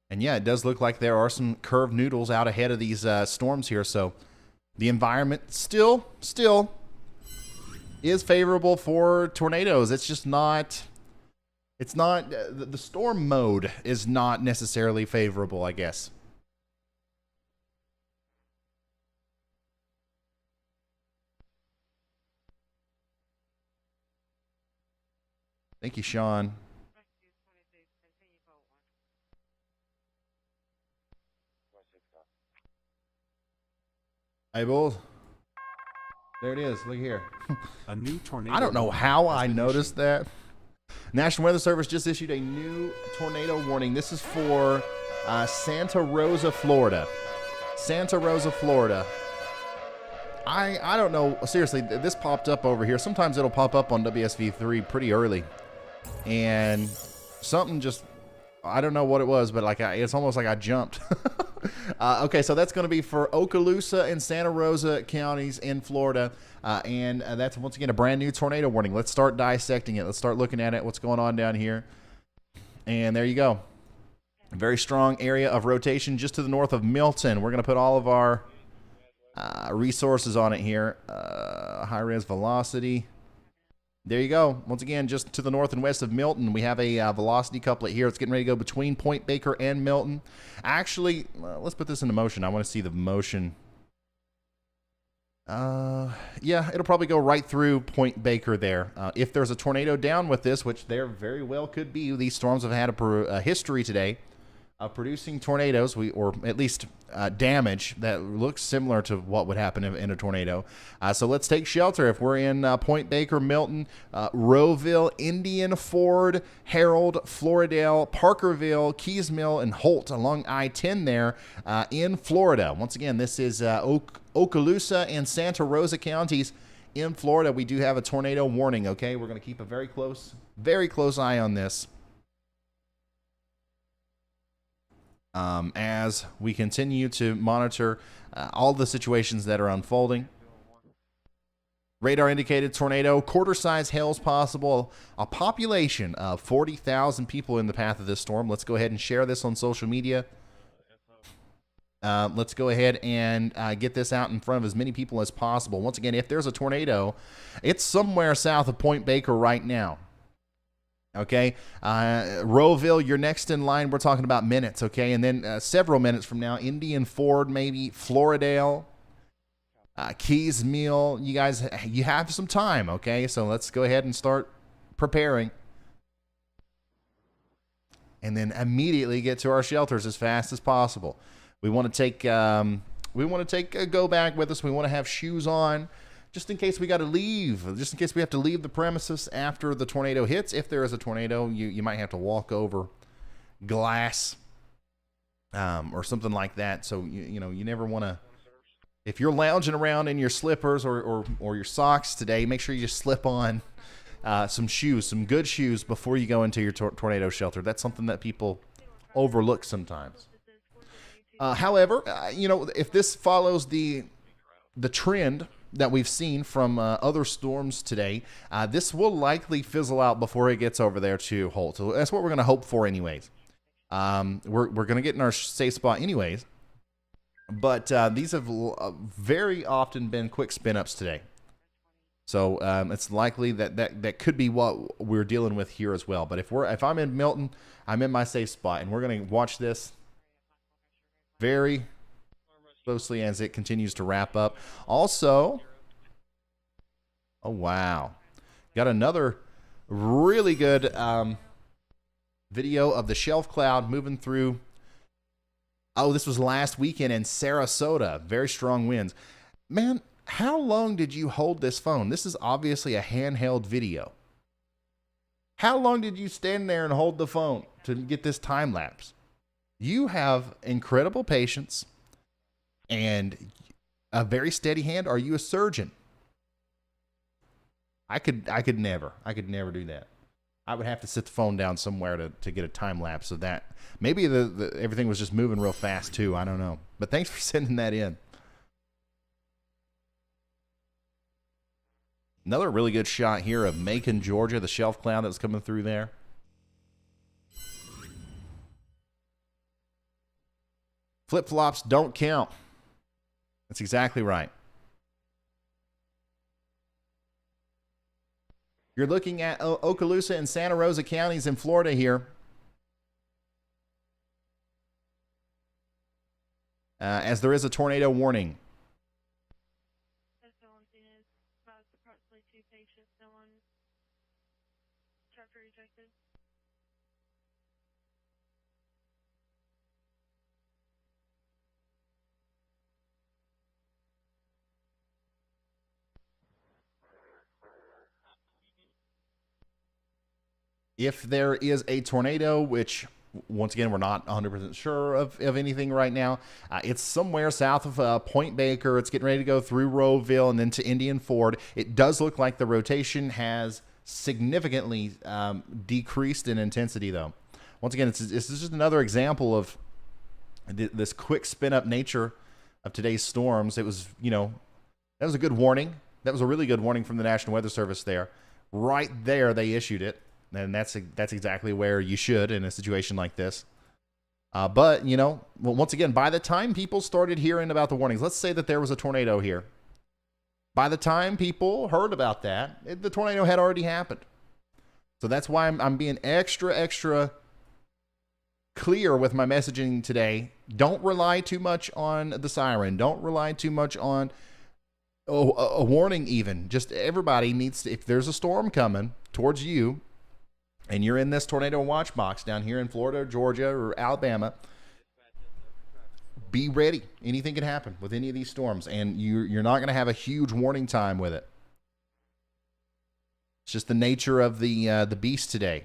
And yeah, it does look like there are some curved noodles out ahead of these storms here. So the environment still is favorable for tornadoes. It's just not. It's not. The storm mode is not necessarily favorable, I guess. Thank you, Sean. Hey, Bulls. There it is. Look here. A new tornado. I don't know how I noticed that. National Weather Service just issued a new tornado warning. This is for Santa Rosa, Florida. Santa Rosa, Florida. I don't know. Seriously, this popped up over here. Sometimes it'll pop up on WSV3 pretty early. And something just, I don't know what it was, but like it's almost like I jumped. Okay, so that's going to be for Okaloosa and Santa Rosa counties in Florida. And that's, once again, a brand new tornado warning. Let's start dissecting it. Let's start looking at it, what's going on down here. And there you go. A very strong area of rotation just to the north of Milton. We're going to put all of our resources on it here. High-res velocity. There you go. Once again, just to the north and west of Milton, we have a velocity couplet here. It's getting ready to go between Point Baker and Milton. Actually, let's put this into motion. I want to see the motion. Yeah, it'll probably go right through Point Baker there. If there's a tornado down with this, which there very well could be, these storms have had a history today of producing tornadoes, or at least damage that looks similar to what would happen in a tornado. So let's take shelter. If we're in Point Baker, Milton, Rowville, Indian Ford, Harold, Floridale, Parkerville, Keys Mill, and Holt along I-10 there in Florida. Once again, this is Okaloosa and Santa Rosa counties in Florida. We do have a tornado warning, okay? We're going to keep a very close eye on this. As we continue to monitor all the situations that are unfolding. Radar indicated tornado, quarter-size hails possible, a population of 40,000 people in the path of this storm. Let's go ahead and share this on social media. Let's go ahead and get this out in front of as many people as possible. Once again, if there's a tornado, it's somewhere south of Point Baker right now. Okay, Rowville, you're next in line. We're talking about minutes, okay? And then several minutes from now, Indian Ford, maybe Floridale, Keys Mill. You guys, you have some time, okay? So let's go ahead and start preparing. And then immediately get to our shelters as fast as possible. We want to take a go bag with us. We want to have shoes on, just in case we got to leave, just in case we have to leave the premises after the tornado hits. If there is a tornado, you might have to walk over glass or something like that. So, you never want to, if you're lounging around in your slippers or your socks today, make sure you just slip on some shoes, some good shoes before you go into your tornado shelter. That's something that people overlook sometimes. However, if this follows the trend that we've seen from other storms today, this will likely fizzle out before it gets over there to Holt. So that's what we're going to hope for anyways. We're going to get in our safe spot anyways. But these have very often been quick spin-ups today. So it's likely that could be what we're dealing with here as well. But if I'm in Milton, I'm in my safe spot. And we're going to watch this very closely as it continues to wrap up. Also, oh wow, got another really good video of the shelf cloud moving through Oh, this was last weekend in Sarasota. Very strong winds. Man, how long did you hold this phone? This is obviously a handheld video. How long did you stand there and hold the phone to get this time lapse? You have incredible patience and a very steady hand. Are you a surgeon? I could never do that. I would have to sit the phone down somewhere to get a time lapse of that. Maybe everything was just moving real fast too. I don't know. But thanks for sending that in. Another really good shot here of Macon, Georgia, the shelf cloud that was coming through there. Flip-flops don't count. That's exactly right. You're looking at Okaloosa and Santa Rosa counties in Florida here. As there is a tornado warning. If there is a tornado, which once again we're not 100% sure of anything right now, it's somewhere south of Point Baker. It's getting ready to go through Rowville and then to Indian Ford. It does look like the rotation has significantly decreased in intensity, though. Once again, this is just another example of this quick spin-up nature of today's storms. It was, that was a good warning. That was a really good warning from the National Weather Service there. Right there, they issued it. And that's exactly where you should in a situation like this. But, once again, by the time people started hearing about the warnings, let's say that there was a tornado here. By the time people heard about that, the tornado had already happened. So that's why I'm being extra clear with my messaging today. Don't rely too much on the siren. Don't rely too much on a warning even. Just everybody needs to, if there's a storm coming towards you, and you're in this tornado watch box down here in Florida, or Georgia, or Alabama, be ready. Anything can happen with any of these storms, and you're not going to have a huge warning time with it. It's just the nature of the beast today.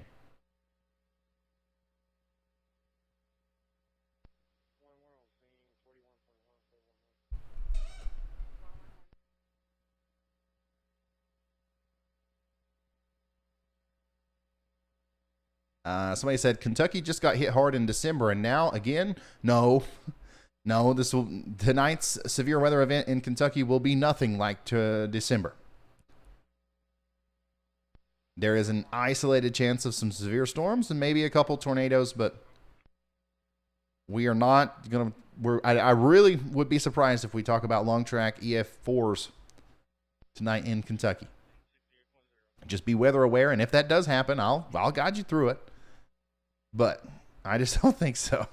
Somebody said Kentucky just got hit hard in December, and now again, no. Tonight's severe weather event in Kentucky will be nothing like to December. There is an isolated chance of some severe storms and maybe a couple tornadoes, but we are not gonna. I really would be surprised if we talk about long track EF4s tonight in Kentucky. Just be weather aware, and if that does happen, I'll guide you through it. But I just don't think so.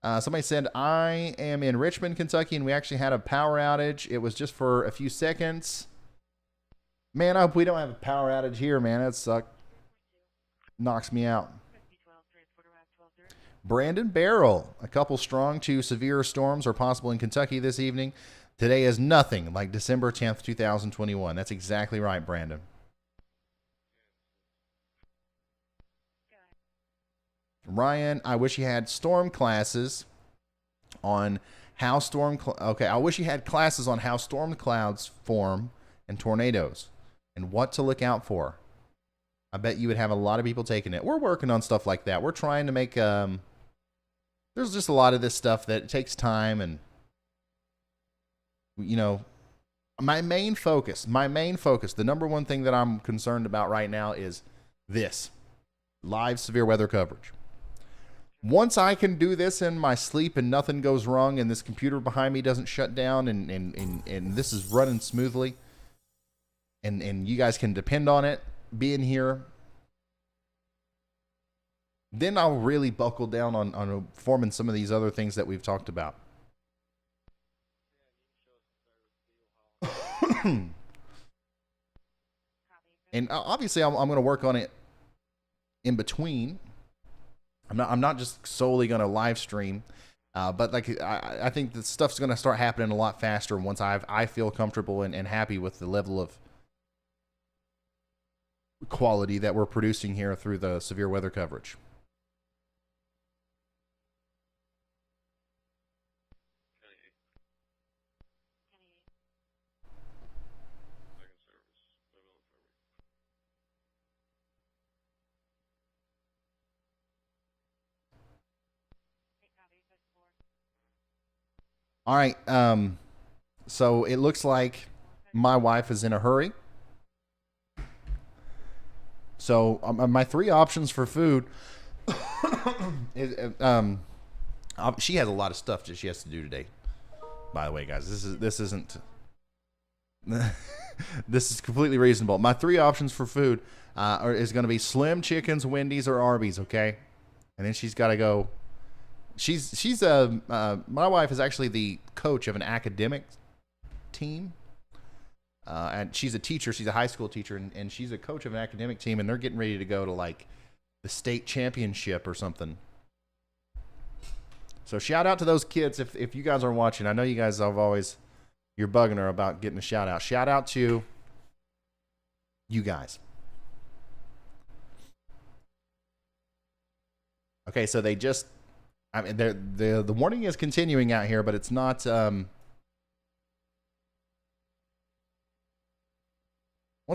Somebody said, I am in Richmond, Kentucky, and we actually had a power outage. It was just for a few seconds. Man, I hope we don't have a power outage here, man. That sucks. Knocks me out. Brandon Barrel. A couple strong to severe storms are possible in Kentucky this evening. Today is nothing like December 10th, 2021. That's exactly right, Brandon. Ryan, I wish you had storm classes on how I wish you had classes on how storm clouds form and tornadoes and what to look out for. I bet you would have a lot of people taking it. We're working on stuff like that. We're trying to make there's just a lot of this stuff that takes time, and my main focus, the number one thing that I'm concerned about right now is this live severe weather coverage. Once I can do this in my sleep and nothing goes wrong and this computer behind me doesn't shut down and this is running smoothly and you guys can depend on it being here, then I'll really buckle down on forming some of these other things that we've talked about. And obviously, I'm going to work on it in between. I'm not just solely going to live stream, but like I think the stuff's going to start happening a lot faster once I feel comfortable and happy with the level of quality that we're producing here through the severe weather coverage. All right. So it looks like my wife is in a hurry. So my three options for food is, she has a lot of stuff that she has to do today. By the way, guys, this isn't this is completely reasonable. My three options for food is going to be Slim Chickens, Wendy's, or Arby's. Okay, and then she's got to go. My wife is actually the coach of an academic team, and she's a teacher. She's a high school teacher, and she's a coach of an academic team, and they're getting ready to go to like the state championship or something. So shout out to those kids if you guys are watching. I know you guys you're bugging her about getting a shout out. Shout out to you guys. Okay, so they just. I mean, the warning is continuing out here, but it's not. Once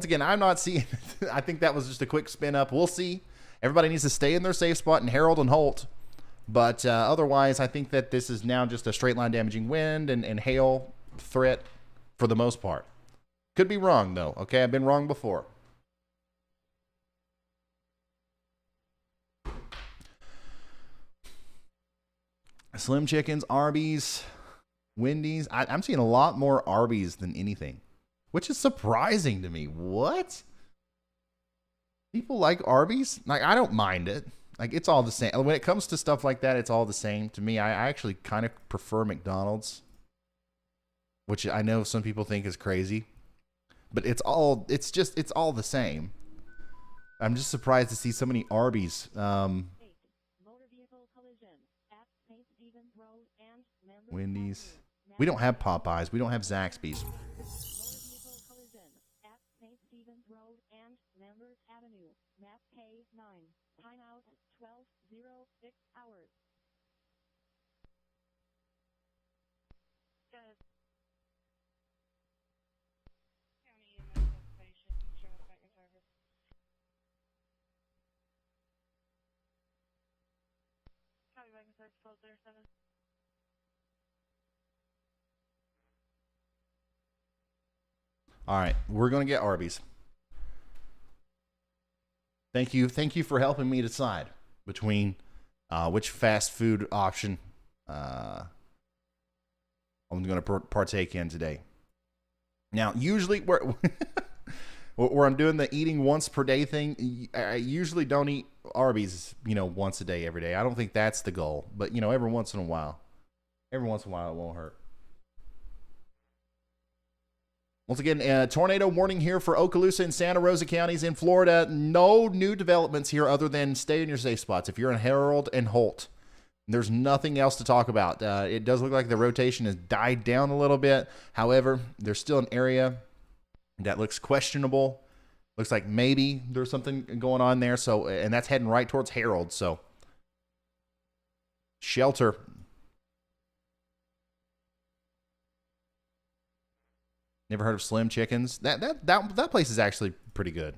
again, I'm not seeing. I think that was just a quick spin up. We'll see. Everybody needs to stay in their safe spot in Harold and Holt. But otherwise, I think that this is now just a straight line damaging wind and hail threat for the most part. Could be wrong, though. Okay, I've been wrong before. Slim Chickens, Arby's, Wendy's. I'm seeing a lot more Arby's than anything, which is surprising to me. What? People like Arby's? Like, I don't mind it. Like, it's all the same. When it comes to stuff like that, it's all the same. To me, I actually kind of prefer McDonald's, which I know some people think is crazy, but it's all the same. I'm just surprised to see so many Arby's. Wendy's. We don't have Popeyes. We don't have Zaxby's. All right, we're going to get Arby's. Thank you for helping me decide between which fast food option I'm going to partake in today. Now, usually where I'm doing the eating once per day thing, I usually don't eat Arby's, once a day, every day. I don't think that's the goal, but every once in a while it won't hurt. Once again, tornado warning here for Okaloosa and Santa Rosa counties in Florida. No new developments here other than stay in your safe spots. If you're in Harold and Holt, there's nothing else to talk about. It does look like the rotation has died down a little bit. However, there's still an area that looks questionable. Looks like maybe there's something going on there. So, and that's heading right towards Harold. So, shelter. Never heard of Slim Chickens? That place is actually pretty good,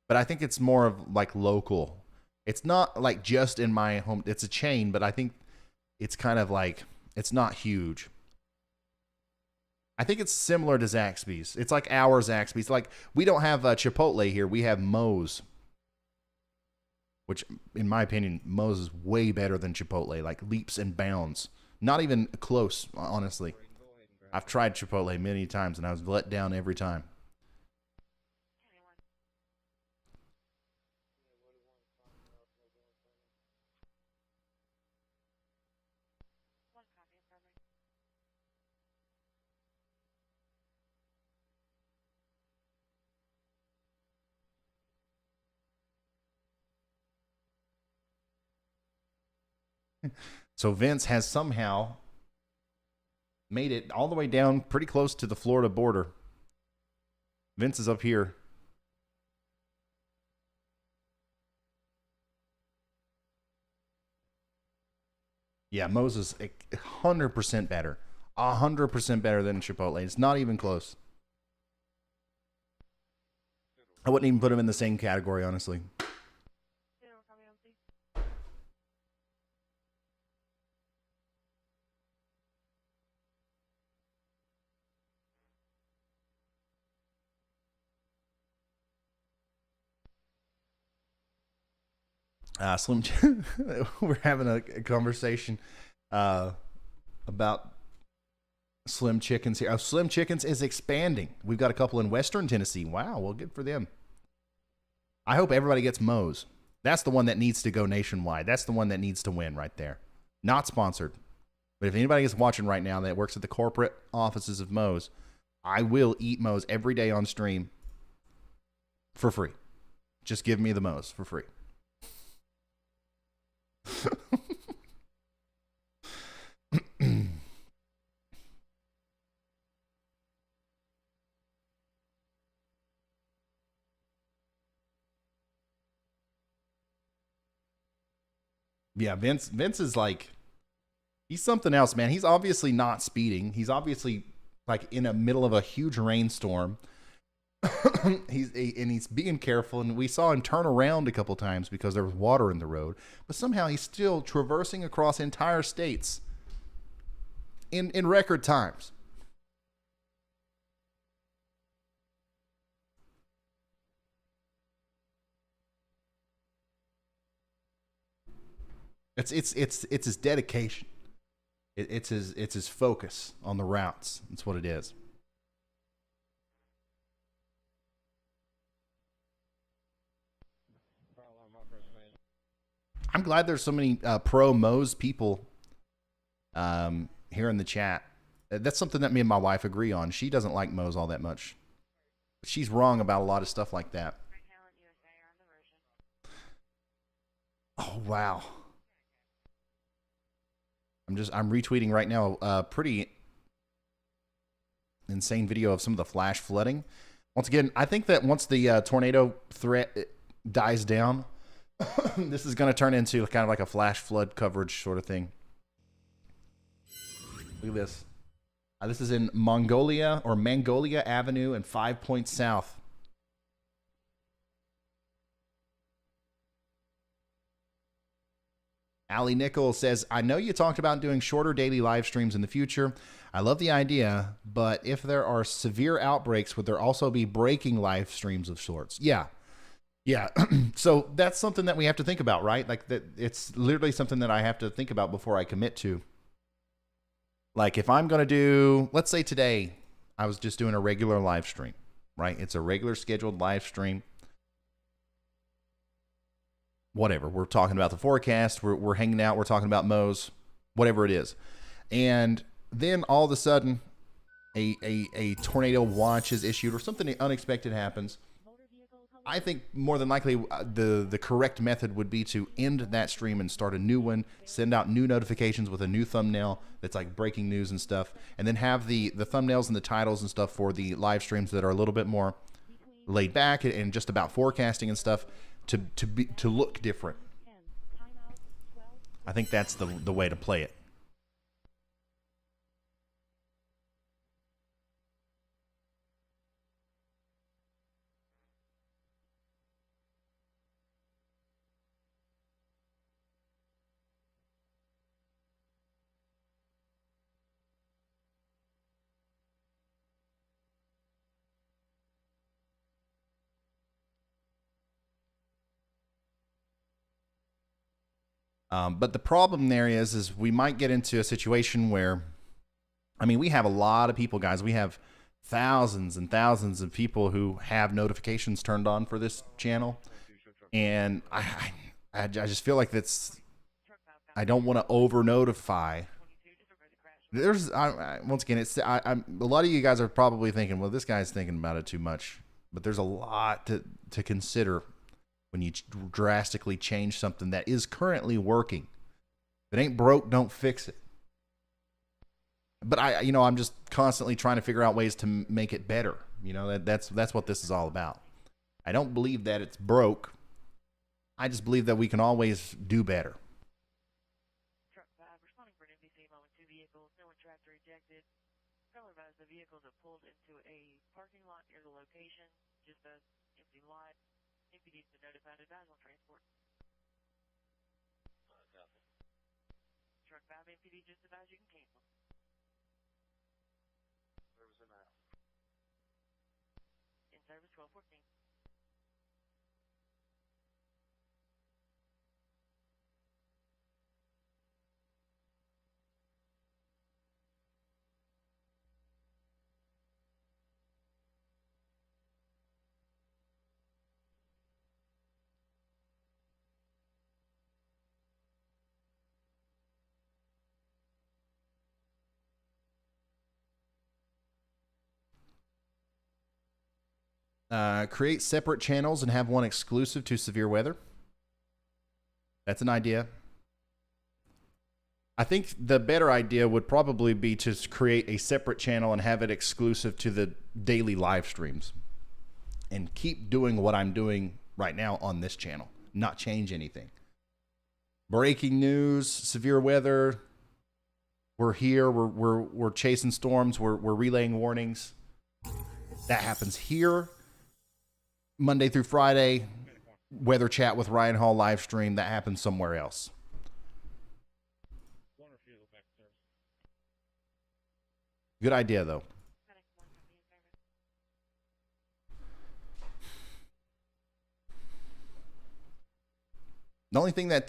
but I think it's more of like local. It's not like just in my home. It's a chain, but I think it's kind of like it's not huge. I think it's similar to Zaxby's. It's like our Zaxby's. Like we don't have Chipotle here. We have Moe's, which in my opinion, Moe's is way better than Chipotle. Like leaps and bounds. Not even close, honestly. I've tried Chipotle many times, and I was let down every time. So Vince has somehow made it all the way down pretty close to the Florida border. Vince is up here. Yeah, Moe's is 100% better. 100% better than Chipotle. It's not even close. I wouldn't even put him in the same category, honestly. Slim, we're having a conversation about Slim Chickens here. Oh, Slim Chickens is expanding. We've got a couple in Western Tennessee. Wow, well, good for them. I hope everybody gets Moe's. That's the one that needs to go nationwide. That's the one that needs to win right there. Not sponsored. But if anybody is watching right now that works at the corporate offices of Moe's, I will eat Moe's every day on stream for free. Just give me the Moe's for free. Yeah, Vince is like, he's something else, man. He's obviously not speeding. He's obviously like in the middle of a huge rainstorm. He's being careful, and we saw him turn around a couple times because there was water in the road. But somehow he's still traversing across entire states in record times. It's his dedication. It's his focus on the routes. That's what it is. I'm glad there's so many pro Moe's people here in the chat. That's something that me and my wife agree on. She doesn't like Moe's all that much. She's wrong about a lot of stuff like that. Oh, wow. I'm retweeting right now a pretty insane video of some of the flash flooding. Once again, I think that once the tornado threat dies down, this is going to turn into kind of like a flash flood coverage sort of thing. Look at this. This is in Mongolia Avenue and 5 Points South. Allie Nichols says, I know you talked about doing shorter daily live streams in the future. I love the idea, but if there are severe outbreaks, would there also be breaking live streams of sorts? Yeah. Yeah. So that's something that we have to think about, right? Like that, it's literally something that I have to think about before I commit to. Like if I'm going to do, let's say today, I was just doing a regular live stream, right? It's a regular scheduled live stream. Whatever, we're talking about the forecast, we're hanging out, we're talking about Moe's, whatever it is. And then all of a sudden, a tornado watch is issued or something unexpected happens. I think more than likely the correct method would be to end that stream and start a new one, send out new notifications with a new thumbnail that's like breaking news and stuff, and then have the thumbnails and the titles and stuff for the live streams that are a little bit more laid back and just about forecasting and stuff to look different. I think that's the way to play it. But the problem there is we might get into a situation where, I mean, we have a lot of people, guys. We have thousands and thousands of people who have notifications turned on for this channel. And I just feel like I don't want to over notify. Once again, a lot of you guys are probably thinking, well, this guy's thinking about it too much. But there's a lot to consider when you drastically change something that is currently working. it ain't broke, don't fix it. But I'm just constantly trying to figure out ways to make it better. That's what this is all about. I don't believe that it's broke. I just believe that we can always do better. Truck 5 responding for an NBC involving 2 vehicles. No one tracked or ejected. Color advised the vehicles have pulled into a parking lot near the location. Just a empty lot. MPD has been notified. Advise on transport. Truck 5 MPD just advised you can cancel. Service in now. In service 1214. Create separate channels and have one exclusive to severe weather. That's an idea. I think the better idea would probably be to create a separate channel and have it exclusive to the daily live streams. And keep doing what I'm doing right now on this channel. Not change anything. Breaking news, severe weather. We're here. We're chasing storms. We're relaying warnings. That happens here. Monday through Friday, weather chat with Ryan Hall live stream. That happens somewhere else. Good idea, though. The only thing that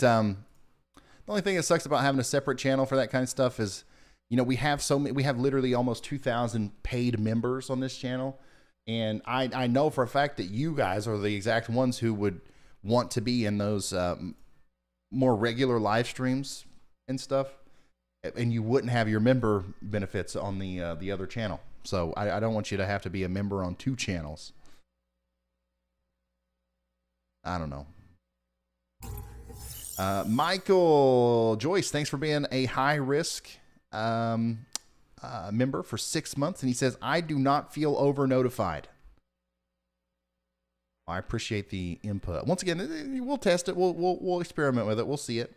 sucks about having a separate channel for that kind of stuff is, we have literally almost 2,000 paid members on this channel. And I know for a fact that you guys are the exact ones who would want to be in those more regular live streams and stuff. And you wouldn't have your member benefits on the other channel. So I don't want you to have to be a member on 2 channels. I don't know. Michael Joyce, thanks for being a high risk member for 6 months, and he says, I do not feel over notified. I appreciate the input. Once again, we'll test it. We'll experiment with it. We'll see it.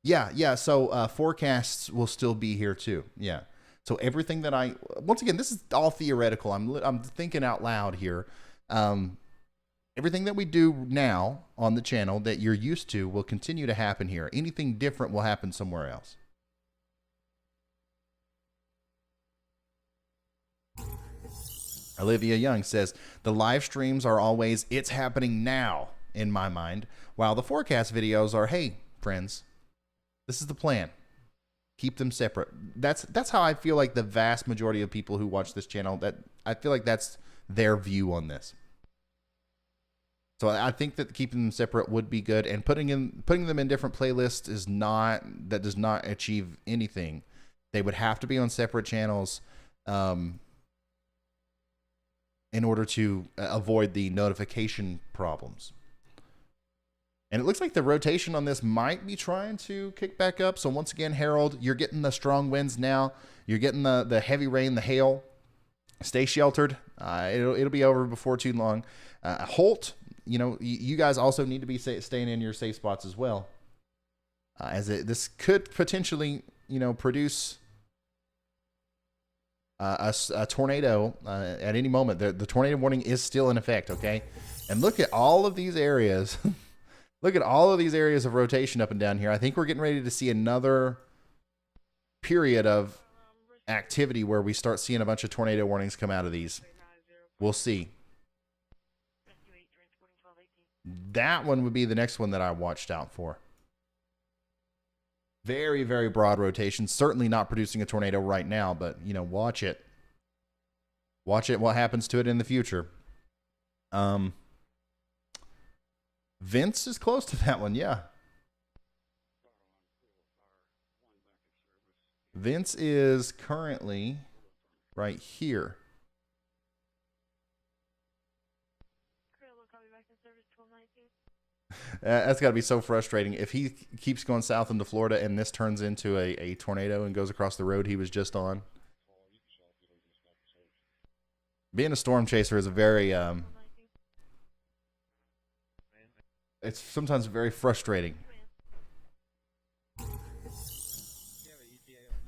Yeah. So forecasts will still be here too. Yeah. So everything that once again, this is all theoretical. I'm thinking out loud here. Everything that we do now on the channel that you're used to will continue to happen here. Anything different will happen somewhere else. Olivia Young says, the live streams are always, it's happening now in my mind, while the forecast videos are, hey, friends, this is the plan. Keep them separate. That's how I feel like the vast majority of people who watch this channel, that I feel like that's their view on this. So I think that keeping them separate would be good, and putting them in different playlists does not achieve anything. They would have to be on separate channels in order to avoid the notification problems. And it looks like the rotation on this might be trying to kick back up. So once again, Harold, you're getting the strong winds now. You're getting the heavy rain, the hail. Stay sheltered. It'll be over before too long. Holt, you guys also need to be staying in your safe spots as well. This could potentially, produce a tornado at any moment. The tornado warning is still in effect, okay? And look at all of these areas. Look at all of these areas of rotation up and down here. I think we're getting ready to see another period of activity where we start seeing a bunch of tornado warnings come out of these. We'll see. That one would be the next one that I watched out for. Very, very broad rotation. Certainly not producing a tornado right now, but, watch it. Watch it, what happens to it in the future. Vince is close to that one, yeah. Vince is currently right here. That's got to be so frustrating. If he keeps going south into Florida and this turns into a tornado and goes across the road he was just on. Being a storm chaser is a very, it's sometimes very frustrating.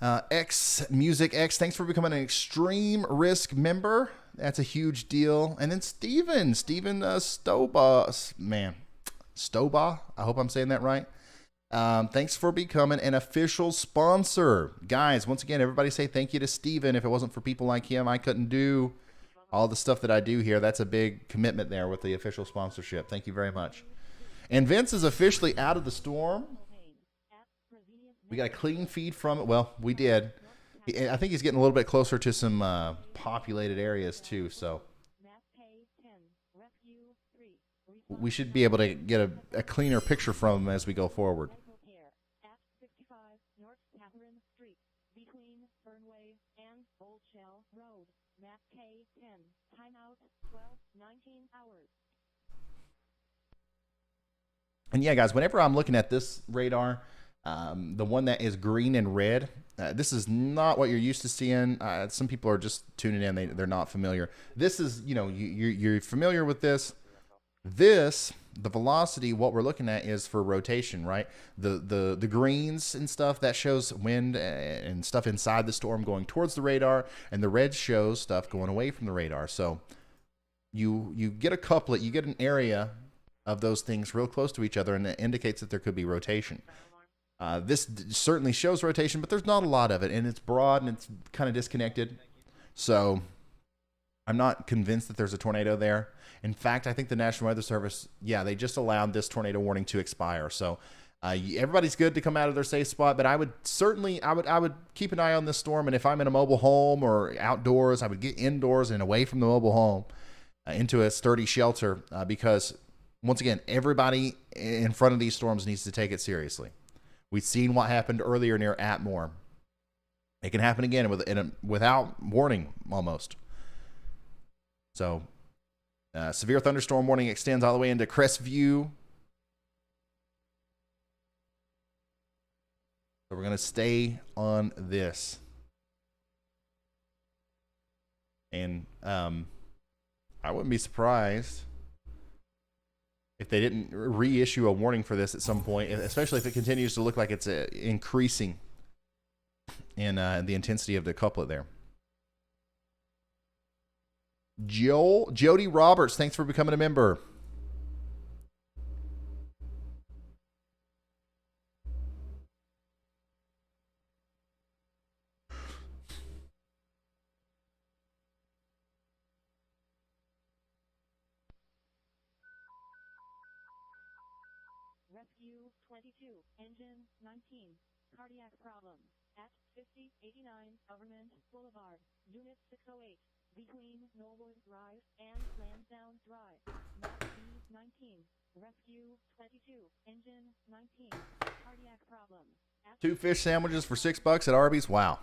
X Music X, thanks for becoming an Extreme Risk member. That's a huge deal. And then Steven Stoba, man. Stoba, I hope I'm saying that right. Thanks for becoming an official sponsor. Guys, once again, everybody say thank you to Steven. If it wasn't for people like him, I couldn't do all the stuff that I do here. That's a big commitment there with the official sponsorship. Thank you very much. And Vince is officially out of the storm. We got a clean feed from it. Well, we did. I think he's getting a little bit closer to some populated areas too, so we should be able to get a cleaner picture from him as we go forward. And yeah, guys, whenever I'm looking at this radar, the one that is green and red, this is not what you're used to seeing. Some people are just tuning in. They're not familiar. This is, you know, you're familiar with this. The velocity, what we're looking at is for rotation, right? The greens and stuff, that shows wind and stuff inside the storm going towards the radar, and the red shows stuff going away from the radar. So you get a couplet, you get an area of those things real close to each other, and it indicates that there could be rotation. This certainly shows rotation, but there's not a lot of it, and it's broad and it's kind of disconnected. So I'm not convinced that there's a tornado there. In fact, I think the National Weather Service, yeah, they just allowed this tornado warning to expire. So everybody's good to come out of their safe spot, but I would certainly, I would keep an eye on this storm, and if I'm in a mobile home or outdoors, I would get indoors and away from the mobile home into a sturdy shelter because, once again, everybody in front of these storms needs to take it seriously. We've seen what happened earlier near Atmore. It can happen again without warning, almost. So, severe thunderstorm warning extends all the way into Crestview. So we're going to stay on this. And I wouldn't be surprised if they didn't reissue a warning for this at some point, especially if it continues to look like it's increasing in the intensity of the couplet there. Jody Roberts, thanks for becoming a member. Rescue 22, engine 19, cardiac problem at 5089 Government Boulevard, Unit 608, between Norwood Drive and Lansdowne Drive, map B19, rescue 22, engine 19, cardiac problem. 2 fish sandwiches for $6 at Arby's. Wow.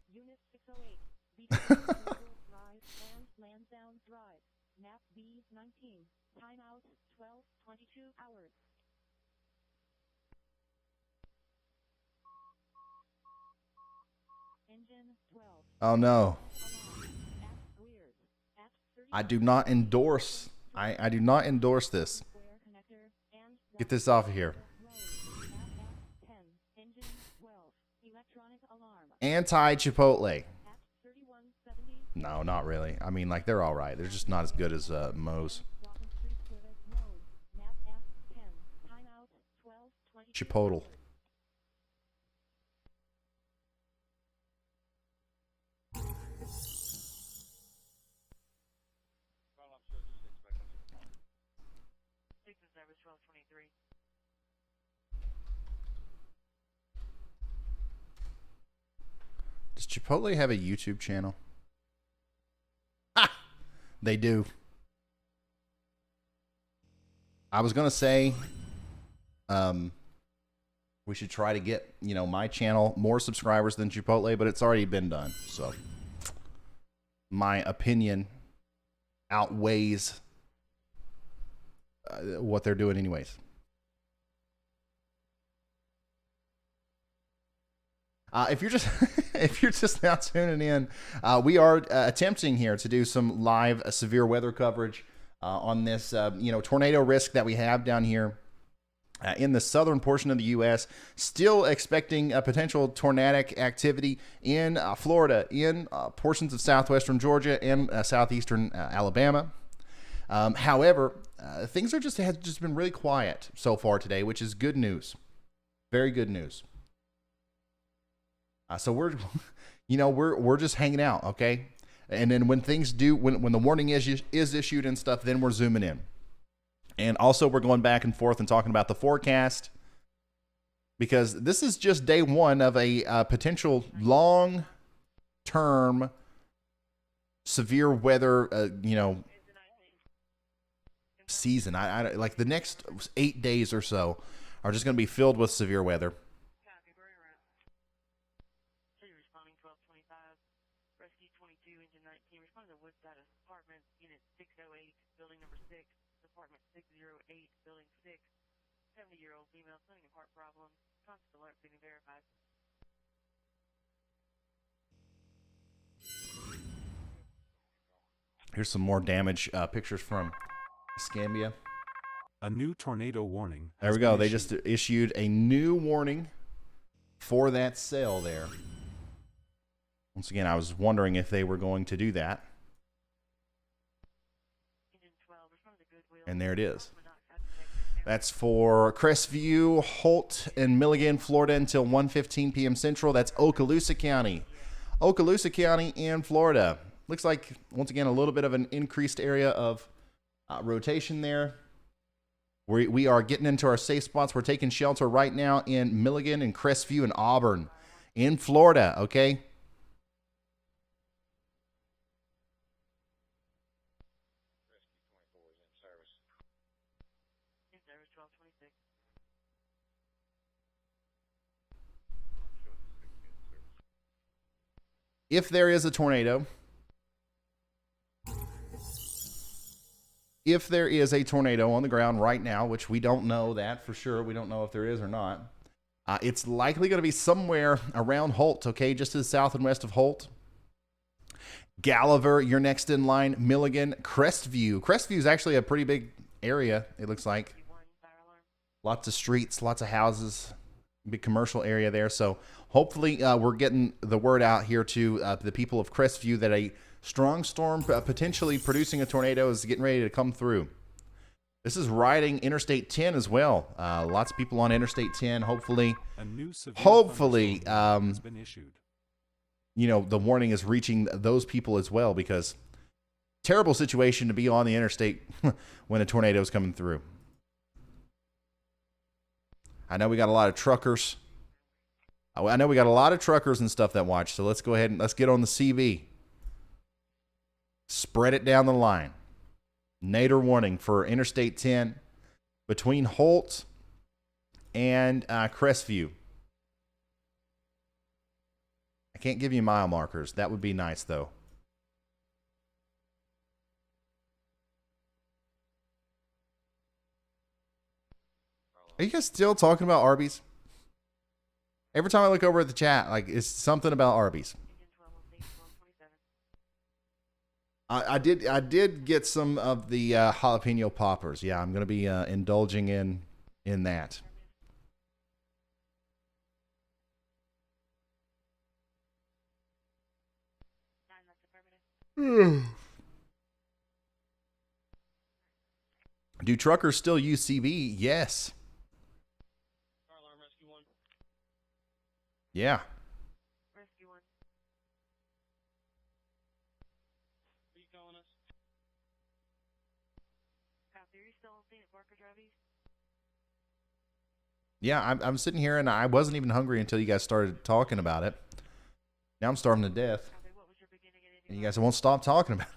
Unit 608, between Norwood Drive and Lansdowne Drive, map B19, timeout 12:22 hours. Engine 12. Oh no. I do not endorse. I do not endorse this. Get this off of here. Anti-Chipotle. No, not really. I mean, like, they're all right. They're just not as good as Moe's. Chipotle. Does Chipotle have a YouTube channel? Ah, they do. I was gonna say, we should try to get, you know, my channel more subscribers than Chipotle, but it's already been done. So my opinion outweighs what they're doing anyways. If you're just if you're just now tuning in, we are attempting here to do some live severe weather coverage on this tornado risk that we have down here in the southern portion of the U.S. Still expecting a potential tornadic activity in Florida, in portions of southwestern Georgia and southeastern Alabama. However, things have just been really quiet so far today, which is good news. Very good news. So we're just hanging out, okay? And then when things when the warning is issued and stuff, then we're zooming in. And also we're going back and forth and talking about the forecast, because this is just day one of a potential long-term severe weather, season. I like the next 8 days or so are just going to be filled with severe weather. Here's some more damage pictures from Escambia. A new tornado warning. There we go. They just issued a new warning for that cell there. Once again, I was wondering if they were going to do that. And there it is. That's for Crestview, Holt, and Milligan, Florida until 1:15 p.m. Central. That's Okaloosa County. Okaloosa County in Florida. Looks like, once again, a little bit of an increased area of rotation there. We are getting into our safe spots. We're taking shelter right now in Milligan and Crestview and Auburn in Florida, okay? If there is a tornado, on the ground right now, which we don't know that for sure, we don't know if there is or not, it's likely going to be somewhere around Holt, okay, just to the south and west of Holt. Galliver, you're next in line. Milligan, Crestview. Crestview is actually a pretty big area, it looks like. Lots of streets, lots of houses, big commercial area there. So hopefully we're getting the word out here to the people of Crestview that a strong storm potentially producing a tornado is getting ready to come through. This is riding Interstate 10 as well. Lots of people on Interstate 10. Hopefully, has been issued. The warning is reaching those people as well, because terrible situation to be on the interstate when a tornado is coming through. I know we got a lot of truckers. I know we got a lot of truckers and stuff that watch. So let's go ahead and let's get on the CV. Spread it down the line. Nadir warning for Interstate 10 between Holt and Crestview. I can't give you mile markers. That would be nice, though. Are you guys still talking about Arby's? Every time I look over at the chat, like, it's something about Arby's. I did get some of the jalapeno poppers. Yeah, I'm going to be indulging in that. Do truckers still use CB? Yes. Yeah. Yeah, I'm sitting here and I wasn't even hungry until you guys started talking about it. Now I'm starving to death. And you guys won't stop talking about it.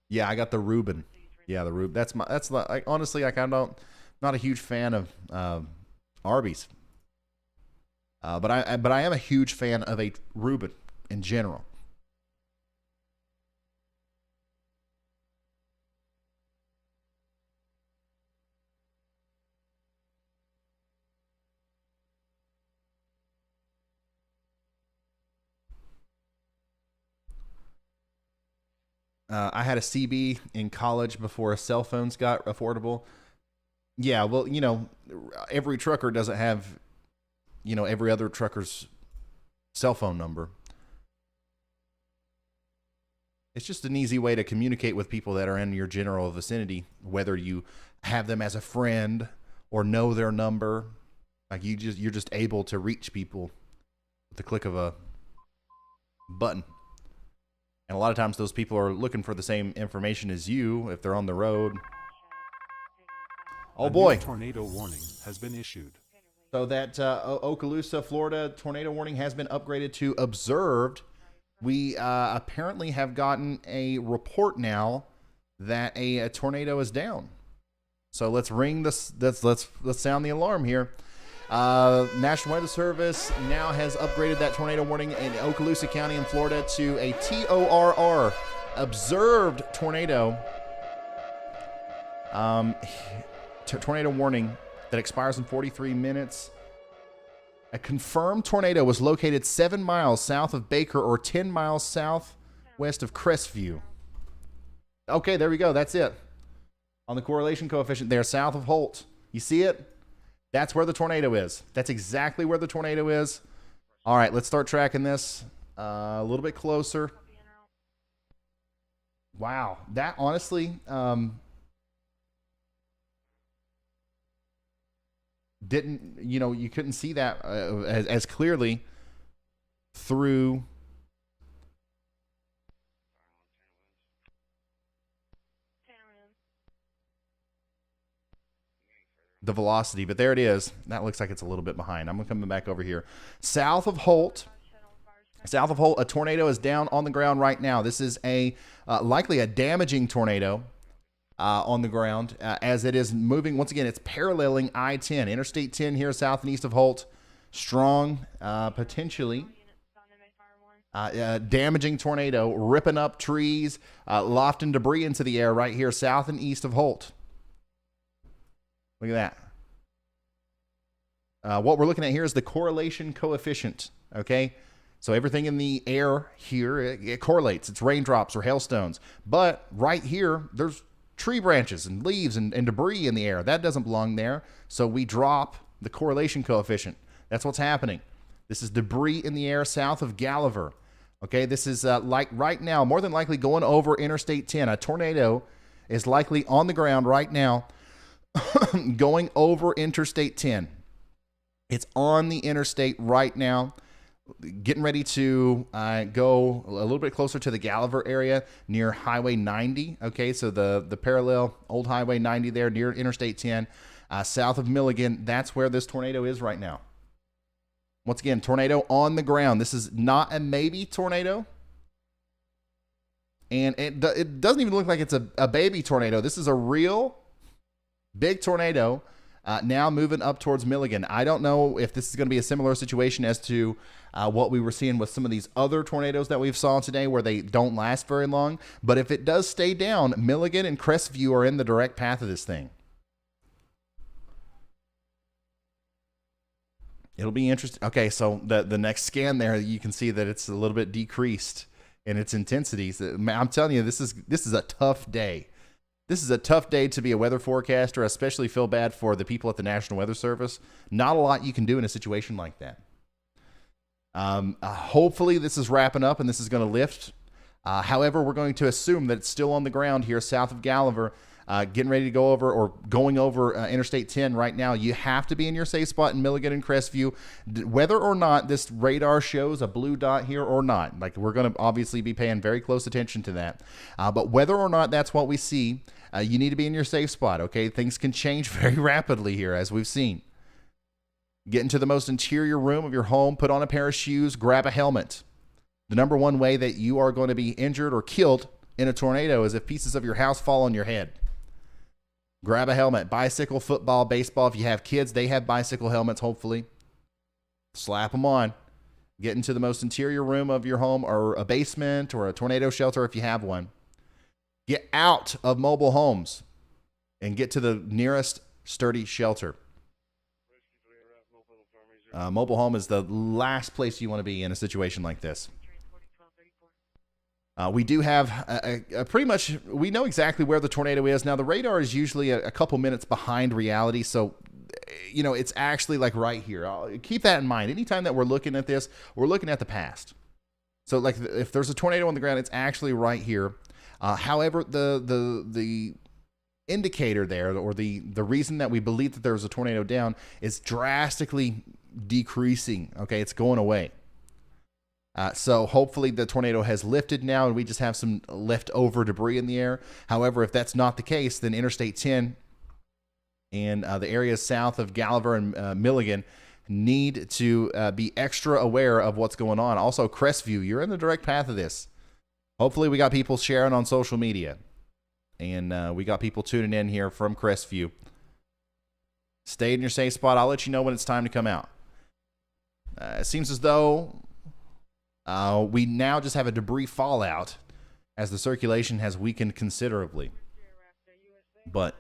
Yeah, I got the Reuben. Yeah, the Reuben. That's like, honestly, like, not a huge fan of Arby's. But I am a huge fan of a Reuben in general. I had a CB in college before cell phones got affordable. Yeah, well, every trucker doesn't have, every other trucker's cell phone number. It's just an easy way to communicate with people that are in your general vicinity, whether you have them as a friend or know their number. Like you're just able to reach people with the click of a button. And a lot of times those people are looking for the same information as you if they're on the road. Oh boy. A new tornado warning has been issued. So that Okaloosa, Florida tornado warning has been upgraded to observed. We apparently have gotten a report now that a tornado is down. So let's ring this. Let's sound the alarm here. National Weather Service now has upgraded that tornado warning in Okaloosa County in Florida to a TORR, observed tornado. Tornado warning that expires in 43 minutes. A confirmed tornado was located 7 miles south of Baker or 10 miles southwest of Crestview. Okay, there we go. That's it. On the correlation coefficient there, south of Holt. You see it? That's where the tornado is. That's exactly where the tornado is. All right, let's start tracking this a little bit closer. Wow, that honestly didn't, you couldn't see that as clearly through the velocity, but there it is. That looks like it's a little bit behind. I'm coming back over here. South of Holt, a tornado is down on the ground right now. This is a likely a damaging tornado on the ground as it is moving. Once again, it's paralleling I-10, Interstate 10 here south and east of Holt. Strong, potentially damaging tornado, ripping up trees, lofting debris into the air right here south and east of Holt. Look at that. What we're looking at here is the correlation coefficient, okay? So everything in the air here, it correlates. It's raindrops or hailstones. But right here, there's tree branches and leaves and debris in the air. That doesn't belong there. So we drop the correlation coefficient. That's what's happening. This is debris in the air south of Gallagher. Okay, this is like right now, more than likely going over Interstate 10. A tornado is likely on the ground right now going over Interstate 10. It's on the interstate right now, getting ready to go a little bit closer to the Gallagher area near Highway 90. Okay, so the parallel old Highway 90 there near Interstate 10, south of Milligan. That's where this tornado is right now. Once again, tornado on the ground. This is not a maybe tornado. And it doesn't even look like it's a baby tornado. This is a real big tornado now moving up towards Milligan. I don't know if this is going to be a similar situation as to what we were seeing with some of these other tornadoes that we've saw today where they don't last very long. But if it does stay down, Milligan and Crestview are in the direct path of this thing. It'll be interesting. Okay, so the next scan there, you can see that it's a little bit decreased in its intensity. So, I'm telling you, this is a tough day. This is a tough day to be a weather forecaster, especially feel bad for the people at the National Weather Service. Not a lot you can do in a situation like that. Hopefully this is wrapping up and this is going to lift. However, we're going to assume that it's still on the ground here south of Gallagher, getting ready to go over or going over Interstate 10 right now. You have to be in your safe spot in Milligan and Crestview, whether or not this radar shows a blue dot here or not. Like, we're going to obviously be paying very close attention to that. But whether or not that's what we see, you need to be in your safe spot, okay? Things can change very rapidly here, as we've seen. Get into the most interior room of your home, put on a pair of shoes, grab a helmet. The number one way that you are going to be injured or killed in a tornado is if pieces of your house fall on your head. Grab a helmet. Bicycle, football, baseball. If you have kids, they have bicycle helmets, hopefully. Slap them on. Get into the most interior room of your home or a basement or a tornado shelter if you have one. Get out of mobile homes and get to the nearest sturdy shelter. Mobile home is the last place you want to be in a situation like this. We do have a pretty much, we know exactly where the tornado is. Now, the radar is usually a couple minutes behind reality, so, you know, it's actually like right here. Keep that in mind. Anytime that we're looking at this, we're looking at the past. So, like, if there's a tornado on the ground, it's actually right here. However, the indicator there, or the reason that we believe that there was a tornado down, is drastically decreasing. Okay, it's going away. So hopefully the tornado has lifted now and we just have some leftover debris in the air. However, if that's not the case, then Interstate 10 and the areas south of Gallagher and Milligan need to be extra aware of what's going on. Also, Crestview, you're in the direct path of this. Hopefully we got people sharing on social media. And we got people tuning in here from Crestview. Stay in your safe spot. I'll let you know when it's time to come out. It seems as though we now just have a debris fallout as the circulation has weakened considerably. But,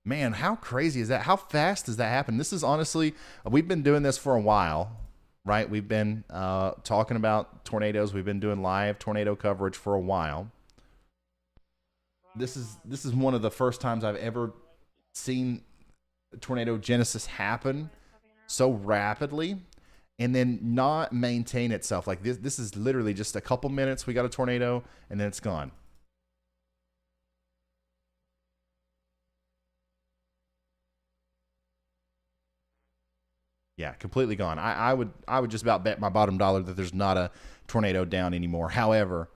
man, how crazy is that? How fast does that happen? This is honestly, we've been doing this for a while, right? We've been talking about tornadoes. We've been doing live tornado coverage for a while. This is one of the first times I've ever seen tornado genesis happen so rapidly and then not maintain itself. Like this is literally just a couple minutes. We got a tornado and then it's gone. Yeah, completely gone. I would just about bet my bottom dollar that there's not a tornado down anymore. However,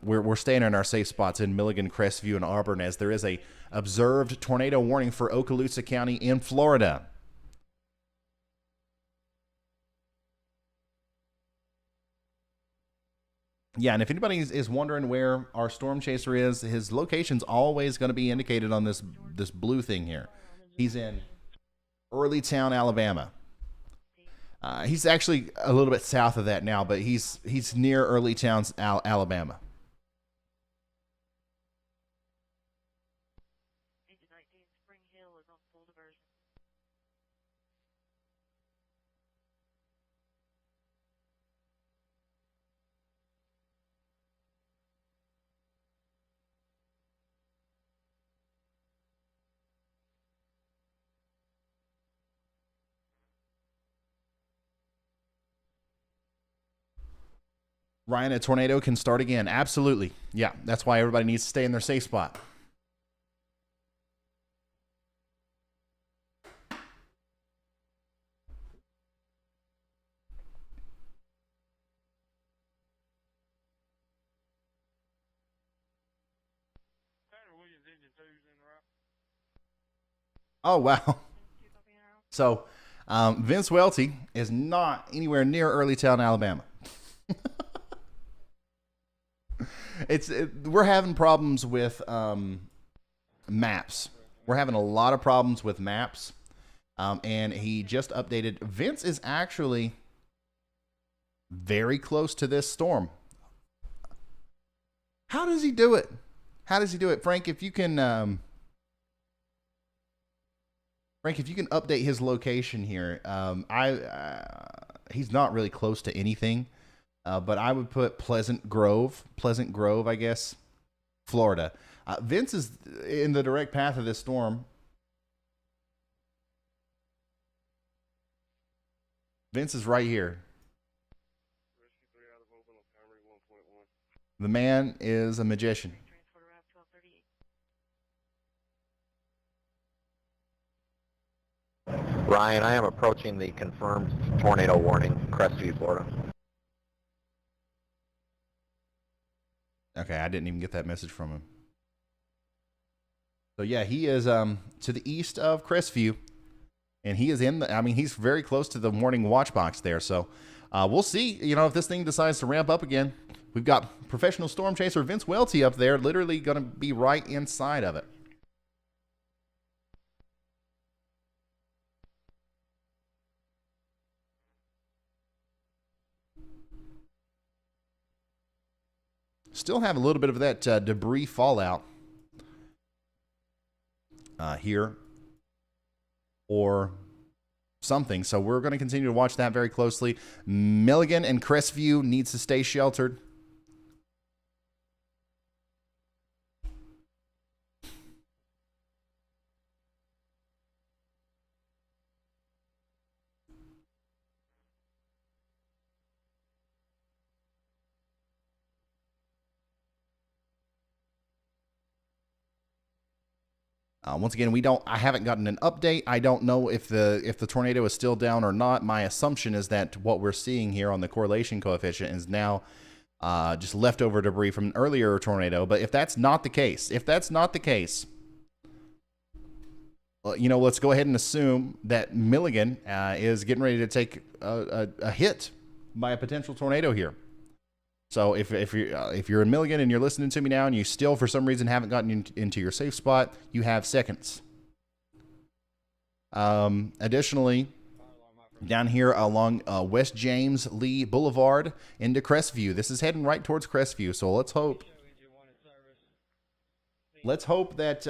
we're staying in our safe spots in Milligan, Crestview, and Auburn, as there is a observed tornado warning for Okaloosa County in Florida. Yeah, and if anybody is wondering where our storm chaser is, his location's always going to be indicated on this blue thing here. He's in Earlytown, Alabama. He's actually a little bit south of that now, but he's near Earlytown, Alabama. Ryan, a tornado can start again. Absolutely. Yeah, that's why everybody needs to stay in their safe spot. Oh, wow. So, Vince Welty is not anywhere near Earlytown, Alabama. We're having problems with maps. We're having a lot of problems with maps. And he just updated. Vince is actually very close to this storm. How does he do it? Frank, if you can update his location here. He's not really close to anything. But I would put Pleasant Grove, I guess, Florida. Vince is in the direct path of this storm. Vince is right here. The man is a magician. Ryan, I am approaching the confirmed tornado warning, Crestview, Florida. Okay, I didn't even get that message from him. So yeah, he is to the east of Crestview, and he is he's very close to the morning watch box there. So we'll see, if this thing decides to ramp up again. We've got professional storm chaser Vince Welty up there, literally going to be right inside of it. Still have a little bit of that debris fallout here or something. So we're going to continue to watch that very closely. Milligan and Crestview needs to stay sheltered. Once again, I haven't gotten an update. I don't know if the tornado is still down or not. My assumption is that what we're seeing here on the correlation coefficient is now just leftover debris from an earlier tornado. But if that's not the case, let's go ahead and assume that Milligan is getting ready to take a hit by a potential tornado here. So if you're in Milligan and you're listening to me now and you still for some reason haven't gotten into your safe spot, you have seconds. Additionally, down here along West James Lee Boulevard into Crestview, this is heading right towards Crestview. So let's hope that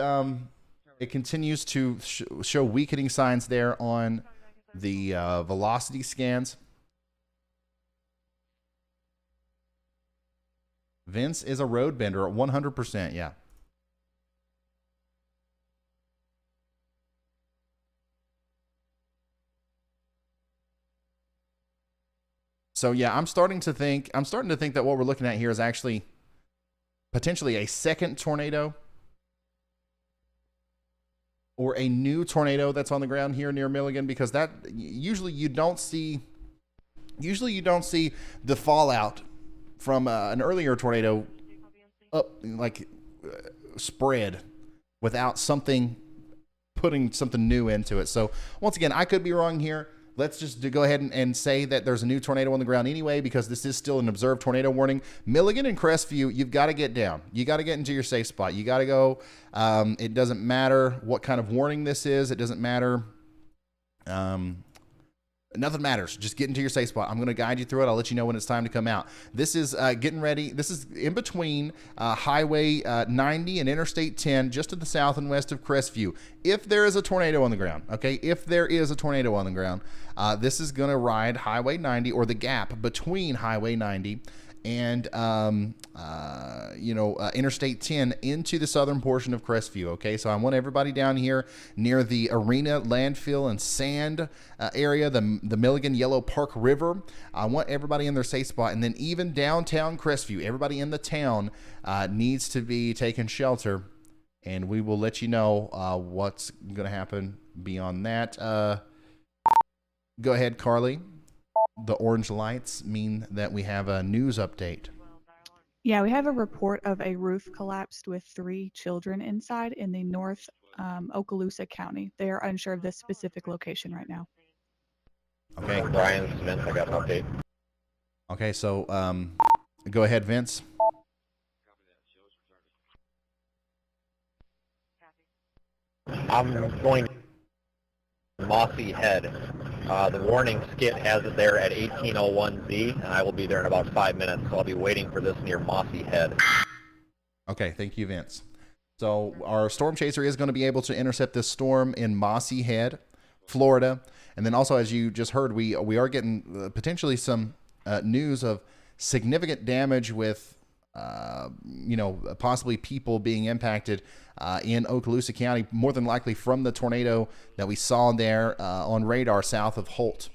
it continues to show weakening signs there on the velocity scans. Vince is a road bender at 100%, yeah. So yeah, I'm starting to think that what we're looking at here is actually potentially a second tornado or a new tornado that's on the ground here near Milligan, because that usually you don't see the fallout from an earlier tornado spread without putting something new into it. So once again, I could be wrong here. Let's just go ahead and say that there's a new tornado on the ground anyway, because this is still an observed tornado warning. Milligan and Crestview, you've got to get down. You got to get into your safe spot. You got to go. It doesn't matter what kind of warning this is. It doesn't matter. Nothing matters. Just get into your safe spot. I'm going to guide you through it. I'll let you know when it's time to come out. This is getting ready. This is in between Highway 90 and Interstate 10, just to the south and west of Crestview. If there is a tornado on the ground, okay? If there is a tornado on the ground, this is going to ride Highway 90, or the gap between Highway 90 and Interstate 10 into the southern portion of Crestview. Okay, so I want everybody down here near the arena, landfill, and sand area, the Milligan Yellow Park River. I want everybody in their safe spot, and then even downtown Crestview, everybody in the town needs to be taking shelter, and we will let you know what's going to happen beyond that. Go ahead, Carly. The orange lights mean that we have a news update. Yeah, we have a report of a roof collapsed with 3 children inside in the North Okaloosa County. They are unsure of the specific location right now. Okay. Brian Smith, I got an update. Okay, so go ahead, Vince. I'm going to Mossy Head. The warning skit has it there at 1801Z, and I will be there in about 5 minutes, so I'll be waiting for this near Mossy Head. Okay, thank you, Vince. So our storm chaser is going to be able to intercept this storm in Mossy Head, Florida. And then also, as you just heard, we are getting potentially some news of significant damage with possibly people being impacted in Okaloosa County, more than likely from the tornado that we saw there on radar south of Holt.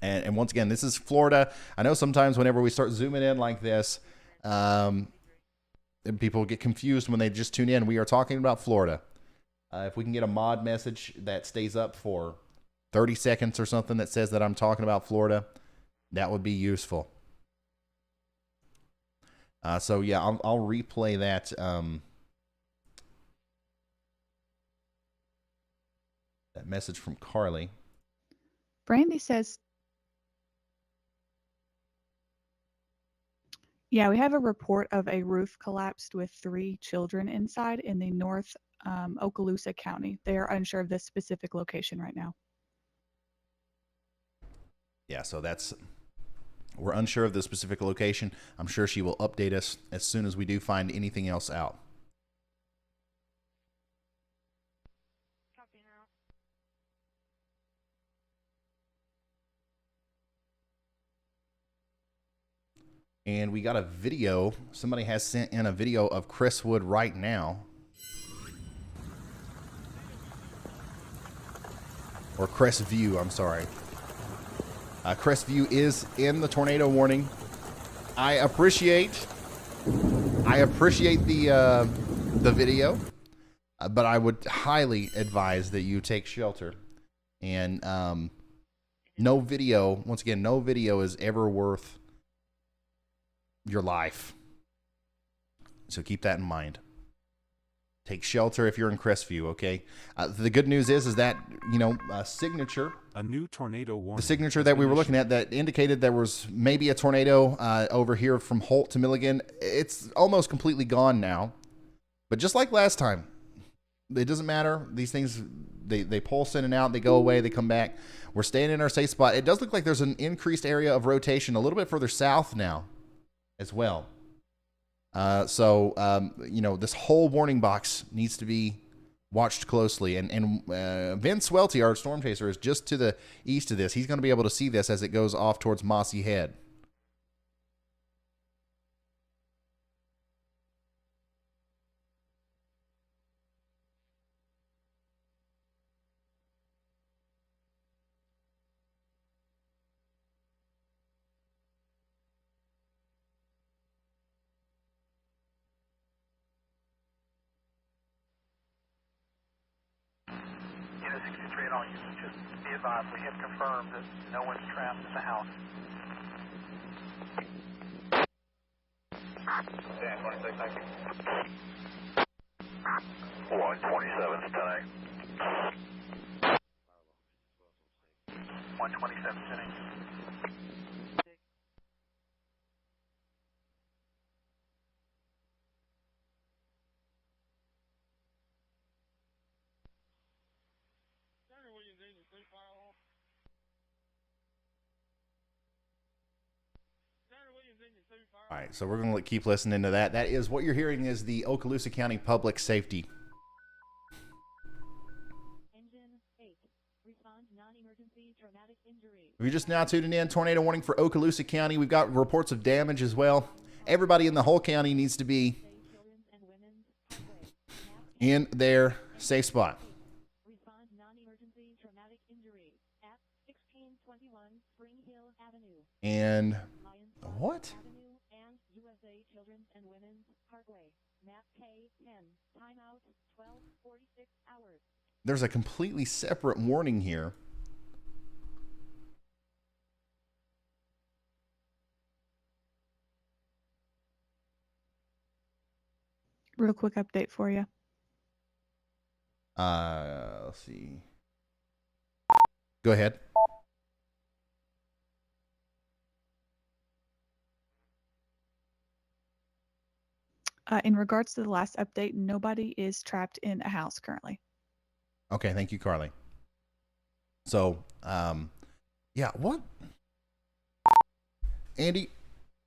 And once again, this is Florida. I know sometimes whenever we start zooming in like this, people get confused when they just tune in. We are talking about Florida. If we can get a mod message that stays up for 30 seconds or something that says that I'm talking about Florida, that would be useful. So yeah, I'll replay that that message from Carly. Brandy says, yeah, we have a report of a roof collapsed with 3 children inside in the North Okaloosa County. They are unsure of the specific location right now. Yeah, so we're unsure of the specific location. I'm sure she will update us as soon as we do find anything else out. And we got a video. Somebody has sent in a video of Crestwood right now. Or Crestview, I'm sorry. Crestview is in the tornado warning. I appreciate the video. But I would highly advise that you take shelter. And no video, once again, no video is ever worth your life. So keep that in mind. Take shelter if you're in Crestview, okay? The good news is that, signature. A new tornado warning. The signature that we were looking at that indicated there was maybe a tornado over here from Holt to Milligan. It's almost completely gone now. But just like last time, it doesn't matter. These things, they pulse in and out. They go away. They come back. We're staying in our safe spot. It does look like there's an increased area of rotation a little bit further south now as well. This whole warning box needs to be watched closely. And Vince Welty, our storm chaser, is just to the east of this. He's going to be able to see this as it goes off towards Mossy Head. Just be advised, we have confirmed that no one's trapped at the house. Dan, 26, thank you. 127, is 10A. 127, 10A. All right, so we're going to keep listening to that. That is what you're hearing is the Okaloosa County Public Safety. Engine 8. Respond non-emergency traumatic injury. If you're just now tuning in, tornado warning for Okaloosa County. We've got reports of damage as well. Everybody in the whole county needs to be in their safe spot. Respond non-emergency traumatic injury at 1621 Spring Hill Avenue. And what? Avenue and USA Children's and Women's Parkway. Map K10. Timeout 12:46 hours. There's a completely separate warning here. Real quick update for you. Let's see. Go ahead. In regards to the last update, nobody is trapped in a house currently. Okay, thank you, Carly. So, yeah, what? Andy,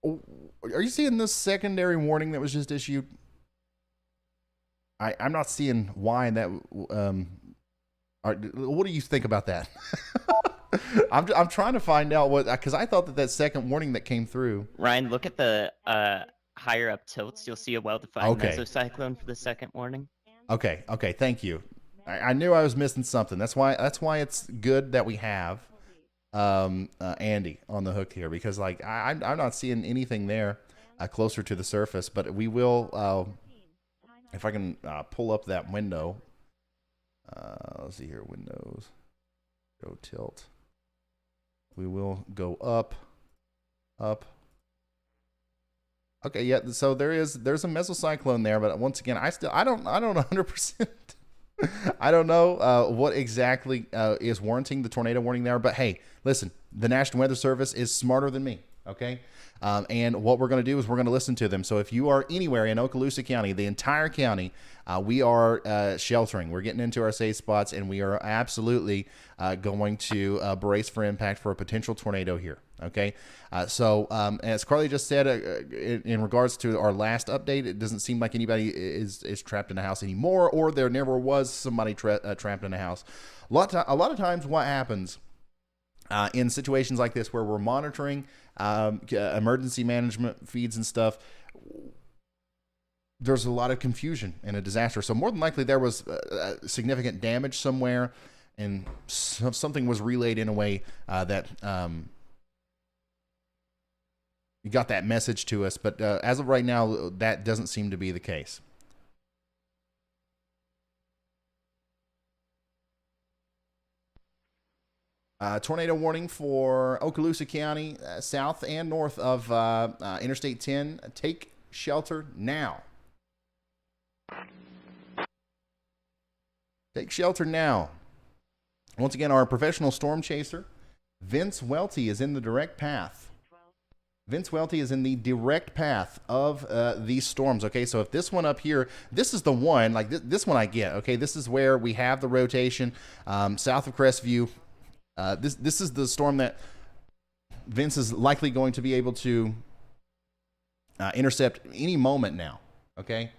are you seeing this secondary warning that was just issued? I'm not seeing why that. What do you think about that? I'm trying to find out what, because I thought that second warning that came through. Ryan, look at the higher up tilts. You'll see a well-defined Okay. mesocyclone for the second warning. Okay, thank you. I knew I was missing something. That's why it's good that we have Andy on the hook here, because I'm not seeing anything there closer to the surface, but we will. If I can pull up that window. Let's see here, windows. Go tilt. We will go up. Okay, yeah. So there's a mesocyclone there, but once again, I don't 100%. I don't know what exactly is warranting the tornado warning there, but hey, listen, the National Weather Service is smarter than me. Okay. And what we're going to do is we're going to listen to them. So if you are anywhere in Okaloosa County, the entire county, we are sheltering. We're getting into our safe spots, and we are absolutely going to brace for impact for a potential tornado here. Okay. So as Carly just said, in regards to our last update, it doesn't seem like anybody is trapped in a house anymore, or there never was somebody trapped in a house. A lot of times what happens in situations like this where we're monitoring emergency management feeds and stuff, there's a lot of confusion and a disaster. So more than likely there was significant damage somewhere, and something was relayed in a way that you got that message to us. But as of right now, that doesn't seem to be the case. Tornado warning for Okaloosa County, south and north of Interstate 10. Take shelter now. Take shelter now. Once again, our professional storm chaser, Vince Welty, is in the direct path. Vince Welty is in the direct path of these storms. Okay, so if this one up here, this is the one, like this one I get. Okay, this is where we have the rotation south of Crestview. This is the storm that Vince is likely going to be able to intercept any moment now. Okay.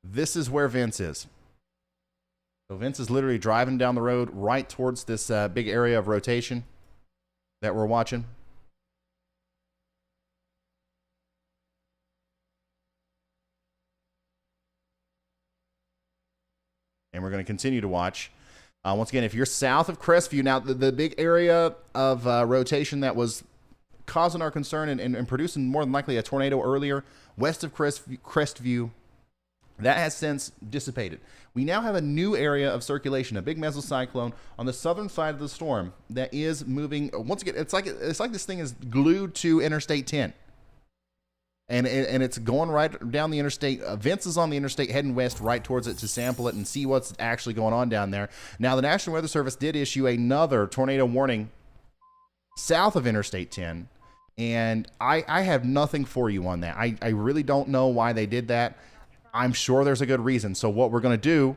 This is where Vince is. So Vince is literally driving down the road right towards this big area of rotation that we're watching. And we're going to continue to watch. Once again, if you're south of Crestview, now the big area of rotation that was causing our concern and producing more than likely a tornado earlier, west of Crestview, that has since dissipated. We now have a new area of circulation, a big mesocyclone on the southern side of the storm that is moving. Once again, it's like this thing is glued to Interstate 10. And it's going right down the interstate. Vince is on the interstate heading west right towards it to sample it and see what's actually going on down there. Now, the National Weather Service did issue another tornado warning south of Interstate 10. And I have nothing for you on that. I really don't know why they did that. I'm sure there's a good reason. So what we're going to do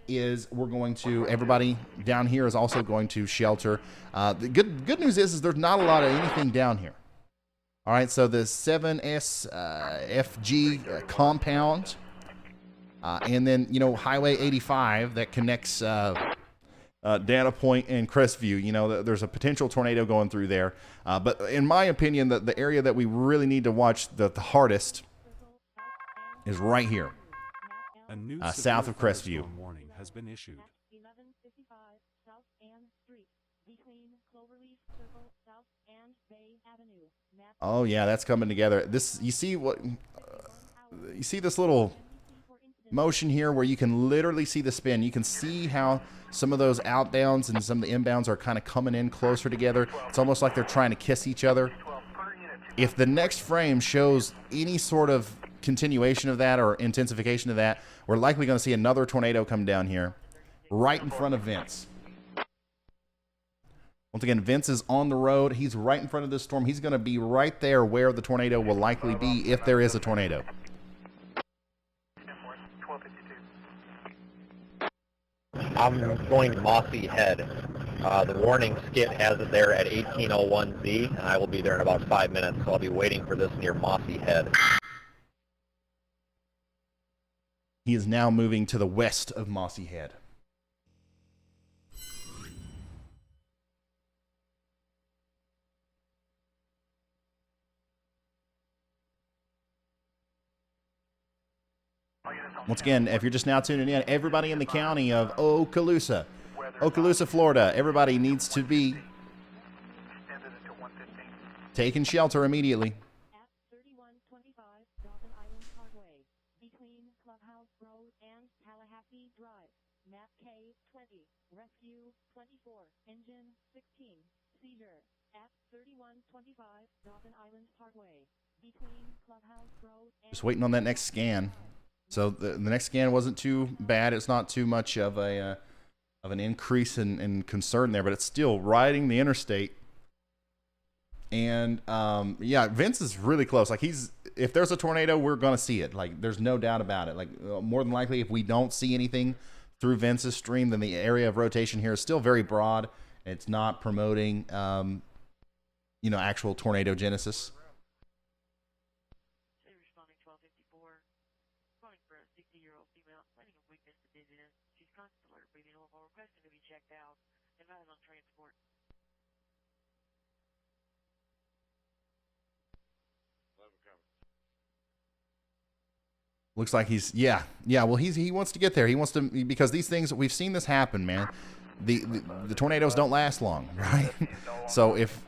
is everybody down here is also going to shelter. The good news is there's not a lot of anything down here. All right, so the 7SFG compound, and then, Highway 85 that connects Dana Point and Crestview. There's a potential tornado going through there. But in my opinion, the area that we really need to watch the hardest is right here, A new south severe of Crestview. thunderstorm warning has been issued. 1155 South Ann Street, between Cloverleaf Circle South and Bay Avenue. Oh yeah, that's coming together. You see this little motion here where you can literally see the spin. You can see how some of those outbounds and some of the inbounds are kind of coming in closer together. It's almost like they're trying to kiss each other. If the next frame shows any sort of continuation of that or intensification of that, we're likely going to see another tornado come down here right in front of Vince. Once again, Vince is on the road. He's right in front of this storm. He's going to be right there where the tornado will likely be if there is a tornado. I'm going to Mossy Head. The warning skit has it there at 1801Z, and I will be there in about 5 minutes, so I'll be waiting for this near Mossy Head. He is now moving to the west of Mossy Head. Once again, if you're just now tuning in, everybody in the county of Okaloosa, Florida, everybody needs to be taking shelter immediately. At 3125 Dolphin Island Parkway, between Clubhouse Road and Tallahassee Drive. Map K20, Rescue 24, Engine 16, Seizure. At 3125 Dolphin Island Parkway, between Clubhouse Road and... Just waiting on that next scan. So the next scan wasn't too bad. It's not too much of an increase in concern there, but it's still riding the interstate. And yeah, Vince is really close. Like if there's a tornado, we're gonna see it. Like there's no doubt about it. Like more than likely, if we don't see anything through Vince's stream, then the area of rotation here is still very broad. It's not promoting actual tornado genesis. Responding 1254, calling for a 60-year-old female complaining of weakness and dizziness. She's conscious, alert, breathing normal, requesting to be checked out, invited on transport. Looks like he's well he wants to get there. He wants to, because these things, we've seen this happen, man. the tornadoes don't last long, right? So if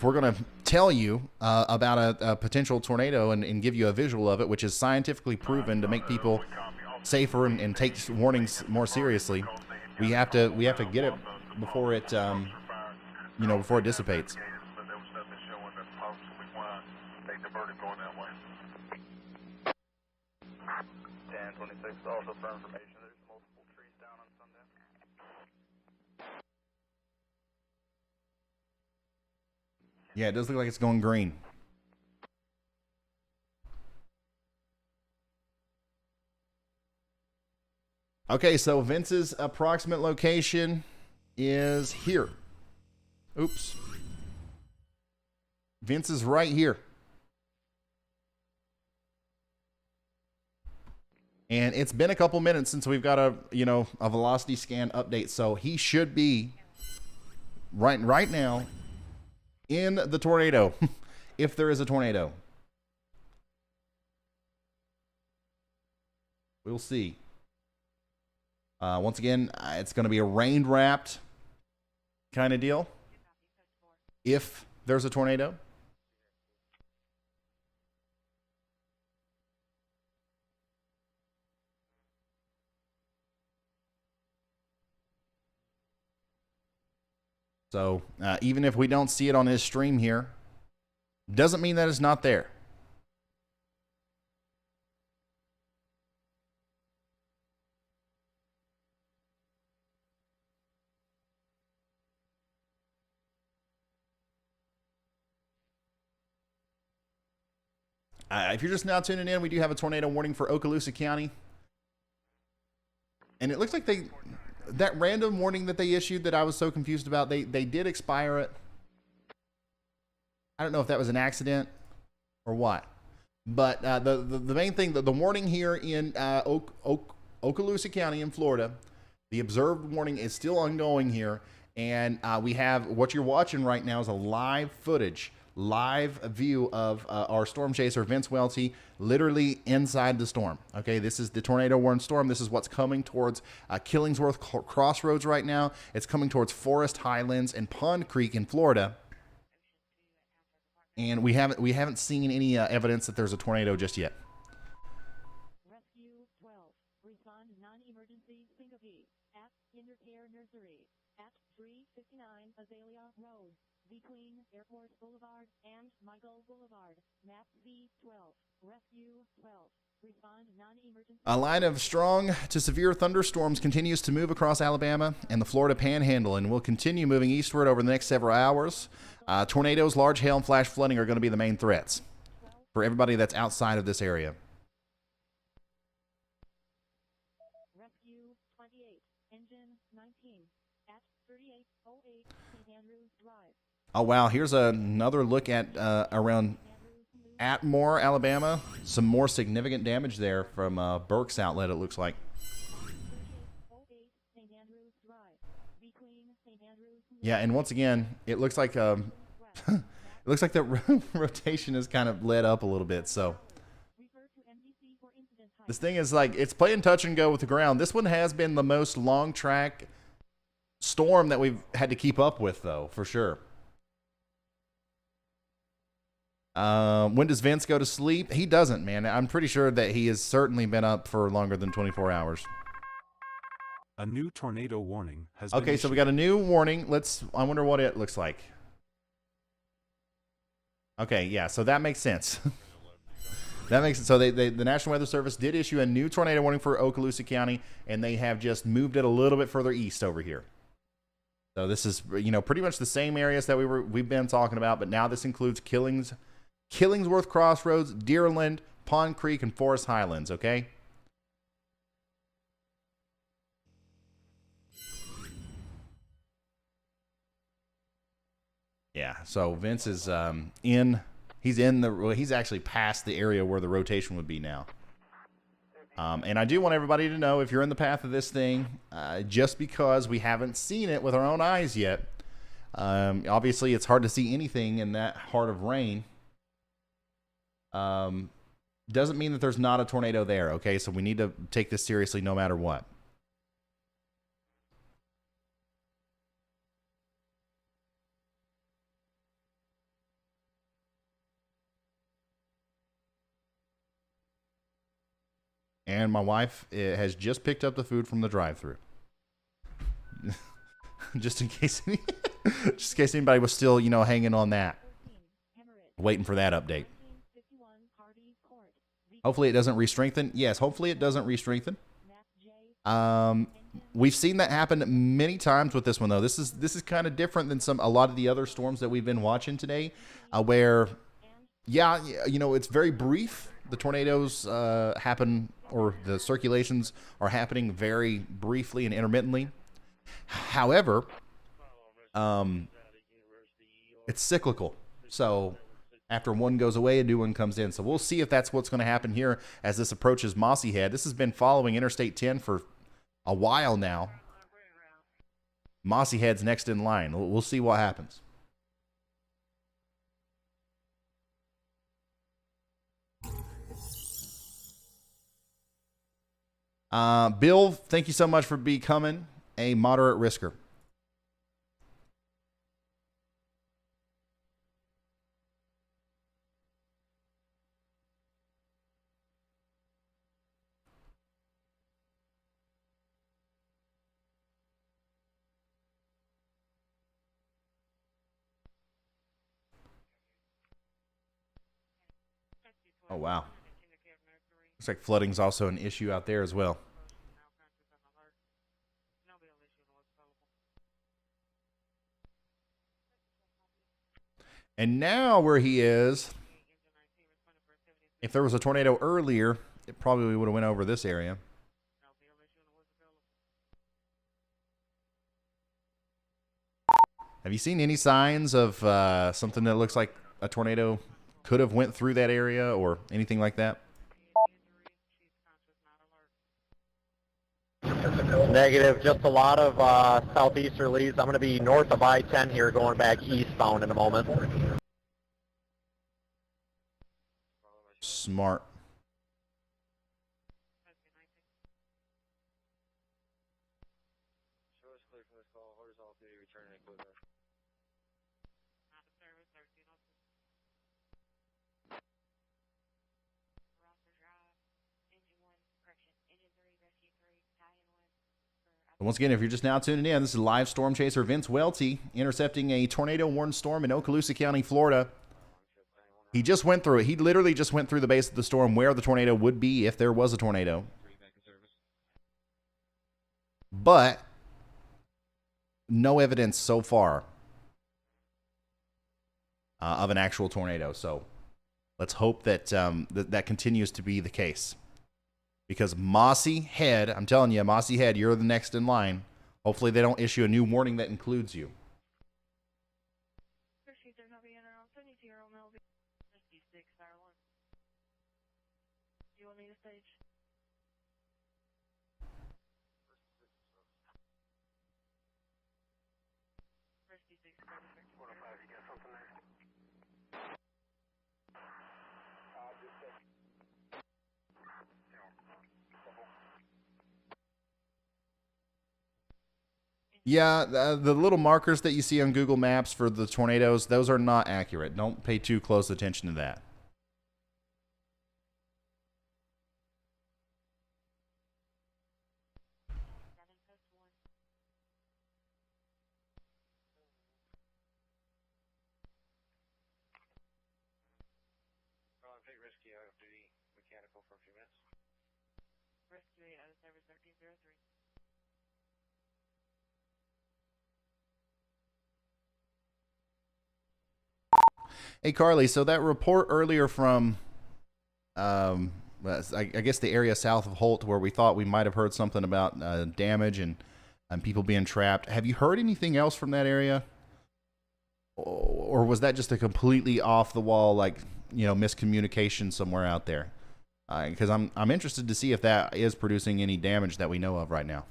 we're going to tell you about a potential tornado and give you a visual of it, which is scientifically proven to make people safer and take warnings more seriously, we have to get it before it before it dissipates. Also for information, there's multiple trees down on Sundown. Yeah, it does look like it's going green. Okay, so Vince's approximate location is here. Oops. Vince is right here. And it's been a couple minutes since we've got a velocity scan update, so he should be right now in the tornado, if there is a tornado. We'll see. Once again, it's going to be a rain-wrapped kind of deal if there's a tornado. So even if we don't see it on his stream here, doesn't mean that it's not there. If you're just now tuning in, we do have a tornado warning for Okaloosa County. And it looks like that random warning that they issued that I was so confused about, they did expire it. I don't know if that was an accident or what. But the main thing, the warning here in Okaloosa County in Florida, the observed warning is still ongoing here. And we have, what you're watching right now is a live view of our storm chaser, Vince Welty, literally inside the storm. Okay, this is the tornado warned storm. This is what's coming towards Killingsworth Crossroads right now. It's coming towards Forest Highlands and Pond Creek in Florida. And we haven't seen any evidence that there's a tornado just yet. Rescue 12. Respond non-emergency syncope at Intercare Nursery at 359 Azalea Road, between Airport Boulevard and Michael Boulevard. Map Z12. Rescue 12. Respond non-emergency. A line of strong to severe thunderstorms continues to move across Alabama and the Florida Panhandle and will continue moving eastward over the next several hours. Tornadoes, large hail, and flash flooding are going to be the main threats for everybody that's outside of this area. Rescue 28. Engine 19 at 3808 St. Andrews Drive. Oh, wow. Here's another look at around Atmore, Alabama. Some more significant damage there from Burke's outlet, it looks like. Yeah, and once again, it looks like it looks like the rotation is kind of led up a little bit. So this thing is like, it's playing touch and go with the ground. This one has been the most long track storm that we've had to keep up with, though, for sure. When does Vince go to sleep? He doesn't, man. I'm pretty sure that he has certainly been up for longer than 24 hours. A new tornado warning has been Okay, so we got a new warning. I wonder what it looks like. Okay, yeah, so that makes sense. That makes sense. So the National Weather Service did issue a new tornado warning for Okaloosa County, and they have just moved it a little bit further east over here. So this is, pretty much the same areas that we've been talking about, but now this includes Killingsworth Crossroads, Deerland, Pond Creek, and Forest Highlands, okay? Yeah, so Vince is he's actually past the area where the rotation would be now. And I do want everybody to know, if you're in the path of this thing, just because we haven't seen it with our own eyes yet, obviously it's hard to see anything in that heart of rain. Doesn't mean that there's not a tornado there, okay? So we need to take this seriously no matter what. And my wife has just picked up the food from the drive-thru. just in case anybody was still, hanging on that, waiting for that update. Hopefully it doesn't re-strengthen. Yes, hopefully it doesn't re-strengthen. We've seen that happen many times with this one, though. This is kind of different than a lot of the other storms that we've been watching today, where, it's very brief. The tornadoes happen, or the circulations are happening very briefly and intermittently. However, it's cyclical. So after one goes away, a new one comes in. So we'll see if that's what's going to happen here as this approaches Mossy Head. This has been following Interstate 10 for a while now. Mossy Head's next in line. We'll see what happens. Bill, thank you so much for becoming a moderate risker. Oh, wow. Looks like flooding's also an issue out there as well. And now where he is, if there was a tornado earlier, it probably would have went over this area. Have you seen any signs of something that looks like a tornado could have went through that area or anything like that? Negative, just a lot of southeasterlies. I'm going to be north of I-10 here, going back eastbound in a moment. Smart. Once again, if you're just now tuning in, this is live storm chaser Vince Welty intercepting a tornado-warned storm in Okaloosa County, Florida. He just went through it. He literally just went through the base of the storm where the tornado would be if there was a tornado. But no evidence so far of an actual tornado. So let's hope that that continues to be the case. Because Mossy Head, I'm telling you, Mossy Head, you're the next in line. Hopefully they don't issue a new warning that includes you. Yeah, the little markers that you see on Google Maps for the tornadoes, those are not accurate. Don't pay too close attention to that. Hey, Carly, so that report earlier from, I guess the area south of Holt where we thought we might have heard something about damage and people being trapped. Have you heard anything else from that area? Or was that just a completely off-the-wall, miscommunication somewhere out there? Because I'm interested to see if that is producing any damage that we know of right now.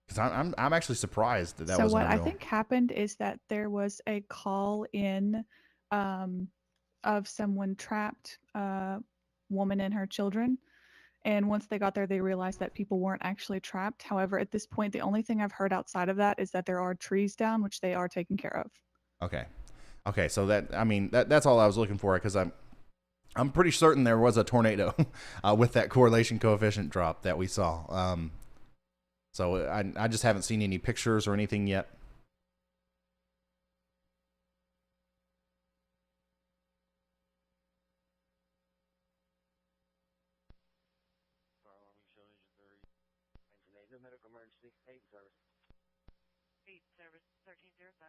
Because I'm actually surprised that So wasn't what a I real... think happened is that there was a call in of someone trapped, woman and her children. And once they got there, they realized that people weren't actually trapped. However, at this point, the only thing I've heard outside of that is that there are trees down, which they are taking care of. Okay. So that's all I was looking for, because I'm pretty certain there was a tornado with that correlation coefficient drop that we saw. So I just haven't seen any pictures or anything yet. Medical emergency, 8 service. 8 service, 1305.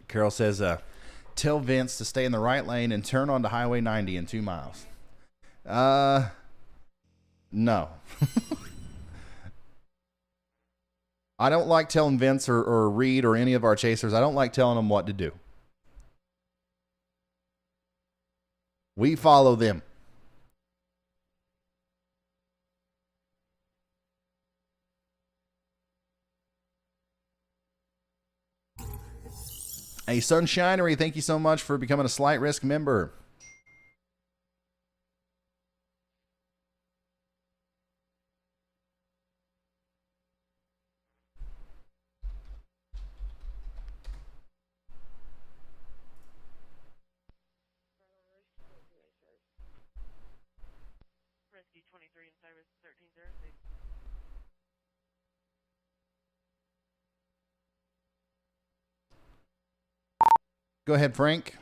Carol says, tell Vince to stay in the right lane and turn onto Highway 90 in 2 miles. No. I don't like telling Vince or Reed or any of our chasers, I don't like telling them what to do. We follow them. Hey, Sunshinery, thank you so much for becoming a Slight Risk member. Rescue 23 in service, 1306. Go ahead, Frank.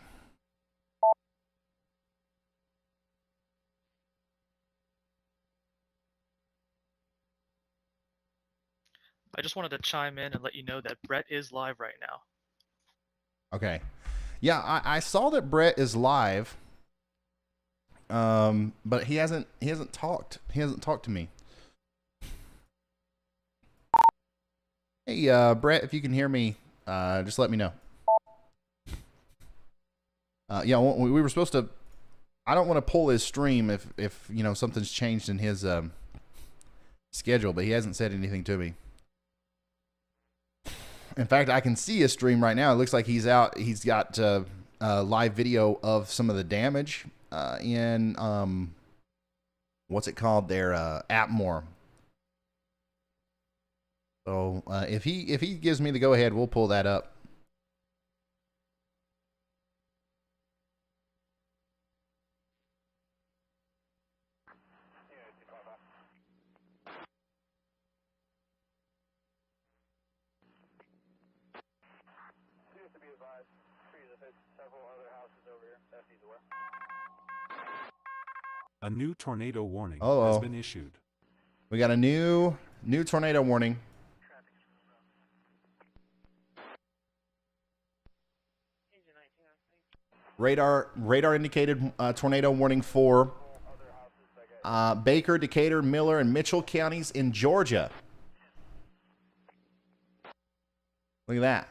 I just wanted to chime in and let you know that Brett is live right now. Okay. Yeah, I saw that Brett is live. But he hasn't talked. He hasn't talked to me. Hey, Brett, if you can hear me, just let me know. Yeah, we were supposed to. I don't want to pull his stream if you know something's changed in his schedule, but he hasn't said anything to me. In fact, I can see his stream right now. It looks like he's out. He's got live video of some of the damage in what's it called there, Atmore. So if he gives me the go ahead, we'll pull that up. A new tornado warning Uh-oh. has been issued. We got a new tornado warning. Radar indicated tornado warning for Baker, Decatur, Miller, and Mitchell counties in Georgia. Look at that.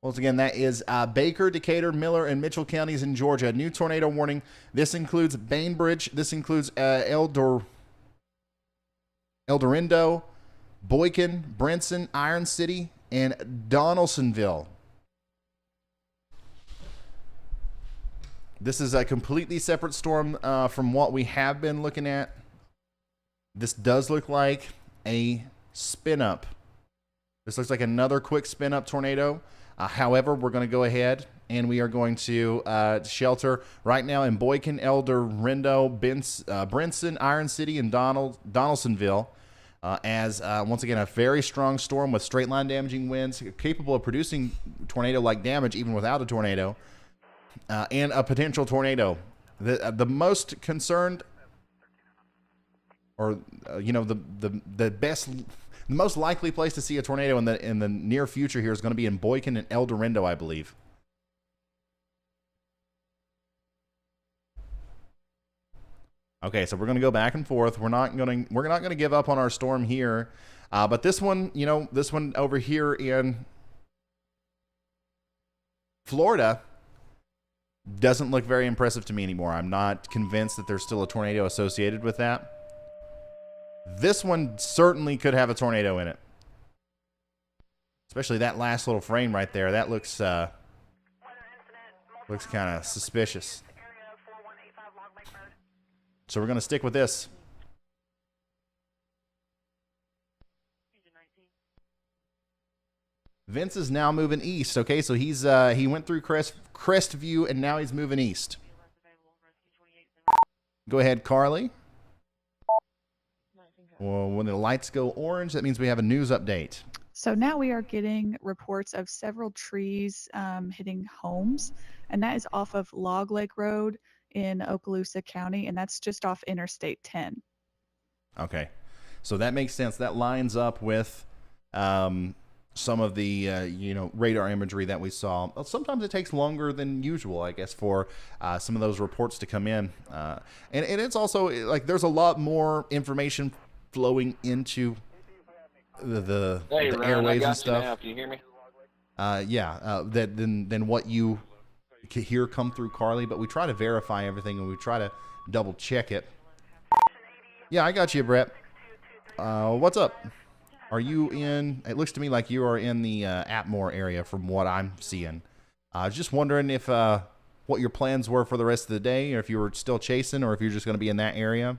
Once again, that is Baker, Decatur, Miller, and Mitchell counties in Georgia. New tornado warning. This includes Bainbridge. This includes El Dorado, Boykin, Brinson, Iron City, and Donaldsonville. This is a completely separate storm from what we have been looking at. This does look like a spin-up. This looks like another quick spin-up tornado. However, we're going to go ahead and we are going to shelter right now in Boykin, El Dorado, Brinson, Iron City, and Donaldsonville. As once again, a very strong storm with straight line damaging winds capable of producing tornado-like damage even without a tornado, and a potential tornado. The most concerned, or the most likely place to see a tornado in the near future here is going to be in Boykin and El Dorado, I believe. Okay, so we're going to go back and forth. We're not going to give up on our storm here, but this one over here in Florida doesn't look very impressive to me anymore. I'm not convinced that there's still a tornado associated with that. This one certainly could have a tornado in it. Especially that last little frame right there. That looks kind of suspicious. So we're going to stick with this. Vince is now moving east. Okay, so he went through Crestview and now he's moving east. Go ahead, Carly. Well, when the lights go orange, that means we have a news update. So now we are getting reports of several trees hitting homes, and that is off of Log Lake Road in Okaloosa County, and that's just off Interstate 10. Okay, so that makes sense. That lines up with some of the radar imagery that we saw. Sometimes it takes longer than usual, I guess, for some of those reports to come in, and it's also like there's a lot more information flowing into the airwaves and stuff. Now. Can you hear me? Than what you hear come through Carly, but we try to verify everything and we try to double check it. Yeah, I got you, Brett. What's up? Are you in? It looks to me like you are in the Atmore area from what I'm seeing. I was just wondering if what your plans were for the rest of the day, or if you were still chasing, or if you're just going to be in that area.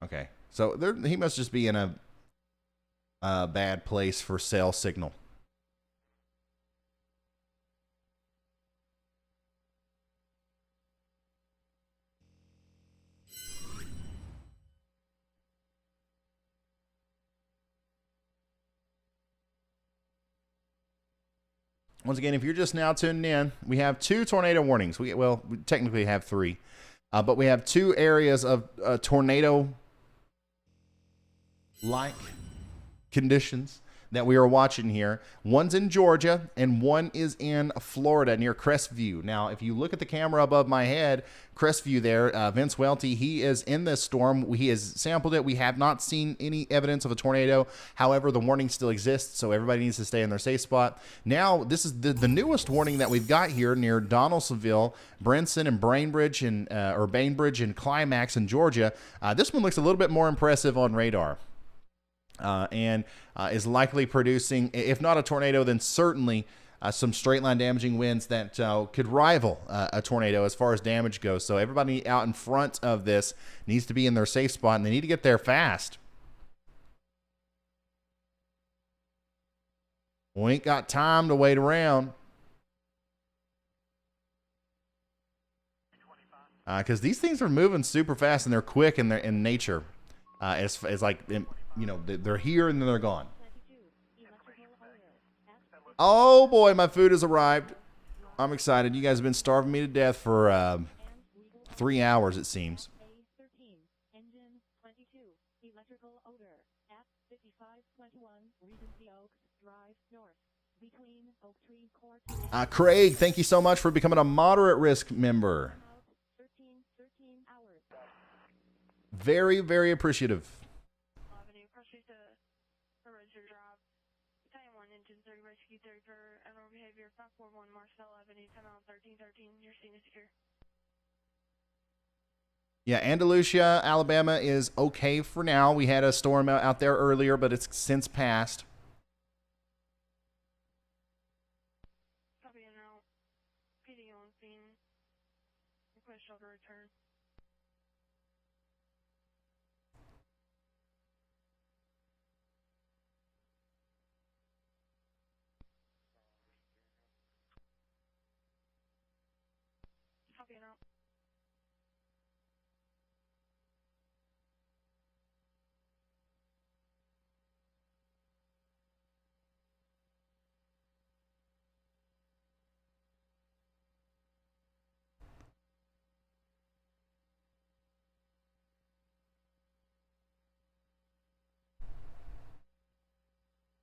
Okay, so he must just be in a bad place for cell signal. Once again, if you're just now tuning in, we have 2 tornado warnings. We technically have 3, but we have 2 areas of tornado-like conditions that we are watching here. One's in Georgia and one is in Florida near Crestview. Now, if you look at the camera above my head, Crestview there, Vince Welty, he is in this storm. He has sampled it. We have not seen any evidence of a tornado. However, the warning still exists, so everybody needs to stay in their safe spot. Now, this is the newest warning that we've got here near Donaldsonville, Brinson, and Bainbridge and Climax in Georgia. This one looks a little bit more impressive on radar. And is likely producing, if not a tornado, then certainly some straight line damaging winds that could rival a tornado as far as damage goes. So everybody out in front of this needs to be in their safe spot, and they need to get there fast. We ain't got time to wait around. Because these things are moving super fast and they're quick in nature. It's like, they're here and then they're gone. Oh boy, my food has arrived. I'm excited. You guys have been starving me to death for 3 hours, it seems. Craig, thank you so much for becoming a moderate risk member. Very, very appreciative. Yeah, Andalusia, Alabama is okay for now. We had a storm out there earlier, but it's since passed.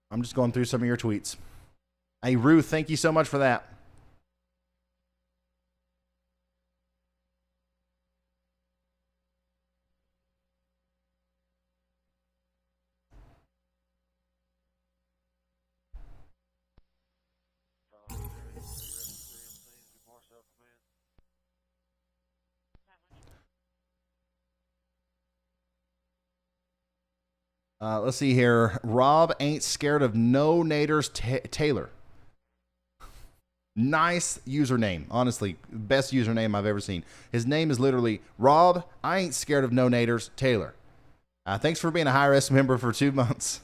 I'm just going through some of your tweets. Hey, Ruth, thank you so much for that. Let's see here. Rob ain't scared of no naders. Taylor. Nice username. Honestly, best username I've ever seen. His name is literally Rob. I ain't scared of no naders. Taylor. Thanks for being a high-risk member for 2 months.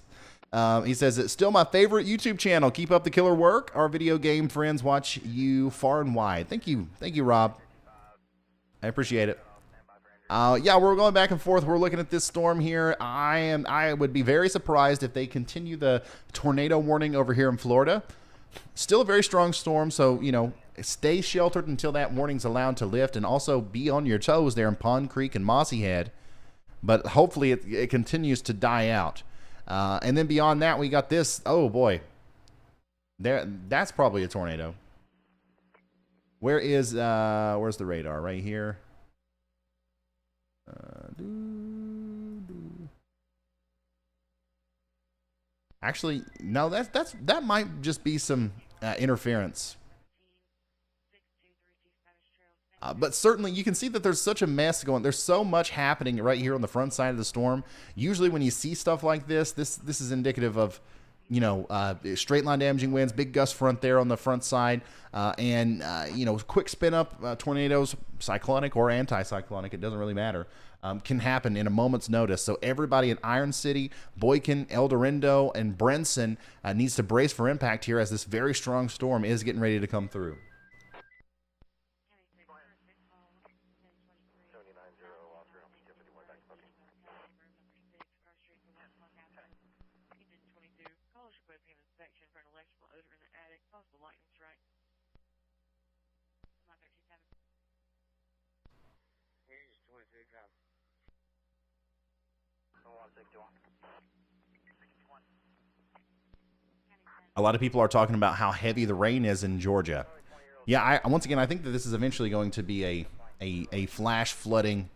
He says, it's still my favorite YouTube channel. Keep up the killer work. Our video game friends watch you far and wide. Thank you. Thank you, Rob. I appreciate it. Yeah, we're going back and forth. We're looking at this storm here. I would be very surprised if they continue the tornado warning over here in Florida. Still a very strong storm, so, you know, stay sheltered until that warning's allowed to lift, and also be on your toes there in Pond Creek and Mossy Head. But hopefully it continues to die out. And then beyond that, we got this. Oh, boy. That's probably a tornado. Where's the radar? Right here. Actually, no, that might just be some interference. But certainly you can see that there's such a mess going. There's so much happening right here on the front side of the storm. Usually when you see stuff like this is indicative of, you know, straight line damaging winds, big gust front there on the front side, and you know, quick spin up tornadoes, cyclonic or anti-cyclonic, it doesn't really matter, can happen in a moment's notice. So everybody in Iron City, Boykin, El Dorado, and Brenson needs to brace for impact here, as this very strong storm is getting ready to come through. A lot of people are talking about how heavy the rain is in Georgia. Yeah, once again, I think that this is eventually going to be a flash flooding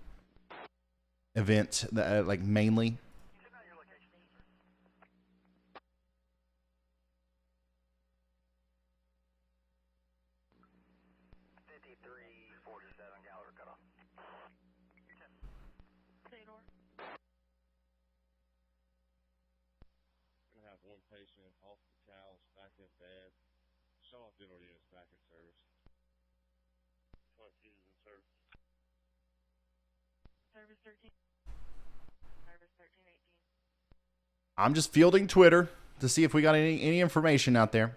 event, like mainly. I'm just fielding Twitter to see if we got any information out there.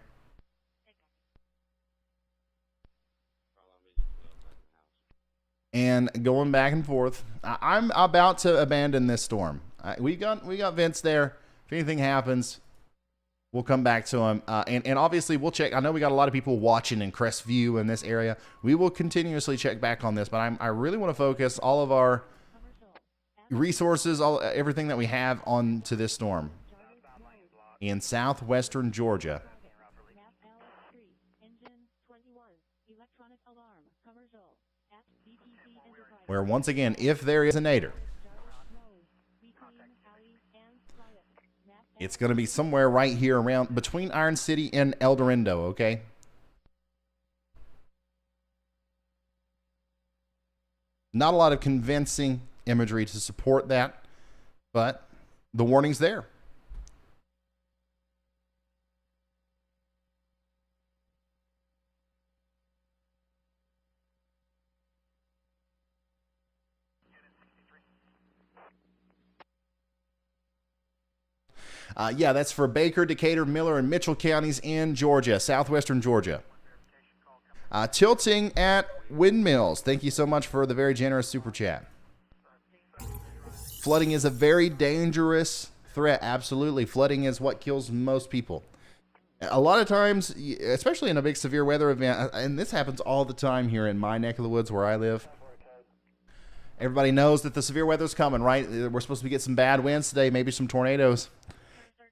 And going back and forth. I'm about to abandon this storm. We got Vince there. If anything happens, we'll come back to him. And obviously we'll check. I know we got a lot of people watching in Crestview in this area. We will continuously check back on this, but I really want to focus all of our resources, everything that we have onto this storm in southwestern Georgia, where once again, if there is a nadir, it's going to be somewhere right here around between Iron City and El Dorado, okay? Not a lot of convincing imagery to support that, but the warning's there. Yeah, that's for Baker, Decatur, Miller, and Mitchell counties in Georgia, southwestern Georgia. Tilting at windmills. Thank you so much for the very generous super chat. Flooding is a very dangerous threat. Absolutely. Flooding is what kills most people. A lot of times, especially in a big severe weather event, and this happens all the time here in my neck of the woods where I live. Everybody knows that the severe weather is coming, right? We're supposed to get some bad winds today, maybe some tornadoes.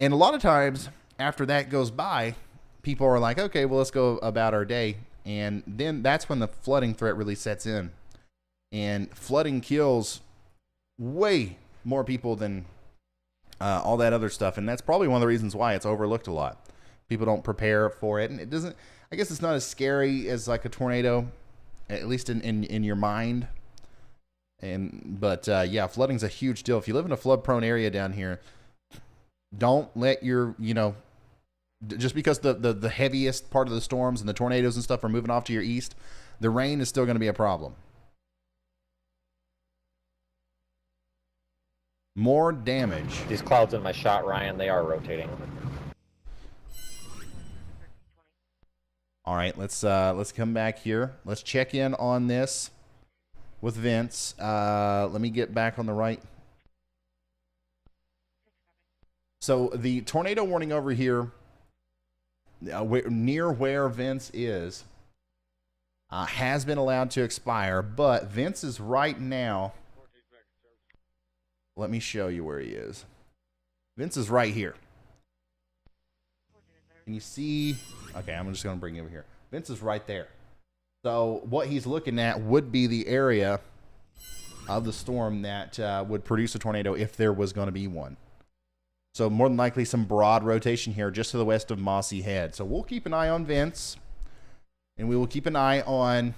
And a lot of times, after that goes by, people are like, okay, well, let's go about our day. And then that's when the flooding threat really sets in. And flooding kills way more people than all that other stuff. And that's probably one of the reasons why it's overlooked a lot. People don't prepare for it. And it doesn't, I guess it's not as scary as like a tornado, at least in your mind. But yeah, flooding's a huge deal. If you live in a flood prone area down here, don't let your, just because the heaviest part of the storms and the tornadoes and stuff are moving off to your east, the rain is still going to be a problem. More damage. These clouds in my shot, Ryan, they are rotating. All right, let's come back here. Let's check in on this with Vince. Let me get back on the right. So the tornado warning over here, near where Vince is, has been allowed to expire, but Vince is right now. Let me show you where he is. Vince is right here. Can you see? Okay, I'm just going to bring you over here. Vince is right there. So what he's looking at would be the area of the storm that would produce a tornado if there was going to be one. So more than likely some broad rotation here just to the west of Mossy Head. So we'll keep an eye on Vince. And we will keep an eye on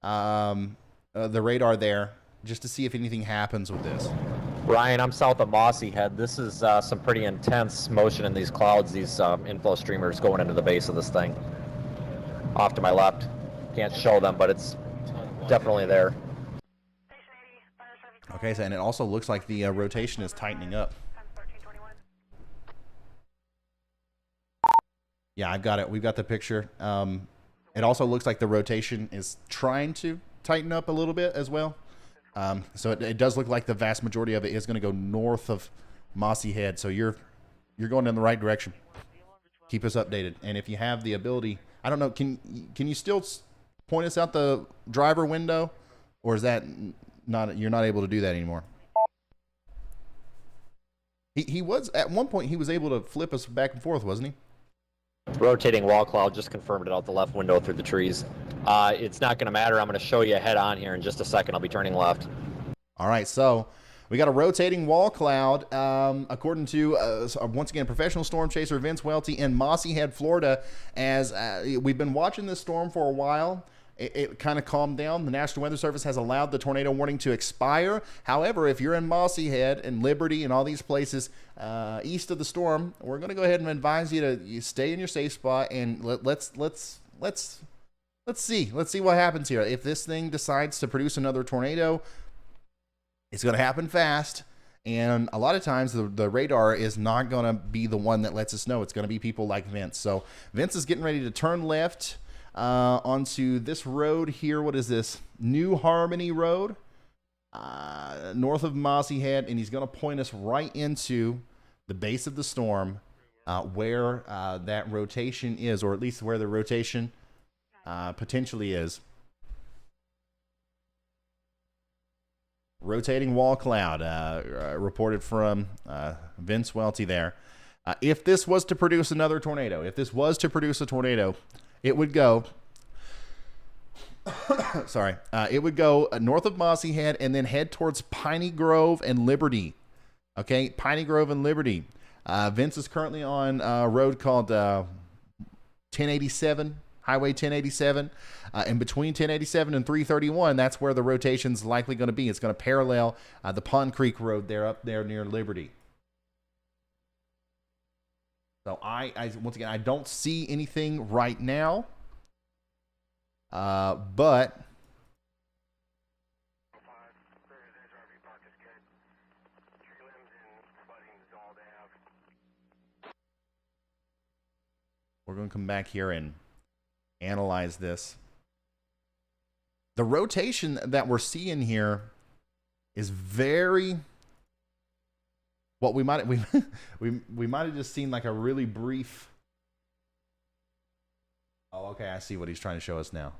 the radar there just to see if anything happens with this. Ryan, I'm south of Mossy Head. This is some pretty intense motion in these clouds, these inflow streamers going into the base of this thing. Off to my left. Can't show them, but it's definitely there. Okay, so, and it also looks like the rotation is tightening up. Yeah, I've got it. We've got the picture. It also looks like the rotation is trying to tighten up a little bit as well. So it does look like the vast majority of it is going to go north of Mossy Head. So you're going in the right direction. Keep us updated. And if you have the ability, I don't know, can you still point us out the driver window, or is that not, you're not able to do that anymore? He was at one point, he was able to flip us back and forth, wasn't he? Rotating wall cloud just confirmed it out the left window through the trees. It's not going to matter. I'm going to show you head on here in just a second. I'll be turning left. All right, so we got a rotating wall cloud, according to, once again, professional storm chaser Vince Welty in Mossy Head, Florida. As we've been watching this storm for a while, it kind of calmed down. The National Weather Service has allowed the tornado warning to expire. However, if you're in Mossy Head and Liberty and all these places east of the storm, we're going to go ahead and advise you to stay in your safe spot, and let's see what happens here. If this thing decides to produce another tornado, it's going to happen fast. And a lot of times the radar is not going to be the one that lets us know. It's going to be people like Vince. So Vince is getting ready to turn left onto this road here. What is this? New Harmony Road, north of Mossy Head. And he's going to point us right into the base of the storm, where that rotation is, or at least where the rotation potentially is. Rotating wall cloud, reported from Vince Welty there. If this was to produce another tornado, if this was to produce a tornado, it would go, it would go north of Mossy Head and then head towards Piney Grove and Liberty. Okay, Piney Grove and Liberty. Vince is currently on a road called 1087, Highway 1087. And between 1087 and 331, that's where the rotation's likely going to be. It's going to parallel the Pond Creek Road there, up there near Liberty. So once again, I don't see anything right now, but we're going to come back here and analyze this. The rotation that we're seeing here is very, what we might have just seen like a really brief. Oh, okay, I see what he's trying to show us now.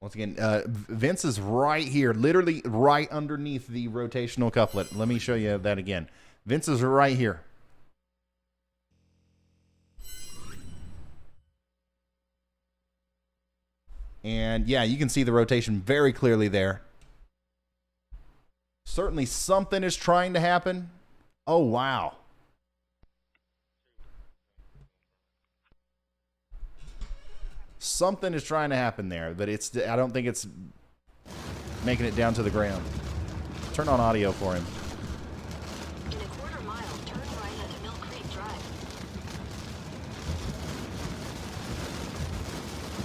Once again, Vince is right here, literally right underneath the rotational couplet. Let me show you that again. Vince is right here. And yeah, you can see the rotation very clearly there. Certainly something is trying to happen. Oh, wow. Something is trying to happen there, but I don't think it's making it down to the ground. Turn on audio for him. In a quarter mile, turn right onto Mill Creek Drive.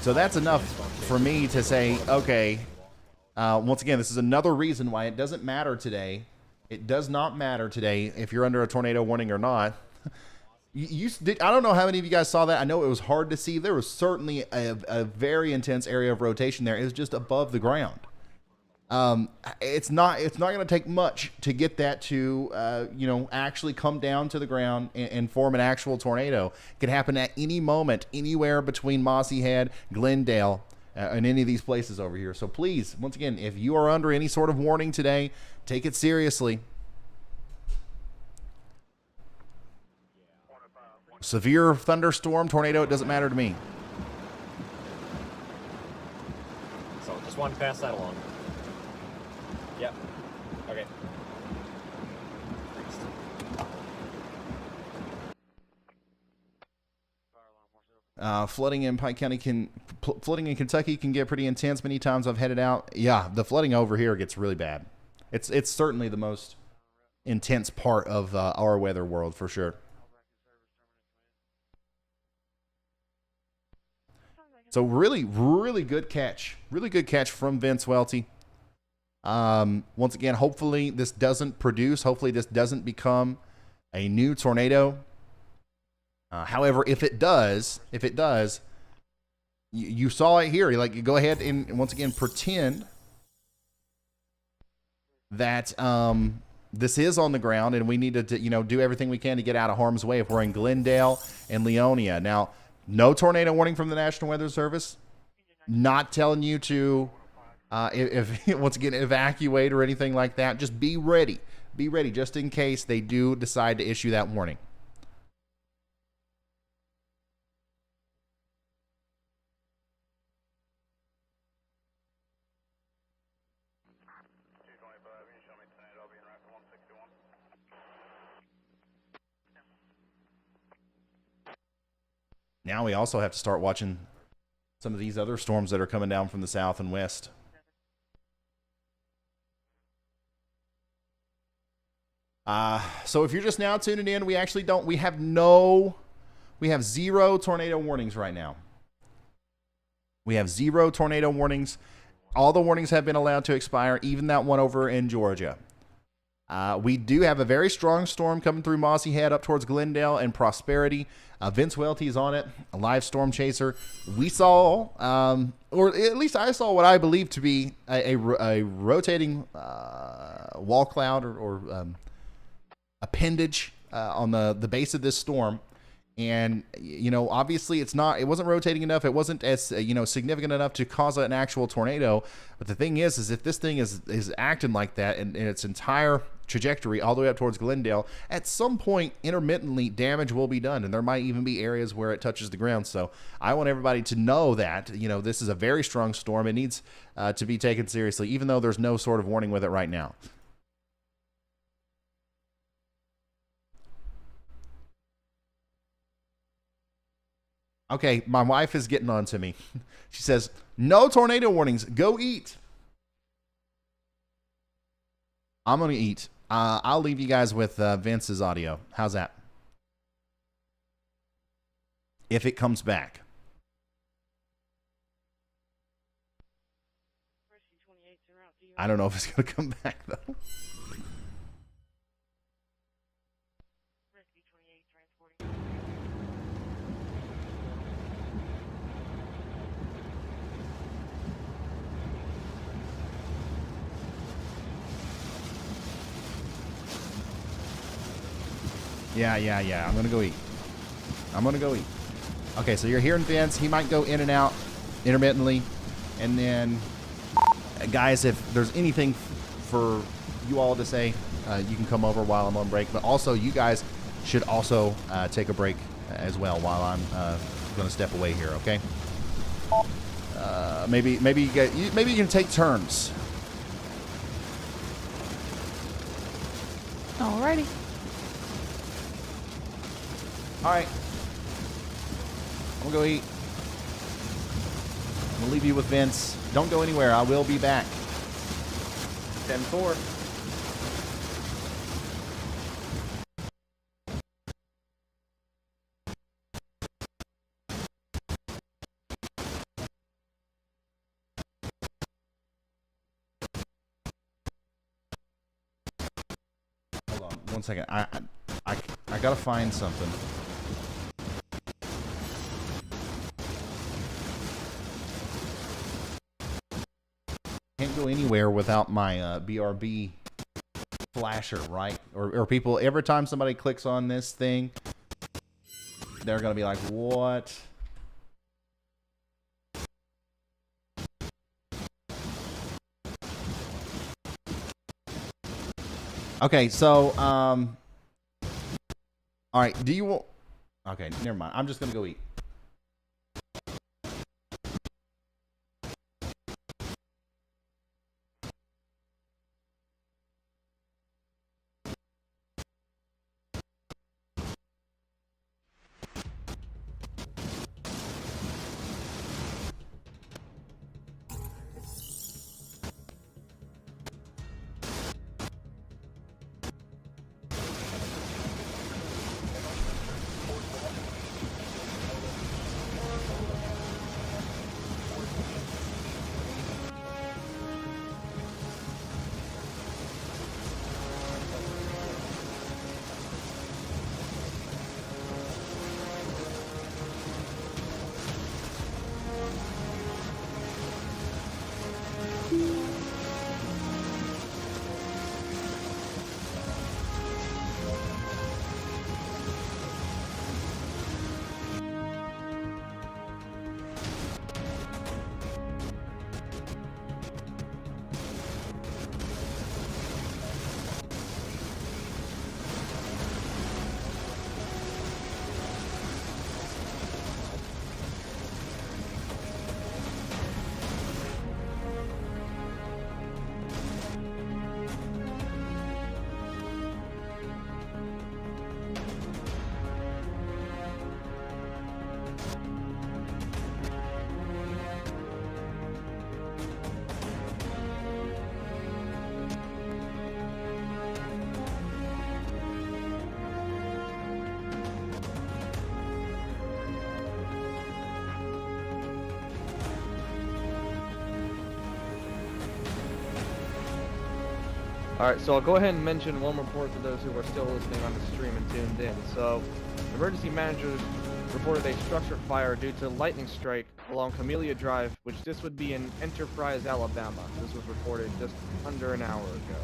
So that's enough for me to say, okay, once again, this is another reason why it doesn't matter today. It does not matter today if you're under a tornado warning or not. I don't know how many of you guys saw that. I know it was hard to see. There was certainly a very intense area of rotation there. It was just above the ground. It's not going to take much to get that to actually come down to the ground and form an actual tornado. It could happen at any moment, anywhere between Mossy Head, Glendale, and any of these places over here. So please, once again, if you are under any sort of warning today, take it seriously. Severe thunderstorm, tornado, it doesn't matter to me. So just wanted to pass that along. Yep. Okay. Flooding in Pike County flooding in Kentucky can get pretty intense. Many times I've headed out. Yeah, the flooding over here gets really bad. It's certainly the most intense part of our weather world for sure. So really, really good catch. Really good catch from Vince Welty. Once again, hopefully this doesn't produce. Hopefully this doesn't become a new tornado. However, if it does, you saw it here. Like, you go ahead and once again pretend that this is on the ground, and we need to do everything we can to get out of harm's way if we're in Glendale and Leonia. Now, no tornado warning from the National Weather Service. Not telling you to, if once again, evacuate or anything like that. Just be ready. Be ready just in case they do decide to issue that warning. Now we also have to start watching some of these other storms that are coming down from the south and west. So if you're just now tuning in, we have zero tornado warnings right now. We have zero tornado warnings. All the warnings have been allowed to expire, even that one over in Georgia. We do have a very strong storm coming through Mossy Head up towards Glendale and Prosperity. Vince Welty's on it, a live storm chaser. We saw, or at least I saw what I believe to be a rotating wall cloud or appendage on the base of this storm. And, obviously it wasn't rotating enough. It wasn't as, significant enough to cause an actual tornado. But the thing is if this thing is acting like that in its entire trajectory all the way up towards Glendale, at some point intermittently damage will be done. And there might even be areas where it touches the ground. So I want everybody to know that, this is a very strong storm. It needs to be taken seriously, even though there's no sort of warning with it right now. Okay, my wife is getting on to me. She says, no tornado warnings. Go eat. I'm going to eat. I'll leave you guys with Vince's audio. How's that? If it comes back. I don't know if it's going to come back, though. Yeah. I'm gonna go eat. Okay, so you're hearing Vince. He might go in and out intermittently. And then, guys, if there's anything for you all to say, you can come over while I'm on break. But also, you guys should also take a break as well while I'm going to step away here. Okay? Maybe you can take turns. Alrighty. All right. I'm gonna go eat. I'm gonna leave you with Vince. Don't go anywhere. I will be back. 10-4. Hold on 1 second. I gotta find something. Can't go anywhere without my BRB flasher, right? Or people, every time somebody clicks on this thing, they're gonna be like, what? Okay, so all right, do you want... Okay, never mind. I'm just gonna go eat. Alright, so I'll go ahead and mention one report to those who are still listening on the stream and tuned in. So, emergency managers reported a structure fire due to lightning strike along Camellia Drive, which this would be in Enterprise, Alabama. This was reported just under an hour ago.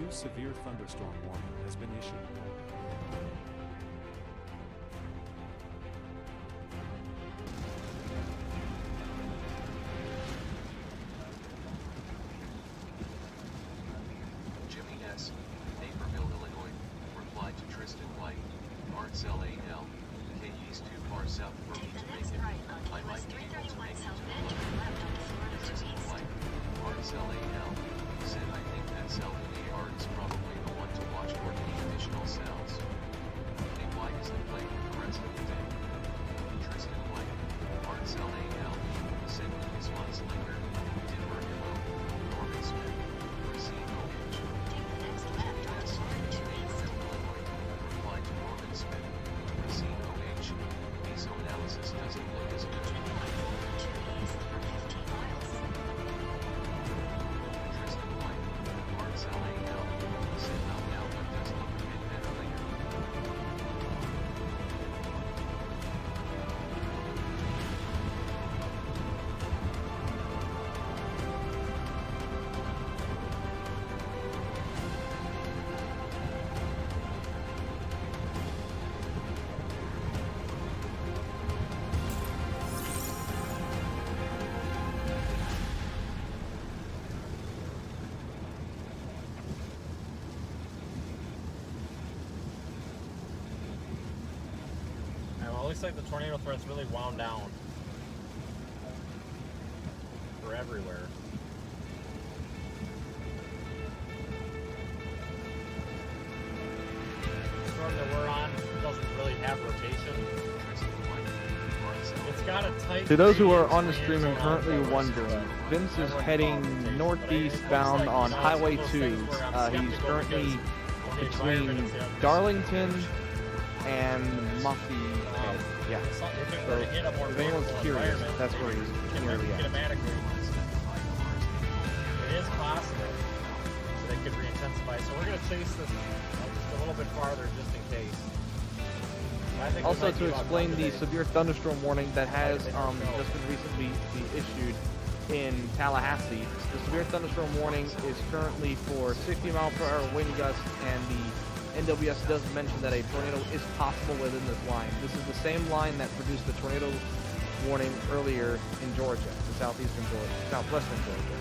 new severe thunderstorm warning has been issued. Jimmy S., Naperville, Illinois, replied to Tristan White, Marcel A.L., K East too far south for me to make it. I might be able to make it to the Tristan White, Marcel A.L., said I think that Selden A.R. is probably the one to watch for any additional cells. K White isn't playing with the rest of the day. Tristan White, Marcel A.L., said with his months later, did Merculo, Norman Smith, Racine O.H. Jimmy S., Naperville, Illinois, replied to Norman Smith, Racine O.H., meso analysis doesn't look as good. Tristan White, Marcel A.L., said out now but does look a bit better later. Well, it looks like the tornado threat's really wound down. For everywhere. The storm that we're on doesn't really have rotation. It's got a tight. To those who are on the radius stream and around currently it, wondering, but Vince is everyone heading calls rotation. northeast But it bound looks like on it's Highway one of 2. those things where I'm He's skeptical currently because on the between environment it's the other Darlington and Muffy Head. Yeah. So So if anyone's curious, that's where he's nearly at. It is possible that it could re-intensify, so we're going to chase this just a little bit farther just in case. I think we Also, might to be about explain done the today. severe thunderstorm warning that has just been recently issued in Tallahassee. The severe thunderstorm warning is currently for 60-mile-per-hour wind gusts, and the NWS does mention that a tornado is possible within this line. This is the same line that produced the tornado warning earlier in Georgia, in southwestern Georgia.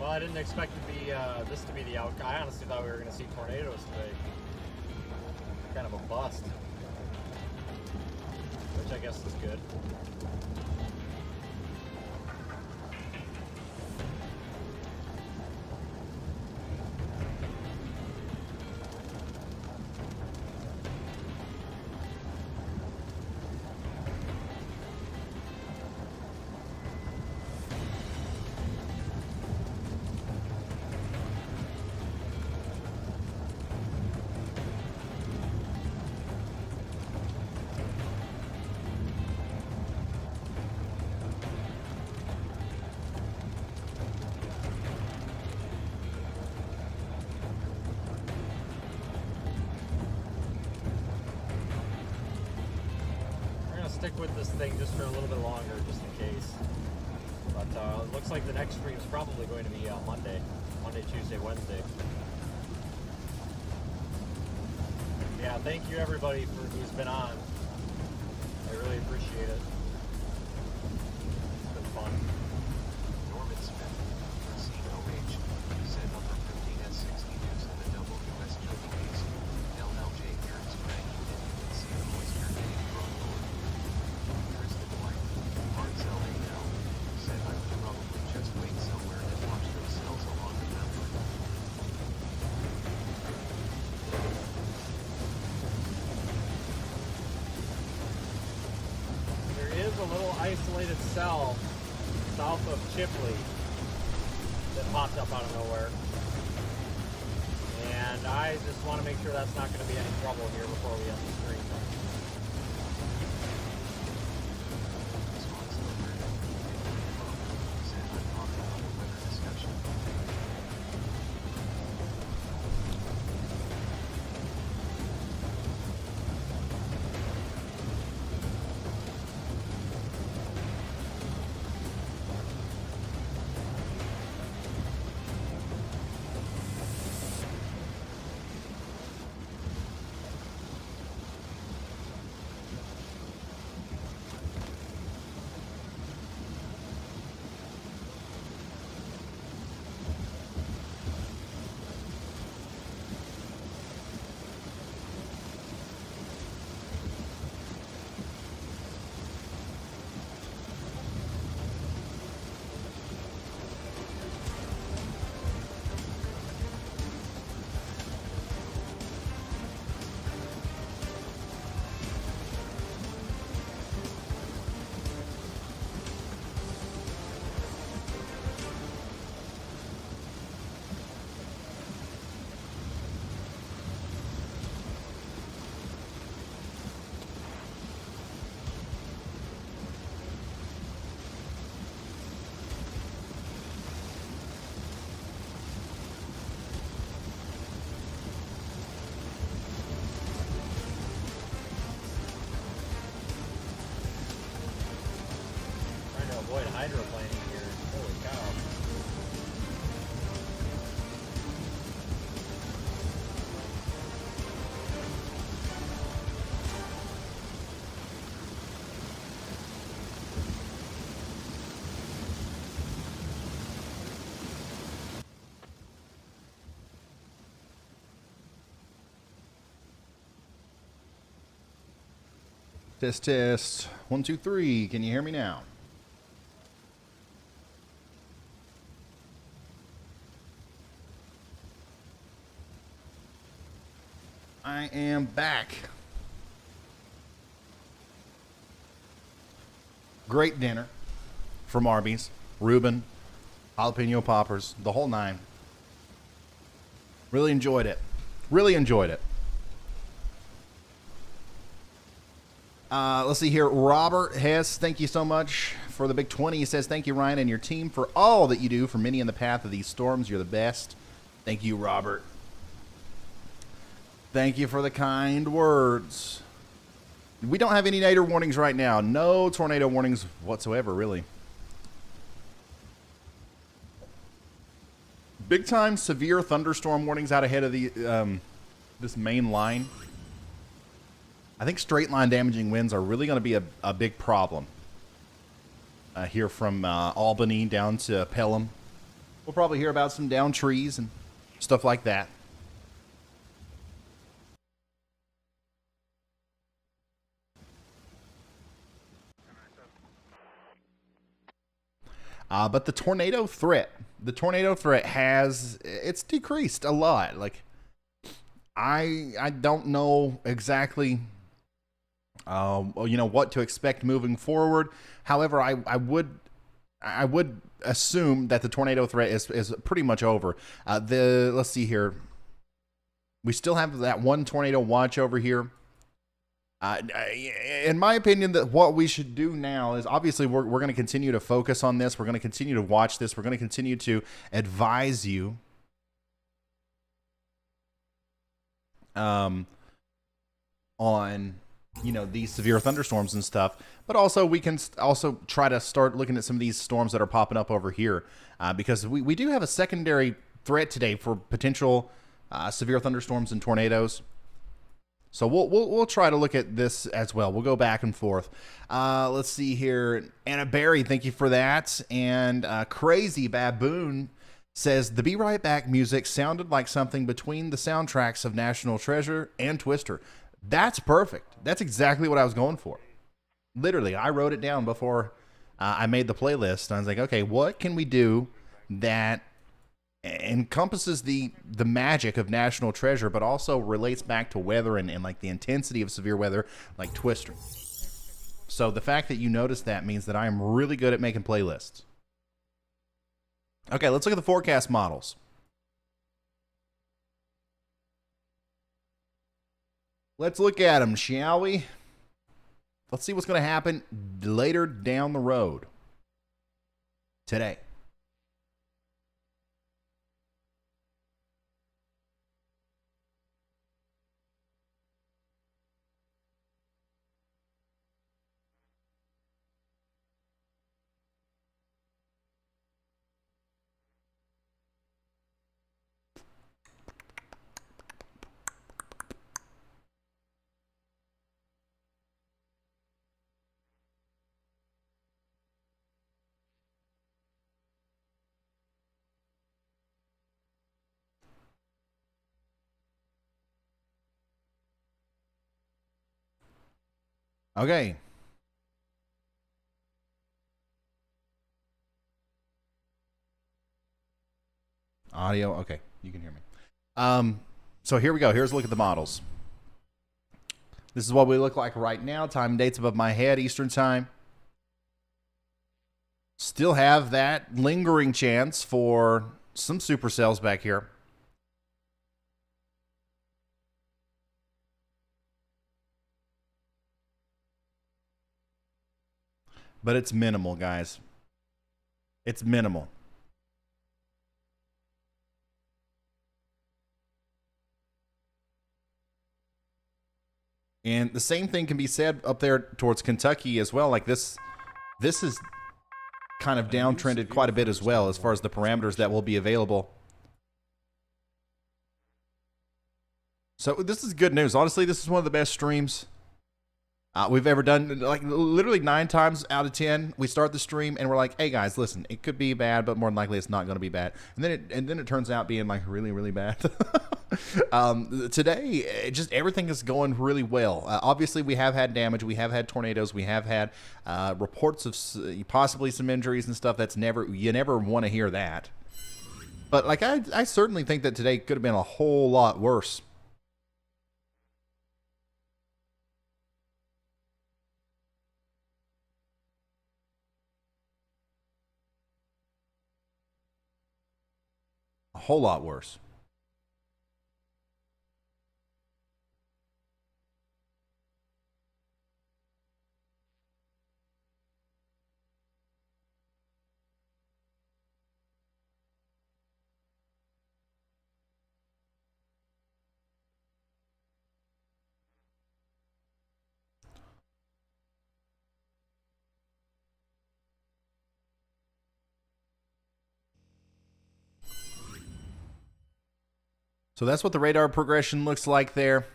Well, I didn't expect to be this to be the outcome. I honestly thought we were going to see tornadoes today. Kind of a bust, which I guess is good. Stick with this thing just for a little bit longer, just in case. But it looks like the next stream is probably going to be Monday, Tuesday, Wednesday. Yeah, thank you everybody for who's been on. I really appreciate it. It's been fun. Norman Smith, COH, said number 15 S 60 news in the WS Joking case. LLJ Aaron's Frank, and you can see the moisture getting from north. Tristan White, Marcel A.L., said I would probably just wait somewhere and watch those cells along the mountain. There is a little isolated cell south of Chipley that popped up out of nowhere. And I just want to make sure that's not going to be any trouble here before we end the stream. Avoid hydroplaning here. Holy cow. Test, test. 1, 2, 3. Can you hear me now? I am back. Great dinner from Arby's. Reuben, jalapeno poppers, the whole nine. Really enjoyed it. Really enjoyed it. Let's see here. Robert Hess, thank you so much for the big 20. He says, thank you, Ryan, and your team for all that you do for many in the path of these storms. You're the best. Thank you, Robert. Thank you for the kind words. We don't have any tornado warnings right now. No tornado warnings whatsoever, really. Big time severe thunderstorm warnings out ahead of the this main line. I think straight line damaging winds are really going to be a big problem. Here from Albany down to Pelham. We'll probably hear about some downed trees and stuff like that. But the tornado threat it's decreased a lot. Like, I don't know exactly, what to expect moving forward. However, I would assume that the tornado threat is pretty much over. Let's see here. We still have that one tornado watch over here. In my opinion, that what we should do now is, obviously we're going to continue to focus on this. We're going to continue to watch this. We're going to continue to advise you on these severe thunderstorms and stuff. But also we can also try to start looking at some of these storms that are popping up over here, because we do have a secondary threat today for potential severe thunderstorms and tornadoes. So we'll try to look at this as well. We'll go back and forth. Let's see here. Anna Barry, thank you for that. And Crazy Baboon says, the Be Right Back music sounded like something between the soundtracks of National Treasure and Twister. That's perfect. That's exactly what I was going for. Literally, I wrote it down before I made the playlist. I was like, okay, what can we do that encompasses the magic of National Treasure, but also relates back to weather and like the intensity of severe weather, like Twister. So the fact that you noticed that means that I am really good at making playlists. Okay, let's look at the forecast models. Let's look at them, shall we? Let's see what's going to happen later down the road today. Okay. Audio. Okay, you can hear me. So here we go. Here's a look at the models. This is what we look like right now. Time and dates above my head, Eastern time. Still have that lingering chance for some supercells back here. But it's minimal, guys. It's minimal. And the same thing can be said up there towards Kentucky as well. Like this is kind of downtrended quite a bit as well as far as the parameters that will be available. So this is good news. Honestly, this is one of the best streams we've ever done. Like literally 9 times out of 10, we start the stream and we're like, "Hey guys, listen, it could be bad, but more than likely it's not going to be bad." And then it turns out being like really, really bad. Today, just everything is going really well. Obviously, we have had damage, we have had tornadoes, we have had reports of possibly some injuries and stuff. You never want to hear that. But like I certainly think that today could have been a whole lot worse. A whole lot worse. So that's what the radar progression looks like there.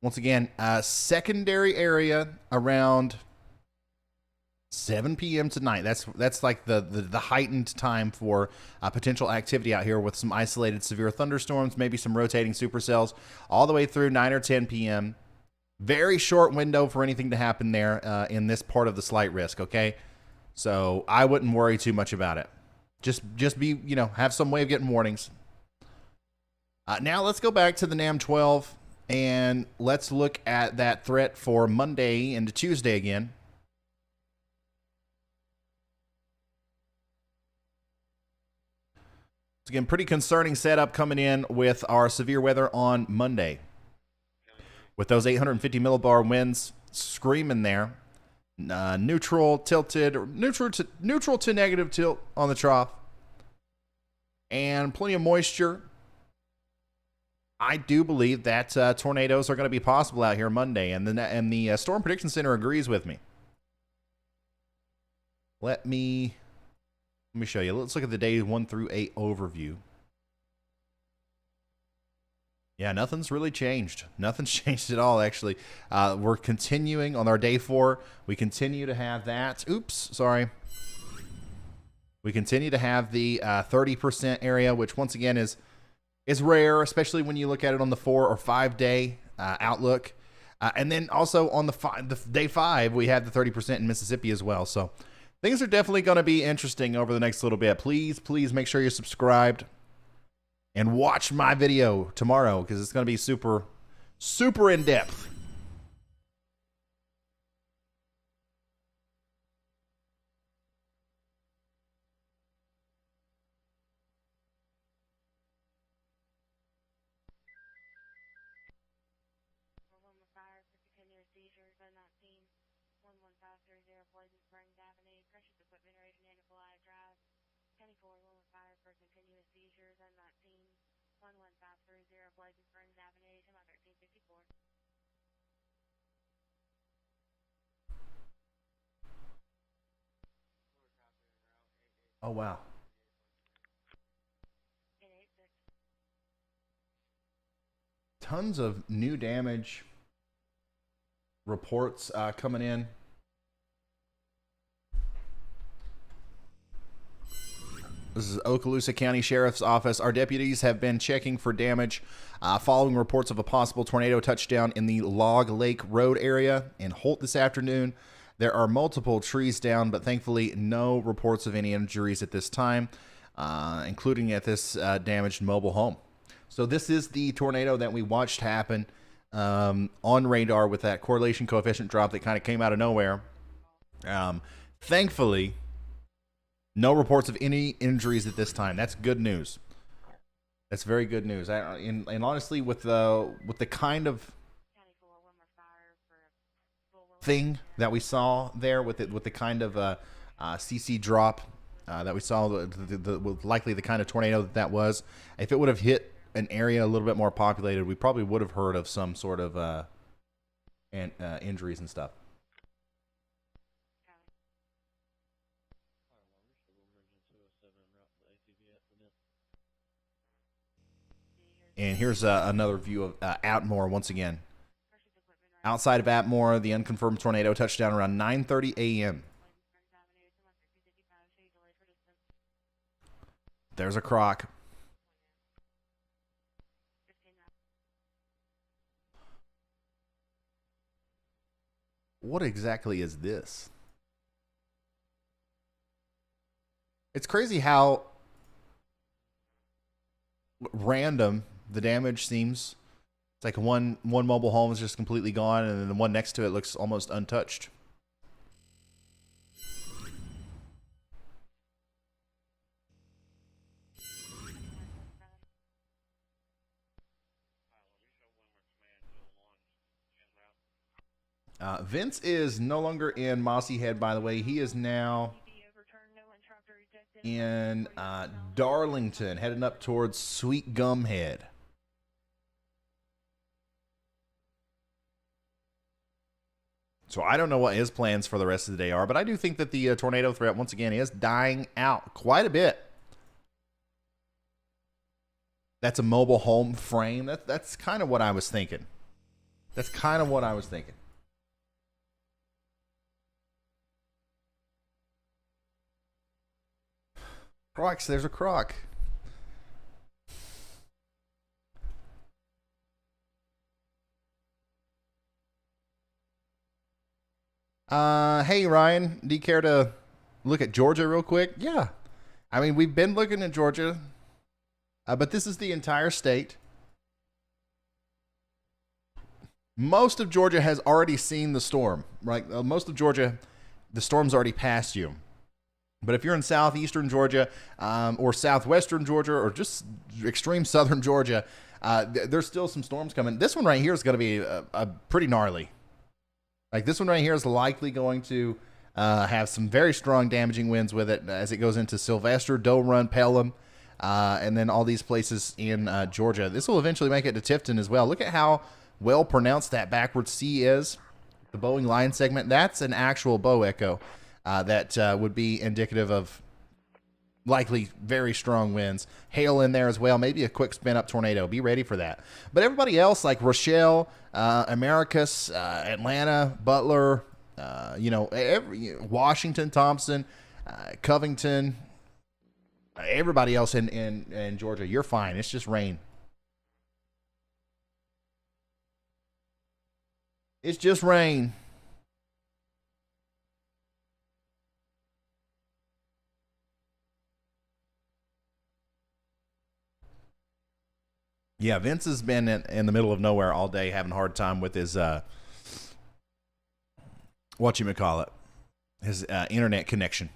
Once again, secondary area around 7 p.m. tonight. That's like the heightened time for potential activity out here with some isolated severe thunderstorms, maybe some rotating supercells, all the way through 9 or 10 p.m. Very short window for anything to happen there in this part of the slight risk, okay? So I wouldn't worry too much about it. Just be, have some way of getting warnings. Now let's go back to the NAM 12 and let's look at that threat for Monday into Tuesday again. Again, pretty concerning setup coming in with our severe weather on Monday. With those 850 millibar winds screaming there. Neutral, tilted, neutral to negative tilt on the trough. And plenty of moisture. I do believe that tornadoes are going to be possible out here Monday. And the Storm Prediction Center agrees with me. Let me show you. Let's look at the days 1 through 8 overview. Yeah, nothing's really changed. Nothing's changed at all, actually. We're continuing on our day 4. We continue to have that. Oops, sorry. We continue to have the 30% area, which once again is rare, especially when you look at it on the 4 or 5 day outlook. And then also on the day 5, we had the 30% in Mississippi as well. So things are definitely going to be interesting over the next little bit. Please make sure you're subscribed and watch my video tomorrow because it's going to be super, super in depth. Oh, wow. Tons of new damage reports coming in. This is Okaloosa County Sheriff's Office. Our deputies have been checking for damage following reports of a possible tornado touchdown in the Log Lake Road area in Holt this afternoon. There are multiple trees down, but thankfully no reports of any injuries at this time, including at this damaged mobile home. So this is the tornado that we watched happen on radar with that correlation coefficient drop that kind of came out of nowhere. Thankfully, no reports of any injuries at this time. That's good news. That's very good news. And honestly, with the kind of thing that we saw there, with the kind of CC drop that we saw, likely the kind of tornado that was, if it would have hit an area a little bit more populated, we probably would have heard of some sort of injuries and stuff. And here's another view of Atmore once again. Outside of Atmore, the unconfirmed tornado touched down around 9:30 a.m. There's a croc. What exactly is this? It's crazy how random the damage seems. It's like one mobile home is just completely gone, and then the one next to it looks almost untouched. Vince is no longer in Mossy Head, by the way. He is now in Darlington, heading up towards Sweet Gum Head. So I don't know what his plans for the rest of the day are, but I do think that the tornado threat, once again, is dying out quite a bit. That's a mobile home frame. That's kind of what I was thinking. Crocs, there's a croc. Hey Ryan, do you care to look at Georgia real quick? Yeah. I mean, we've been looking at Georgia, but this is the entire state. Most of Georgia has already seen the storm, right? Most of Georgia, the storm's already passed you. But if you're in southeastern Georgia or southwestern Georgia or just extreme southern Georgia, there's still some storms coming. This one right here is going to be a pretty gnarly. Like this one right here is likely going to have some very strong damaging winds with it as it goes into Sylvester, Doe Run, Pelham, and then all these places in Georgia. This will eventually make it to Tifton as well. Look at how well pronounced that backward C is. The Boeing line segment, that's an actual bow echo. That would be indicative of likely very strong winds. Hail in there as well. Maybe a quick spin up tornado. Be ready for that. But everybody else like Rochelle, Americus, Atlanta, Butler, Washington, Thompson, Covington, everybody else in Georgia, you're fine. It's just rain. It's just rain. Yeah, Vince has been in the middle of nowhere all day having a hard time with his, whatchamacallit, his internet connection.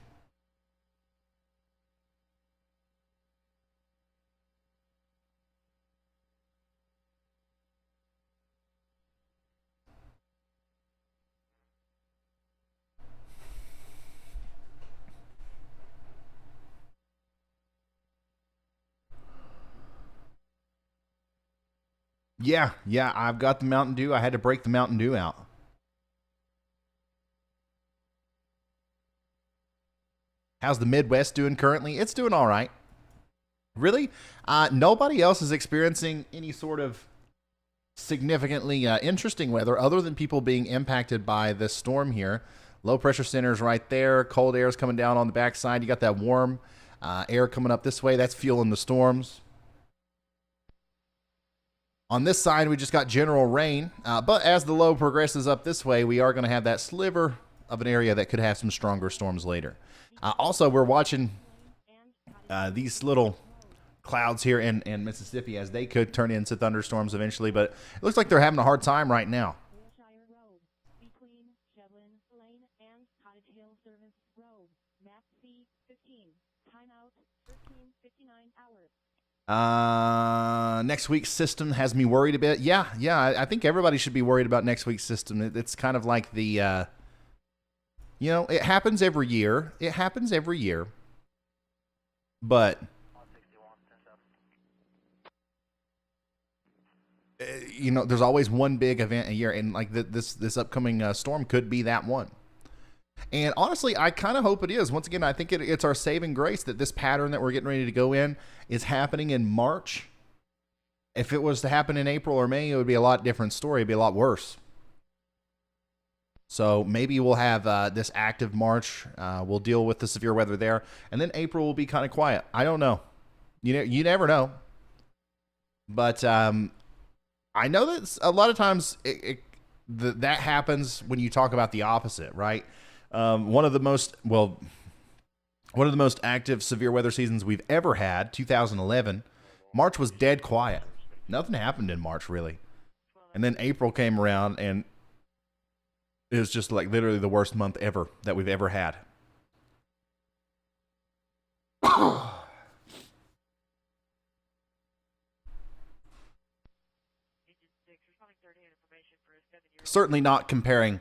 Yeah, I've got the Mountain Dew. I had to break the Mountain Dew out. How's the Midwest doing currently? It's doing all right. Really? Nobody else is experiencing any sort of significantly interesting weather other than people being impacted by this storm here. Low pressure center's right there. Cold air is coming down on the backside. You got that warm air coming up this way. That's fueling the storms. On this side, we just got general rain, but as the low progresses up this way, we are going to have that sliver of an area that could have some stronger storms later. Also, we're watching these little clouds here in Mississippi as they could turn into thunderstorms eventually, but it looks like they're having a hard time right now. Next week's system has me worried a bit. Yeah, I think everybody should be worried about next week's system. It's kind of like the, it happens every year. But, there's always one big event a year, and like this upcoming storm could be that one. And honestly, I kind of hope it is. Once again, I think it's our saving grace that this pattern that we're getting ready to go in is happening in March. If it was to happen in April or May, it would be a lot different story. It'd be a lot worse. So maybe we'll have this active March. We'll deal with the severe weather there. And then April will be kind of quiet. I don't know. You never know. But I know that a lot of times that happens when you talk about the opposite, right? One of the most active severe weather seasons we've ever had, 2011, March was dead quiet. Nothing happened in March, really. And then April came around, and it was just like literally the worst month ever that we've ever had. Certainly not comparing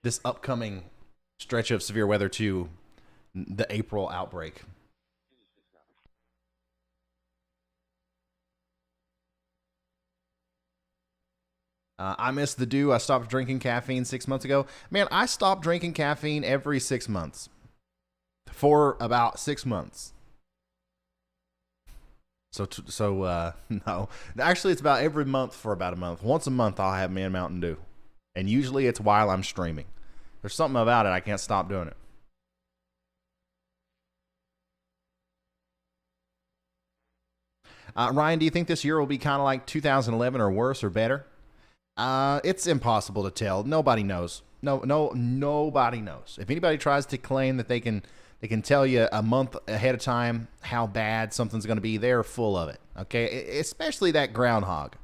this upcoming stretch of severe weather to the April outbreak. I miss the dew. I stopped drinking caffeine 6 months ago. Man, I stopped drinking caffeine every 6 months. For about 6 months. So no. Actually, it's about every month for about a month. Once a month, I'll have me a Mountain Dew. And usually it's while I'm streaming. There's something about it. I can't stop doing it. Ryan, do you think this year will be kind of like 2011 or worse or better? It's impossible to tell. Nobody knows. Nobody knows. If anybody tries to claim that they can tell you a month ahead of time how bad something's going to be, they're full of it. Okay, especially that groundhog.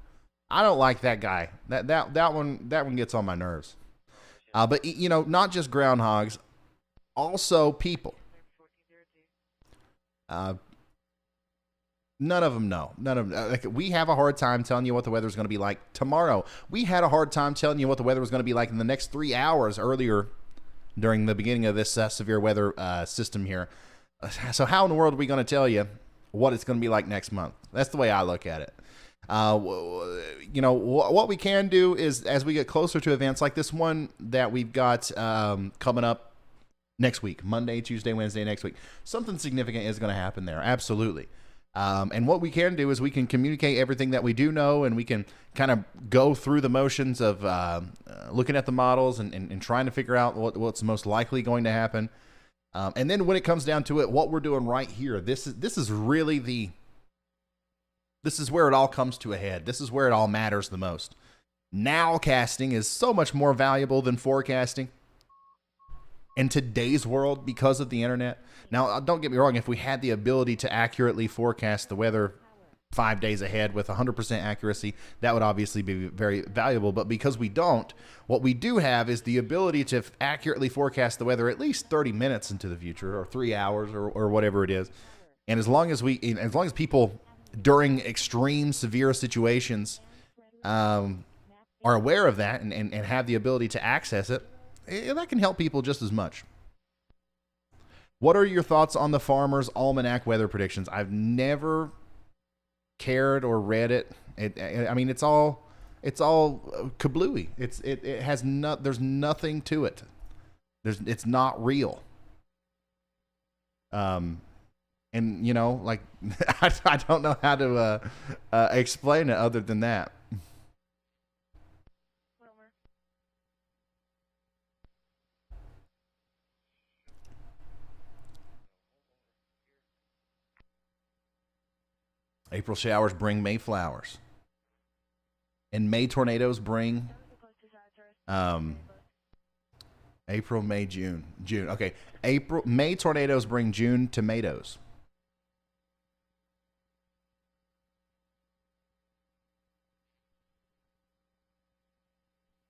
I don't like that guy. That one gets on my nerves. But you know, not just groundhogs, also people. None of them know. None of them. Like, we have a hard time telling you what the weather is going to be like tomorrow. We had a hard time telling you what the weather was going to be like in the next 3 hours earlier during the beginning of this severe weather system here. So how in the world are we going to tell you what it's going to be like next month? That's the way I look at it. You know, what we can do is, as we get closer to events like this one that we've got coming up next week, Monday, Tuesday, Wednesday next week, something significant is going to happen there. Absolutely. And what we can do is we can communicate everything that we do know, and we can kind of go through the motions of looking at the models and trying to figure out what's most likely going to happen. And then when it comes down to it, what we're doing right here, this is really this is where it all comes to a head. This is where it all matters the most. Nowcasting is so much more valuable than forecasting in today's world because of the internet. Now, don't get me wrong. If we had the ability to accurately forecast the weather 5 days ahead with 100% accuracy, that would obviously be very valuable. But because we don't, what we do have is the ability to accurately forecast the weather at least 30 minutes into the future, or 3 hours, or whatever it is. And as long as people during extreme severe situations are aware of that and have the ability to access it, that can help people just as much. What are your thoughts on the Farmer's Almanac weather predictions? I've never cared or read it. I mean, it's all kablooey. It has there's nothing to it. It's not real. And you know, like I don't know how to explain it other than that. April showers bring May flowers. And May tornadoes bring April, May, June. June. Okay. May tornadoes bring June tomatoes.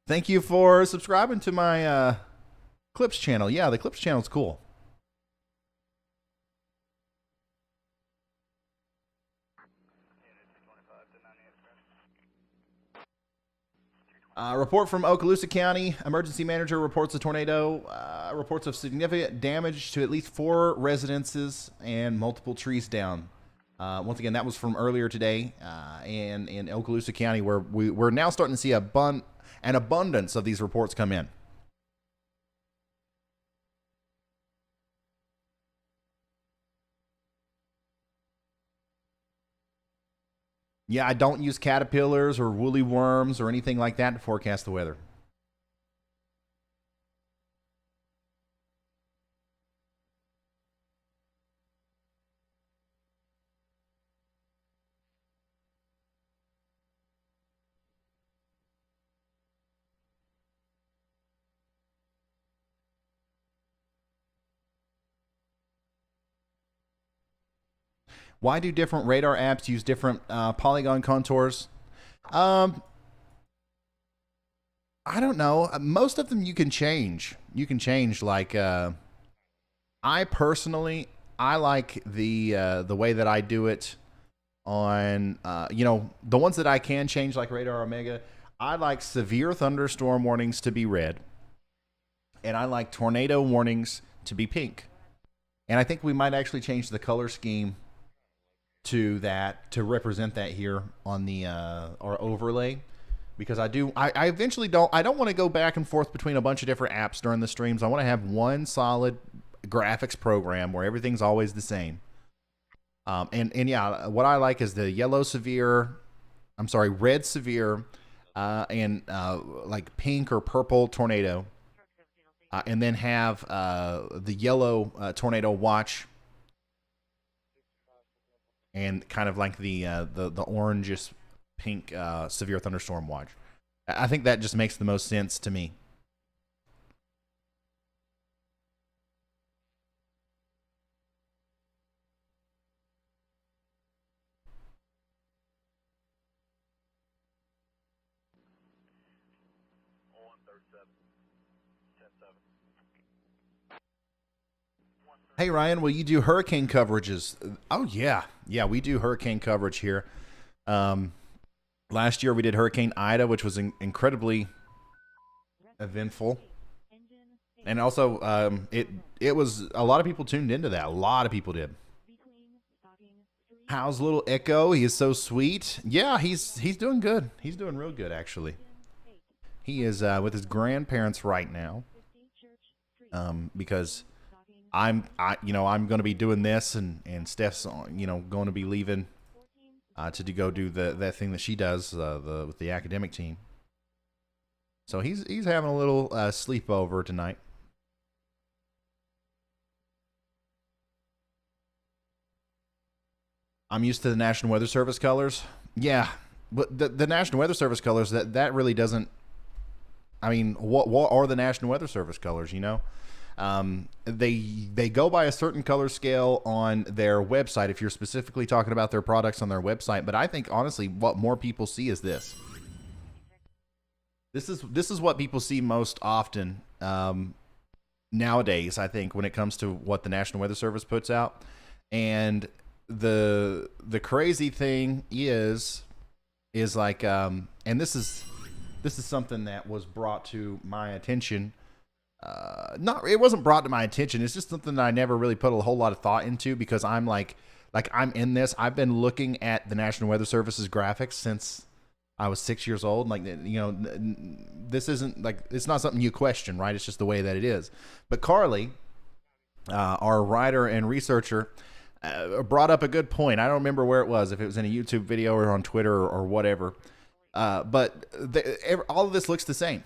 Thank you for subscribing to my Clips channel. Yeah, the Clips channel is cool. Report from Okaloosa County. Emergency manager reports a tornado. Reports of significant damage to at least 4 residences and multiple trees down. Once again, that was from earlier today in Okaloosa County, where we're now starting to see an abundance of these reports come in. Yeah, I don't use caterpillars or woolly worms or anything like that to forecast the weather. Why do different radar apps use different polygon contours? I don't know. Most of them you can change. You can change. Like I personally, I like the way that I do it on you know, the ones that I can change, like Radar Omega. I like severe thunderstorm warnings to be red, and I like tornado warnings to be pink. And I think we might actually change the color scheme to that to represent that here on the our overlay, because I eventually don't want to go back and forth between a bunch of different apps during the streams. I want to have one solid graphics program where everything's always the same. And yeah, what I like is the red severe and like pink or purple tornado, and then have the yellow tornado watch and kind of like the orangish pink severe thunderstorm watch. I think that just makes the most sense to me. Hey Ryan, will you do hurricane coverages? Oh yeah, we do hurricane coverage here. Last year we did Hurricane Ida, which was incredibly eventful, and also it was a lot of people tuned into that. A lot of people did. How's little Echo? He is so sweet. Yeah, he's doing good. He's doing real good actually. He is with his grandparents right now, because I'm going to be doing this, and Steph's going to be leaving to go do that thing that she does with the academic team. So he's having a little sleepover tonight. I'm used to the National Weather Service colors. Yeah, but the National Weather Service colors, that really doesn't. I mean, what are the National Weather Service colors? They go by a certain color scale on their website if you're specifically talking about their products on their website. But I think honestly, what more people see is this. This is what people see most often nowadays, I think, when it comes to what the National Weather Service puts out. And the crazy thing is like, and this is something that was brought to my attention. It wasn't brought to my attention. It's just something that I never really put a whole lot of thought into, because I'm like I'm in this. I've been looking at the National Weather Service's graphics since I was 6 years old. Like, this isn't like, it's not something you question, right? It's just the way that it is. But Carly, our writer and researcher, brought up a good point. I don't remember where it was, if it was in a YouTube video or on Twitter or whatever. But all of this looks the same.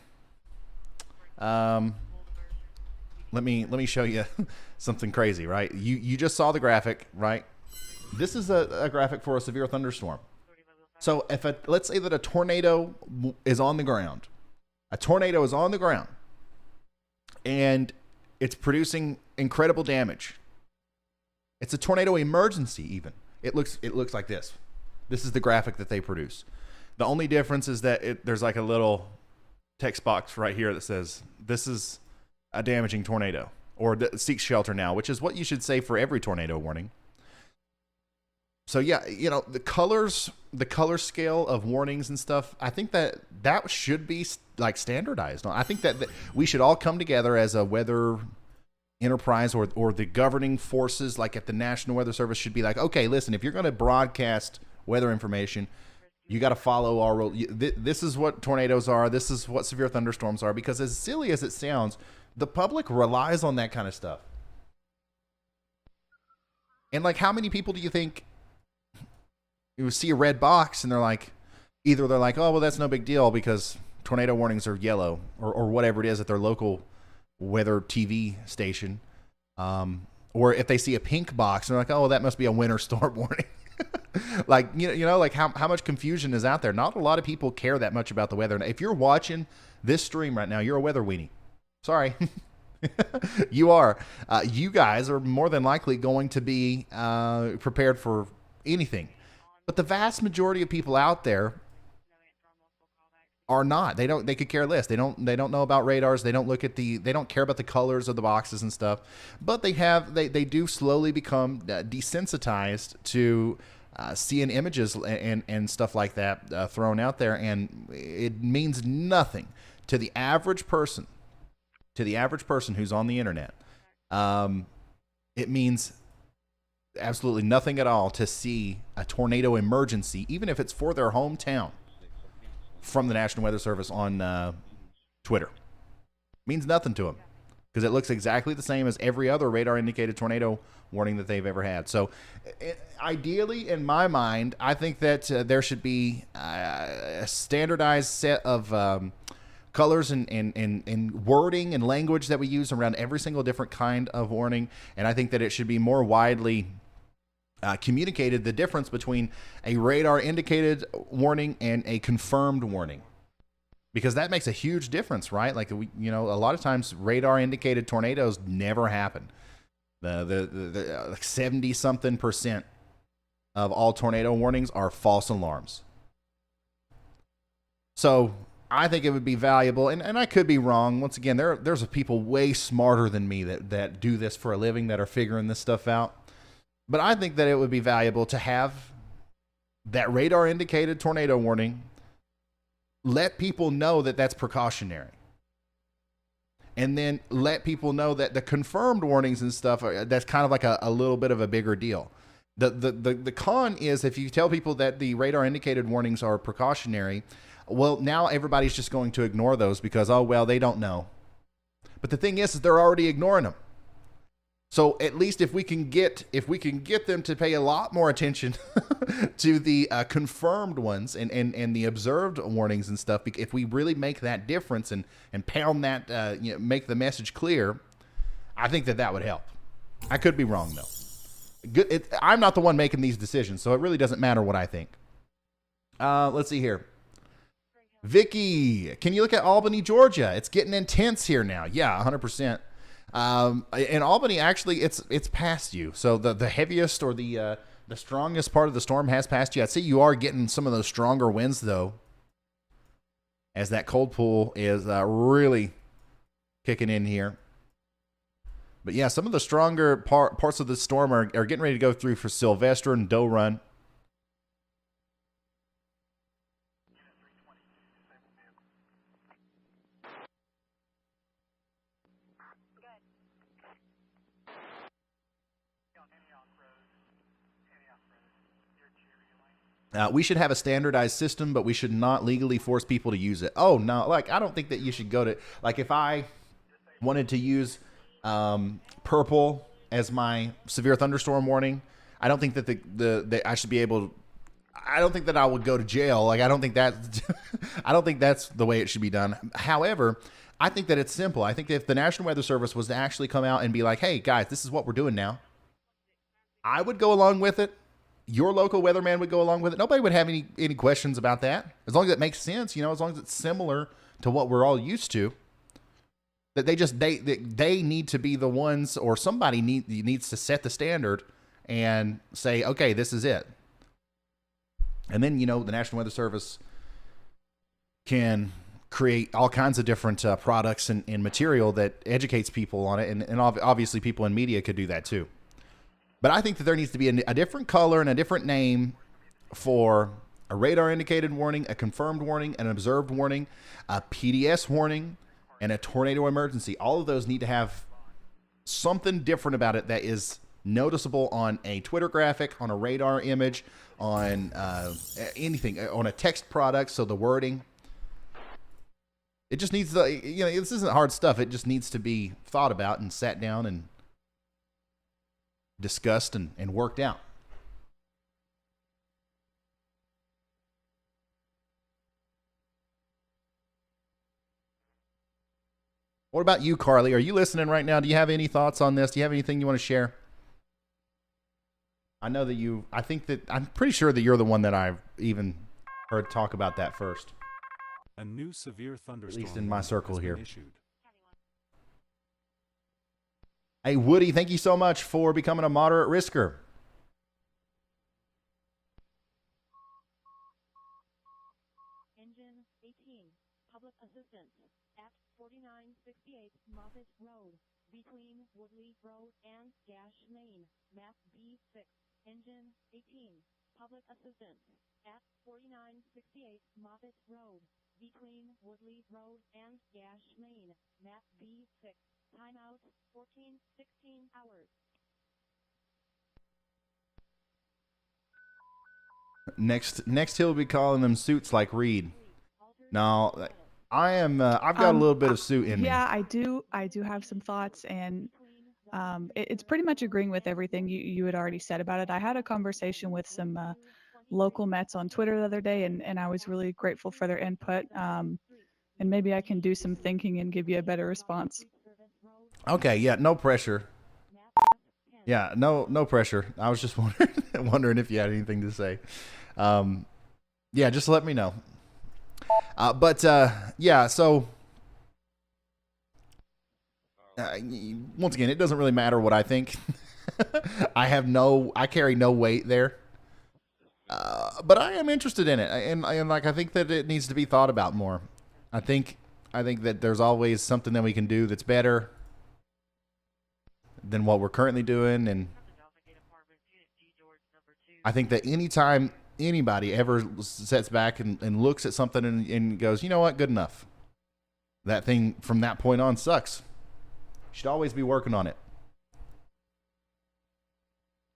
Let me show you something crazy, right? You just saw the graphic, right? This is a graphic for a severe thunderstorm. So let's say that a tornado is on the ground. A tornado is on the ground, and it's producing incredible damage. It's a tornado emergency even. It looks like this. This is the graphic that they produce. The only difference is that there's like a little text box right here that says, this is a damaging tornado, or seek shelter now, which is what you should say for every tornado warning. So yeah, the color scale of warnings and stuff, I think that should be like standardized. I think that we should all come together as a weather enterprise, or the governing forces, like at the National Weather Service, should be like, okay, listen, if you're going to broadcast weather information, you got to follow our rule. This is what tornadoes are. This is what severe thunderstorms are. Because as silly as it sounds, the public relies on that kind of stuff. And like, how many people do you think you see a red box and they're like, oh, well, that's no big deal because tornado warnings are yellow, or whatever it is at their local weather TV station. Or if they see a pink box, they're like, oh, that must be a winter storm warning. Like, like how much confusion is out there. Not a lot of people care that much about the weather. And if you're watching this stream right now, you're a weather weenie. Sorry. You are. You guys are more than likely going to be prepared for anything. But the vast majority of people out there are not. They could care less. They don't know about radars. They don't care about the colors of the boxes and stuff. But they do slowly become desensitized to seeing images and stuff like that thrown out there, and it means nothing to the average person. To the average person who's on the internet, it means absolutely nothing at all to see a tornado emergency, even if it's for their hometown, from the National Weather Service on Twitter. It means nothing to them, because it looks exactly the same as every other radar-indicated tornado warning that they've ever had. So ideally, in my mind, I think that there should be a standardized set of colors and wording and language that we use around every single different kind of warning. And I think that it should be more widely communicated the difference between a radar indicated warning and a confirmed warning, because that makes a huge difference, right? Like, a lot of times radar indicated tornadoes never happen. The like 70-something% of all tornado warnings are false alarms. So I think it would be valuable, and I could be wrong. Once again, there's people way smarter than me that do this for a living, that are figuring this stuff out. But I think that it would be valuable to have that radar indicated tornado warning, let people know that that's precautionary, and then let people know that the confirmed warnings and stuff, that's kind of like a little bit of a bigger deal. The con is, if you tell people that the radar indicated warnings are precautionary, well, now everybody's just going to ignore those because, oh, well, they don't know. But the thing is they're already ignoring them. So at least if we can get them to pay a lot more attention to the confirmed ones and the observed warnings and stuff, if we really make that difference and pound that, make the message clear, I think that would help. I could be wrong, though. I'm not the one making these decisions, so it really doesn't matter what I think. Let's see here. Vicky, can you look at Albany, Georgia? It's getting intense here now. Yeah, 100%. In Albany, actually, it's past you. So the heaviest or the strongest part of the storm has passed you. I'd say you are getting some of those stronger winds, though, as that cold pool is really kicking in here. But yeah, some of the stronger parts of the storm are getting ready to go through for Sylvester and Doe Run. We should have a standardized system, but we should not legally force people to use it. Oh, no. Like, I don't think that you should go to, like, if I wanted to use purple as my severe thunderstorm warning, I don't think that that I should be able to, I don't think that I would go to jail. Like, I don't think that's the way it should be done. However, I think that it's simple. I think that if the National Weather Service was to actually come out and be like, hey, guys, this is what we're doing now, I would go along with it. Your local weatherman would go along with it. Nobody would have any questions about that. As long as it makes sense, as long as it's similar to what we're all used to. That they need to be the ones, or somebody needs to set the standard and say, okay, this is it. And then, the National Weather Service can create all kinds of different products and material that educates people on it. And obviously people in media could do that too. But I think that there needs to be a different color and a different name for a radar indicated warning, a confirmed warning, an observed warning, a PDS warning, and a tornado emergency. All of those need to have something different about it that is noticeable on a Twitter graphic, on a radar image, on anything, on a text product. So the wording, it just needs this isn't hard stuff. It just needs to be thought about and sat down and discussed and worked out. What about you, Carly? Are you listening right now? Do you have any thoughts on this? Do you have anything you want to share? I know that I'm pretty sure that you're the one that I've even heard talk about that first. A new severe thunderstorm, at least in my circle here. Issued. Hey, Woody, thank you so much for becoming a moderate risker. Engine 18, public assistance at 4968 Moffett Road, between Woodley Road and Gash Lane, map B6. Engine 18, public assistance at 4968 Moffett Road, between Woodley Road and Gash Lane, map B6. Timeout 16 hours. Next he'll be calling them suits like Reed. No, I am. I've got a little bit of suit in me. Yeah, I do have some thoughts, and it's pretty much agreeing with everything you had already said about it. I had a conversation with some local Mets on Twitter the other day, and I was really grateful for their input. And maybe I can do some thinking and give you a better response. Okay, yeah, no pressure. Yeah, no pressure. I was just wondering if you had anything to say. Yeah, just let me know. Yeah, so once again, it doesn't really matter what I think. I carry no weight there. But I am interested in it, and like I think that it needs to be thought about more. I think that there's always something that we can do that's better than what we're currently doing, and I think that anytime anybody ever sits back and looks at something and goes, you know what, good enough. That thing from that point on sucks. You should always be working on it.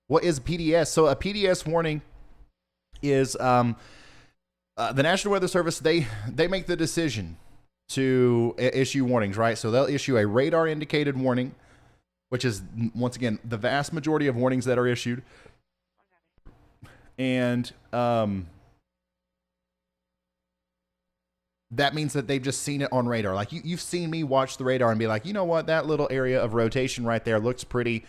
What is PDS? So a PDS warning is the National Weather Service. They make the decision to issue warnings, right? So they'll issue a radar indicated warning, which is, once again, the vast majority of warnings that are issued. And that means that they've just seen it on radar. Like you've seen me watch the radar and be like, you know what, that little area of rotation right there looks pretty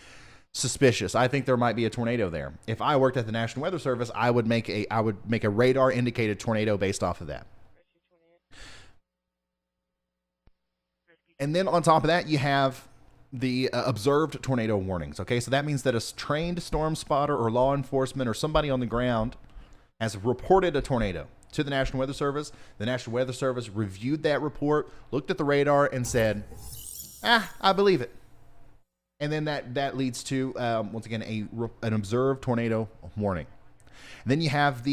suspicious. I think there might be a tornado there. If I worked at the National Weather Service, I would make a radar indicated tornado based off of that. And then on top of that, you have the observed tornado warnings. Okay, so that means that a trained storm spotter or law enforcement or somebody on the ground has reported a tornado to the National Weather Service. The National Weather Service reviewed that report, looked at the radar, and said, I believe it. And then that leads to, once again, an observed tornado warning. And then you have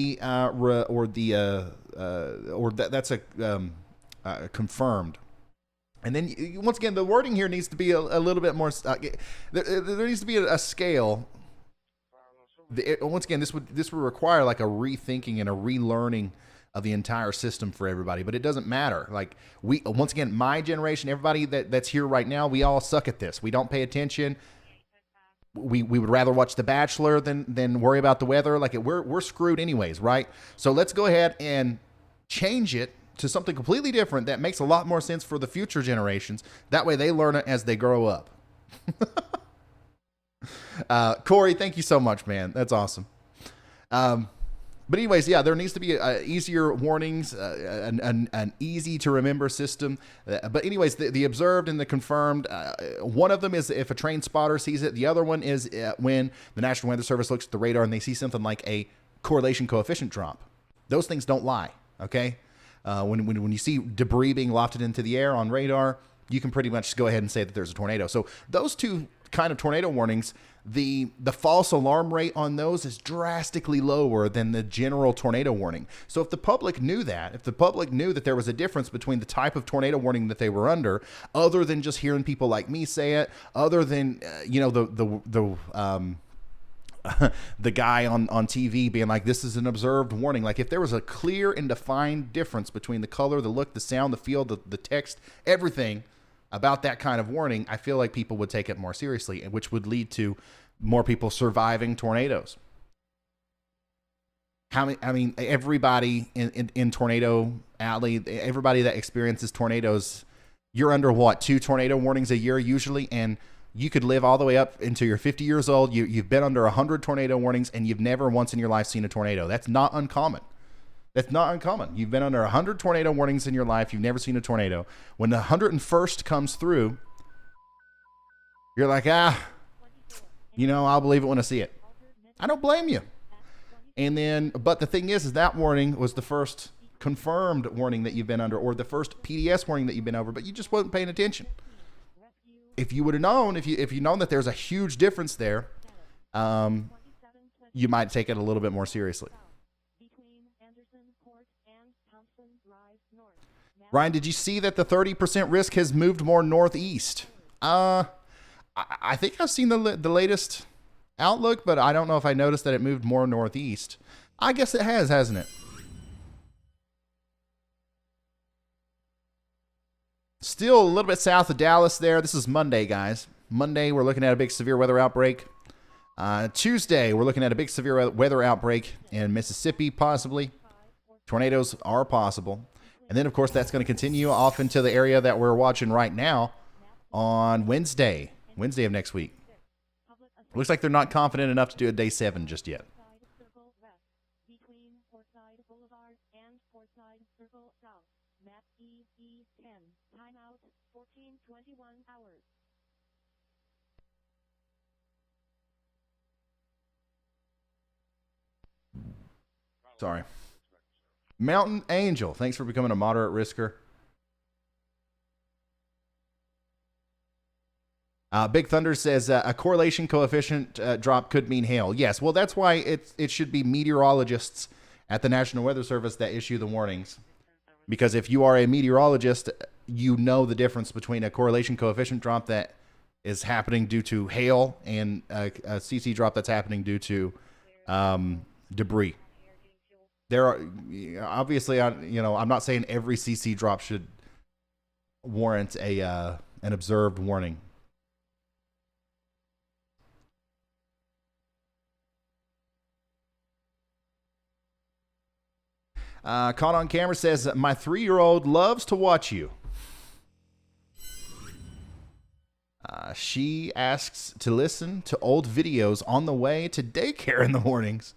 that's a confirmed. And then, once again, the wording here needs to be a little bit more. There needs to be a scale. Once again, this would require like a rethinking and a relearning of the entire system for everybody. But it doesn't matter. Like once again, my generation, everybody that's here right now, we all suck at this. We don't pay attention. We would rather watch The Bachelor than worry about the weather. Like we're screwed anyways, right? So let's go ahead and change it to something completely different that makes a lot more sense for the future generations. That way they learn it as they grow up. Corey, thank you so much, man. That's awesome. But anyways, yeah, there needs to be easier warnings, an easy to remember system. But anyways, the observed and the confirmed, one of them is if a trained spotter sees it. The other one is when the National Weather Service looks at the radar and they see something like a correlation coefficient drop. Those things don't lie, okay? When you see debris being lofted into the air on radar, you can pretty much go ahead and say that there's a tornado. So those two kind of tornado warnings, the false alarm rate on those is drastically lower than the general tornado warning. So if the public knew that, there was a difference between the type of tornado warning that they were under, other than just hearing people like me say it, other than the guy on TV being like, this is an observed warning. Like if there was a clear and defined difference between the color, the look, the sound, the feel, the text, everything about that kind of warning, I feel like people would take it more seriously, which would lead to more people surviving tornadoes. Everybody in Tornado Alley, everybody that experiences tornadoes, you're under what, 2 tornado warnings a year usually, and you could live all the way up until you're 50 years old. You've been under 100 tornado warnings, and you've never once in your life seen a tornado. That's not uncommon. You've been under 100 tornado warnings in your life. You've never seen a tornado. When the 101st comes through, you're like, I'll believe it when I see it. I don't blame you. But the thing is that warning was the first confirmed warning that you've been under, or the first PDS warning that you've been over, but you just wasn't paying attention. If you would have known, if you known that there's a huge difference there, you might take it a little bit more seriously. Ryan, did you see that the 30% risk has moved more northeast? I think I've seen the latest outlook, but I don't know if I noticed that it moved more northeast. I guess it has, hasn't it? Still a little bit south of Dallas there. This is Monday, guys. Monday, we're looking at a big severe weather outbreak. Tuesday, we're looking at a big severe weather outbreak in Mississippi, possibly. Tornadoes are possible. And then, of course, that's going to continue off into the area that we're watching right now on Wednesday of next week. Looks like they're not confident enough to do a day 7 just yet. Circle west, between Portside Boulevard and Portside Circle South. Map E10. Timeout 14:21 hours. Sorry. Mountain Angel, thanks for becoming a moderate risker. Big Thunder says a correlation coefficient drop could mean hail. Yes, well, that's why it should be meteorologists at the National Weather Service that issue the warnings. Because if you are a meteorologist, you know the difference between a correlation coefficient drop that is happening due to hail and a CC drop that's happening due to debris. There are obviously, I'm not saying every CC drop should warrant an observed warning. Caught on camera says, my 3-year-old loves to watch you. She asks to listen to old videos on the way to daycare in the mornings.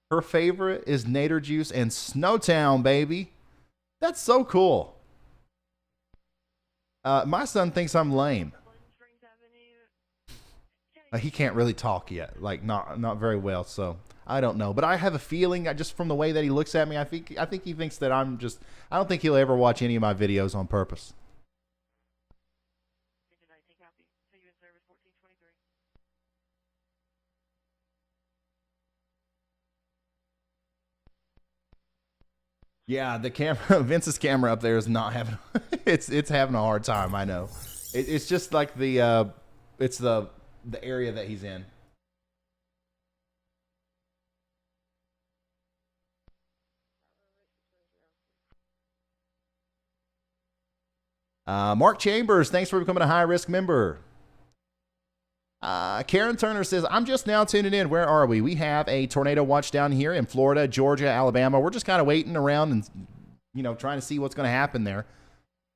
Her favorite is Nader Juice and Snowtown, baby. That's so cool. My son thinks I'm lame. He can't really talk yet, like not very well, so I don't know. But I have a feeling, just from the way that he looks at me, I think he thinks that I don't think he'll ever watch any of my videos on purpose. Yeah, the camera, Vince's camera up there is not having. it's having a hard time. I know. It's just like it's the area that he's in. Mark Chambers, thanks for becoming a high risk member. Karen Turner says, I'm just now tuning in. Where are we? We have a tornado watch down here in Florida, Georgia, Alabama. We're just kind of waiting around and, trying to see what's going to happen there.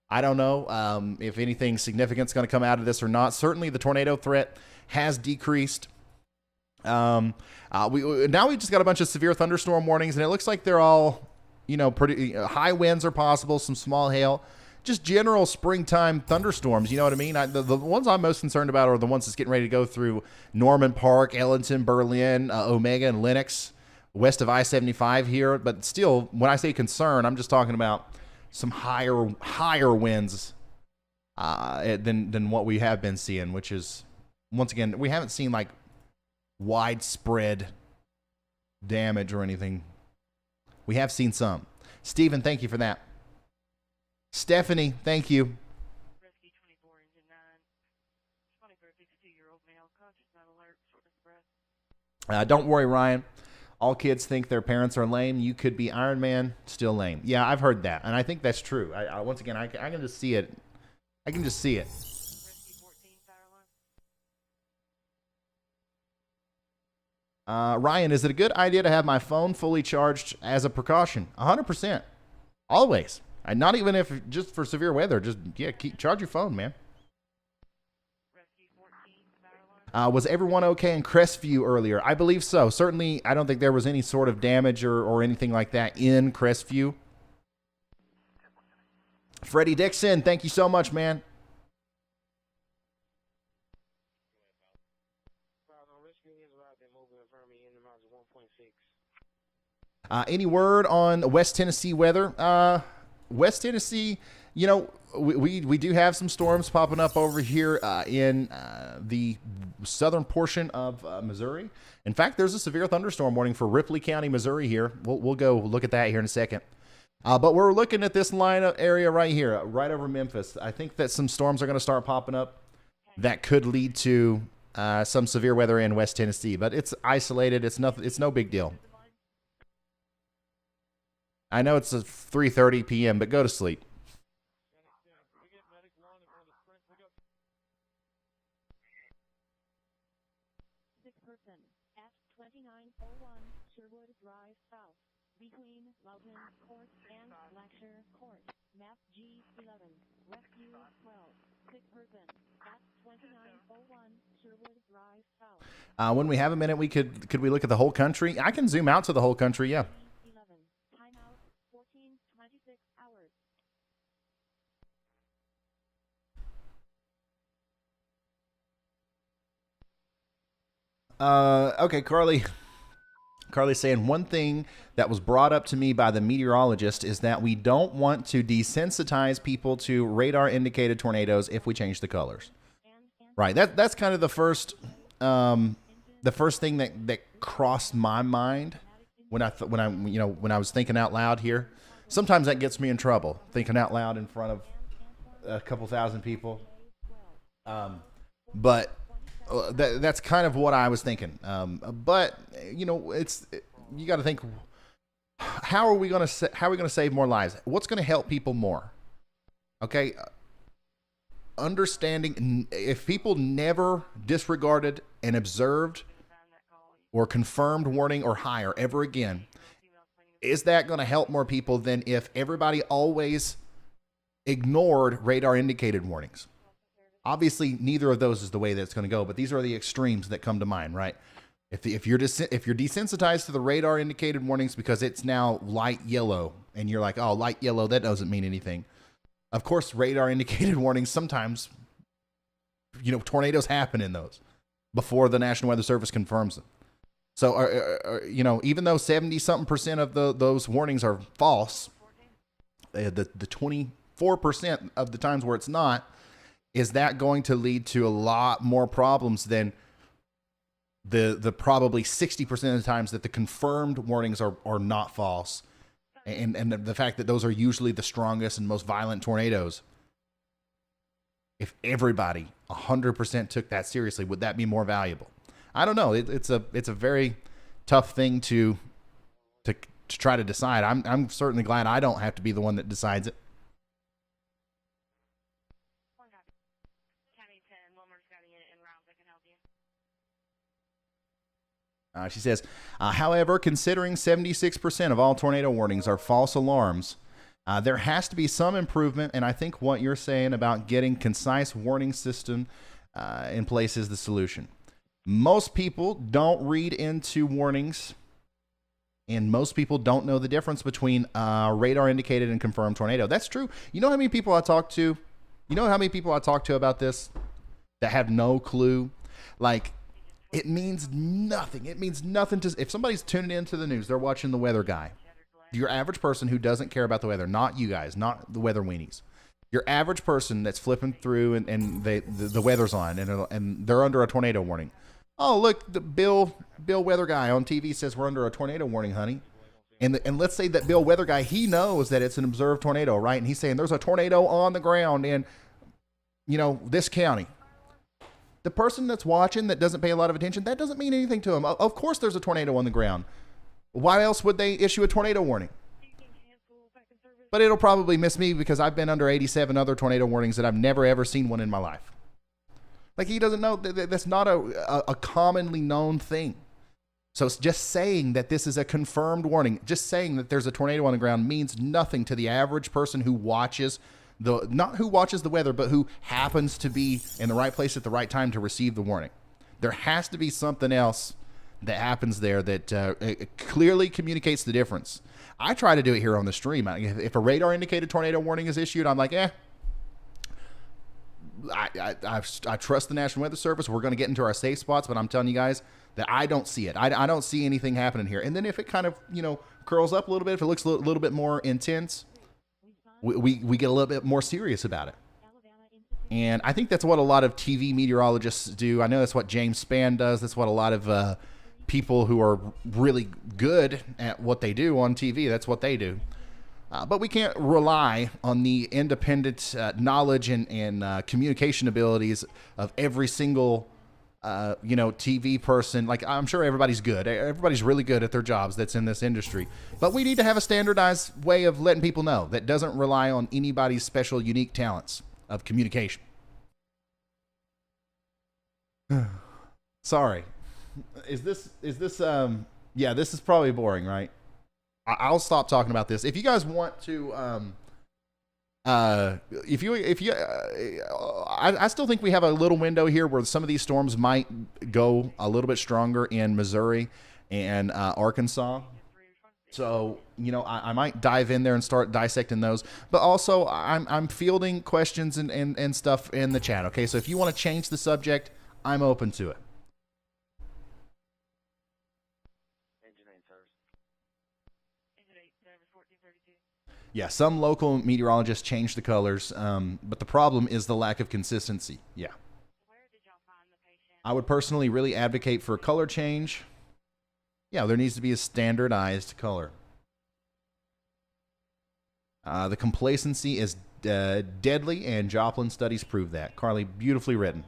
I don't know if anything significant is going to come out of this or not. Certainly the tornado threat has decreased. Now we just got a bunch of severe thunderstorm warnings, and it looks like they're all, pretty high winds are possible, some small hail. Just general springtime thunderstorms, you know what I mean? The ones I'm most concerned about are the ones that's getting ready to go through Norman Park, Ellington, Berlin, Omega, and Lenox, west of I-75 here. But still, when I say concern, I'm just talking about some higher winds than what we have been seeing, which is, once again, we haven't seen like widespread damage or anything. We have seen some. Stephen, thank you for that. Stephanie, thank you. Rescue 24, engine 9. 52-year-old male, conscious, not alert, shortness of breath. Don't worry, Ryan. All kids think their parents are lame. You could be Iron Man, still lame. Yeah, I've heard that, and I think that's true. Once again, I can just see it. I can just see it. Rescue 14, power line. Ryan, is it a good idea to have my phone fully charged as a precaution? 100%. Always. And not even if just for severe weather. Just, charge your phone, man. Rescue 14, power line. Was everyone okay in Crestview earlier? I believe so. Certainly, I don't think there was any sort of damage or anything like that in Crestview. Freddie Dixon, thank you so much, man. Any word on West Tennessee weather? West Tennessee, we do have some storms popping up over here in the southern portion of Missouri. In fact, there's a severe thunderstorm warning for Ripley County, Missouri here. We'll go look at that here in a second. But we're looking at this line of area right here, right over Memphis. I think that some storms are going to start popping up that could lead to some severe weather in West Tennessee. But it's isolated. It's no big deal. I know it's 3:30 p.m., but go to sleep. Person at 2901 Sherwood Drive South, between Loudon Court and Blackshear Court. Map G11, Rescue 12. Sick person at 2901 When we have a minute, could we look at the whole country? I can zoom out to the whole country, yeah. Okay, Carly's saying one thing that was brought up to me by the meteorologist is that we don't want to desensitize people to radar indicated tornadoes if we change the colors. Right. That's kind of the first thing that crossed my mind when I was thinking out loud here. Sometimes that gets me in trouble, thinking out loud in front of a couple thousand people. But that's kind of what I was thinking. But you got to think, how are we going to save more lives? What's going to help people more? Okay. Understanding if people never disregarded an observed or confirmed warning or higher ever again, is that going to help more people than if everybody always ignored radar indicated warnings? Obviously, neither of those is the way that it's going to go, but these are the extremes that come to mind, right? If you're desensitized to the radar indicated warnings because it's now light yellow, and you're like, oh, light yellow, that doesn't mean anything. Of course, radar indicated warnings, sometimes, tornadoes happen in those before the National Weather Service confirms them. So, even though 70-something% of those warnings are false, the 24% of the times where it's not, is that going to lead to a lot more problems than the probably 60% of the times that the confirmed warnings are not false? And the fact that those are usually the strongest and most violent tornadoes. If everybody 100% took that seriously, would that be more valuable? I don't know. It's a very tough thing to try to decide. I'm certainly glad I don't have to be the one that decides it. She says, however, considering 76% of all tornado warnings are false alarms, there has to be some improvement, and I think what you're saying about getting concise warning system in place is the solution. Most people don't read into warnings, and most people don't know the difference between radar indicated and confirmed tornado. That's true. You know how many people I talk to? About this that have no clue? Like, it means nothing. It means nothing to, if somebody's tuning into the news, they're watching the weather guy. Your average person who doesn't care about the weather, not you guys, not the weather weenies. Your average person that's flipping through and the weather's on and they're under a tornado warning. Oh, look, the Bill weather guy on TV says we're under a tornado warning, honey. And let's say that Bill weather guy, he knows that it's an observed tornado, right? And he's saying there's a tornado on the ground in, this county. The person that's watching that doesn't pay a lot of attention, that doesn't mean anything to them. Of course there's a tornado on the ground. Why else would they issue a tornado warning? But it'll probably miss me because I've been under 87 other tornado warnings that I've never, ever seen one in my life. Like, he doesn't know. That's not a commonly known thing. So it's just saying that this is a confirmed warning, just saying that there's a tornado on the ground means nothing to the average person who watches not who watches the weather, but who happens to be in the right place at the right time to receive the warning. There has to be something else that happens there that it clearly communicates the difference. I try to do it here on the stream. If a radar indicated tornado warning is issued, I'm like, I trust the National Weather Service. We're going to get into our safe spots, but I'm telling you guys that I don't see it. I don't see anything happening here. And then if it kind of, curls up a little bit, if it looks a little bit more intense, we get a little bit more serious about it. And I think that's what a lot of TV meteorologists do. I know that's what James Spann does. That's what a lot of people who are really good at what they do on TV, that's what they do. But we can't rely on the independent knowledge and communication abilities of every single, TV person. Like, I'm sure everybody's good. Everybody's really good at their jobs that's in this industry. But we need to have a standardized way of letting people know that doesn't rely on anybody's special, unique talents of communication. Sorry. Is this yeah, this is probably boring, right? I'll stop talking about this. If you guys want to I still think we have a little window here where some of these storms might go a little bit stronger in Missouri and Arkansas. So, I might dive in there and start dissecting those. But also, I'm fielding questions and stuff in the chat. Okay, so if you want to change the subject, I'm open to it. Yeah, some local meteorologists change the colors, but the problem is the lack of consistency. Yeah. I would personally really advocate for a color change. Yeah, there needs to be a standardized color. The complacency is deadly, and Joplin studies prove that. Carly, beautifully written.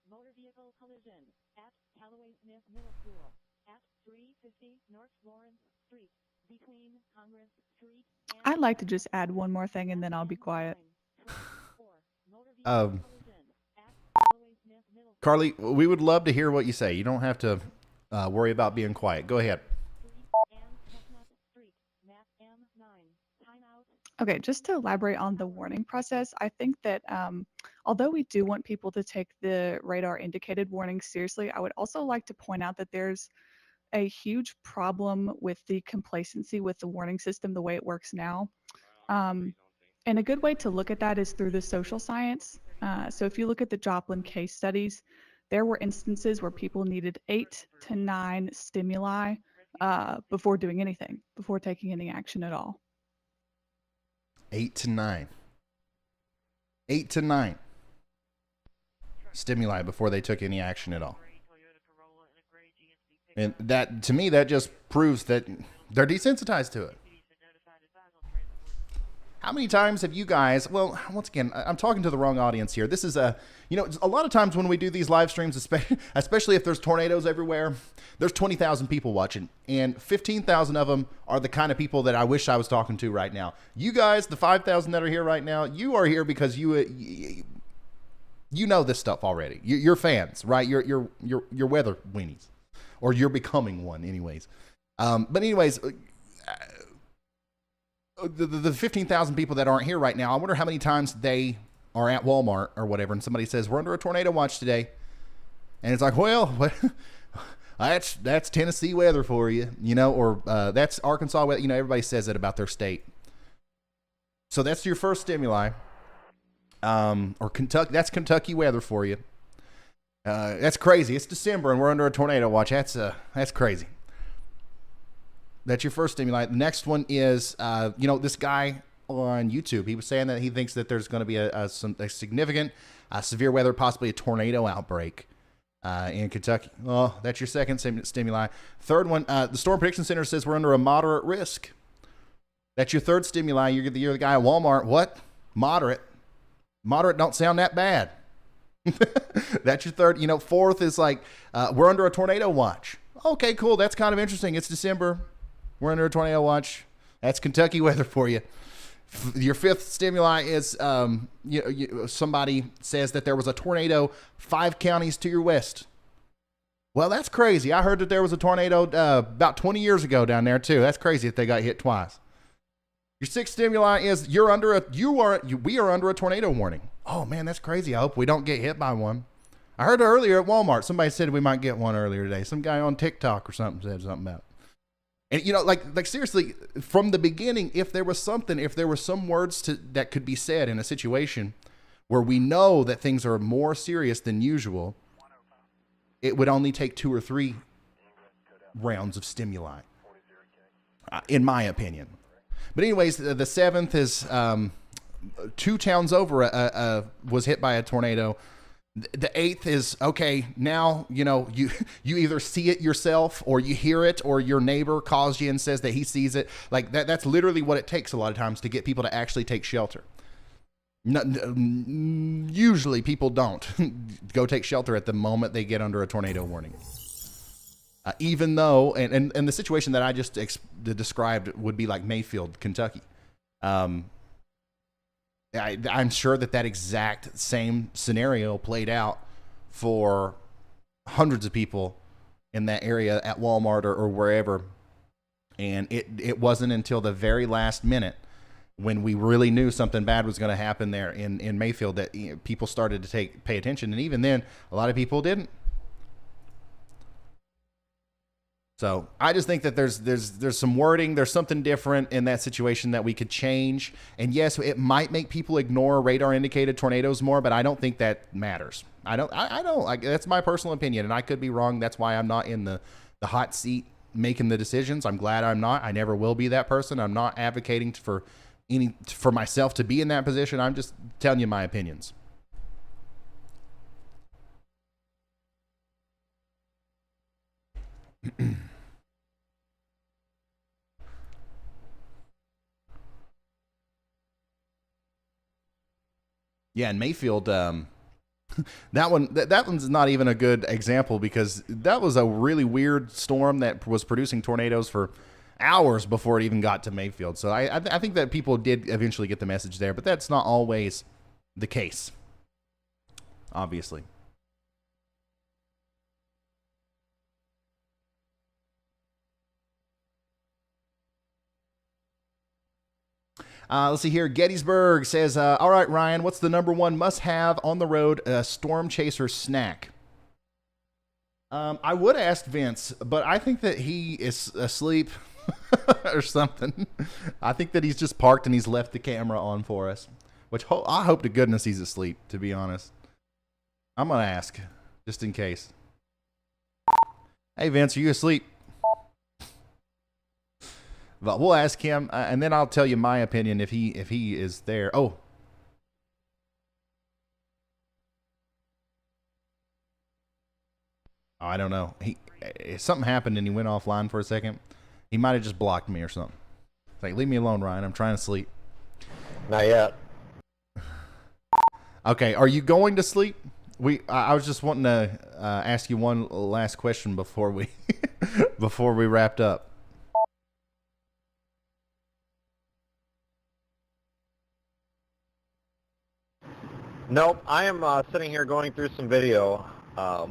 Motor vehicle collision at Callaway Smith Middle School at 350 North Lawrence Street between Congress Street and I'd like to just add one more thing and then I'll be quiet. Carly, we would love to hear what you say. You don't have to worry about being quiet. Go ahead. Okay, just to elaborate on the warning process, I think that although we do want people to take the radar indicated warning seriously, I would also like to point out that there's a huge problem with the complacency with the warning system the way it works now. And a good way to look at that is through the social science. So if you look at the Joplin case studies, there were instances where people needed 8 to 9 stimuli before doing anything, before taking any action at all. 8 to 9. 8 to 9 stimuli before they took any action at all. And that, to me, that just proves that they're desensitized to it. How many times have you guys, well, once again, I'm talking to the wrong audience here. This is a lot of times when we do these live streams, especially if there's tornadoes everywhere, there's 20,000 people watching, and 15,000 of them are the kind of people that I wish I was talking to right now. You guys, the 5,000 that are here right now, you are here because you know this stuff already. You're fans, right? You're weather weenies, or you're becoming one, anyways. But anyways. The 15,000 people that aren't here right now, I wonder how many times they are at Walmart or whatever, and somebody says, we're under a tornado watch today. And it's like, well, that's Tennessee weather for you, or that's Arkansas weather. Everybody says that about their state. So that's your first stimuli. Or Kentucky, that's Kentucky weather for you. That's crazy. It's December and we're under a tornado watch. That's crazy. That's your first stimuli. The next one is, this guy on YouTube. He was saying that he thinks that there's going to be a significant, severe weather, possibly a tornado outbreak in Kentucky. Oh, that's your second stimuli. Third one, the Storm Prediction Center says we're under a moderate risk. That's your third stimuli. You're the guy at Walmart. What? Moderate. Moderate don't sound that bad. That's your third. Fourth is like, we're under a tornado watch. Okay, cool. That's kind of interesting. It's December. We're under a tornado watch. That's Kentucky weather for you. Your fifth stimuli is somebody says that there was a tornado 5 counties to your west. Well, that's crazy. I heard that there was a tornado about 20 years ago down there too. That's crazy that they got hit twice. Your sixth stimuli is we are under a tornado warning. Oh man, that's crazy. I hope we don't get hit by one. I heard earlier at Walmart, somebody said we might get one earlier today. Some guy on TikTok or something said something about it. And like seriously, from the beginning, if there was some words that could be said in a situation where we know that things are more serious than usual, it would only take 2 or 3 rounds of stimuli, in my opinion. But anyways, the seventh is 2 towns over was hit by a tornado. The eighth is, okay, now, you either see it yourself or you hear it or your neighbor calls you and says that he sees it. Like that's literally what it takes a lot of times to get people to actually take shelter. Usually people don't go take shelter at the moment they get under a tornado warning. Even though, and the situation that I just described would be like Mayfield, Kentucky. I'm sure that exact same scenario played out for hundreds of people in that area at Walmart or wherever. And it wasn't until the very last minute when we really knew something bad was going to happen there in Mayfield that people started to pay attention. And even then, a lot of people didn't. So I just think that there's some wording, there's something different in that situation that we could change. And yes, it might make people ignore radar indicated tornadoes more, but I don't think that matters. I don't. That's my personal opinion, and I could be wrong. That's why I'm not in the hot seat making the decisions. I'm glad I'm not. I never will be that person. I'm not advocating for myself to be in that position. I'm just telling you my opinions. Yeah, in Mayfield, that one's not even a good example because that was a really weird storm that was producing tornadoes for hours before it even got to Mayfield. So I think that people did eventually get the message there, but that's not always the case, obviously. Let's see here. Gettysburg says, all right, Ryan, what's the number one must-have on the road storm chaser snack? I would ask Vince, but I think that he is asleep or something. I think that he's just parked and he's left the camera on for us, which I hope to goodness he's asleep, to be honest. I'm going to ask, just in case. Hey, Vince, are you asleep? But we'll ask him, and then I'll tell you my opinion if he is there. Oh, I don't know. Something happened and he went offline for a second. He might have just blocked me or something. It's like, leave me alone, Ryan. I'm trying to sleep. Not yet. Okay, are you going to sleep? I was just wanting to ask you one last question before we before we wrapped up. Nope, I am sitting here going through some video to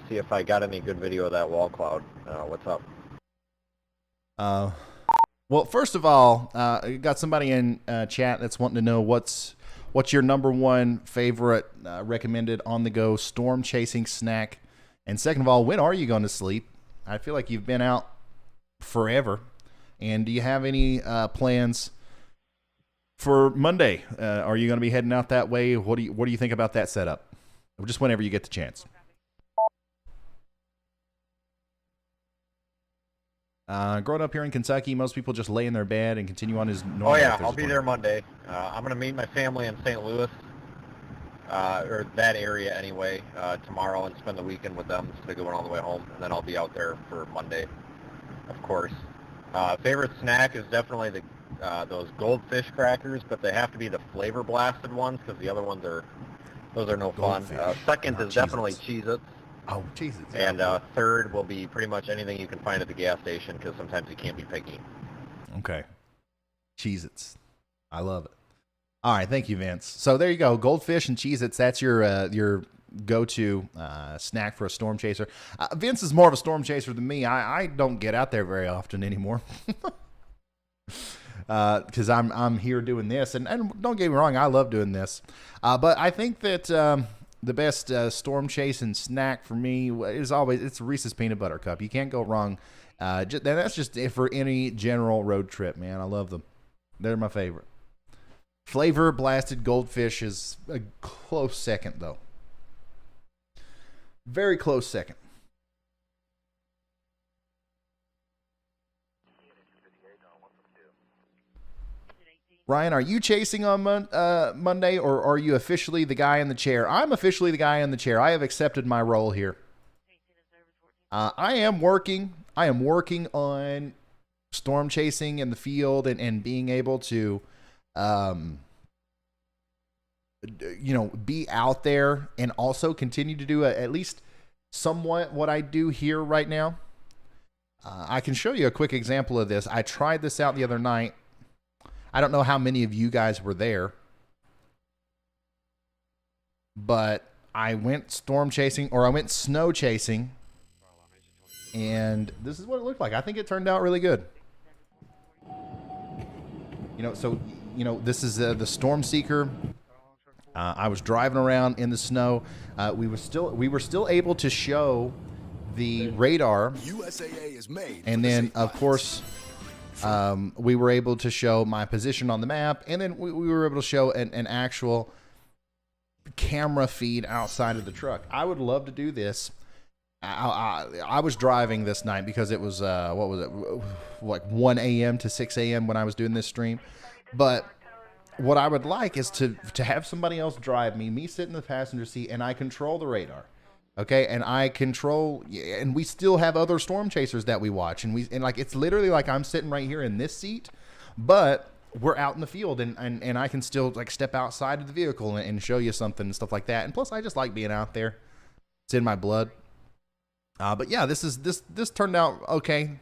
see if I got any good video of that wall cloud. What's up? Well, first of all, got somebody in chat that's wanting to know what's your number one favorite recommended on-the-go storm chasing snack, and second of all, when are you going to sleep? I feel like you've been out forever, and do you have any plans for Monday? Are you going to be heading out that way? What do you think about that setup? Just whenever you get the chance. Growing up here in Kentucky, most people just lay in their bed and continue on his normal. Oh yeah, life. I'll be there Monday. I'm going to meet my family in St. Louis, or that area anyway, tomorrow and spend the weekend with them instead of going all the way home. And then I'll be out there for Monday, of course. Favorite snack is definitely those goldfish crackers, but they have to be the flavor blasted ones because the other ones are no fun. Second is definitely Cheez-Its. Oh, Cheez-Its. And third will be pretty much anything you can find at the gas station because sometimes you can't be picky. Okay. Cheez-Its. I love it. All right, thank you, Vince. So there you go, goldfish and Cheez-Its. That's your go-to snack for a storm chaser. Vince is more of a storm chaser than me. I don't get out there very often anymore. Because I'm here doing this, and don't get me wrong, I love doing this. But I think that the best storm chasing snack for me is always it's Reese's Peanut Butter Cup. You can't go wrong. That's just for any general road trip, man. I love them. They're my favorite. Flavor blasted goldfish is a close second, though. Very close second. Ryan, are you chasing on Monday, or are you officially the guy in the chair? I'm officially the guy in the chair. I have accepted my role here. I am working on storm chasing in the field and being able to, be out there and also continue to do at least somewhat what I do here right now. I can show you a quick example of this. I tried this out the other night. I don't know how many of you guys were there, but I went storm chasing, or I went snow chasing, and this is what it looked like. I think it turned out really good. You know, so, you know, this is the Storm Seeker. I was driving around in the snow. We were still able to show the radar, USAA is made, and then of course we were able to show my position on the map, and then we were able to show an actual camera feed outside of the truck. I would love to do this. I was driving this night because it was what was it, like 1 a.m. to 6 a.m. when I was doing this stream. But what I would like is to have somebody else drive me sit in the passenger seat, and I control the radar. Okay, and I control, and we still have other storm chasers that we watch, and like it's literally like I'm sitting right here in this seat, but we're out in the field, and I can still like step outside of the vehicle and show you something and stuff like that. And plus, I just like being out there; it's in my blood. But yeah, this turned out okay.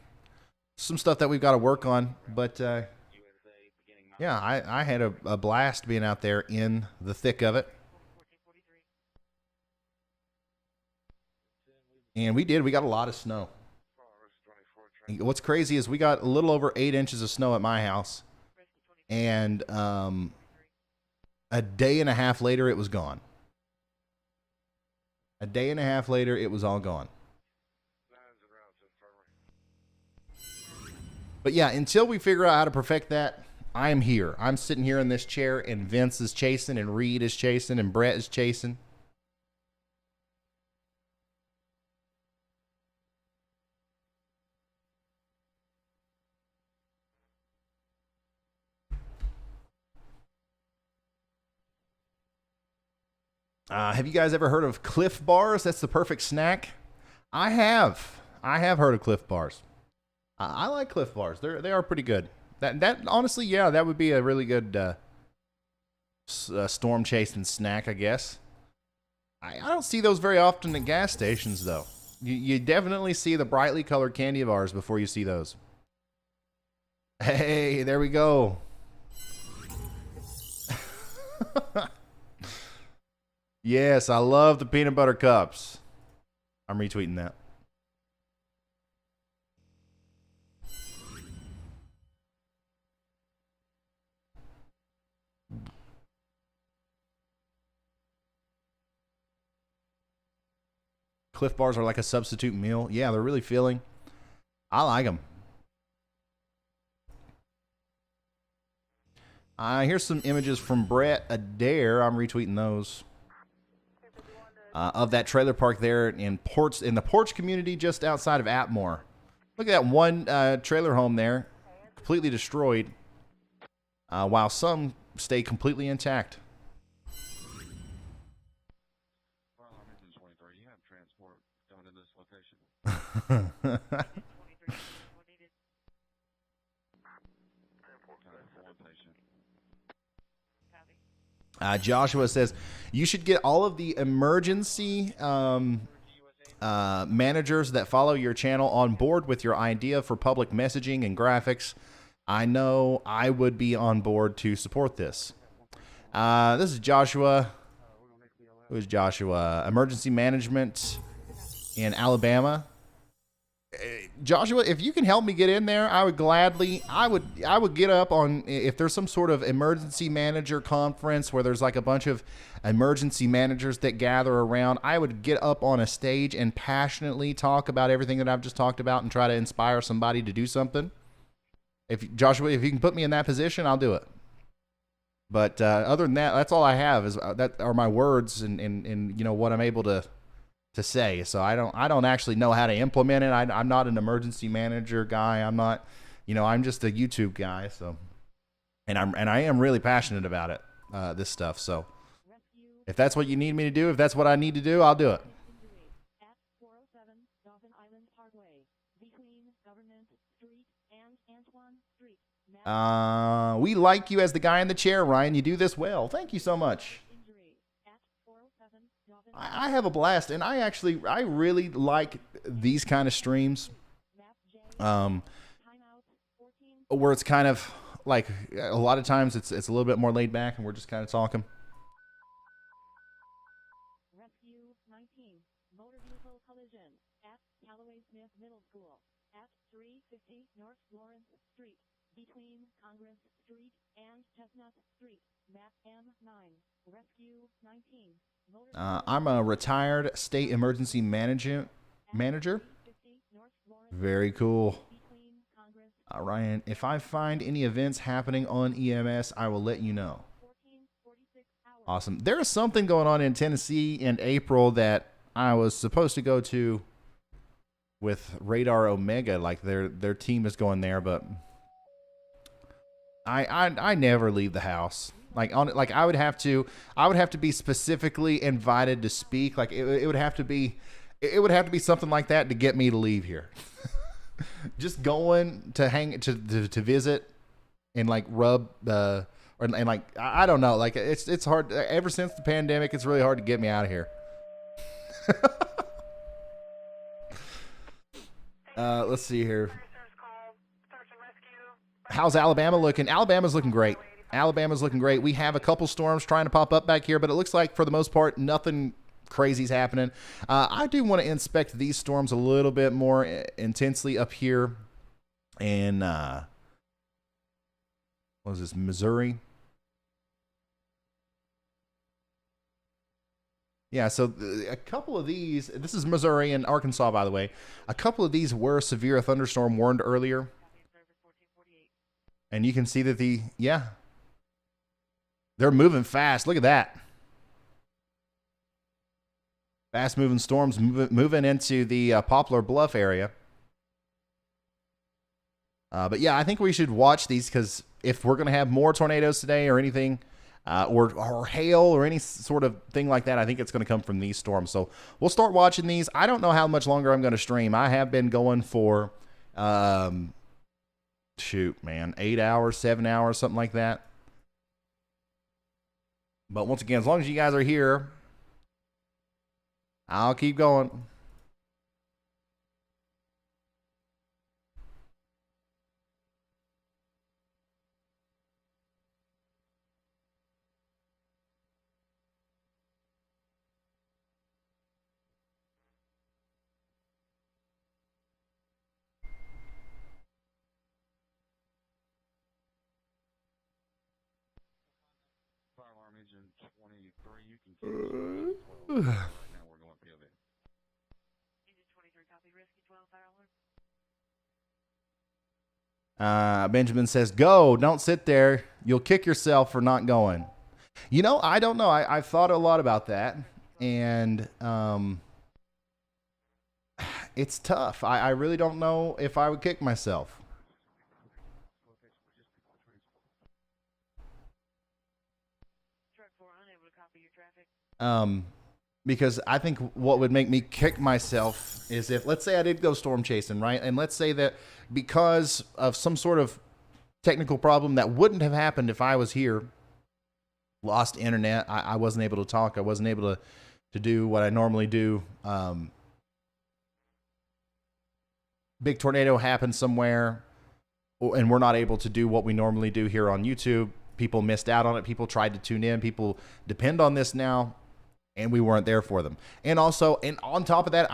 Some stuff that we've got to work on, but yeah, I had a blast being out there in the thick of it. And we got a lot of snow. What's crazy is we got a little over 8 inches of snow at my house. And a day and a half later, it was gone. A day and a half later, it was all gone. But yeah, until we figure out how to perfect that, I am here. I'm sitting here in this chair, and Vince is chasing, and Reed is chasing, and Brett is chasing. Have you guys ever heard of Cliff Bars? That's the perfect snack. I have heard of Cliff Bars. I like Cliff Bars. They are pretty good. That honestly, yeah, that would be a really good storm chasing snack, I guess. I don't see those very often at gas stations, though. You definitely see the brightly colored candy bars before you see those. Hey, there we go. Yes, I love the peanut butter cups. I'm retweeting that. Cliff Bars are like a substitute meal. Yeah, they're really filling. I like them. Here's some images from Brett Adair. I'm retweeting those. Of that trailer park there in the Porch community just outside of Atmore. Look at that one trailer home there, completely destroyed, while some stay completely intact. Joshua says, you should get all of the emergency managers that follow your channel on board with your idea for public messaging and graphics. I know I would be on board to support this. This is Joshua. Who is Joshua? Emergency management in Alabama. Joshua, if you can help me get in there, I would gladly. I would get up on, if there's some sort of emergency manager conference where there's like a bunch of emergency managers that gather around. I would get up on a stage and passionately talk about everything that I've just talked about and try to inspire somebody to do something. If Joshua, if you can put me in that position, I'll do it. But other than that, that's all I have is that are my words and you know what I'm able to say. So I don't actually know how to implement it. I'm not an emergency manager guy. I'm not, you know, I'm just a YouTube guy. So, and I am really passionate about it, this stuff. So if that's what you need me to do, if that's what I need to do, I'll do it. We like you as the guy in the chair, Ryan. You do this well. Thank you so much. I have a blast, and I really like these kind of streams, where it's kind of like a lot of times it's a little bit more laid back, and we're just kind of talking. Smith Middle School at 350 North Lawrence Street between Congress Street and Chestnut Street. Map M9. Rescue 19. I'm a retired state emergency manager. Very cool. Ryan, if I find any events happening on EMS, I will let you know. Awesome. There is something going on in Tennessee in April that I was supposed to go to with Radar Omega. Like their team is going there, but I never leave the house. Like I would have to be specifically invited to speak. Like it would have to be something like that to get me to leave here. Just going to hang to visit and like rub and like I don't know, like it's hard. Ever since the pandemic, it's really hard to get me out of here. Let's see here. How's Alabama looking? Alabama's looking great. Alabama's looking great. We have a couple storms trying to pop up back here, but it looks like for the most part, nothing crazy's happening. I do want to inspect these storms a little bit more intensely up here in what is this, Missouri? Yeah, so a couple of these, this is Missouri and Arkansas, by the way. A couple of these were severe thunderstorm warned earlier. And you can see that they're moving fast. Look at that. Fast moving storms moving into the Poplar Bluff area. But yeah, I think we should watch these because if we're going to have more tornadoes today or anything, or hail or any sort of thing like that, I think it's going to come from these storms. So we'll start watching these. I don't know how much longer I'm going to stream. I have been going for, 8 hours, 7 hours, something like that. But once again, as long as you guys are here, I'll keep going. Fire alarm engine 23, you can keep right now we're going POV. Engine 23, copy. Rescue 12, fire alarm. Benjamin says, go, don't sit there. You'll kick yourself for not going. You know, I don't know. I've thought a lot about that. And it's tough. I really don't know if I would kick myself. Because I think what would make me kick myself is if, let's say I did go storm chasing, right? And let's say that because of some sort of technical problem that wouldn't have happened if I was here, lost internet, I wasn't able to talk, I wasn't able to do what I normally do. Big tornado happened somewhere, and we're not able to do what we normally do here on YouTube. People missed out on it. People tried to tune in. People depend on this now, and we weren't there for them. And also, and on top of that,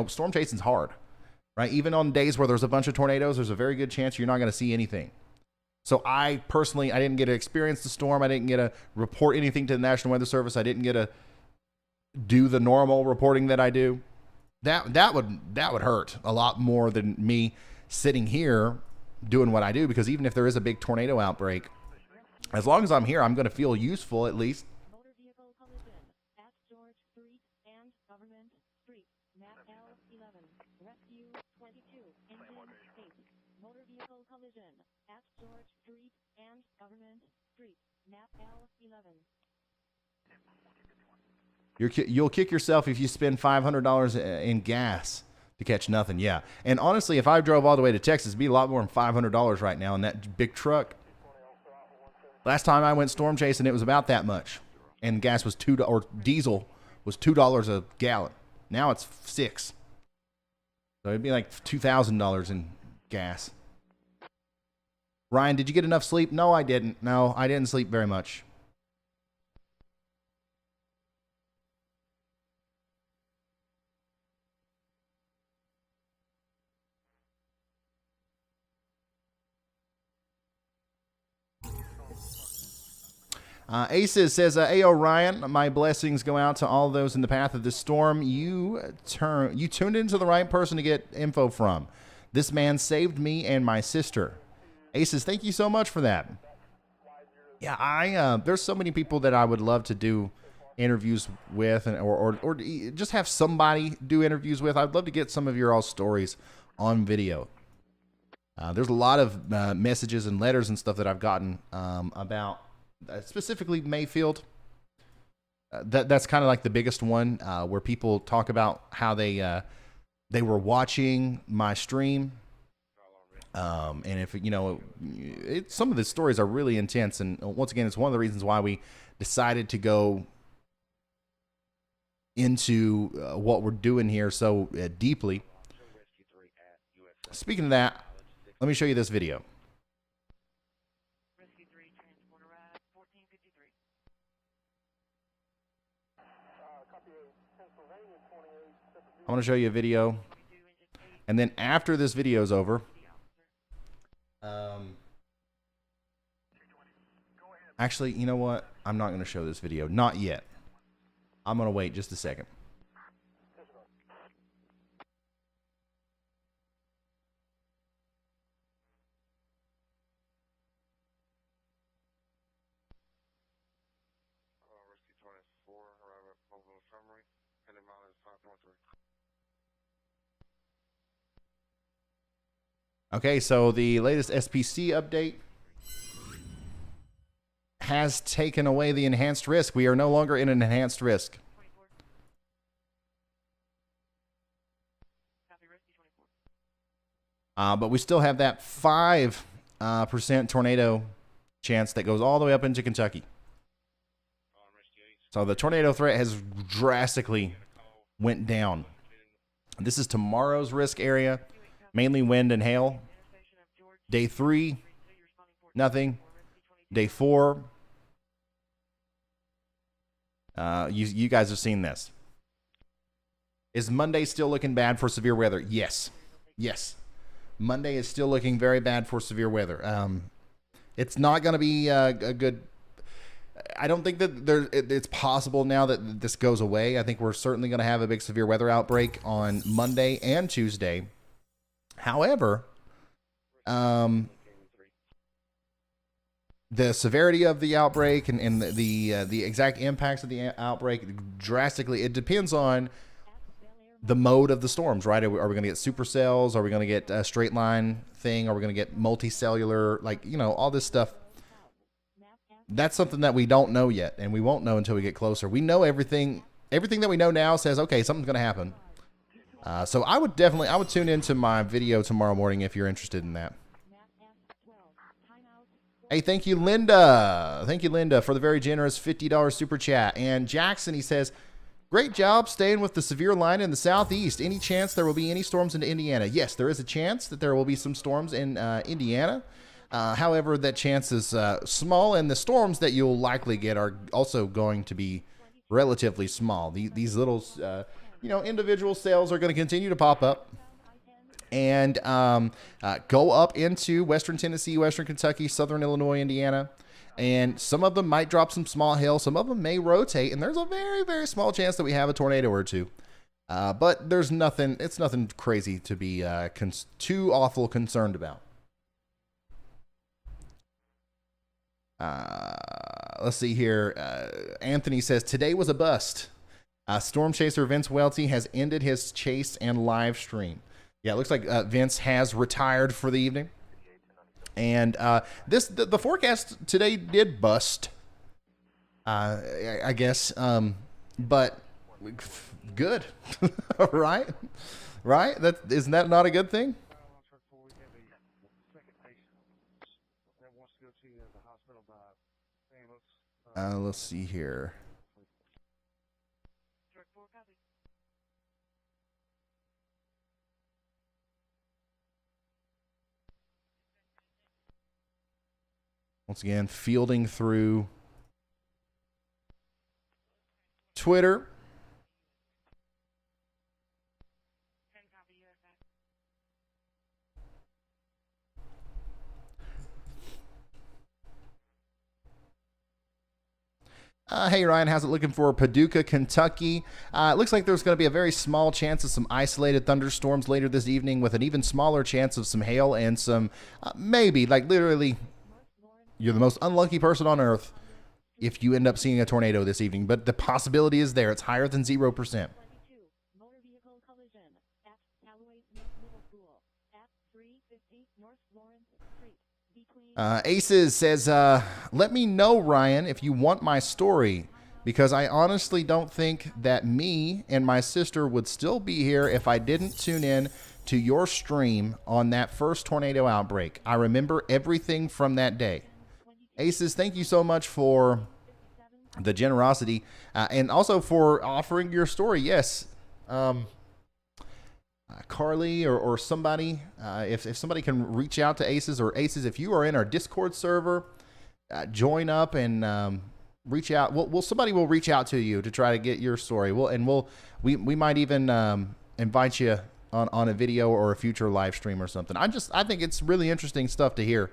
storm chasing's hard, right? Even on days where there's a bunch of tornadoes, there's a very good chance you're not going to see anything. So I didn't get to experience the storm. I didn't get to report anything to the National Weather Service. I didn't get to do the normal reporting that I do. That would hurt a lot more than me sitting here doing what I do, because even if there is a big tornado outbreak, as long as I'm here, I'm going to feel useful at least. Motor vehicle collision at George Street and Government Street. Map L11. Rescue 22. Engine 8. Motor vehicle collision at George Street and Government Street. Map L11. You'll kick yourself if you spend $500 in gas to catch nothing. Yeah. And honestly, if I drove all the way to Texas, it'd be a lot more than $500 right now in that big truck. Last time I went storm chasing, it was about that much. And gas was $2, or diesel was $2 a gallon. Now it's $6. So it'd be like $2,000 in gas. Ryan, did you get enough sleep? No, I didn't. No, I didn't sleep very much. Aces says, Ayo Ryan, my blessings go out to all those in the path of this storm. You tuned into the right person to get info from. This man saved me and my sister. Aces, thank you so much for that. Yeah, there's so many people that I would love to do interviews with, or just have somebody do interviews with. I'd love to get some of your all stories on video. There's a lot of messages and letters and stuff that I've gotten about specifically Mayfield. That's kind of like the biggest one, where people talk about how they were watching my stream. And if some of the stories are really intense, and once again, it's one of the reasons why we decided to go into what we're doing here so deeply. Speaking of that, let me show you this video. I want to show you a video, and then after this video is over, actually, you know what? I'm not going to show this video. Not yet. I'm going to wait just a second. Rescue 24, arrive at Pikeville Infirmary, headed mileage 5.3. Okay, so the latest SPC update has taken away the enhanced risk. We are no longer in an enhanced risk. But we still have that 5% tornado chance that goes all the way up into Kentucky. So the tornado threat has drastically went down. This is tomorrow's risk area. Mainly wind and hail. Day 3, nothing. Day 4, you guys have seen this. Is Monday still looking bad for severe weather? Yes. Yes. Monday is still looking very bad for severe weather. It's not going to be a good... I don't think that it's possible now that this goes away. I think we're certainly going to have a big severe weather outbreak on Monday and Tuesday. However, the severity of the outbreak and the exact impacts of the outbreak drastically, it depends on the mode of the storms, right? Are we going to get supercells? Are we going to get a straight line thing? Are we going to get multicellular? All this stuff. That's something that we don't know yet, and we won't know until we get closer. We know everything that we know now says, okay, something's going to happen. So I would tune into my video tomorrow morning if you're interested in that. Hey, thank you, Linda. Thank you, Linda, for the very generous $50 super chat. And Jackson, he says, great job staying with the severe line in the southeast. Any chance there will be any storms into Indiana? Yes, there is a chance that there will be some storms in Indiana. However, that chance is small, and the storms that you'll likely get are also going to be relatively small. These little... individual cells are going to continue to pop up and go up into Western Tennessee, Western Kentucky, Southern Illinois, Indiana. And some of them might drop some small hail. Some of them may rotate. And there's a very, very small chance that we have a tornado or two. But there's nothing, it's nothing crazy to be too awful concerned about. Let's see here. Anthony says, today was a bust. Storm chaser Vince Welty has ended his chase and live stream. Yeah, it looks like Vince has retired for the evening. And the forecast today did bust, I guess. But good, right? Right? Isn't that not a good thing? Let's see here. Once again, fielding through Twitter. Hey, Ryan, how's it looking for Paducah, Kentucky? It looks like there's going to be a very small chance of some isolated thunderstorms later this evening with an even smaller chance of some hail and some, maybe, like literally, you're the most unlucky person on earth if you end up seeing a tornado this evening. But the possibility is there. It's higher than 0%. Aces says, let me know, Ryan, if you want my story, because I honestly don't think that me and my sister would still be here if I didn't tune in to your stream on that first tornado outbreak. I remember everything from that day. Aces, thank you so much for the generosity and also for offering your story. Yes. Carly or somebody, if somebody can reach out to Aces, or Aces, if you are in our Discord server, join up and reach out. Somebody will reach out to you to try to get your story. We might even invite you on a video or a future live stream or something. I think it's really interesting stuff to hear.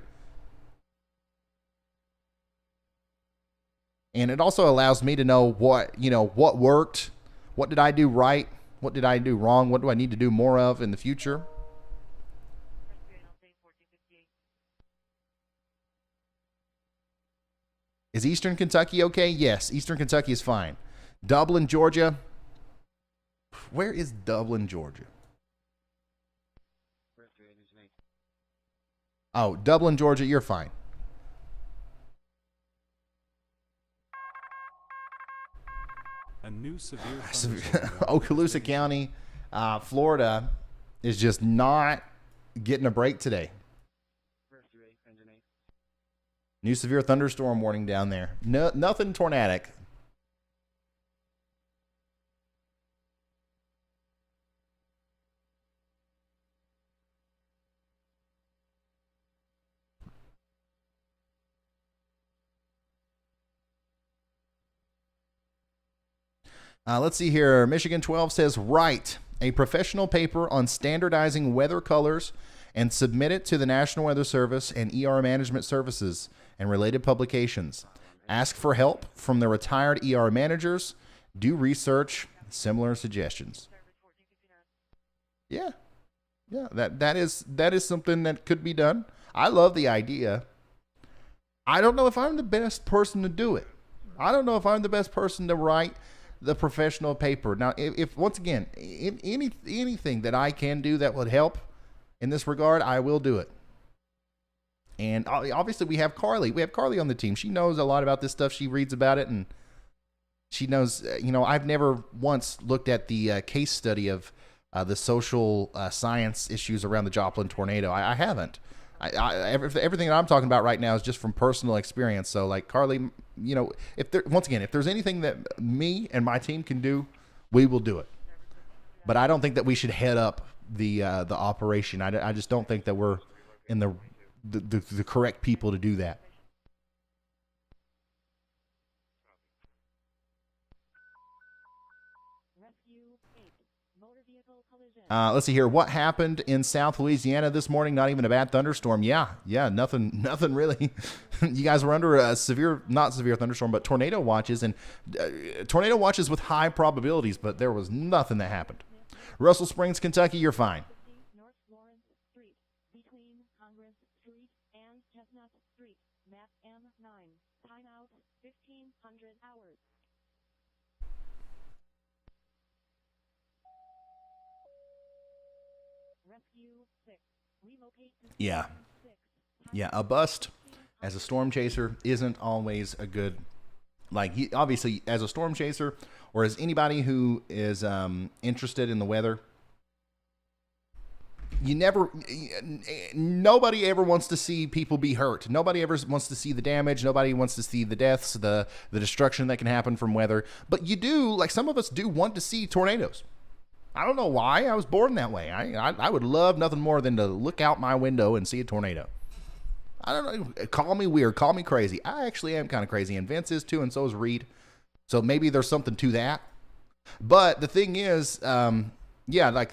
And it also allows me to know what worked, what did I do right, what did I do wrong, what do I need to do more of in the future. Is Eastern Kentucky okay? Yes, Eastern Kentucky is fine. Dublin, Georgia. Where is Dublin, Georgia? Oh, Dublin, Georgia, you're fine. A new severe thunderstorm Okaloosa County, Florida, is just not getting a break today. New severe thunderstorm warning down there. No, nothing tornadic. Let's see here. Michigan 12 says, write a professional paper on standardizing weather colors and submit it to the National Weather Service and ER Management Services and related publications. Ask for help from the retired ER managers. Do research. Similar suggestions. Yeah. That is something that could be done. I love the idea. I don't know if I'm the best person to do it. I don't know if I'm the best person to write the professional paper. Now, if once again, anything that I can do that would help in this regard, I will do it. And obviously we have Carly. We have Carly on the team. She knows a lot about this stuff. She reads about it, and she knows, I've never once looked at the case study of the social science issues around the Joplin tornado. I haven't. Everything that I'm talking about right now is just from personal experience. So, like, Carly, if there's anything that me and my team can do, we will do it. But I don't think that we should head up the operation. I just don't think that we're in the correct people to do that. Let's see here. What happened in South Louisiana this morning? Not even a bad thunderstorm. Yeah, nothing really. You guys were under a not severe thunderstorm, but tornado watches, and tornado watches with high probabilities, but there was nothing that happened. Russell Springs, Kentucky, you're fine. North Lawrence Street, between Congress Street and Chestnut Street, map M9, timeout 1500 hours. Rescue 6, relocate to Yeah, a bust as a storm chaser isn't always a good, obviously as a storm chaser or as anybody who is interested in the weather, nobody ever wants to see people be hurt. Nobody ever wants to see the damage. Nobody wants to see the deaths, the destruction that can happen from weather. But you do, some of us do want to see tornadoes. I don't know why. I was born that way. I would love nothing more than to look out my window and see a tornado. I don't know. Call me weird. Call me crazy. I actually am kind of crazy. And Vince is too, and so is Reed. So maybe there's something to that. But the thing is, yeah, like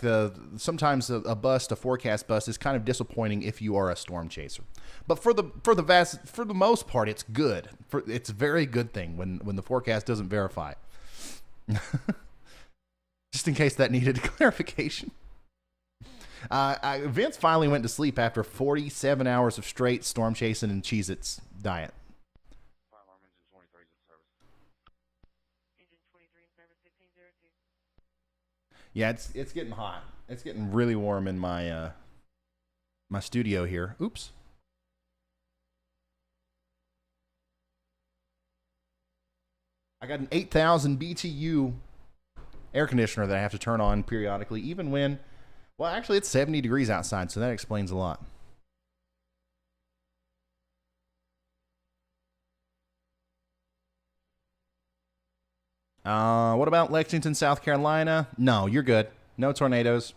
sometimes a forecast bust is kind of disappointing if you are a storm chaser. But for the most part, it's good. It's a very good thing when the forecast doesn't verify. Just in case that needed clarification. Vince finally went to sleep after 47 hours of straight storm chasing and Cheez-Its diet. Fire alarm engine 23 is in service. Engine 23 in service 1602. Yeah, it's getting hot. It's getting really warm in my my studio here. Oops. I got an 8,000 BTU air conditioner that I have to turn on periodically, even when, well, actually it's 70 degrees outside, so that explains a lot. What about Lexington, South Carolina? No, you're good. No tornadoes.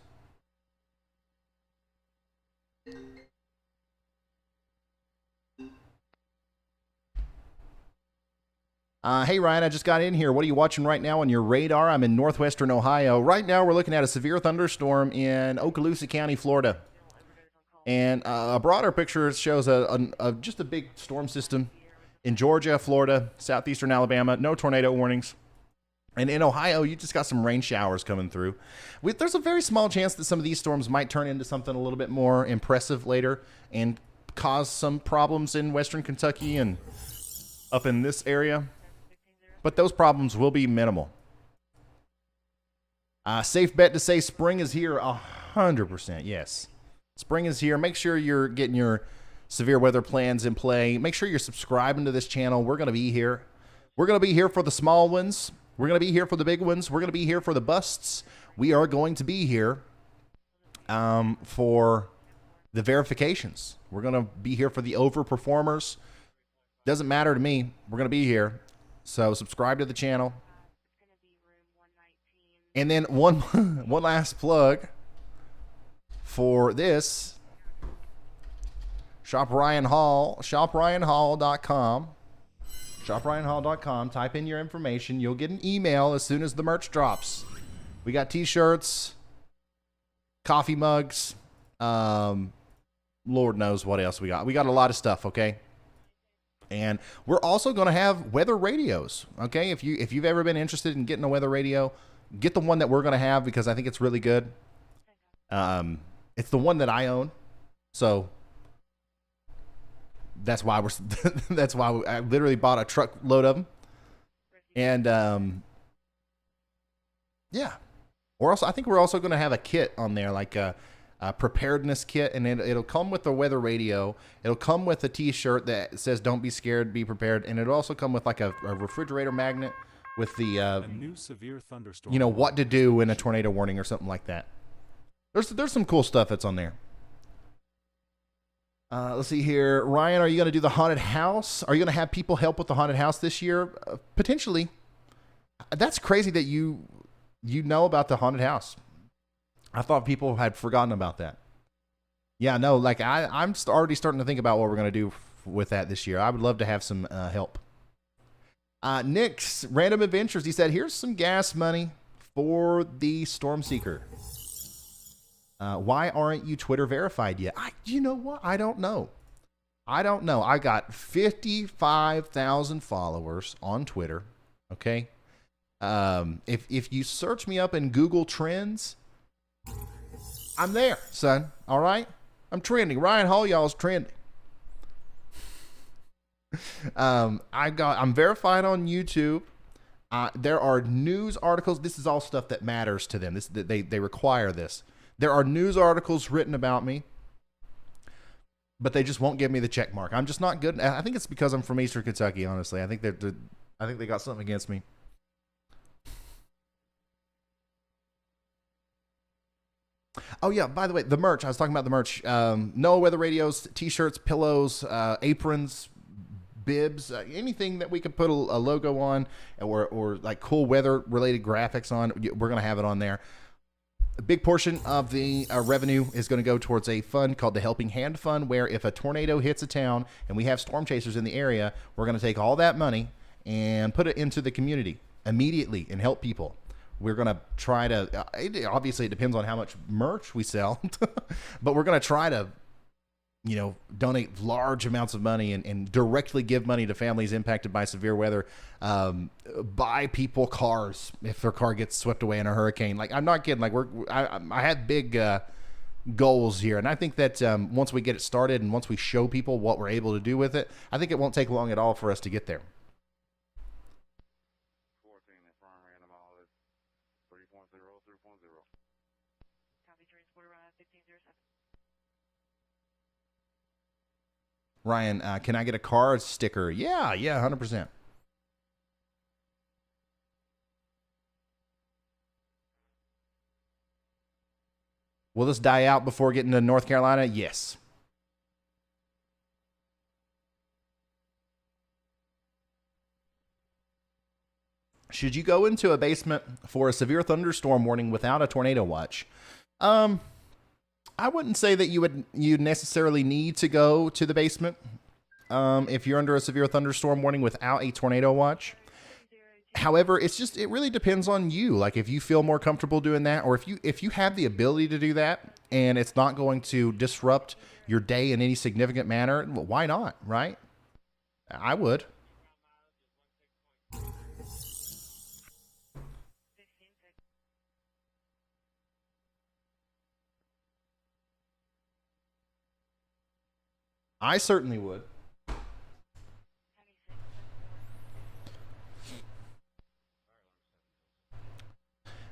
Hey, Ryan, I just got in here. What are you watching right now on your radar? I'm in northwestern Ohio. Right now, we're looking at a severe thunderstorm in Okaloosa County, Florida. And a broader picture shows just a big storm system in Georgia, Florida, southeastern Alabama. No tornado warnings. And in Ohio, you just got some rain showers coming through. There's a very small chance that some of these storms might turn into something a little bit more impressive later and cause some problems in western Kentucky and up in this area. But those problems will be minimal. Safe bet to say spring is here 100%. Yes. Spring is here. Make sure you're getting your severe weather plans in play. Make sure you're subscribing to this channel. We're going to be here. We're going to be here for the small ones. We're going to be here for the big ones. We're going to be here for the busts. We are going to be here for the verifications. We're going to be here for the overperformers. Doesn't matter to me. We're going to be here. So subscribe to the channel. And then one last plug for this. Shop Ryan Hall. ShopRyanHall.com. ShopRyanHall.com. Type in your information. You'll get an email as soon as the merch drops. We got t-shirts, coffee mugs, Lord knows what else we got. We got a lot of stuff, okay? And we're also going to have weather radios, okay? If you've ever been interested in getting a weather radio, get the one that we're going to have because I think it's really good. It's the one that I own, so that's why I literally bought a truckload of them. And yeah, I think we're also going to have a kit on there, like a preparedness kit, and it'll come with the weather radio. It'll come with a t-shirt that says "Don't be scared, be prepared," and it'll also come with like a refrigerator magnet with the a new severe thunderstorm. what to do in a tornado warning or something like that. There's some cool stuff that's on there. Let's see here, Ryan. Are you going to do the haunted house? Are you going to have people help with the haunted house this year? Potentially. That's crazy that you know about the haunted house. I thought people had forgotten about that. Yeah, no, like I'm already starting to think about what we're going to do with that this year. I would love to have some help. Nick's Random Adventures, he said, here's some gas money for the Storm Seeker. Why aren't you Twitter verified yet? You know what? I don't know. I got 55,000 followers on Twitter. Okay. If you search me up in Google Trends, I'm there, son. All right. I'm trending. Ryan Hall, y'all's trending. I'm verified on YouTube. There are news articles. This is all stuff that matters to them. They require this. There are news articles written about me, but they just won't give me the check mark. I'm just not good. I think it's because I'm from Eastern Kentucky. Honestly, I think they got something against me. Oh yeah, by the way, the merch. I was talking about the merch. NOAA weather radios, t-shirts, pillows, aprons, bibs, anything that we could put a logo on or like cool weather related graphics on. We're going to have it on there. A big portion of the revenue is going to go towards a fund called the Helping Hand Fund, where if a tornado hits a town and we have storm chasers in the area, we're going to take all that money and put it into the community immediately and help people. We're going to try to, obviously it depends on how much merch we sell, but we're going to try to, donate large amounts of money and directly give money to families impacted by severe weather. Buy people cars if their car gets swept away in a hurricane. Like, I'm not kidding. Like, I have big goals here, and I think that once we get it started and once we show people what we're able to do with it, I think it won't take long at all for us to get there. 14 at firm random all is 3.0, 3.0. Copy, transport arrive 1507. Ryan, can I get a car sticker? Yeah, 100%. Will this die out before getting to North Carolina? Yes. Should you go into a basement for a severe thunderstorm warning without a tornado watch? I wouldn't say that you necessarily need to go to the basement if you're under a severe thunderstorm warning without a tornado watch. However, it really depends on you. Like, if you feel more comfortable doing that, or if you have the ability to do that and it's not going to disrupt your day in any significant manner, well, why not, right? I would. I certainly would.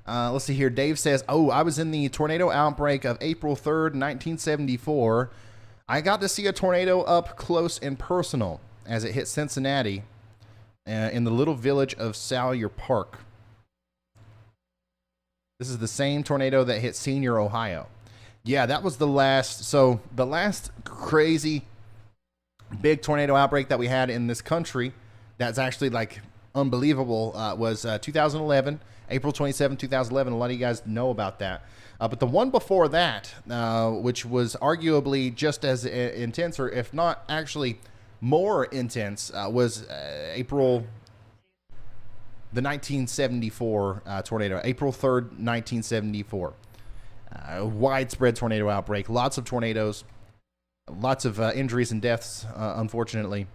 Let's see here. Dave says, I was in the tornado outbreak of April 3rd, 1974. I got to see a tornado up close and personal as it hit Cincinnati in the little village of Salyer Park. This is the same tornado that hit Senior, Ohio. Yeah, that was the last crazy big tornado outbreak that we had in this country that's actually like unbelievable was 2011, April 27, 2011. A lot of you guys know about that. But the one before that, which was arguably just as intense, or if not actually more intense, was April the 1974 tornado, April 3rd, 1974. Widespread tornado outbreak, lots of tornadoes, lots of injuries and deaths, unfortunately.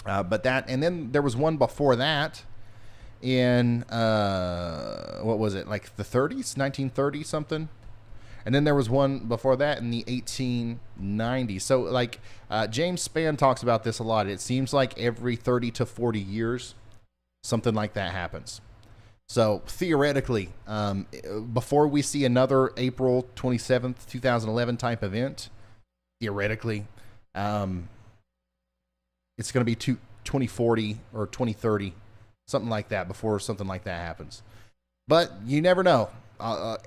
But that, and then there was one before that in, what was it, like the 30s, 1930 something? And then there was one before that in the 1890s. So, like, James Spann talks about this a lot. It seems like every 30 to 40 years, something like that happens. So, theoretically, before we see another April 27th, 2011 type event, theoretically, it's going to be 2040 or 2030, something like that, before something like that happens. But you never know.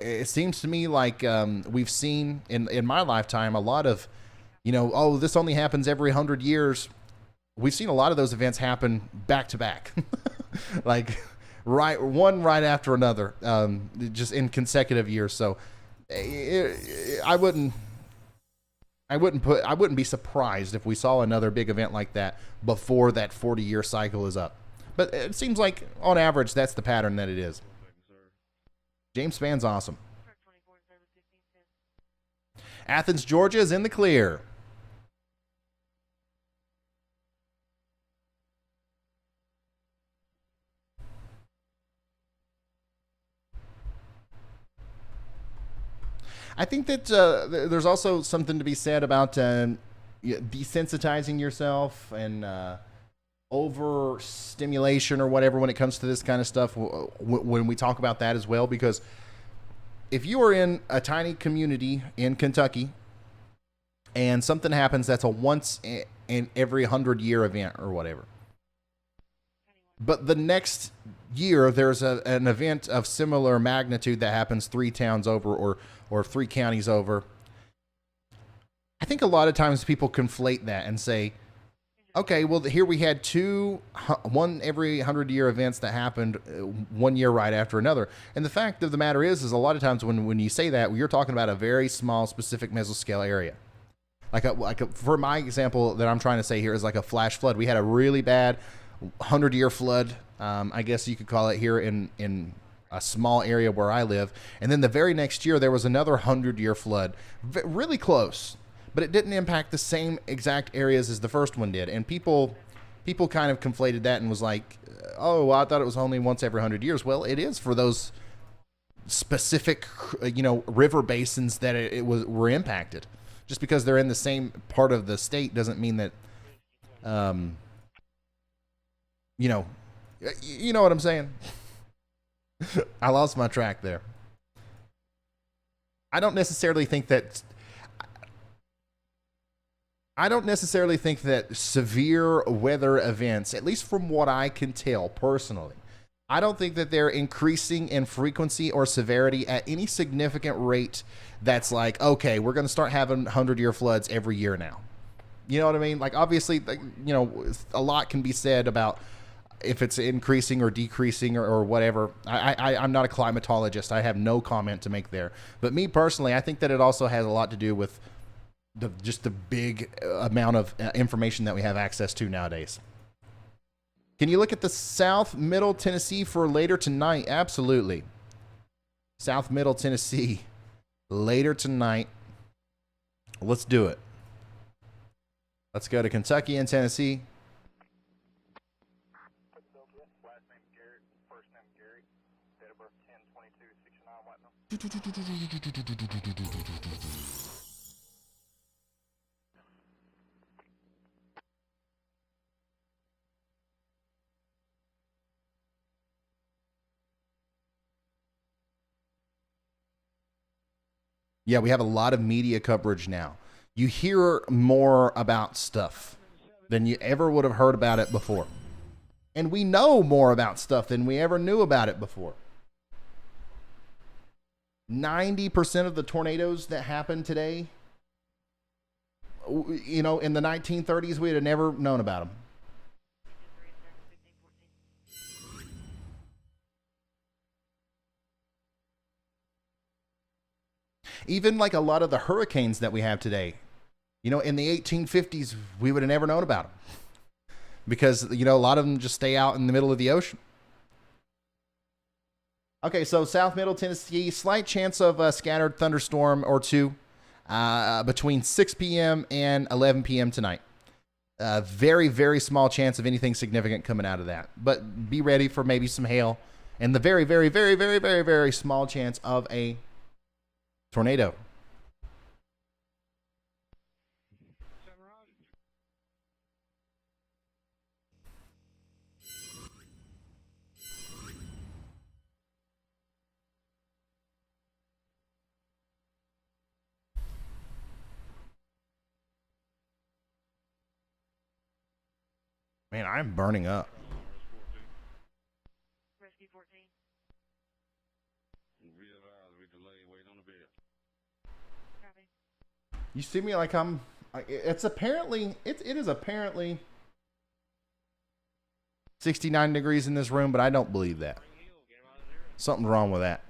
It seems to me like we've seen in my lifetime a lot of, this only happens every 100 years. We've seen a lot of those events happen back to back, like one right after another, just in consecutive years. So I wouldn't be surprised if we saw another big event like that before that 40-year cycle is up. But it seems like on average that's the pattern that it is. James Spann's awesome. Athens, Georgia is in the clear. I think that there's also something to be said about desensitizing yourself and overstimulation or whatever when it comes to this kind of stuff when we talk about that as well, because if you are in a tiny community in Kentucky and something happens that's a once in every 100-year event or whatever, but the next year there's an event of similar magnitude that happens 3 towns over or 3 counties over, I think a lot of times people conflate that and say, okay, well, here we had 1 every 100-year events that happened 1 year right after another. And the fact of the matter is a lot of times when you say that, you're talking about a very small, specific mesoscale area. For my example that I'm trying to say here is like a flash flood. We had a really bad 100-year flood, I guess you could call it, here in a small area where I live. And then the very next year, there was another 100-year flood, really close, but it didn't impact the same exact areas as the first one did. And people kind of conflated that and was like, oh, well, I thought it was only once every 100 years. Well, it is for those specific, river basins that were impacted. Just because they're in the same part of the state doesn't mean that, you know what I'm saying? I lost my track there. I don't necessarily think that severe weather events, at least from what I can tell personally, I don't think that they're increasing in frequency or severity at any significant rate that's like, okay, we're going to start having 100-year floods every year now. You know what I mean? Like, obviously, a lot can be said about if it's increasing or decreasing or whatever. I'm not a climatologist. I have no comment to make there. But me personally, I think that it also has a lot to do with just the big amount of information that we have access to nowadays. Can you look at the South Middle Tennessee for later tonight? Absolutely. South Middle Tennessee later tonight. Let's do it. Let's go to Kentucky and Tennessee. Yeah, we have a lot of media coverage now. You hear more about stuff than you ever would have heard about it before. And we know more about stuff than we ever knew about it before. 90% of the tornadoes that happened today, in the 1930s, we'd have never known about them. Even like a lot of the hurricanes that we have today, in the 1850s, we would have never known about them because, a lot of them just stay out in the middle of the ocean. Okay, so South Middle Tennessee, slight chance of a scattered thunderstorm or two between 6 p.m. and 11 p.m. tonight. Very, very small chance of anything significant coming out of that. But be ready for maybe some hail and the very, very, very, very, very, very small chance of a tornado. Man, I'm burning up. Rescue 14. Copy. You see me like it is apparently 69 degrees in this room, but I don't believe that. Something's wrong with that.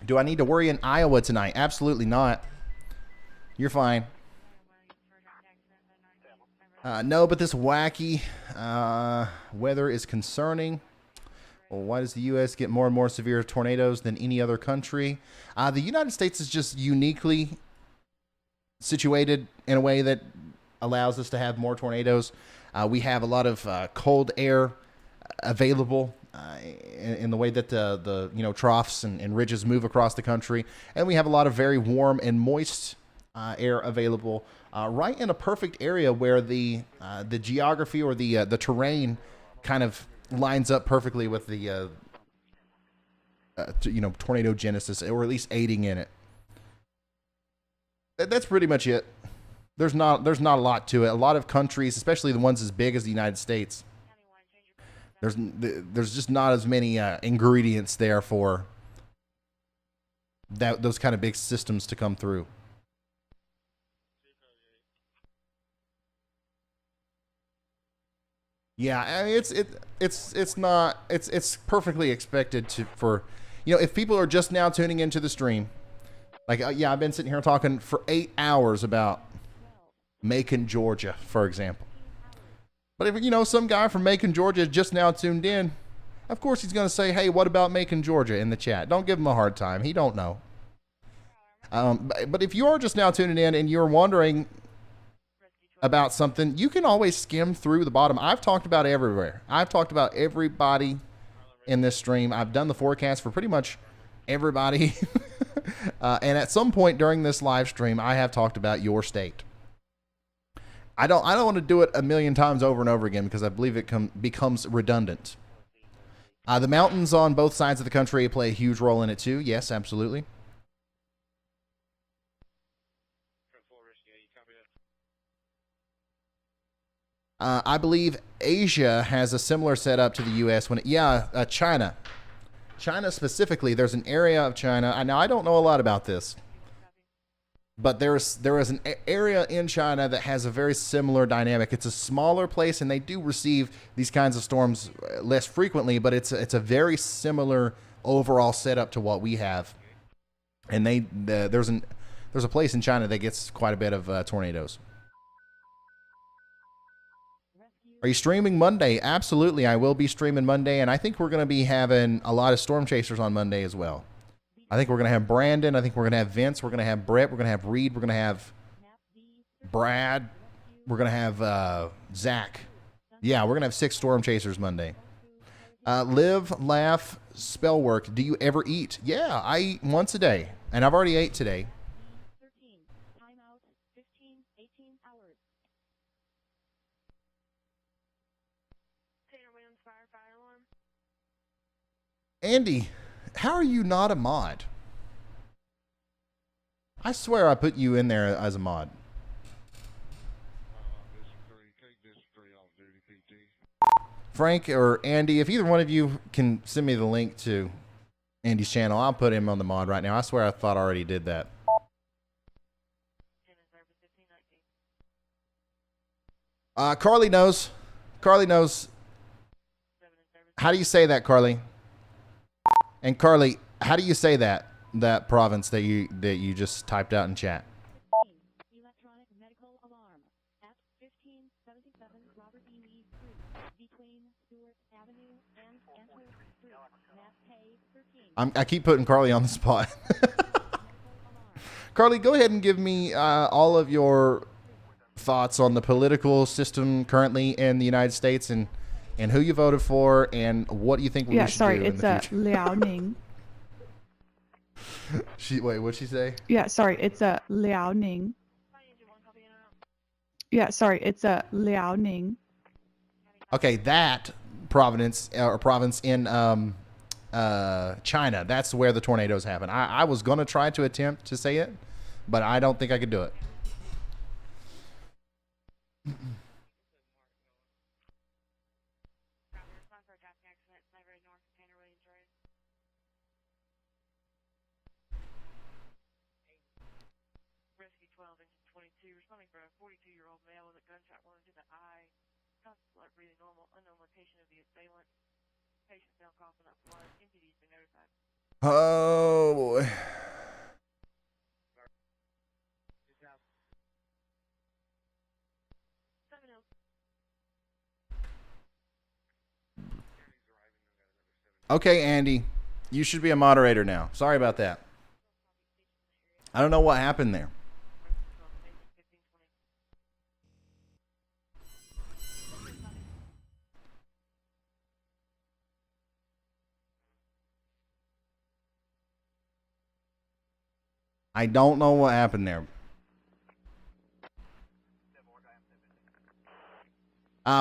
Do I need to worry in Iowa tonight? Absolutely not. You're fine. No, but this wacky weather is concerning. Well, why does the U.S. get more and more severe tornadoes than any other country? The United States is just uniquely situated in a way that allows us to have more tornadoes. We have a lot of cold air available in the way that the troughs and ridges move across the country, and we have a lot of very warm and moist air available right in a perfect area where the geography or the terrain kind of lines up perfectly with the tornado genesis, or at least aiding in it. That's pretty much it. There's not a lot to it. A lot of countries, especially the ones as big as the United States, there's just not as many ingredients there for those kind of big systems to come through. Yeah, I mean, it's perfectly expected for if people are just now tuning into the stream, like I've been sitting here talking for 8 hours about Macon, Georgia, for example. But if, you know, some guy from Macon, Georgia just now tuned in, of course he's going to say, hey, what about Macon, Georgia in the chat? Don't give him a hard time. He don't know. But if you are just now tuning in and you're wondering about something, you can always skim through the bottom. I've talked about everywhere. I've talked about everybody in this stream. I've done the forecast for pretty much everybody. And at some point during this live stream, I have talked about your state. I don't want to do it a million times over and over again because I believe it becomes redundant. The mountains on both sides of the country play a huge role in it too. Yes, absolutely. I believe Asia has a similar setup to the U.S. China. China specifically, there's an area of China. Now, I don't know a lot about this, but there is an area in China that has a very similar dynamic. It's a smaller place, and they do receive these kinds of storms less frequently, but it's a very similar overall setup to what we have. And there's a place in China that gets quite a bit of tornadoes. Are you streaming Monday? Absolutely, I will be streaming Monday, and I think we're going to be having a lot of storm chasers on Monday as well. I think we're going to have Brandon. I think we're going to have Vince. We're going to have Brett. We're going to have Reed. We're going to have Brad. We're going to have Zach. Yeah, we're going to have 6 storm chasers Monday. Live, laugh, spell work. Do you ever eat? Yeah, I eat once a day, and I've already ate today. Andy, how are you not a mod? I swear I put you in there as a mod. Frank or Andy, if either one of you can send me the link to Andy's channel, I'll put him on the mod right now. I swear I thought I already did that. Carly knows. Carly knows. How do you say that, Carly? And Carly, how do you say that province that you just typed out in chat? Electronic medical alarm at 1577 Robert E. Lee Street between Stewart Avenue and Enter Street. Map K 13. I keep putting Carly on the spot. Carly, go ahead and give me all of your thoughts on the political system currently in the United States and who you voted for and what do you think we should do in the future. It's Liaoning. Wait, what'd she say? Yeah, sorry, it's Liaoning. Yeah, sorry, it's Liaoning. Okay, that province in China, that's where the tornadoes happen. I was going to try to attempt to say it, but I don't think I could do it. Responding for a 42-year-old male with a gunshot wound to the eye. Constant blood breathing, unknown location of the assailant. Patient now coughing up blood. MPD's been notified. Oh boy. Okay, Andy, you should be a moderator now. Sorry about that. I don't know what happened there. I don't know what happened there.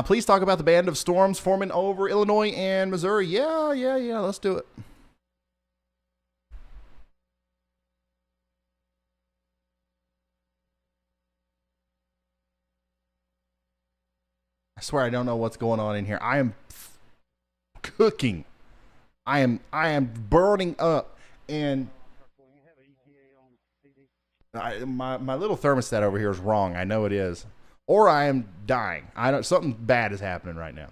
Please talk about the band of storms forming over Illinois and Missouri. Yeah, let's do it. I swear I don't know what's going on in here. I am cooking. I am burning up, and my little thermostat over here is wrong. I know it is. Or I am dying. Something bad is happening right now.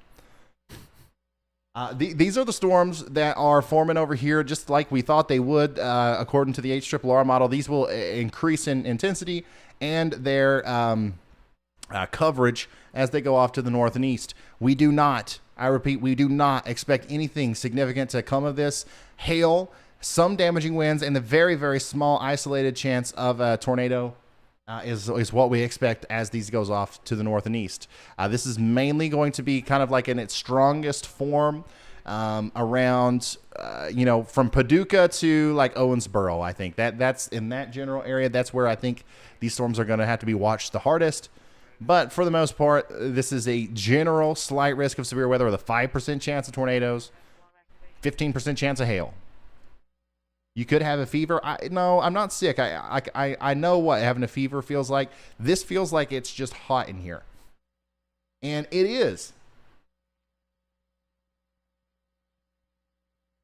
These are the storms that are forming over here, just like we thought they would, according to the HRRR model. These will increase in intensity, and their coverage as they go off to the north and east. We do not, I repeat, we do not expect anything significant to come of this. Hail, some damaging winds, and the very, very small isolated chance of a tornado is what we expect as these goes off to the north and east. This is mainly going to be kind of like in its strongest form around, from Paducah to like Owensboro. I think that's in that general area. That's where I think these storms are going to have to be watched the hardest. But for the most part, this is a general slight risk of severe weather with a 5% chance of tornadoes, 15% chance of hail. You could have a fever. No, I'm not sick. I know what having a fever feels like. This feels like it's just hot in here. And it is.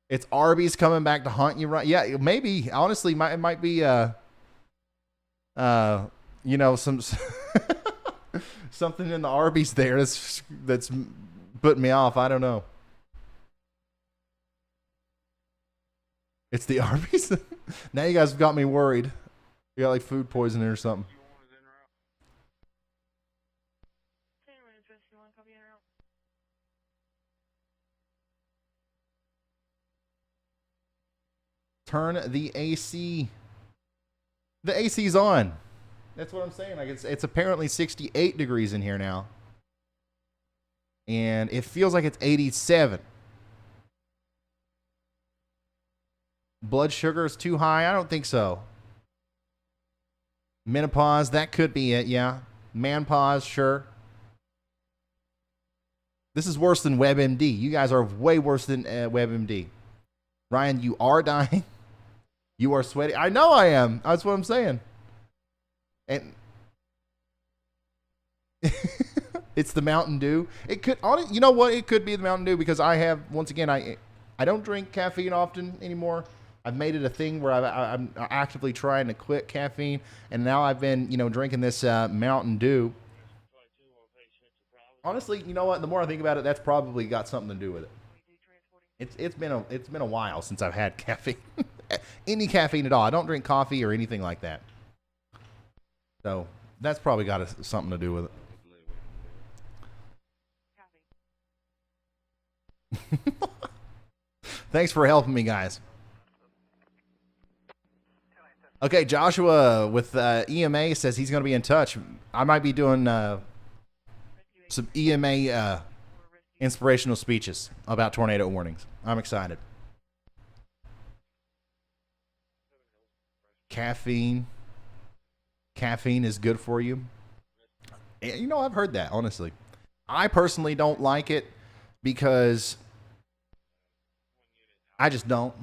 It's Arby's coming back to haunt you, right? Yeah, maybe. Honestly, it might be some something in the Arby's there that's putting me off. I don't know. It's the Arby's? Now you guys have got me worried. You got like food poisoning or something. Turn the AC. The AC's on. That's what I'm saying. Like it's apparently 68 degrees in here now. And it feels like it's 87. Blood sugar is too high? I don't think so. Menopause, that could be it, yeah. Manpause, sure. This is worse than WebMD. You guys are way worse than WebMD. Ryan, you are dying. You are sweaty. I know I am. That's what I'm saying. And it's the Mountain Dew. It could, you know what? It could be the Mountain Dew because I have, once again, I don't drink caffeine often anymore. I've made it a thing where I'm actively trying to quit caffeine, and now I've been, drinking this Mountain Dew. Honestly, you know what? The more I think about it, that's probably got something to do with it. It's been a while since I've had caffeine, any caffeine at all. I don't drink coffee or anything like that, so that's probably got something to do with it. Thanks for helping me, guys. Okay, Joshua with EMA says he's going to be in touch. I might be doing some EMA inspirational speeches about tornado warnings. I'm excited. Caffeine is good for you. I've heard that, honestly. I personally don't like it because I just don't.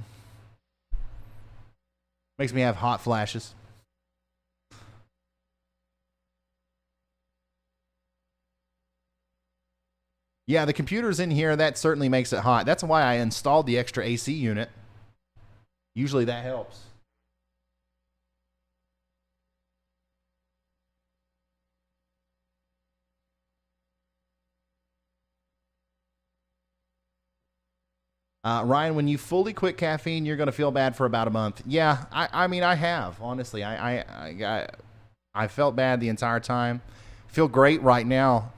Makes me have hot flashes. Yeah, the computer's in here. That certainly makes it hot. That's why I installed the extra AC unit. Usually that helps. Ryan, when you fully quit caffeine, you're going to feel bad for about a month. Yeah, I mean, I have, honestly. I felt bad the entire time. Feel great right now.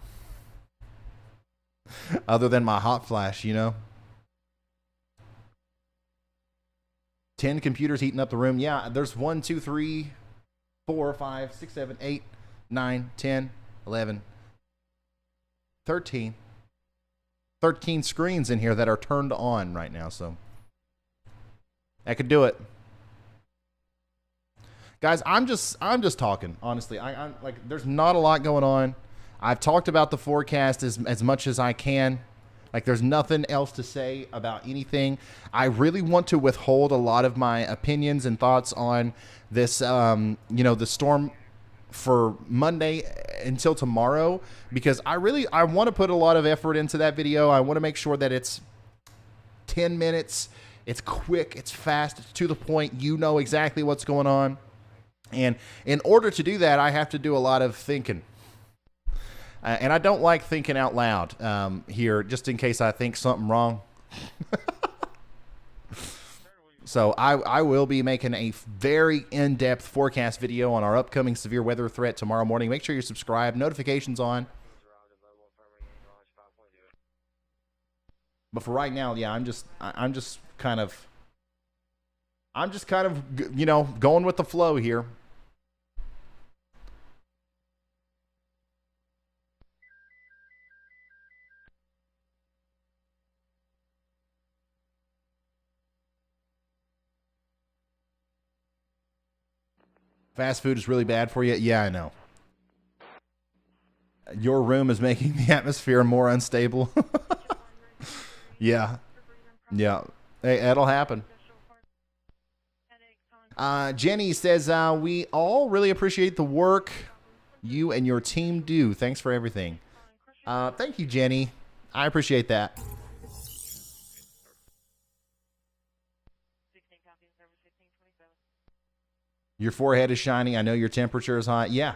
Other than my hot flash, 10 computers heating up the room. Yeah, there's 1, 2, 3, 4, 5, 6, 7, 8, 9, 10, 11, 13. 13 screens in here that are turned on right now, so that could do it. Guys, I'm just talking, honestly. I'm like, there's not a lot going on. I've talked about the forecast as much as I can. Like, there's nothing else to say about anything. I really want to withhold a lot of my opinions and thoughts on this, the storm for Monday until tomorrow, because I want to put a lot of effort into that video. I want to make sure that it's 10 minutes, it's quick, it's fast, it's to the point, exactly what's going on. And in order to do that, I have to do a lot of thinking. And I don't like thinking out loud here, just in case I think something wrong. So I will be making a very in-depth forecast video on our upcoming severe weather threat tomorrow morning. Make sure you're subscribed, notifications on. But for right now, yeah, I'm just kind of, you know, going with the flow here. Fast food is really bad for you. Yeah, I know. Your room is making the atmosphere more unstable. Yeah. Yeah. Hey, that'll happen. Jenny says, we all really appreciate the work you and your team do. Thanks for everything. Thank you, Jenny. I appreciate that. Your forehead is shiny. I know your temperature is high. Yeah.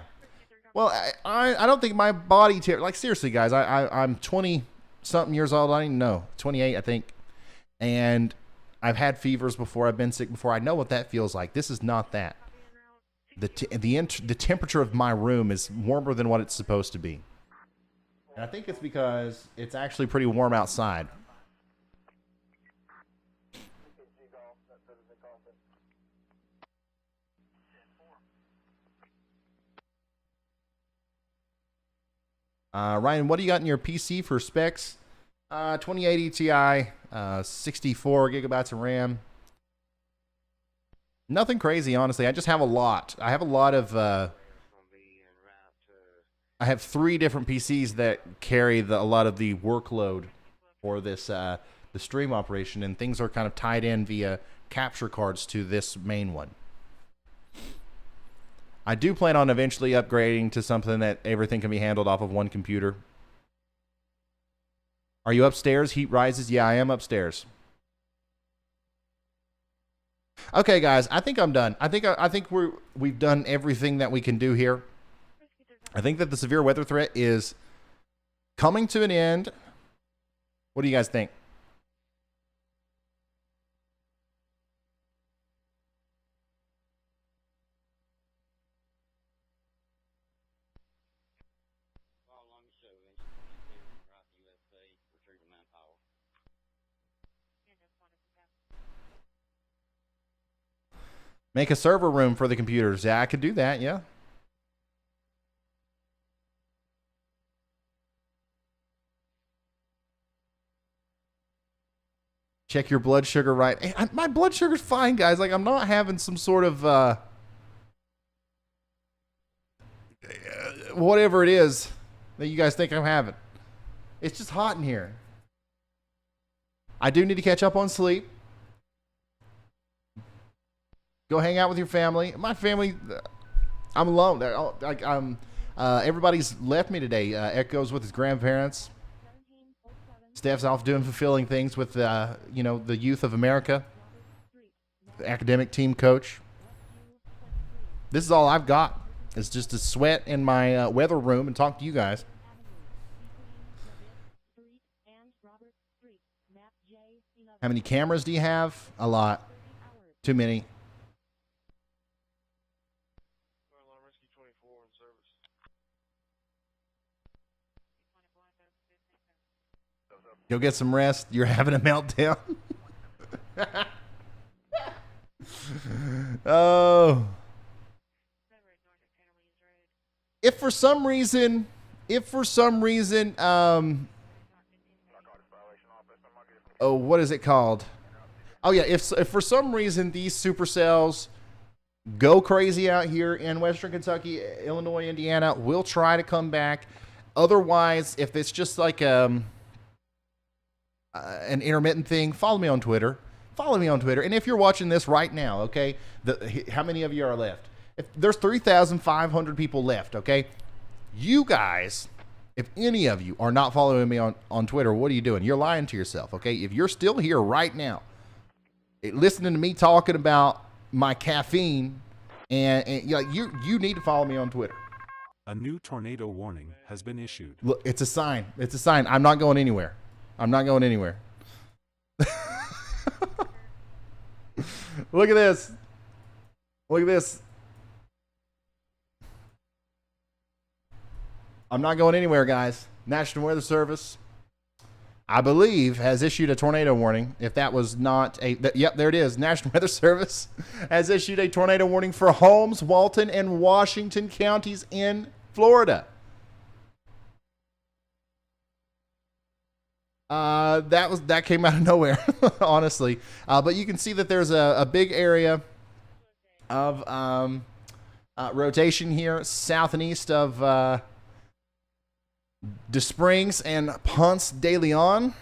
Well, I don't think my body, like seriously, guys, I'm 20-something years old. I don't even know. 28, I think. And I've had fevers before. I've been sick before. I know what that feels like. This is not that. The temperature of my room is warmer than what it's supposed to be. And I think it's because it's actually pretty warm outside. Ryan, what do you got in your PC for specs? 2080 Ti, 64 gigabytes of RAM. Nothing crazy, honestly. I just have a lot. I have a lot of. I have 3 different PCs that carry a lot of the workload for this the stream operation, and things are kind of tied in via capture cards to this main one. I do plan on eventually upgrading to something that everything can be handled off of one computer. Are you upstairs? Heat rises? Yeah, I am upstairs. Okay, guys, I think I'm done. I think we've done everything that we can do here. I think that the severe weather threat is coming to an end. What do you guys think? Make a server room for the computers. Yeah, I could do that, yeah. Check your blood sugar right. Hey, my blood sugar's fine, guys. Like, I'm not having some sort of whatever it is that you guys think I'm having. It's just hot in here. I do need to catch up on sleep. Go hang out with your family. My family, I'm alone. Everybody's left me today. Echo's with his grandparents. Steph's off doing fulfilling things with, the youth of America. The academic team coach. This is all I've got. It's just to sweat in my weather room and talk to you guys. How many cameras do you have? A lot. Too many. Go get some rest. You're having a meltdown. Oh. If for some reason, oh, what is it called? Oh yeah, if for some reason these supercells go crazy out here in Western Kentucky, Illinois, Indiana, we'll try to come back. Otherwise, if it's just like an intermittent thing, follow me on Twitter. And if you're watching this right now, okay, how many of you are left? If there's 3,500 people left, okay, you guys, if any of you are not following me on Twitter, what are you doing? You're lying to yourself, okay? If you're still here right now, listening to me talking about my caffeine, and you need to follow me on Twitter. A new tornado warning has been issued. Look, it's a sign. I'm not going anywhere. Look at this. Look at this. I'm not going anywhere, guys. National Weather Service, I believe, has issued a tornado warning. If that was not a... yep, there it is. National Weather Service has issued a tornado warning for Holmes, Walton, and Washington counties in Florida. That came out of nowhere, honestly. But you can see that there's a big area of rotation here, south and east of Des Springs and Ponce de Leon.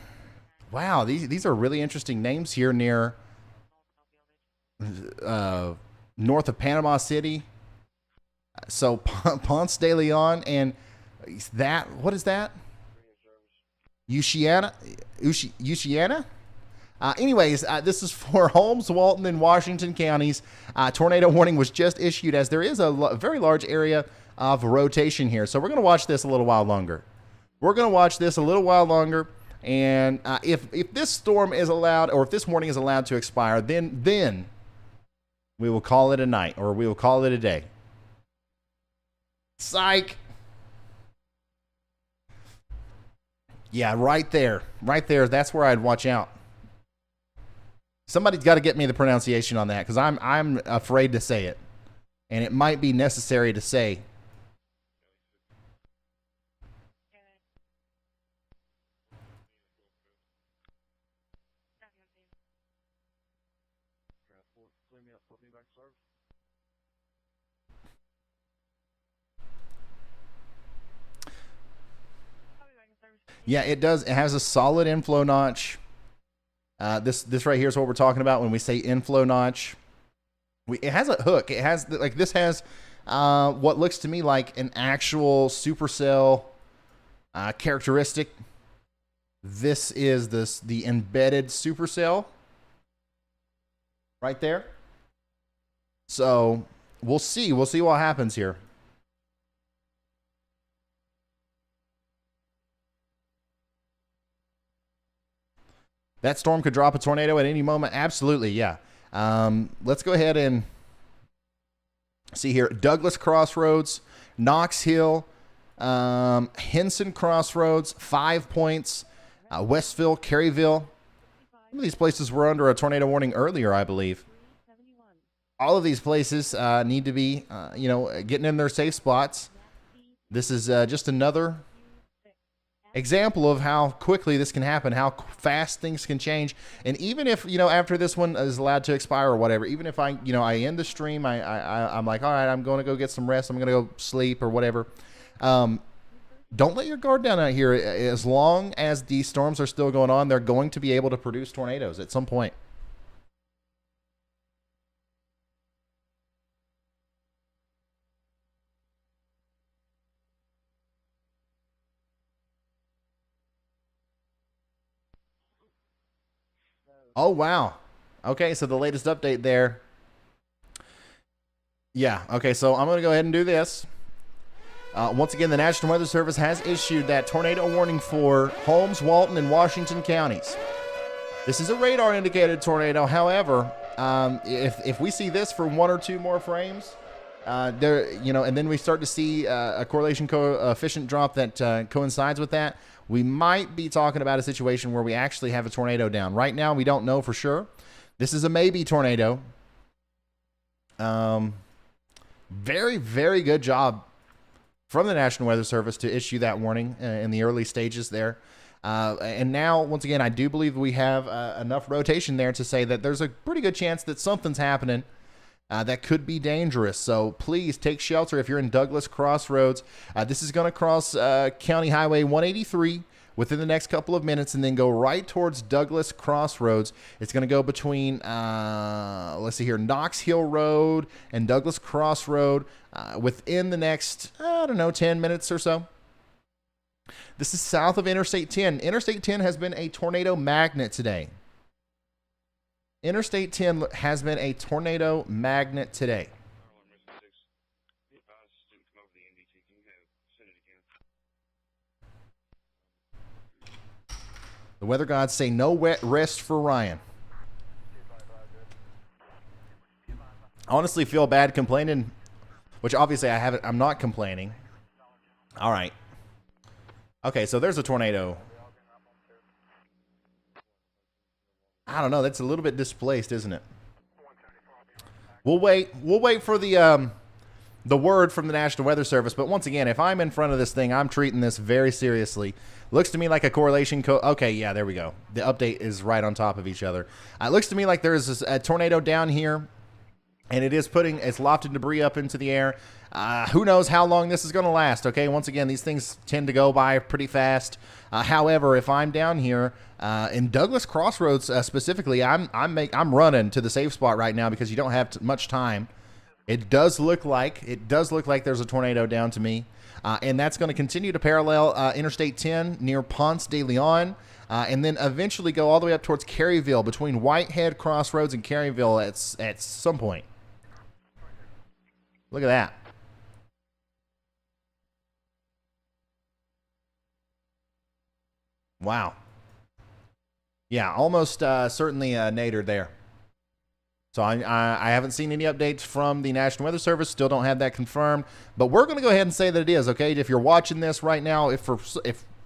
Wow, these are really interesting names here near north of Panama City. So Ponce de Leon and that, what is that? Uchiana? Anyways, this is for Holmes, Walton, and Washington counties. Tornado warning was just issued as there is a very large area of rotation here. So we're going to watch this a little while longer. And if this storm is allowed, or if this warning is allowed to expire, then we will call it a night, or we will call it a day. Psych. Yeah, right there. That's where I'd watch out. Somebody's got to get me the pronunciation on that, because I'm afraid to say it, and it might be necessary to say. Yeah, it does. It has a solid inflow notch. This right here is what we're talking about when we say inflow notch. It has a hook. It has this has what looks to me like an actual supercell characteristic. This is the embedded supercell right there. So we'll see. We'll see what happens here. That storm could drop a tornado at any moment. Absolutely, yeah. Let's go ahead and see here. Douglas Crossroads, Knox Hill, Henson Crossroads, 5 Points, Westville, Caryville. Some of these places were under a tornado warning earlier, I believe. All of these places need to be, getting in their safe spots. This is just another example of how quickly this can happen, how fast things can change. And even if, after this one is allowed to expire or whatever, even if I end the stream, I'm like, all right, I'm going to go get some rest. I'm going to go sleep or whatever. Don't let your guard down out here. As long as these storms are still going on, they're going to be able to produce tornadoes at some point. Oh, wow. Okay, so the latest update there. Yeah, okay, so I'm going to go ahead and do this. Once again, the National Weather Service has issued that tornado warning for Holmes, Walton, and Washington counties. This is a radar-indicated tornado. However, if we see this for one or two more frames, and then we start to see a correlation coefficient drop that coincides with that, we might be talking about a situation where we actually have a tornado down. Right now, we don't know for sure. This is a maybe tornado. Very, very good job from the National Weather Service to issue that warning in the early stages there. And now, once again, I do believe we have enough rotation there to say that there's a pretty good chance that something's happening that could be dangerous. So please take shelter if you're in Douglas Crossroads. This is going to cross County Highway 183 within the next couple of minutes and then go right towards Douglas Crossroads. It's going to go between, let's see here, Knox Hill Road and Douglas Crossroad within the next, 10 minutes or so. This is south of Interstate 10. Interstate 10 has been a tornado magnet today. Interstate 10 has been a tornado magnet today. The weather gods say no wet rest for Ryan. I honestly feel bad complaining, which obviously I haven't. I'm not complaining. All right. Okay, so there's a tornado. I don't know. That's a little bit displaced, isn't it? We'll wait. We'll wait for the word from the National Weather Service. But once again, if I'm in front of this thing, I'm treating this very seriously. Looks to me like a correlation. Okay, yeah, there we go. The update is right on top of each other. It looks to me like there's a tornado down here, and it's lofted debris up into the air. Who knows how long this is going to last? Okay, once again, these things tend to go by pretty fast. However, if I'm down here in Douglas Crossroads specifically, I'm running to the safe spot right now because you don't have much time. It does look like there's a tornado down to me, and that's going to continue to parallel Interstate 10 near Ponce de Leon, and then eventually go all the way up towards Caryville, between Whitehead Crossroads and Caryville at some point. Look at that. Wow. Yeah, almost certainly a nadir there. So I haven't seen any updates from the National Weather Service. Still don't have that confirmed. But we're going to go ahead and say that it is, okay? If you're watching this right now, if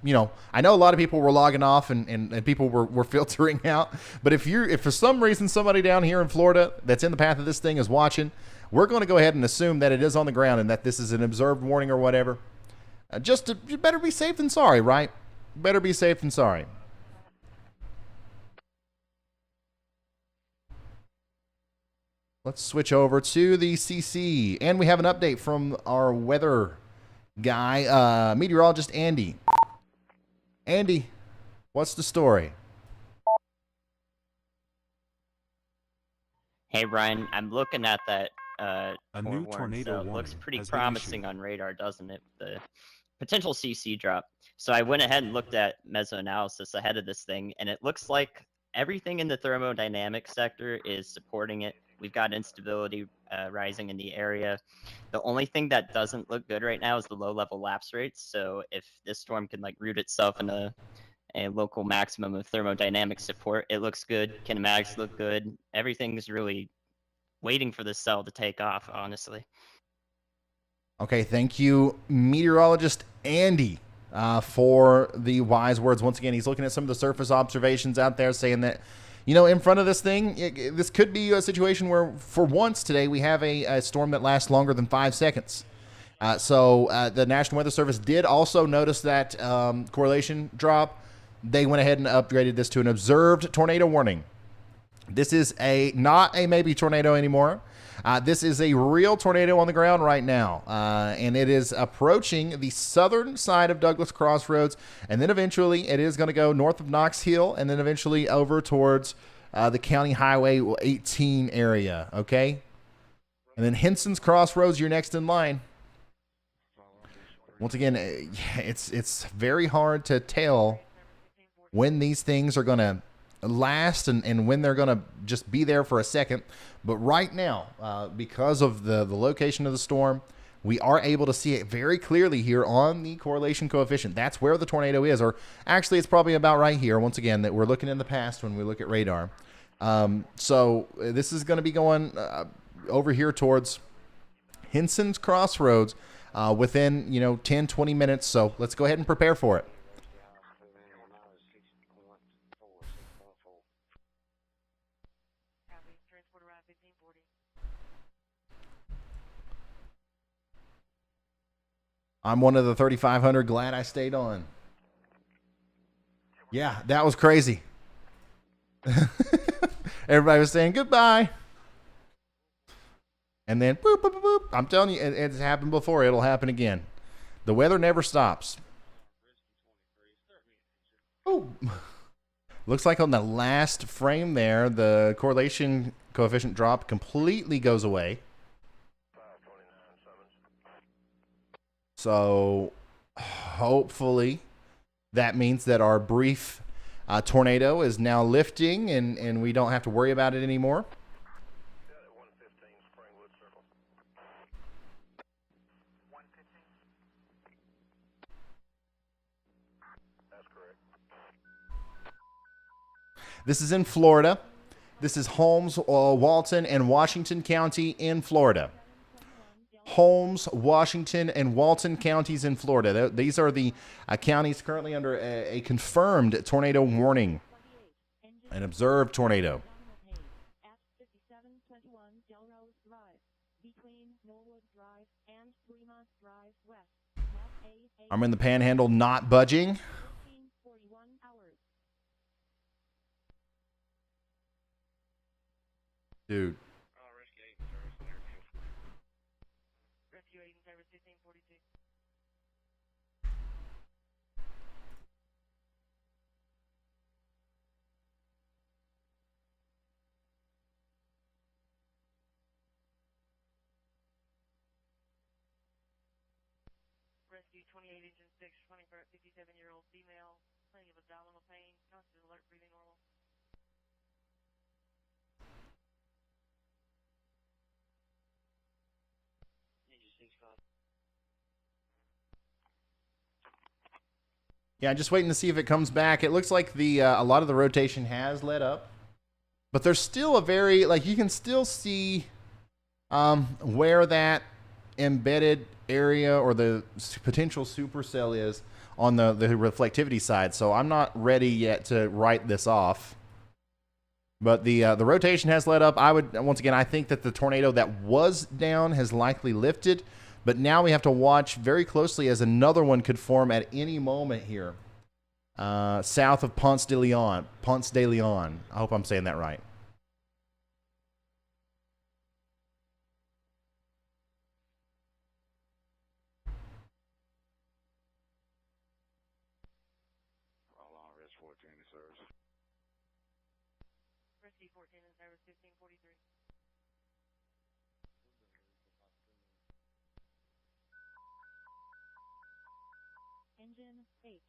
you know, I know a lot of people were logging off and people were filtering out. But if for some reason somebody down here in Florida that's in the path of this thing is watching, we're going to go ahead and assume that it is on the ground and that this is an observed warning or whatever. You better be safe than sorry, right? Better be safe than sorry. Let's switch over to the CC. And we have an update from our weather guy, meteorologist Andy. Andy, what's the story? Hey, Brian, I'm looking at that A new tornado it looks warning pretty has been promising issued. on radar, doesn't it? The potential CC drop. So I went ahead and looked at mesoanalysis ahead of this thing, and it looks like everything in the thermodynamic sector is supporting it. We've got instability rising in the area. The only thing that doesn't look good right now is the low-level lapse rates. So if this storm can like root itself in a local maximum of thermodynamic support, it looks good. Kinematics look good. Everything's really waiting for this cell to take off, honestly. Okay, thank you, meteorologist Andy, for the wise words. Once again, he's looking at some of the surface observations out there, saying that, you know, in front of this thing, this could be a situation where, for once today, we have a storm that lasts longer than 5 seconds. So the National Weather Service did also notice that correlation drop. They went ahead and upgraded this to an observed tornado warning. This is not a maybe tornado anymore. This is a real tornado on the ground right now, and it is approaching the southern side of Douglas Crossroads, and then eventually it is going to go north of Knox Hill, and then eventually over towards the County Highway 18 area, okay? And then Henson's Crossroads, you're next in line. Once again, it's very hard to tell when these things are going to last and when they're going to just be there for a second. But right now, because of the location of the storm, we are able to see it very clearly here on the correlation coefficient. That's where the tornado is, or actually it's probably about right here, once again, that we're looking in the past when we look at radar. So this is going to be going over here towards Henson's Crossroads within 10, 20 minutes. So let's go ahead and prepare for it. I'm one of the 3,500. Glad I stayed on. Yeah, that was crazy. Everybody was saying goodbye. And then boop, boop, boop, boop. I'm telling you, it's happened before. It'll happen again. The weather never stops. Oh. Looks like on the last frame there, the correlation coefficient drop completely goes away. So hopefully that means that our brief tornado is now lifting and we don't have to worry about it anymore. This is in Florida. This is Holmes, Walton, and Washington County in Florida. Holmes, Washington, and Walton counties in Florida. These are the counties currently under a confirmed tornado warning. An observed tornado. I'm in the Panhandle, not budging. Dude. Rescue 28 Engine 6, 57-year-old female, plenty of abdominal pain, constant alert, breathing normal. Yeah, just waiting to see if it comes back. It looks like a lot of the rotation has let up, but there's still a very, like, you can still see where that embedded area or the potential supercell is on the reflectivity side. So I'm not ready yet to write this off. But the rotation has let up. I think that the tornado that was down has likely lifted. But now we have to watch very closely as another one could form at any moment here. South of Ponce de Leon. I hope I'm saying that right. Rescue 14 and service 1543. Engine 8.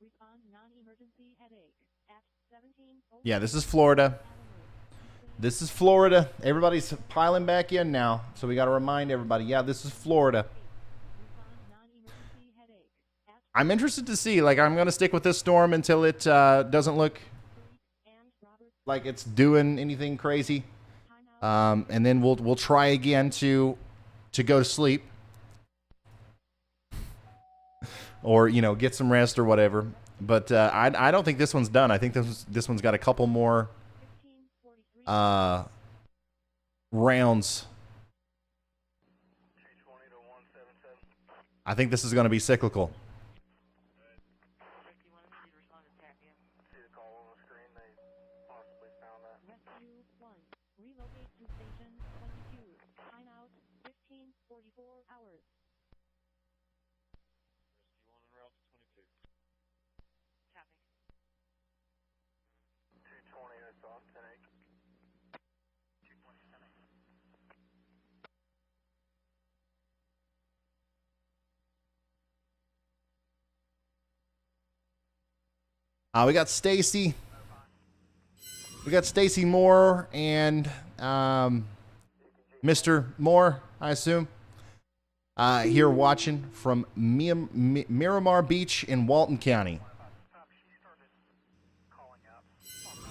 Respond non-emergency headache at 17. Yeah, this is Florida. This is Florida. Everybody's piling back in now. So we got to remind everybody, yeah, this is Florida. I'm interested to see. Like, I'm going to stick with this storm until it doesn't look like it's doing anything crazy. And then we'll try again to go to sleep. Or, get some rest or whatever. But I don't think this one's done. I think this one's got a couple more rounds. I think this is going to be cyclical. We got Stacy. We got Stacy Moore and Mr. Moore, I assume, here watching from Miramar Beach in Walton County.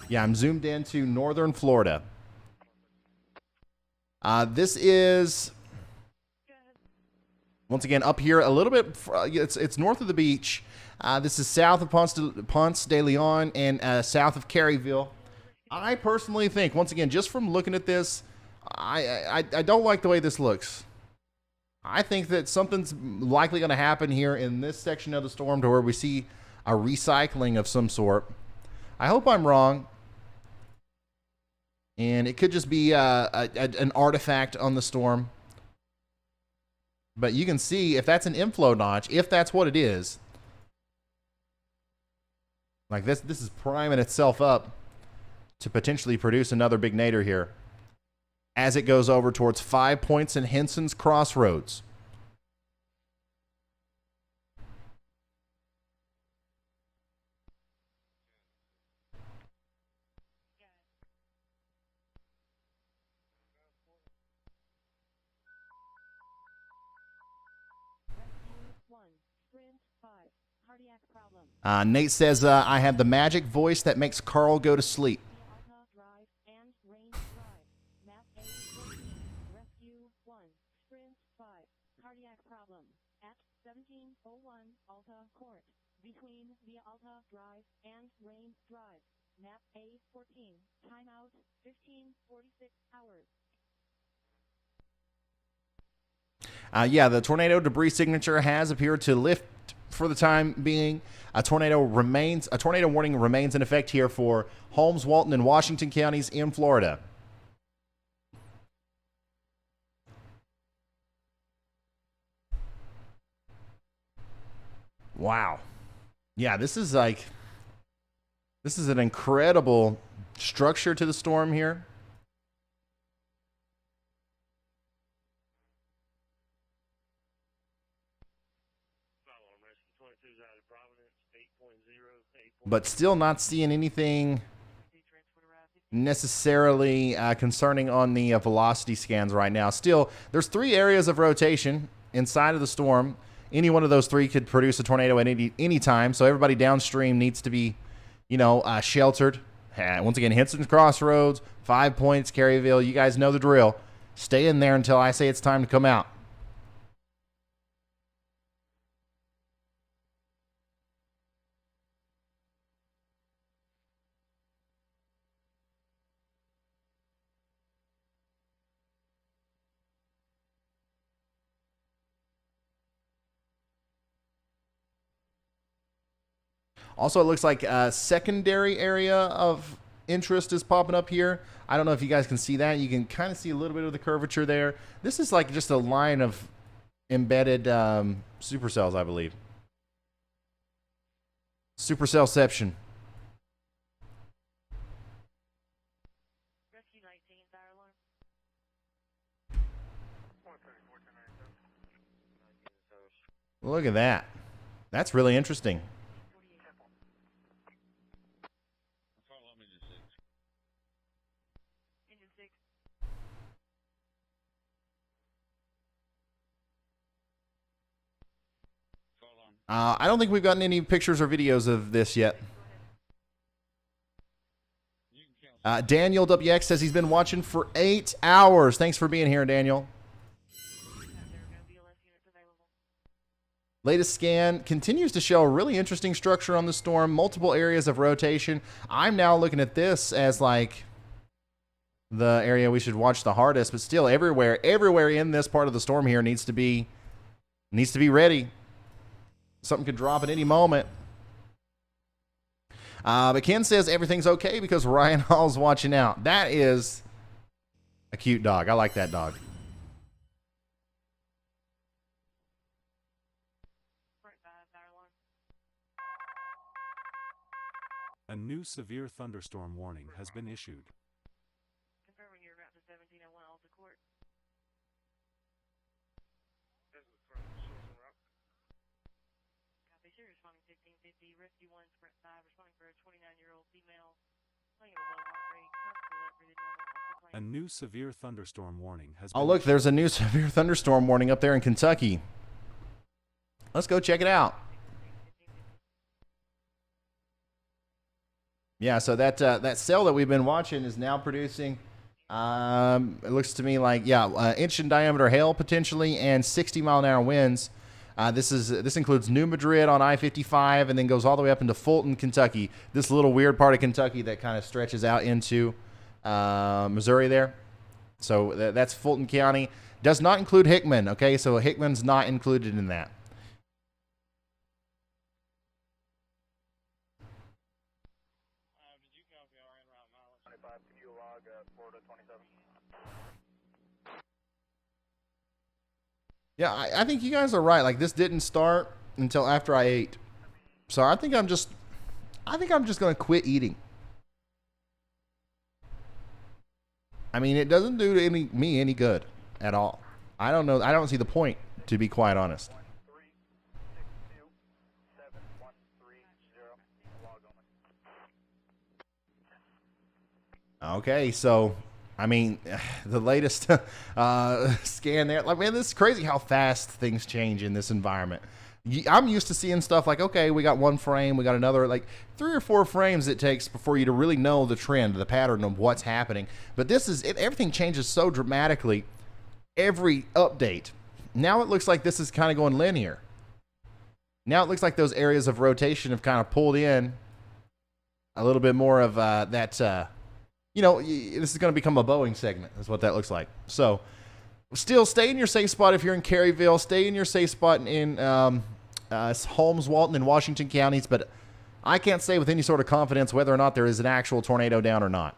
Yeah, I'm zoomed into northern Florida. This is, once again, up here a little bit. It's north of the beach. This is south of Ponce de Leon and south of Caryville. I personally think, once again, just from looking at this, I don't like the way this looks. I think that something's likely going to happen here in this section of the storm to where we see a recycling of some sort. I hope I'm wrong. And it could just be an artifact on the storm. But you can see if that's an inflow notch, if that's what it is. Like this is priming itself up to potentially produce another big nadir here as it goes over towards 5 Points and Henson's Crossroads. Nate says, I have the magic voice that makes Carl go to sleep. Sprint 5, cardiac problem, at 1701 Alta Court, between the Alta Drive and Rain Drive, map A14, timeout 15:46 hours. Yeah, the tornado debris signature has appeared to lift for the time being. A tornado warning remains in effect here for Holmes, Walton, and Washington counties in Florida. Wow. Yeah, this is an incredible structure to the storm here. But still not seeing anything necessarily concerning on the velocity scans right now. Still, there's 3 areas of rotation inside of the storm. Any one of those 3 could produce a tornado at any time, so everybody downstream needs to be, sheltered. Once again, Henson's Crossroads, 5 Points, Caryville, you guys know the drill. Stay in there until I say it's time to come out. Also, it looks like a secondary area of interest is popping up here. I don't know if you guys can see that. You can kind of see a little bit of the curvature there. This is like just a line of embedded supercells, I believe. Supercellception. Look at that. That's really interesting. I don't think we've gotten any pictures or videos of this yet. Daniel WX says he's been watching for 8 hours. Thanks for being here, Daniel. Latest scan continues to show a really interesting structure on the storm, multiple areas of rotation. I'm now looking at this as like the area we should watch the hardest, but still everywhere in this part of the storm here needs to be ready. Something could drop at any moment. But Ken says everything's okay because Ryan Hall's watching out. That is a cute dog. I like that dog. A new severe thunderstorm warning has been issued. Confirming your route to 1701 Alta Court. Copy, sir. Responding 1550, Rescue 1, Sprint 5, responding for a 29-year-old female, playing at a low heart rate, constant alert, breathing normal. A new severe thunderstorm warning has Oh, been look, there's a new severe thunderstorm warning up there in Kentucky. Let's go check it out. Yeah, so that cell that we've been watching is now producing, it looks to me like, inch in diameter hail potentially and 60-mile-an-hour winds. This includes New Madrid on I-55 and then goes all the way up into Fulton, Kentucky. This little weird part of Kentucky that kind of stretches out into Missouri there. So that's Fulton County. Does not include Hickman, okay? So Hickman's not included in that. Yeah, I think you guys are right. Like, this didn't start until after I ate. So I think I'm just going to quit eating. I mean, it doesn't do me any good at all. I don't know. I don't see the point, to be quite honest. Okay, so I mean, the latest scan there, like, man, this is crazy how fast things change in this environment. I'm used to seeing stuff like, okay, we got one frame, we got another, like 3 or 4 frames it takes before you to really know the trend, the pattern of what's happening. But this is, everything changes so dramatically every update. Now it looks like this is kind of going linear. Now it looks like those areas of rotation have kind of pulled in a little bit more of that, this is going to become a Boeing segment, is what that looks like. So still stay in your safe spot if you're in Caryville. Stay in your safe spot in Holmes, Walton, and Washington counties. But I can't say with any sort of confidence whether or not there is an actual tornado down or not.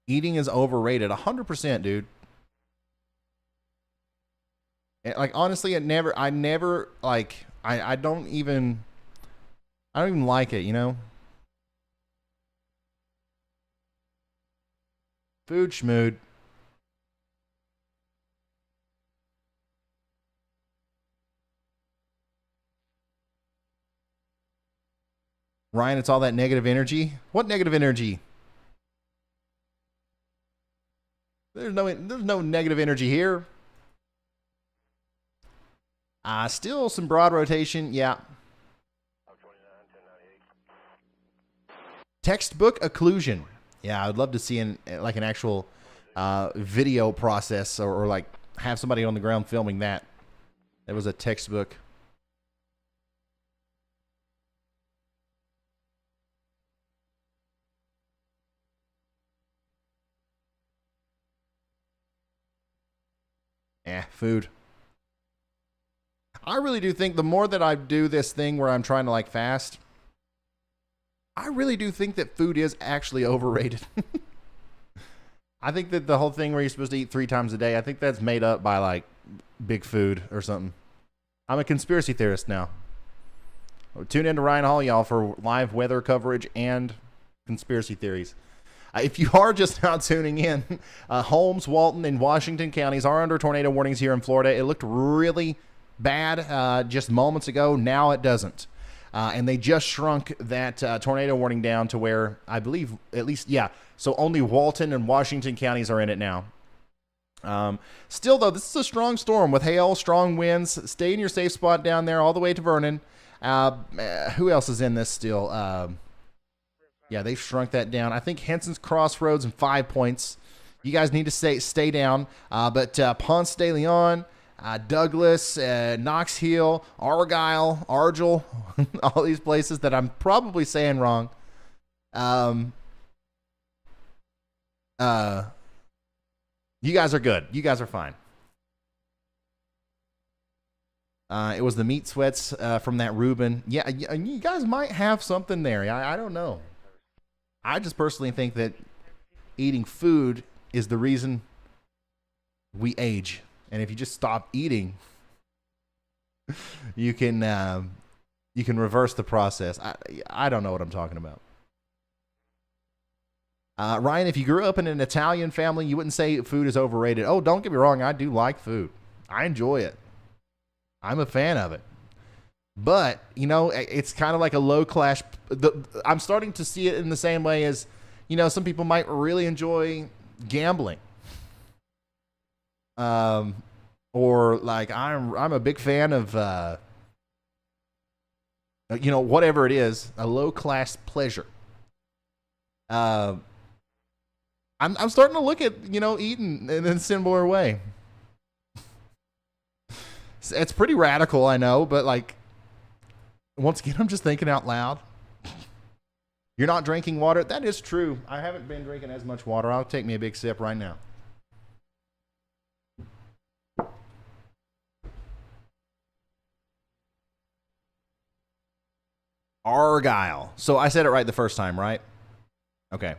Eating is overrated. 100%, dude. Like, honestly, I don't even like it, you know? Food schmood. Ryan, it's all that negative energy. What negative energy? There's no negative energy here. Still some broad rotation, yeah. Textbook occlusion. Yeah, I would love to see an actual video process or like have somebody on the ground filming that. It was a textbook. Food. I really do think the more that I do this thing where I'm trying to like fast, I really do think that food is actually overrated. I think that the whole thing where you're supposed to eat 3 times a day, I think that's made up by like big food or something. I'm a conspiracy theorist now. Tune in to Ryan Hall, y'all, for live weather coverage and conspiracy theories. If you are just now tuning in, Holmes, Walton, and Washington counties are under tornado warnings here in Florida. It looked really bad just moments ago. Now it doesn't. And they just shrunk that tornado warning down to where I believe at least, so only Walton and Washington counties are in it now. Still, though, this is a strong storm with hail, strong winds. Stay in your safe spot down there all the way to Vernon. Who else is in this still? Yeah, they've shrunk that down. I think Henson's Crossroads and 5 Points. You guys need to stay down. But Ponce de Leon, Douglas, Knox Hill, Argyle, Argyle, all these places that I'm probably saying wrong. You guys are good. You guys are fine. It was the meat sweats from that Reuben. Yeah, you guys might have something there. I don't know. I just personally think that eating food is the reason we age. And if you just stop eating, you can reverse the process. I don't know what I'm talking about. Ryan, if you grew up in an Italian family, you wouldn't say food is overrated. Oh, don't get me wrong. I do like food. I enjoy it. I'm a fan of it. But, it's kind of like a low class. I'm starting to see it in the same way as, some people might really enjoy gambling. Or like I'm a big fan of, whatever it is, a low class pleasure. I'm starting to look at, eating in a similar way. It's pretty radical, I know, but like, once again, I'm just thinking out loud. You're not drinking water? That is true. I haven't been drinking as much water. I'll take me a big sip right now. Argyle. So I said it right the first time, right? Okay.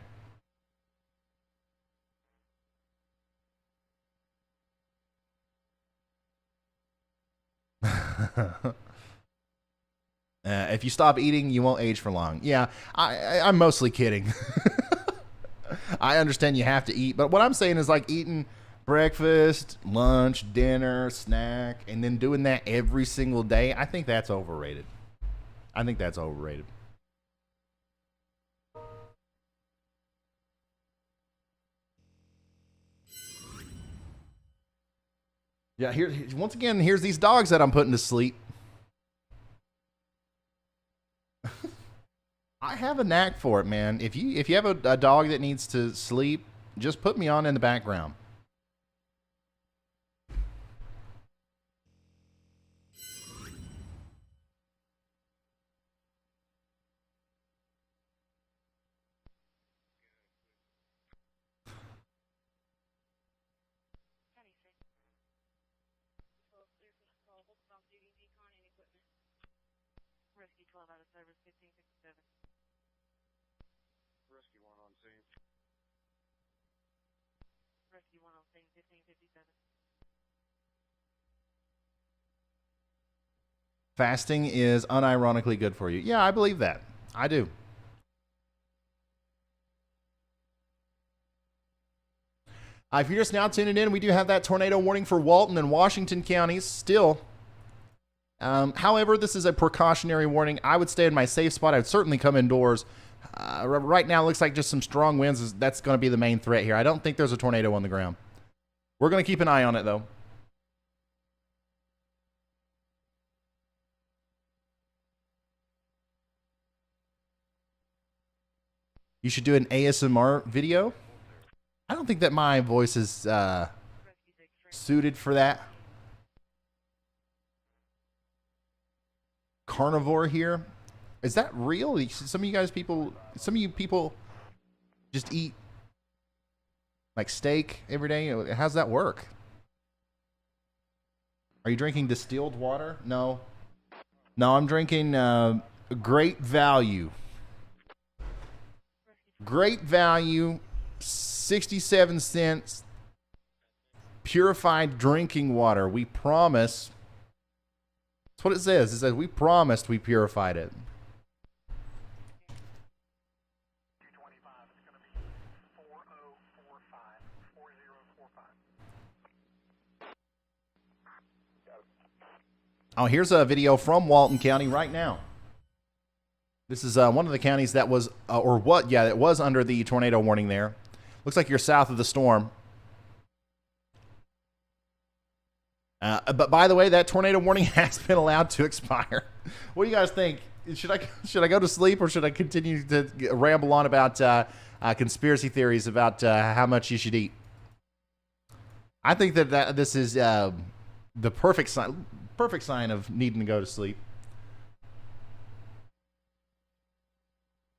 If you stop eating, you won't age for long. Yeah, I'm mostly kidding. I understand you have to eat, but what I'm saying is like eating breakfast, lunch, dinner, snack, and then doing that every single day. I think that's overrated. Yeah, once again, here's these dogs that I'm putting to sleep. I have a knack for it, man. If you have a dog that needs to sleep, just put me on in the background. Rescue 12 out of service, 1557. Rescue 1 on scene. Rescue 1 on scene, 1557. Fasting is unironically good for you. Yeah, I believe that. I do. If you're just now tuning in, we do have that tornado warning for Walton and Washington counties still. However, this is a precautionary warning. I would stay in my safe spot. I would certainly come indoors. Right now, it looks like just some strong winds. That's going to be the main threat here. I don't think there's a tornado on the ground. We're going to keep an eye on it, though. You should do an ASMR video. I don't think that my voice is suited for that. Carnivore here. Is that real? Some of you people just eat like steak every day. How's that work? Are you drinking distilled water? No. No, I'm drinking Great Value. Great Value, 67 cents, purified drinking water. We promise. That's what it says. It says we promised we purified it. Oh, here's a video from Walton County right now. This is one of the counties that was, it was under the tornado warning there. Looks like you're south of the storm. But by the way, that tornado warning has been allowed to expire. What do you guys think? Should I go to sleep, or should I continue to ramble on about conspiracy theories about how much you should eat? I think that this is the perfect sign of needing to go to sleep.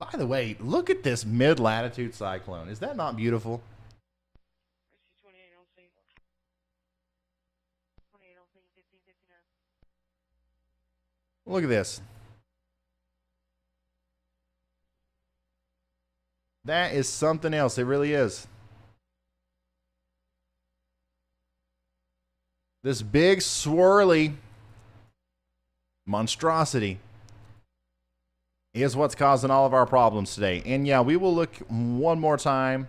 By the way, look at this mid-latitude cyclone. Is that not beautiful? Rescue 28 on scene. 28 on scene, 1559. Look at this. That is something else. It really is. This big swirly monstrosity is what's causing all of our problems today. And yeah, we will look one more time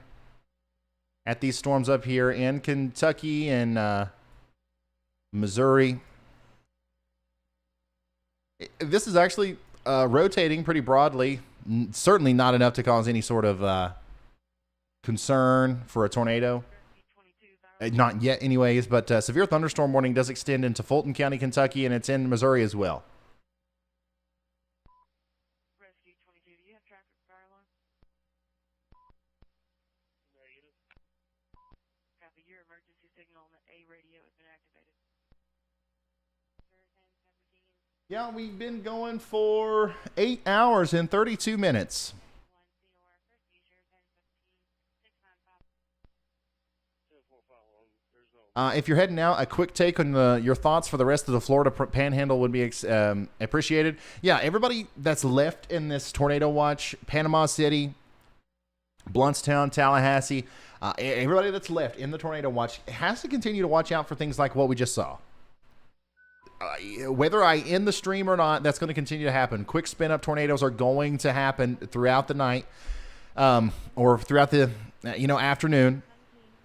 at these storms up here in Kentucky and Missouri. This is actually rotating pretty broadly. Certainly not enough to cause any sort of concern for a tornado. Not yet anyways, but severe thunderstorm warning does extend into Fulton County, Kentucky, and it's in Missouri as well. Rescue 22, do you have traffic fire alarm? Negative. Copy, your emergency signal on the A radio has been activated. Yeah, we've been going for 8 hours and 32 minutes. If you're heading out, a quick take on your thoughts for the rest of the Florida Panhandle would be appreciated. Yeah, everybody that's left in this tornado watch, Panama City, Bluntstown, Tallahassee, everybody that's left in the tornado watch has to continue to watch out for things like what we just saw. Whether I end the stream or not, that's going to continue to happen. Quick spin-up tornadoes are going to happen throughout the night or throughout the afternoon.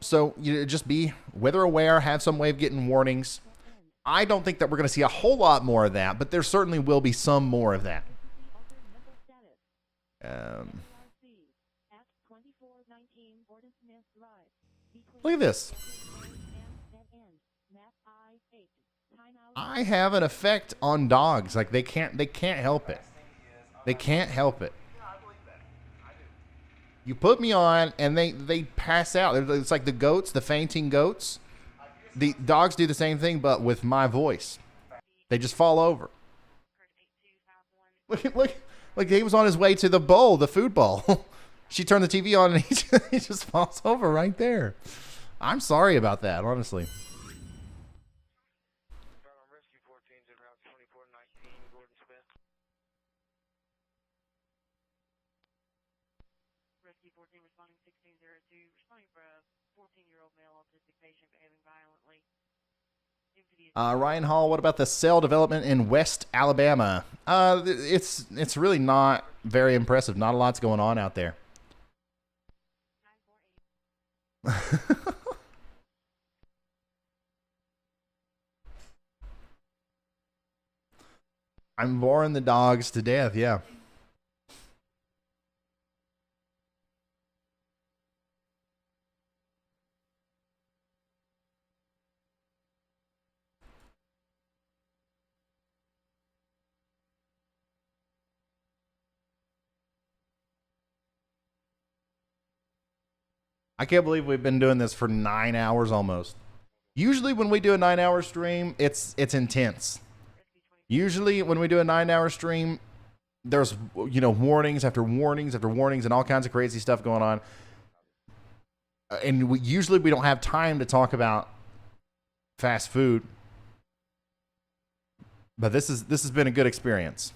So just be weather aware, have some way of getting warnings. I don't think that we're going to see a whole lot more of that, but there certainly will be some more of that. Look at this. I have an effect on dogs. Like they can't help it. They can't help it. You put me on, and they pass out. It's like the goats, the fainting goats. The dogs do the same thing, but with my voice. They just fall over. Look, he was on his way to the bowl, the food bowl. She turned the TV on, and he just falls over right there. I'm sorry about that, honestly. Rescue 14 responding 1602, responding for a 14-year-old male autistic patient behaving violently. Ryan Hall, what about the cell development in West Alabama? It's really not very impressive. Not a lot's going on out there. I'm boring the dogs to death, yeah. I can't believe we've been doing this for 9 hours almost. Usually when we do a 9-hour stream, it's intense. Usually when we do a 9-hour stream, there's, you know, warnings after warnings after warnings and all kinds of crazy stuff going on. And usually we don't have time to talk about fast food. But this has been a good experience.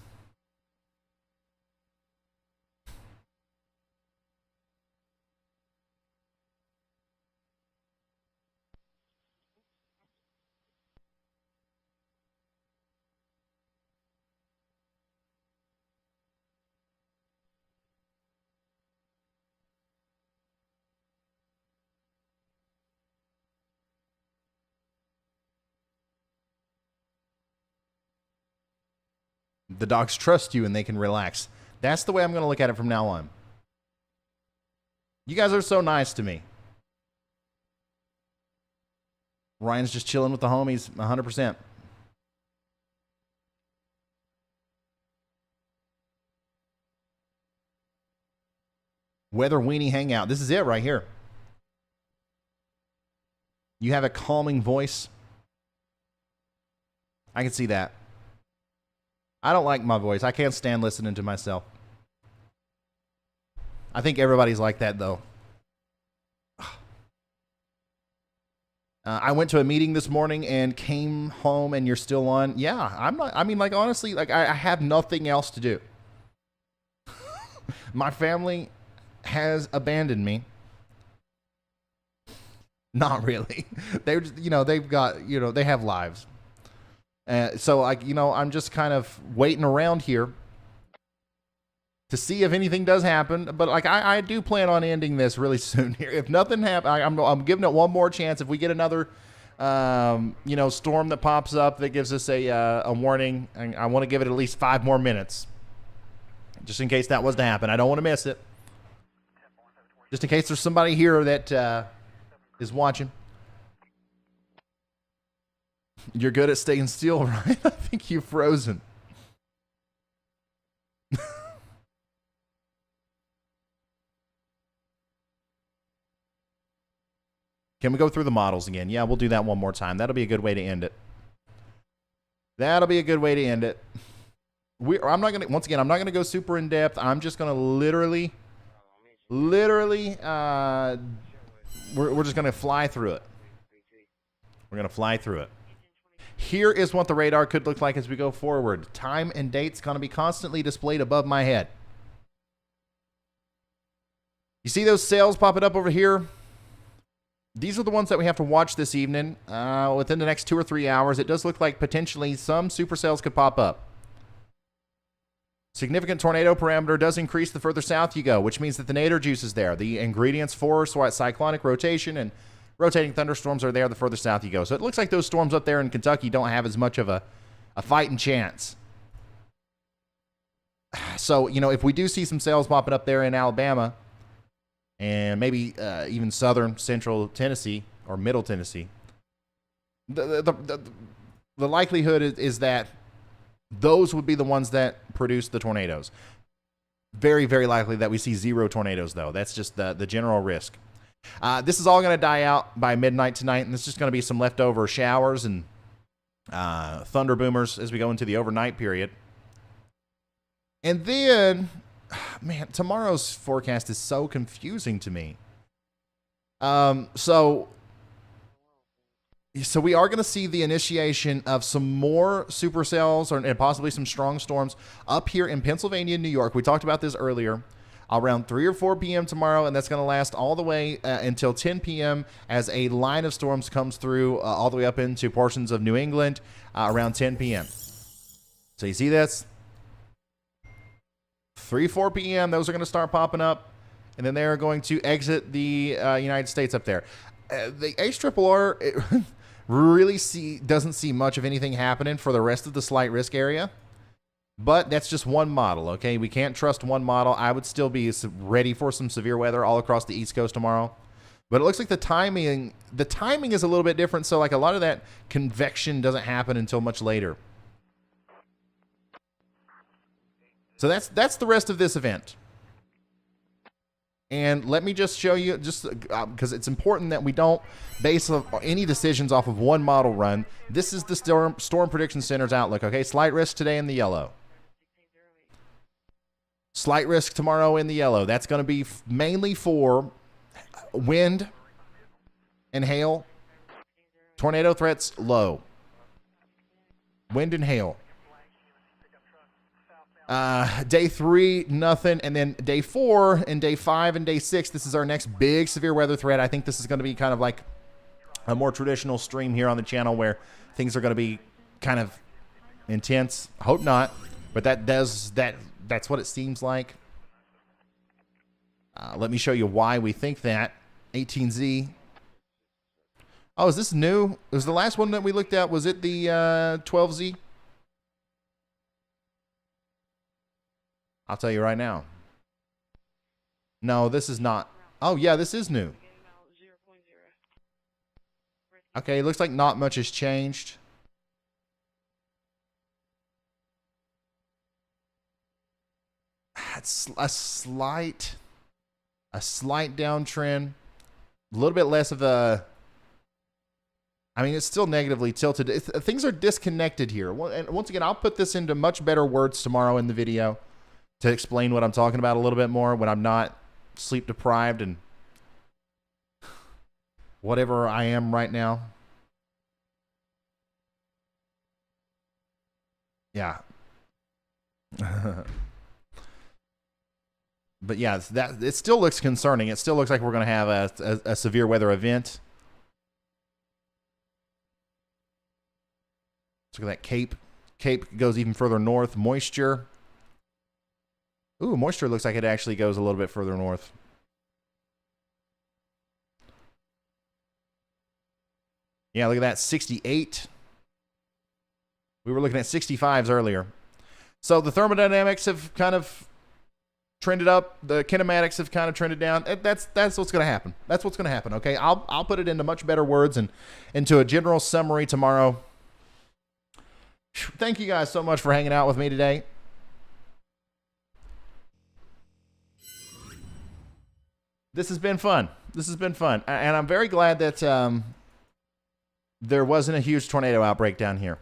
The dogs trust you and they can relax. That's the way I'm going to look at it from now on. You guys are so nice to me. Ryan's just chilling with the homies 100%. Weather Weenie Hangout. This is it right here. You have a calming voice. I can see that. I don't like my voice. I can't stand listening to myself. I think everybody's like that, though. I went to a meeting this morning and came home and you're still on. Yeah, I'm not. I mean, like, honestly, like, I have nothing else to do. My family has abandoned me. Not really. They're just, you know, they've got, you know, they have lives. So, like, you know, I'm just kind of waiting around here to see if anything does happen. But, like, I do plan on ending this really soon here. If nothing happens, I'm giving it one more chance. If we get another, you know, storm that pops up that gives us a warning, I want to give it at least 5 more minutes. Just in case that was to happen. I don't want to miss it. Just in case there's somebody here that is watching. You're good at staying still, right? I think you've frozen. Can we go through the models again? Yeah, we'll do that one more time. That'll be a good way to end it. That'll be a good way to end it. I'm not gonna, once again, I'm not gonna go super in depth. I'm just gonna literally, we're just gonna fly through it. We're gonna fly through it. Here is what the radar could look like as we go forward. Time and date's going to be constantly displayed above my head. You see those sails popping up over here? These are the ones that we have to watch this evening. Within the next 2 or 3 hours, it does look like potentially some supercells could pop up. Significant tornado parameter does increase the further south you go, which means that the nadir juice is there. The ingredients for cyclonic rotation and rotating thunderstorms are there the further south you go. So it looks like those storms up there in Kentucky don't have as much of a fighting chance. So, you know, if we do see some cells popping up there in Alabama and maybe even southern, central Tennessee or middle Tennessee, the likelihood is that those would be the ones that produce the tornadoes. Very, very likely that we see 0 tornadoes, though. That's just the general risk. This is all going to die out by midnight tonight, and it's just going to be some leftover showers and thunder boomers as we go into the overnight period. And then, man, tomorrow's forecast is so confusing to me. So we are going to see the initiation of some more supercells and possibly some strong storms up here in Pennsylvania and New York. We talked about this earlier. Around 3 or 4 p.m. tomorrow, and that's going to last all the way until 10 p.m. as a line of storms comes through all the way up into portions of New England around 10 p.m. So you see this? 3, 4 p.m., those are going to start popping up, and then they're going to exit the United States up there. The HRRR really doesn't see much of anything happening for the rest of the slight risk area. But that's just one model, okay? We can't trust one model. I would still be ready for some severe weather all across the East Coast tomorrow. But it looks like the timing is a little bit different, so like a lot of that convection doesn't happen until much later. So that's the rest of this event. And let me just show you, just because it's important that we don't base any decisions off of one model run. This is the Storm Prediction Center's outlook, okay? Slight risk today in the yellow. Slight risk tomorrow in the yellow. That's going to be mainly for wind and hail. Tornado threats, low. Wind and hail. Day 3, nothing. And then day 4 and day 5 and day 6, this is our next big severe weather threat. I think this is going to be kind of like a more traditional stream here on the channel where things are going to be kind of intense. Hope not, but that's what it seems like. Let me show you why we think that. 18Z. Oh, is this new? Was the last one that we looked at, was it the 12Z? I'll tell you right now. No, this is not. Oh, yeah, this is new. Okay, looks like not much has changed. It's a slight downtrend. A little bit less of a... I mean, it's still negatively tilted. Things are disconnected here. And once again, I'll put this into much better words tomorrow in the video to explain what I'm talking about a little bit more when I'm not sleep deprived and whatever I am right now. Yeah. But yeah, it still looks concerning. It still looks like we're going to have a severe weather event. Let's look at that Cape. Cape goes even further north. Moisture. Ooh, moisture looks like it actually goes a little bit further north. Yeah, look at that, 68. We were looking at 65s earlier. So the thermodynamics have kind of trended up. The kinematics have kind of trended down. That's what's going to happen. That's what's going to happen, okay? I'll put it into much better words and into a general summary tomorrow. Thank you guys so much for hanging out with me today. This has been fun. This has been fun. And I'm very glad that there wasn't a huge tornado outbreak down here.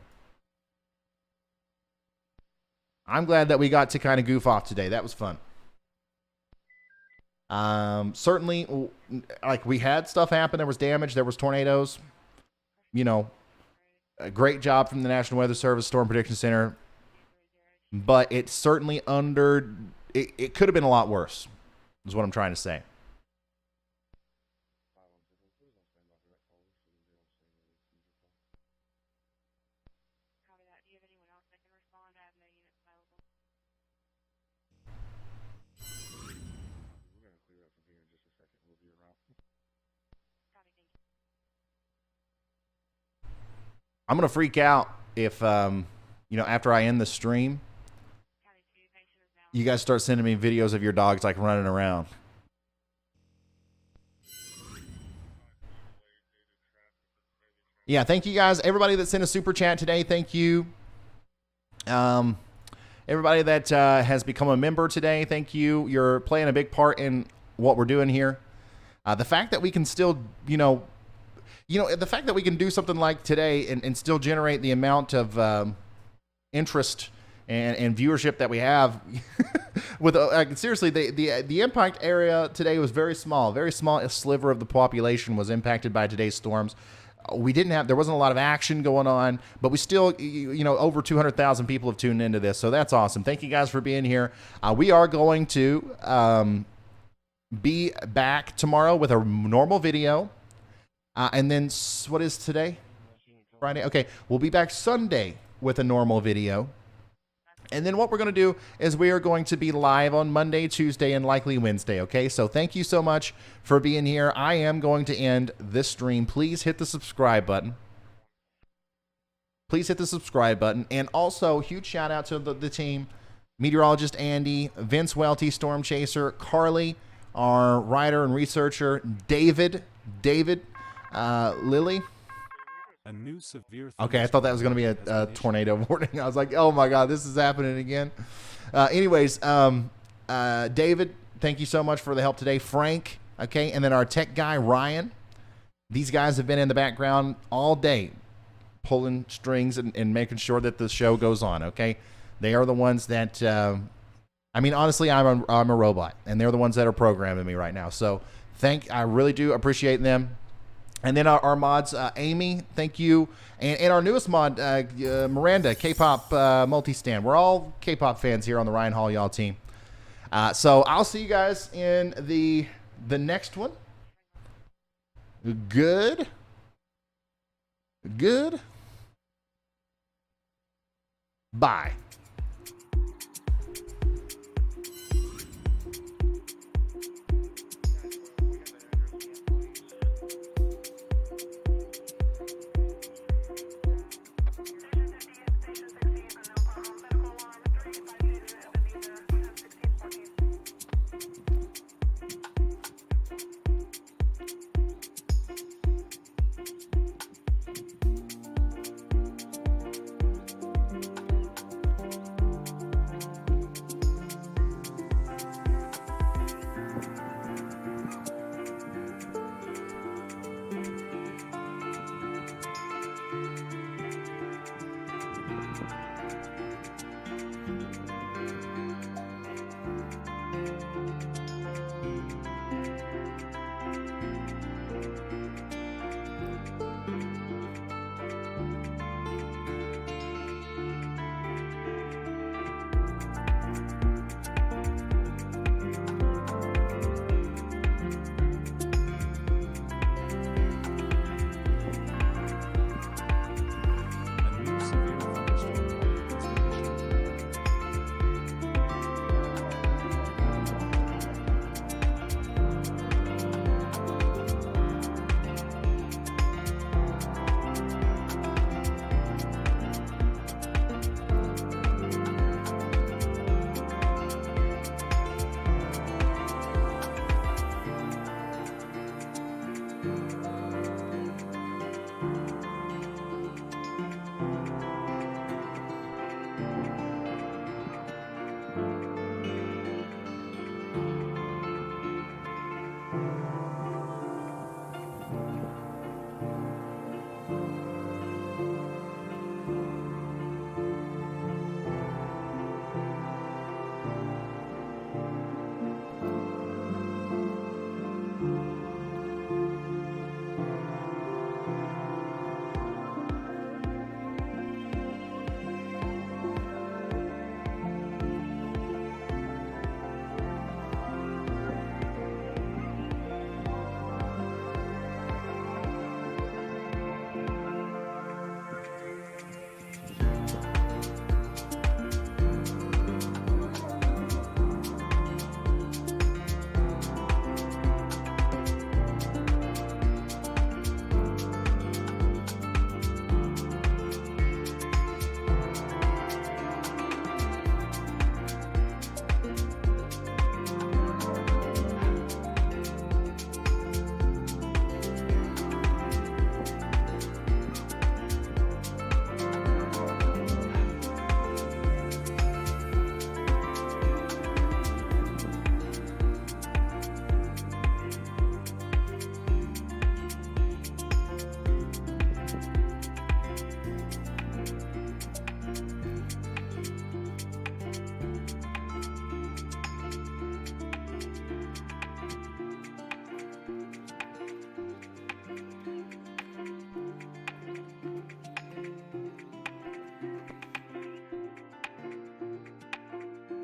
I'm glad that we got to kind of goof off today. That was fun. Certainly, like, we had stuff happen. There was damage. There was tornadoes. You know, a great job from the National Weather Service Storm Prediction Center. But it's certainly it could have been a lot worse, is what I'm trying to say. I'm going to freak out if, after I end the stream, you guys start sending me videos of your dogs, like, running around. Yeah, thank you guys. Everybody that sent a super chat today, thank you. Everybody that has become a member today, thank you. You're playing a big part in what we're doing here. The fact that we can still, the fact that we can do something like today and still generate the amount of interest and viewership that we have with seriously, the impact area today was very small. Very small sliver of the population was impacted by today's storms. There wasn't a lot of action going on, but we still, over 200,000 people have tuned into this. So that's awesome. Thank you guys for being here. We are going to be back tomorrow with a normal video. And then what is today? Friday. Okay. We'll be back Sunday with a normal video. And then what we're going to do is we are going to be live on Monday, Tuesday, and likely Wednesday, okay? So thank you so much for being here. I am going to end this stream. Please hit the subscribe button. Please hit the subscribe button. And also, huge shout out to the team, meteorologist Andy, Vince Welty, Storm Chaser, Carly, our writer and researcher, David, Lily. A new severe Okay, I thought that was going to be a tornado warning. I was like, oh my God, this is happening again. Anyways, David, thank you so much for the help today. Frank, okay, and then our tech guy, Ryan. These guys have been in the background all day, pulling strings and making sure that the show goes on, okay? They are the ones that, honestly, I'm a robot, and they're the ones that are programming me right now. So I really do appreciate them. And then our mods, Amy, thank you. And our newest mod, Miranda, K-pop multi-stand. We're all K-pop fans here on the Ryan Hall Y'all team. So I'll see you guys in the next one. Good. Bye.